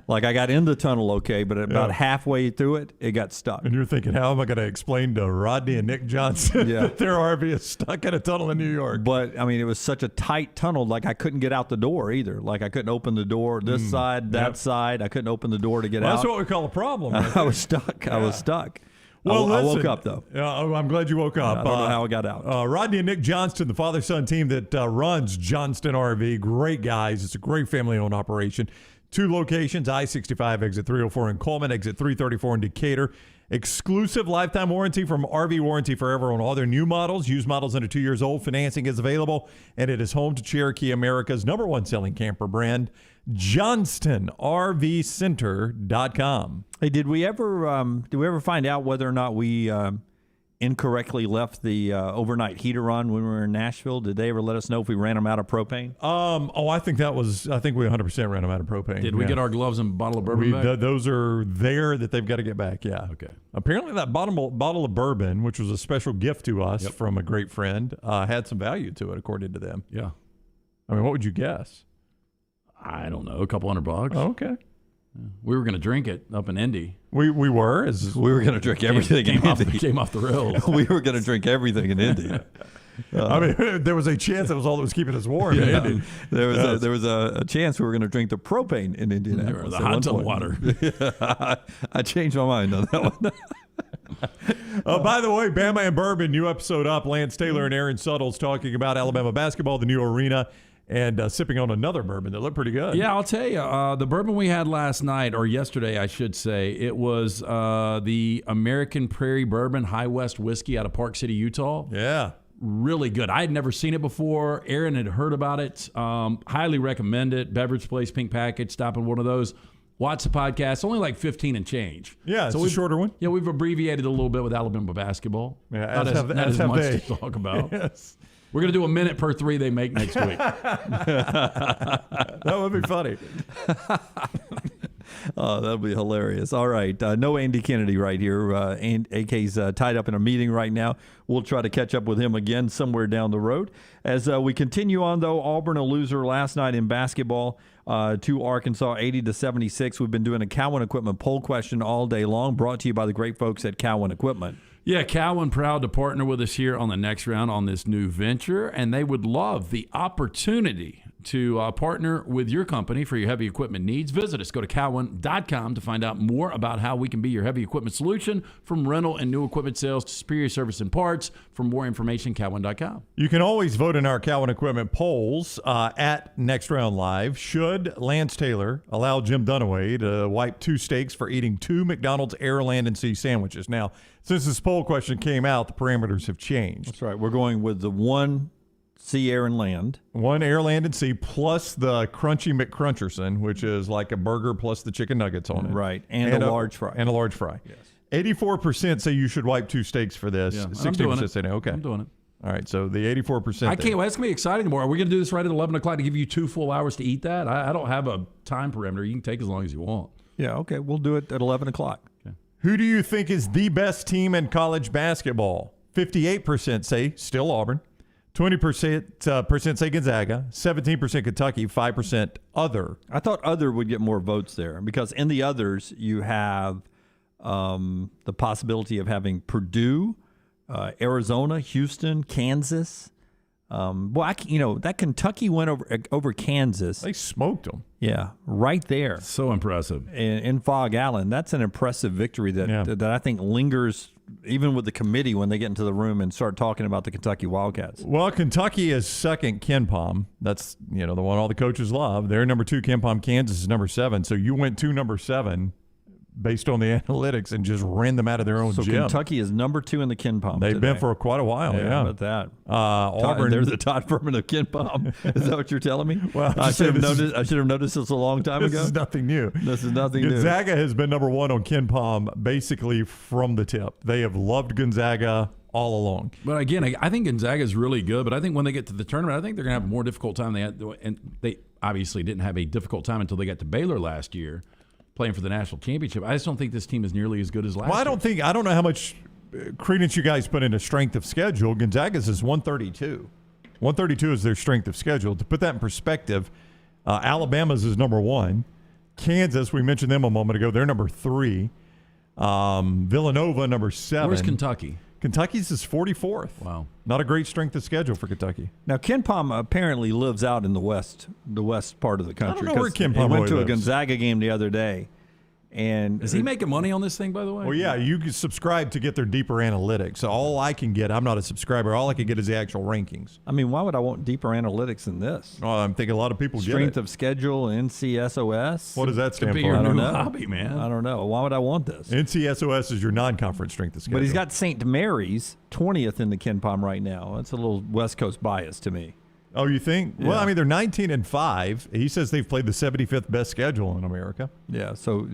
Like, I got in the tunnel okay, but about halfway through it, it got stuck. And you're thinking, how am I going to explain to Rodney and Nick Johnson that their RV is stuck in a tunnel in New York? But, I mean, it was such a tight tunnel, like I couldn't get out the door either. Like, I couldn't open the door this side, that side. I couldn't open the door to get out. That's what we call a problem. Right? I was stuck. Yeah. I was stuck. Well, I woke up, though. I'm glad you woke up. I don't know how I got out. Rodney and Nick Johnston, the father-son team that runs Johnston RV, great guys. It's a great family-owned operation. 2 locations, I-65, exit 304 in Coleman, exit 334 in Decatur. Exclusive lifetime warranty from RV Warranty Forever on all their new models. Used models under 2 years old. Financing is available, and it is home to Cherokee, America's #1 selling camper brand, JohnstonRVCenter.com. Hey, did we ever find out whether or not we incorrectly left the overnight heater on when we were in Nashville? Did they ever let us know if we ran them out of propane? I think we 100% ran them out of propane. Did we get our gloves and bottle of bourbon back? Those are there that they've got to get back, yeah. Okay. Apparently that bottle of bourbon, which was a special gift to us from a great friend, had some value to it, according to them. Yeah. I mean, what would you guess? I don't know, a couple $100. Oh, okay. We were going to drink it up in Indy. We were we were going to drink everything in Indy. Came off the rails. We were going to drink everything in Indy. I mean, there was a chance that was all that was keeping us warm. Yeah. There was a chance we were going to drink the propane in Indianapolis. The hot tub water. I changed my mind on that one. By the way, Bama and Bourbon, new episode up. Lance Taylor and Aaron Suttles talking about Alabama basketball, the new arena, and sipping on another bourbon that looked pretty good. Yeah, I'll tell you, the bourbon we had last night, or yesterday, I should say, it was the American Prairie Bourbon High West Whiskey out of Park City, Utah. Yeah. Really good. I had never seen it before. Aaron had heard about it. Highly recommend it. Beverage Place, pink package. Stop in one of those. Watch the podcast. Only like 15 and change. Yeah, it's a shorter one. Yeah, we've abbreviated a little bit with Alabama basketball. Yeah, not as much to talk about. Yes. We're going to do a minute per 3 they make next week. That would be funny. Oh, that'll be hilarious. All right. No Andy Kennedy right here. AK's tied up in a meeting right now. We'll try to catch up with him again somewhere down the road. As we continue on, though, Auburn a loser last night in basketball to Arkansas, 80-76. We've been doing a Cowan Equipment poll question all day long, brought to you by the great folks at Cowan Equipment. Yeah, Cowan proud to partner with us here on the next round on this new venture, and they would love the opportunity to partner with your company for your heavy equipment needs. Visit us. Go to cowan.com to find out more about how we can be your heavy equipment solution, from rental and new equipment sales to superior service and parts. For more information, cowan.com. You can always vote in our Cowan Equipment polls at Next Round Live. Should Lance Taylor allow Jim Dunaway to wipe 2 steaks for eating 2 McDonald's Air, Land, and Sea sandwiches? Now, since this poll question came out, the parameters have changed. That's right. We're going with the 1 Sea, Air, and Land. 1 Air, Land, and Sea, plus the Crunchy McCruncherson, which is like a burger plus the chicken nuggets on it. Right, and a large fry. And a large fry. Yes. 84% say you should wipe 2 steaks for this. Yeah, 60% say no. Okay. I'm doing it. All right, so the 84%. I can't wait. It's going to be exciting tomorrow. Are we going to do this right at 11 o'clock to give you 2 full hours to eat that? I don't have a time perimeter. You can take as long as you want. Yeah, okay. We'll do it at 11 o'clock. Okay. Who do you think is the best team in college basketball? 58% say still Auburn. 20% say Gonzaga, 17% Kentucky, 5% other. I thought other would get more votes there because in the others you have the possibility of having Purdue, Arizona, Houston, Kansas. That Kentucky went over Kansas. They smoked them. Yeah, right there. So impressive. In Fog Allen, that's an impressive victory that I think lingers even with the committee when they get into the room and start talking about the Kentucky Wildcats. Well, Kentucky is second KenPom. That's, the one all the coaches love. They're number 2 KenPom. Kansas is number 7. So you went to number 7 based on the analytics and just ran them out of their own gym. So Kentucky is number 2 in the KenPom. They've been for quite a while, yeah. How about that? Auburn. They're the Todd Fuhrman of KenPom. Is that what you're telling me? Well, I should have noticed this a long time ago. This is nothing new. Gonzaga has been number 1 on KenPom basically from the tip. They have loved Gonzaga all along. But again, I think Gonzaga is really good, but I think when they get to the tournament, I think they're going to have a more difficult time. And they obviously didn't have a difficult time until they got to Baylor last year, playing for the national championship. I just don't think this team is nearly as good as last year. I don't know how much credence you guys put into strength of schedule. Gonzaga's is 132. 132 is their strength of schedule. To put that in perspective, Alabama's is number 1. Kansas, we mentioned them a moment ago, they're number 3. Villanova, number 7. Where's Kentucky? Kentucky's is 44th. Wow. Not a great strength of schedule for Kentucky. Now, KenPom apparently lives out in the west part of the country. I don't know where KenPom He went to lives. a Gonzaga game the other day. And is he making money on this thing, by the way? Well, yeah, you can subscribe to get their deeper analytics. All I can get, I'm not a subscriber, all I can get is the actual rankings. I mean, why would I want deeper analytics than this? Oh, I'm thinking a lot of people get it. Strength of schedule, NCSOS. What does that stand for? I don't know. Hobby, man. I don't know. Why would I want this? NCSOS is your non-conference strength of schedule. But he's got St. Mary's 20th in the KenPom right now. That's a little West Coast bias to me. Oh, you think? Yeah. Well, I mean, they're 19-5. He says they've played the 75th best schedule in America. Yeah, so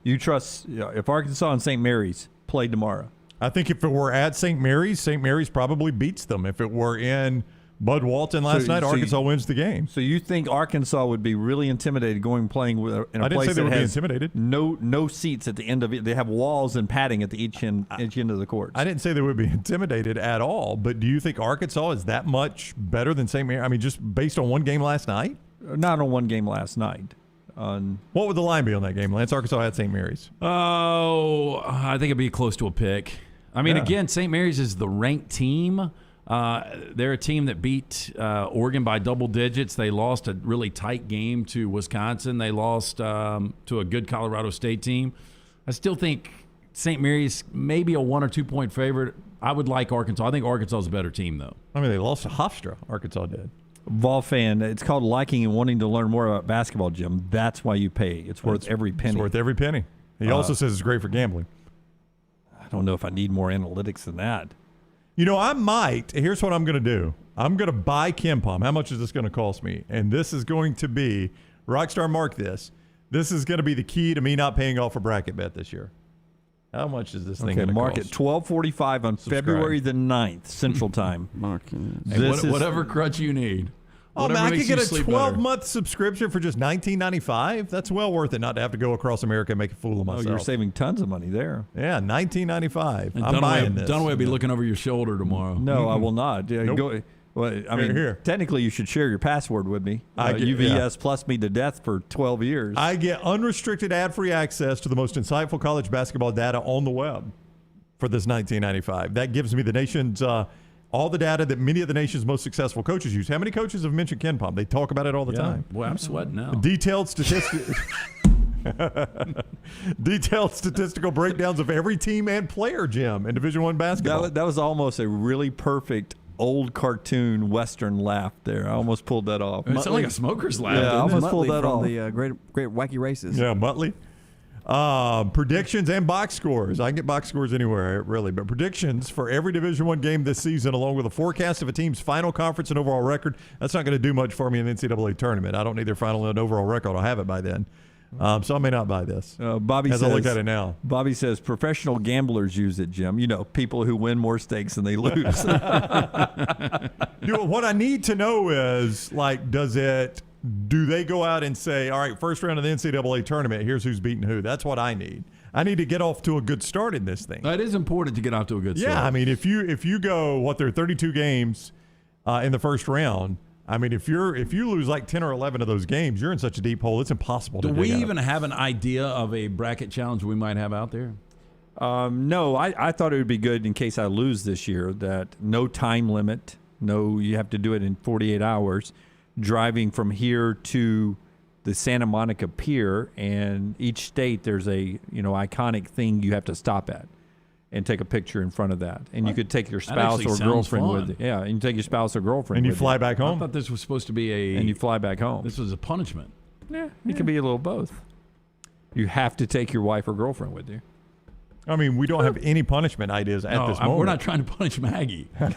you trust if Arkansas and St. Mary's played tomorrow? I think if it were at St. Mary's probably beats them. If it were in Bud Walton last night, Arkansas wins the game. So you think Arkansas would be really intimidated playing in a place that has intimidated. No seats at the end of it. They have walls and padding at each end of the court. I didn't say they would be intimidated at all, but do you think Arkansas is that much better than St. Mary? I mean, just based on one game last night? Not on one game last night. What would the line be on that game, Lance? Arkansas at St. Mary's. Oh, I think it'd be close to a pick. I mean, again, St. Mary's is the ranked team. They're a team that beat Oregon by double digits. They lost a really tight game to Wisconsin. They lost to a good Colorado State team. I still think St. Mary's maybe a 1 or 2 point favorite. I would like Arkansas. I think Arkansas is a better team, though. I mean, they lost to Hofstra. Arkansas did. Vol fan, it's called liking and wanting to learn more about basketball, Jim. That's why you pay. It's worth every penny. It's worth every penny. He also says it's great for gambling. I don't know if I need more analytics than that. You know, I might. Here's what I'm going to do. I'm going to buy KenPom. How much is this going to cost me? And this is going to be, Rockstar, mark this. This is going to be the key to me not paying off a bracket bet this year. How much is this thing going to cost? Mark it $12.45 on February the 9th, Central Time. Whatever crutch you need. Oh, man, I could get a 12-month subscription for just $19.95. That's well worth it not to have to go across America and make a fool of myself. Oh, you're saving tons of money there. Yeah, $19.95. And I'm buying this. Dunaway will be looking over your shoulder tomorrow. No, I will not. Nope. Technically, you should share your password with me. UVS plus me to death for 12 years. I get unrestricted ad-free access to the most insightful college basketball data on the web for this $19.95. That gives me the nation's all the data that many of the nation's most successful coaches use. How many coaches have mentioned KenPom? They talk about it all the time. Boy, I'm sweating now. Detailed statistical breakdowns of every team and player, Jim, in Division I basketball. That was almost a really perfect old cartoon Western laugh there. I almost pulled that off. It sounded like a smoker's laugh. Yeah, I almost pulled that off. The great wacky races. Yeah, Muttley. Predictions and box scores. I can get box scores anywhere, really. But predictions for every Division I game this season, along with a forecast of a team's final conference and overall record. That's not going to do much for me in the NCAA tournament. I don't need their final and overall record. I'll have it by then. So I may not buy this. Bobby as says, I look at it now. Bobby says professional gamblers use it, Jim. You know, people who win more stakes than they lose. What I need to know is, do they go out and say, all right, first round of the NCAA tournament, here's who's beating who? That's what I need. I need to get off to a good start in this thing. That is important to get off to a good start. Yeah, I mean, if you go, there are 32 games in the first round. I mean, if you lose like 10 or 11 of those games, you're in such a deep hole, it's impossible to do dig we out. even have an idea of a bracket challenge we might have out there? No, I thought it would be good in case I lose this year that no time limit. No, you have to do it in 48 hours. Driving from here to the Santa Monica Pier, and each state there's a iconic thing you have to stop at and take a picture in front of that. And you could take your spouse or girlfriend with you. Yeah, and you take your spouse or girlfriend and you with fly back home. I thought this was supposed to be and you fly back home. This was a punishment. Yeah, it can be a little both. You have to take your wife or girlfriend with you. I mean, we don't have any punishment ideas at this moment. We're not trying to punish Maggie. No,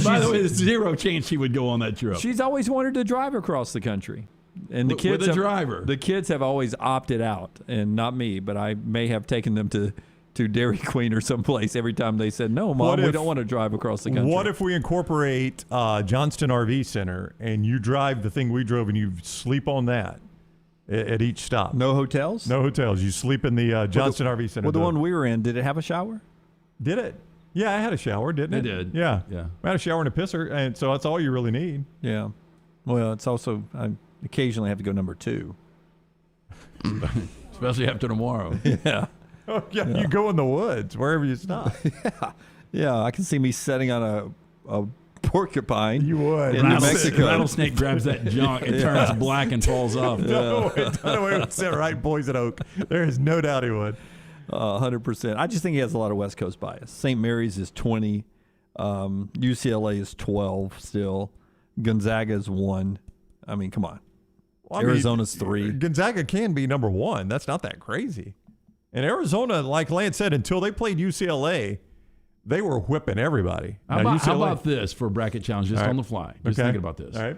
by the way, there's zero chance she would go on that trip. She's always wanted to drive across the country. And the kids with a driver. The kids have always opted out, and not me, but I may have taken them to Dairy Queen or someplace every time they said, no, Mom, we don't want to drive across the country. What if we incorporate Johnston RV Center, and you drive the thing we drove and you sleep on that? At each stop. No hotels? No hotels. You sleep in the Johnston RV Center. Well, the one we were in, did it have a shower? Did it? Yeah, I had a shower, didn't it? It did. Yeah. Yeah. I had a shower and a pisser, and so that's all you really need. Yeah. Well, it's also, I occasionally have to go number 2. Especially after tomorrow. Yeah. Oh, yeah, you go in the woods, wherever you stop. Yeah, I can see me sitting on a porcupine. You would. In New Mexico. Rattlesnake grabs that junk, it turns black and falls off. Dunaway would sit right in Poison Oak. There is no doubt he would. 100%. I just think he has a lot of West Coast bias. St. Mary's is 20. UCLA is 12 still. Gonzaga is 1. I mean, come on. Well, Arizona's 3. Gonzaga can be number 1. That's not that crazy. And Arizona, like Lance said, until they played UCLA, they were whipping everybody. How about this for a bracket challenge, just on the fly? Just thinking about this. All right.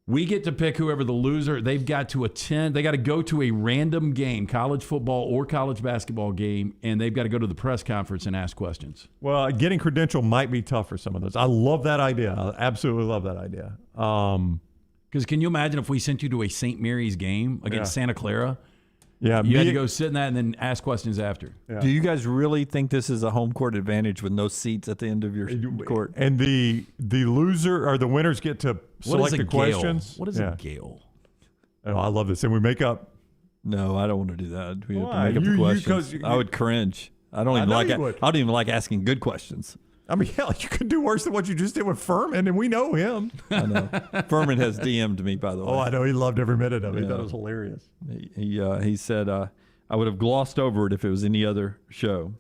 We get to pick whoever the loser. They've got to attend. They got to go to a random game, college football or college basketball game, and they've got to go to the press conference and ask questions. Well, getting credential might be tough for some of those. I love that idea. I absolutely love that idea. Because can you imagine if we sent you to a St. Mary's game against Santa Clara? Yeah, you had to go sit in that and then ask questions after. Yeah. Do you guys really think this is a home court advantage with no seats at the end of your court? And the loser or the winners get to select the questions? What is a gale? Oh, I love this. And we make up. No, I don't want to do that. We have Why? to make up the questions. 'cause I would cringe. I don't even like asking good questions. I mean, hell, you could do worse than what you just did with Fuhrman, and we know him. I know. Fuhrman has DM'd me, by the way. Oh, I know. He loved every minute of it. He thought it was hilarious. He said, I would have glossed over it if it was any other show.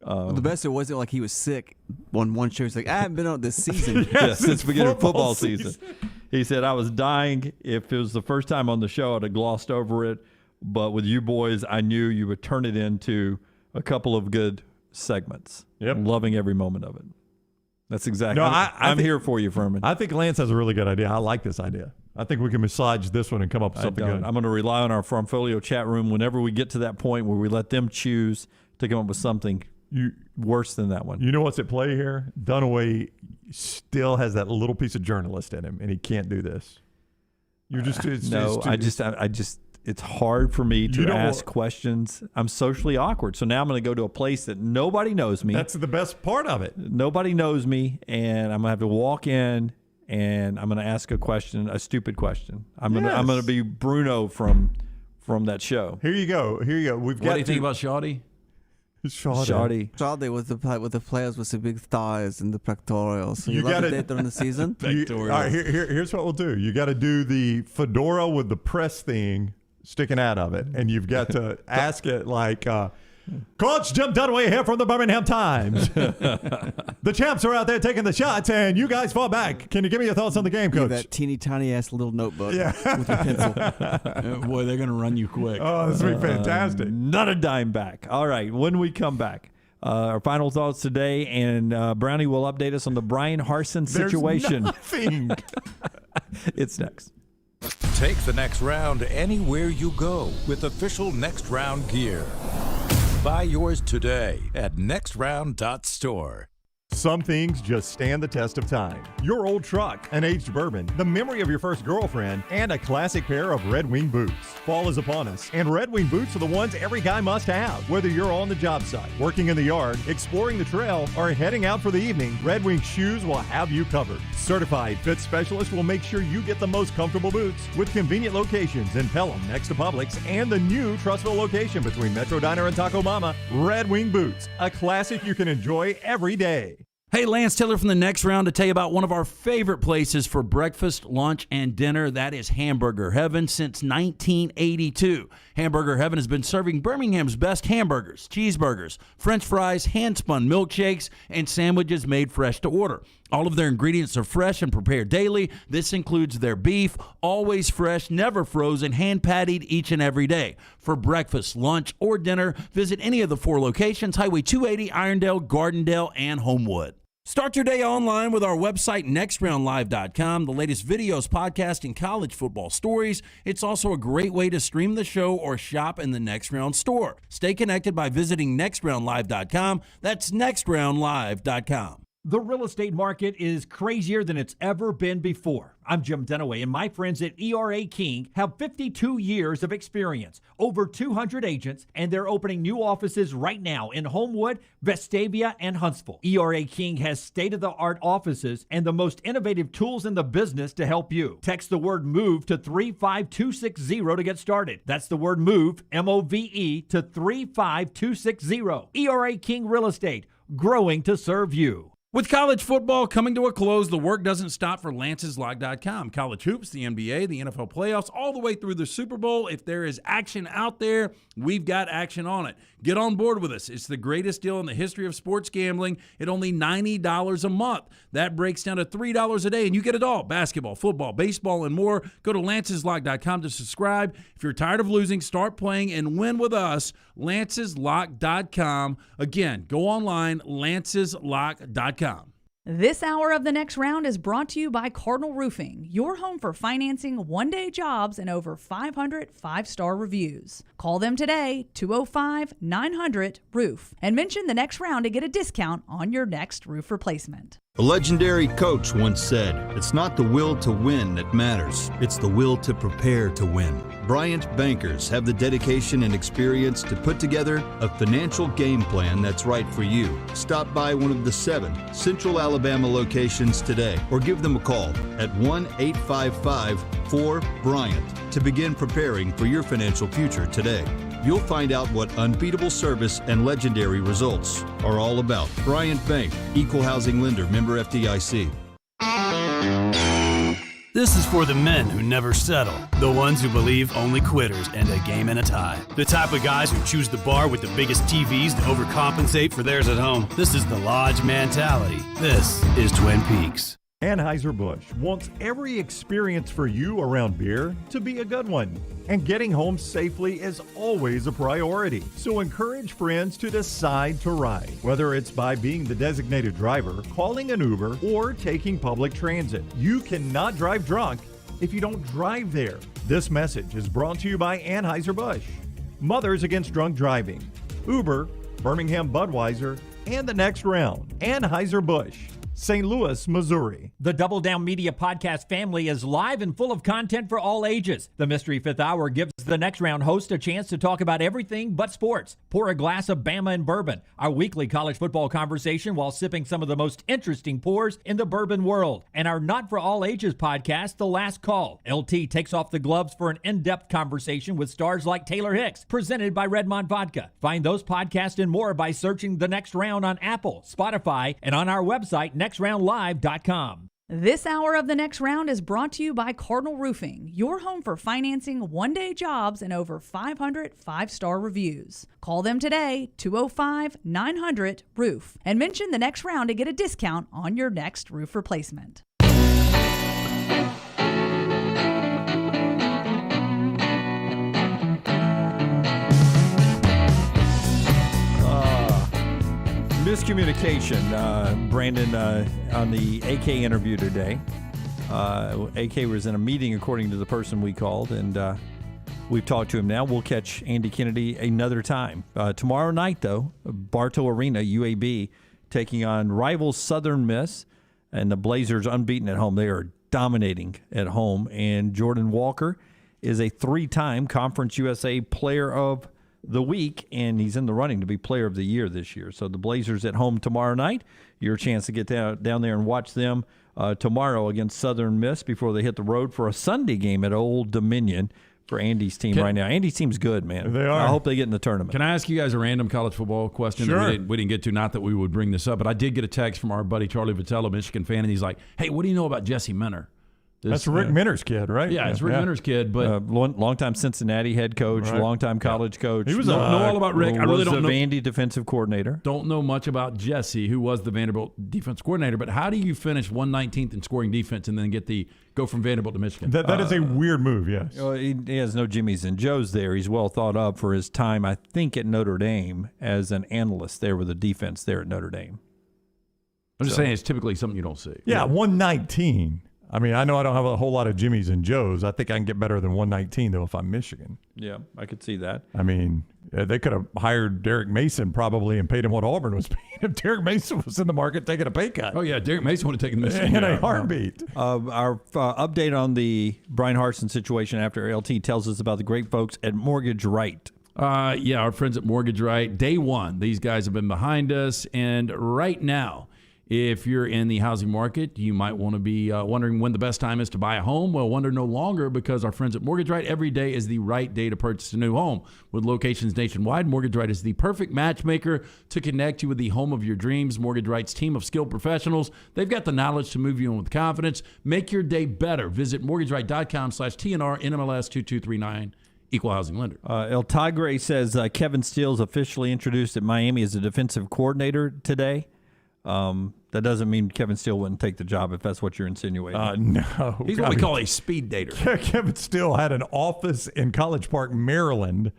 Well, the best it wasn't like he was sick on one show. He's like, I haven't been on this season. Since the beginning of football season. He said, I was dying. If it was the first time on the show, I'd have glossed over it. But with you boys, I knew you would turn it into a couple of good segments. Yep. I'm loving every moment of it. That's exactly. No, I'm here for you, Fuhrman. I think Lance has a really good idea. I like this idea. I think we can massage this one and come up with something good. I'm going to rely on our Farmfolio chat room whenever we get to that point where we let them choose to come up with something worse than that one. You know what's at play here? Dunaway still has that little piece of journalist in him, and he can't do this. It's hard for me to ask questions. I'm socially awkward. So now I'm going to go to a place that nobody knows me. That's the best part of it. Nobody knows me, and I'm going to have to walk in, and I'm going to ask a question, a stupid question. I'm going to be Bruno from that show. Here you go. What do you think about Shawty? Shawty with the players with the big thighs and the pectorals. So you love to date during the season? All right, here's what we'll do. You got to do the fedora with the press thing sticking out of it, and you've got to ask it like, Coach Jim Dunaway here from the Birmingham Times. The champs are out there taking the shots, and you guys fall back. Can you give me your thoughts on the game, Coach? That teeny tiny ass little notebook with your pencil. Boy, they're going to run you quick. Oh, this will be fantastic. Not a dime back. All right, when we come back, our final thoughts today, and Brownie will update us on the Brian Harsin situation. There's nothing. It's next. Take the next round anywhere you go with official Next Round gear. Buy yours today at nextround.store. Some things just stand the test of time. Your old truck, an aged bourbon, the memory of your first girlfriend, and a classic pair of Red Wing boots. Fall is upon us, and Red Wing boots are the ones every guy must have. Whether you're on the job site, working in the yard, exploring the trail, or heading out for the evening, Red Wing shoes will have you covered. Certified fit specialists will make sure you get the most comfortable boots with convenient locations in Pelham next to Publix and the new Trussville location between Metro Diner and Taco Mama. Red Wing boots, a classic you can enjoy every day. Hey, Lance Taylor from the Next Round to tell you about one of our favorite places for breakfast, lunch, and dinner. That is Hamburger Heaven since 1982. Hamburger Heaven has been serving Birmingham's best hamburgers, cheeseburgers, French fries, hand-spun milkshakes, and sandwiches made fresh to order. All of their ingredients are fresh and prepared daily. This includes their beef, always fresh, never frozen, hand-pattied each and every day. For breakfast, lunch, or dinner, visit any of the 4 locations, Highway 280, Irondale, Gardendale, and Homewood. Start your day online with our website, nextroundlive.com, the latest videos, podcasts, and college football stories. It's also a great way to stream the show or shop in the Next Round store. Stay connected by visiting nextroundlive.com. That's nextroundlive.com. The real estate market is crazier than it's ever been before. I'm Jim Dunaway, and my friends at ERA King have 52 years of experience, over 200 agents, and they're opening new offices right now in Homewood, Vestavia, and Huntsville. ERA King has state-of-the-art offices and the most innovative tools in the business to help you. Text the word MOVE to 35260 to get started. That's the word MOVE, M-O-V-E, to 35260. ERA King Real Estate, growing to serve you. With college football coming to a close, the work doesn't stop for Lance'sLock.com. College hoops, the NBA, the NFL playoffs, all the way through the Super Bowl. If there is action out there, we've got action on it. Get on board with us. It's the greatest deal in the history of sports gambling at only $90 a month. That breaks down to $3 a day, and you get it all. Basketball, football, baseball, and more. Go to Lance'sLock.com to subscribe. If you're tired of losing, start playing and win with us. Lance'sLock.com. Again, go online, Lance'sLock.com. This hour of the Next Round is brought to you by Cardinal Roofing, your home for financing one-day jobs and over 500 five-star reviews. Call them today, 205-900-ROOF, and mention the Next Round to get a discount on your next roof replacement. A legendary coach once said, "It's not the will to win that matters, it's the will to prepare to win." Bryant bankers have the dedication and experience to put together a financial game plan that's right for you. Stop by one of the 7 Central Alabama locations today or give them a call at 1-855 888-4-BRYANT to begin preparing for your financial future today. You'll find out what unbeatable service and legendary results are all about. Bryant Bank, Equal Housing Lender, member FDIC. This is for the men who never settle, the ones who believe only quitters end a game in a tie, the type of guys who choose the bar with the biggest TVs to overcompensate for theirs at home. This is the Lodge mentality. This is Twin Peaks. Anheuser-Busch wants every experience for you around beer to be a good one. And getting home safely is always a priority. So encourage friends to decide to ride, whether it's by being the designated driver, calling an Uber, or taking public transit. You cannot drive drunk if you don't drive there. This message is brought to you by Anheuser-Busch, Mothers Against Drunk Driving, Uber, Birmingham Budweiser, and the Next Round. Anheuser-Busch, St. Louis, Missouri. The Double Down Media podcast family is live and full of content for all ages. The Mystery Fifth Hour gives the Next Round host a chance to talk about everything but sports. Pour a glass of Bama and bourbon, our weekly college football conversation while sipping some of the most interesting pours in the bourbon world. And our Not For All Ages podcast, The Last Call. LT takes off the gloves for an in-depth conversation with stars like Taylor Hicks, presented by Redmond Vodka. Find those podcasts and more by searching The Next Round on Apple, Spotify, and on our website, nextroundlive.com. This hour of The Next Round is brought to you by Cardinal Roofing, your home for financing one-day jobs and over 500 five-star reviews. Call them today, 205-900-ROOF, and mention The Next Round to get a discount on your next roof replacement. Miscommunication, Brandon, on the AK interview today. AK was in a meeting, according to the person we called, and we've talked to him now. We'll catch Andy Kennedy another time. Tomorrow night, though, Bartow Arena, UAB, taking on rivals Southern Miss, and the Blazers unbeaten at home. They are dominating at home, and Jordan Walker is a three-time Conference USA Player of the Week, and he's in the running to be Player of the Year this year. So the Blazers at home tomorrow night. Your chance to get down there and watch them tomorrow against Southern Miss before they hit the road for a Sunday game at Old Dominion for Andy's team right now. Andy's team's good, man. They are. I hope they get in the tournament. Can I ask you guys a random college football question? Sure. That we didn't get to, not that we would bring this up, but I did get a text from our buddy Charlie Vitello, Michigan fan, and he's like, hey, what do you know about Jesse Minter? That's Rick Minter's kid, right? Yeah, it's Rick Minter's kid, but longtime Cincinnati head coach, longtime college coach. He was don't know all about Rick. I really don't know. Vandy defensive coordinator. Don't know much about Jesse, who was the Vanderbilt defense coordinator. But how do you finish 119th in scoring defense and then go from Vanderbilt to Michigan? That is a weird move. Yes. He has no Jimmies and Joes there. He's well thought of for his time, I think, at Notre Dame as an analyst there with the defense there at Notre Dame. I'm just saying it's typically something you don't see. Yeah, 119. I mean, I know I don't have a whole lot of Jimmies and Joes. I think I can get better than 119, though, if I'm Michigan. Yeah, I could see that. I mean, they could have hired Derek Mason probably and paid him what Auburn was paying if Derek Mason was in the market taking a pay cut. Oh, yeah, Derek Mason would have taken Michigan. In a heartbeat. Our update on the Brian Harsin situation after LT tells us about the great folks at Mortgage Right. Yeah, our friends at Mortgage Right. Day one, these guys have been behind us, and right now, if you're in the housing market, you might want to be wondering when the best time is to buy a home. Well, wonder no longer, because our friends at Mortgage Right, every day is the right day to purchase a new home. With locations nationwide, Mortgage Right is the perfect matchmaker to connect you with the home of your dreams. Mortgage Right's team of skilled professionals, they've got the knowledge to move you in with confidence. Make your day better. Visit mortgageright.com/TNR NMLS 2239. Equal housing lender. El Tigre says Kevin Steele's officially introduced at Miami as a defensive coordinator today. That doesn't mean Kevin Steele wouldn't take the job, if that's what you're insinuating. No. He's what we call a speed dater. Kevin Steele had an office in College Park, Maryland,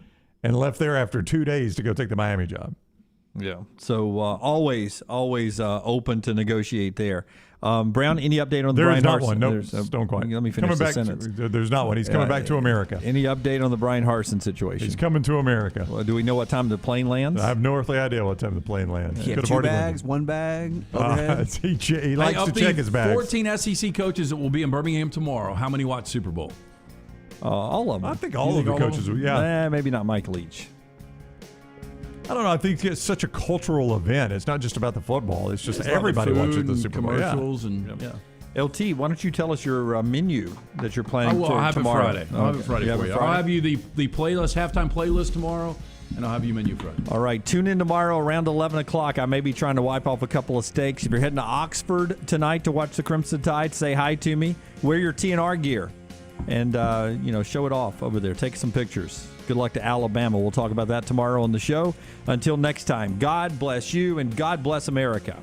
and left there after 2 days to go take the Miami job. Yeah. So always open to negotiate there. Brown, any update on the Brian Harsin? There's not one. Nope. Don't quite. Let me finish the sentence. There's not one. He's coming back to America. Any update on the Brian Harsin situation? He's coming to America. Well, do we know what time the plane lands? I have no earthly idea what time the plane lands. He had 2 bags, 1 bag. He likes to check his bags. 14 SEC coaches that will be in Birmingham tomorrow, how many watch Super Bowl? All of them. I think all of the coaches will, yeah. Maybe not Mike Leach. I don't know. I think it's such a cultural event. It's not just about the football. It's just everybody watches the Super Bowl. Commercials and LT, why don't you tell us your menu that you're planning for I'll have tomorrow? it Friday. I'll have it Friday for you. I'll have you the playlist, halftime playlist tomorrow, and I'll have you menu Friday. All right. Tune in tomorrow around 11 o'clock. I may be trying to wipe off a couple of steaks. If you're heading to Oxford tonight to watch the Crimson Tide, say hi to me. Wear your TNR gear and, show it off over there. Take some pictures. Good luck to Alabama. We'll talk about that tomorrow on the show. Until next time, God bless you and God bless America.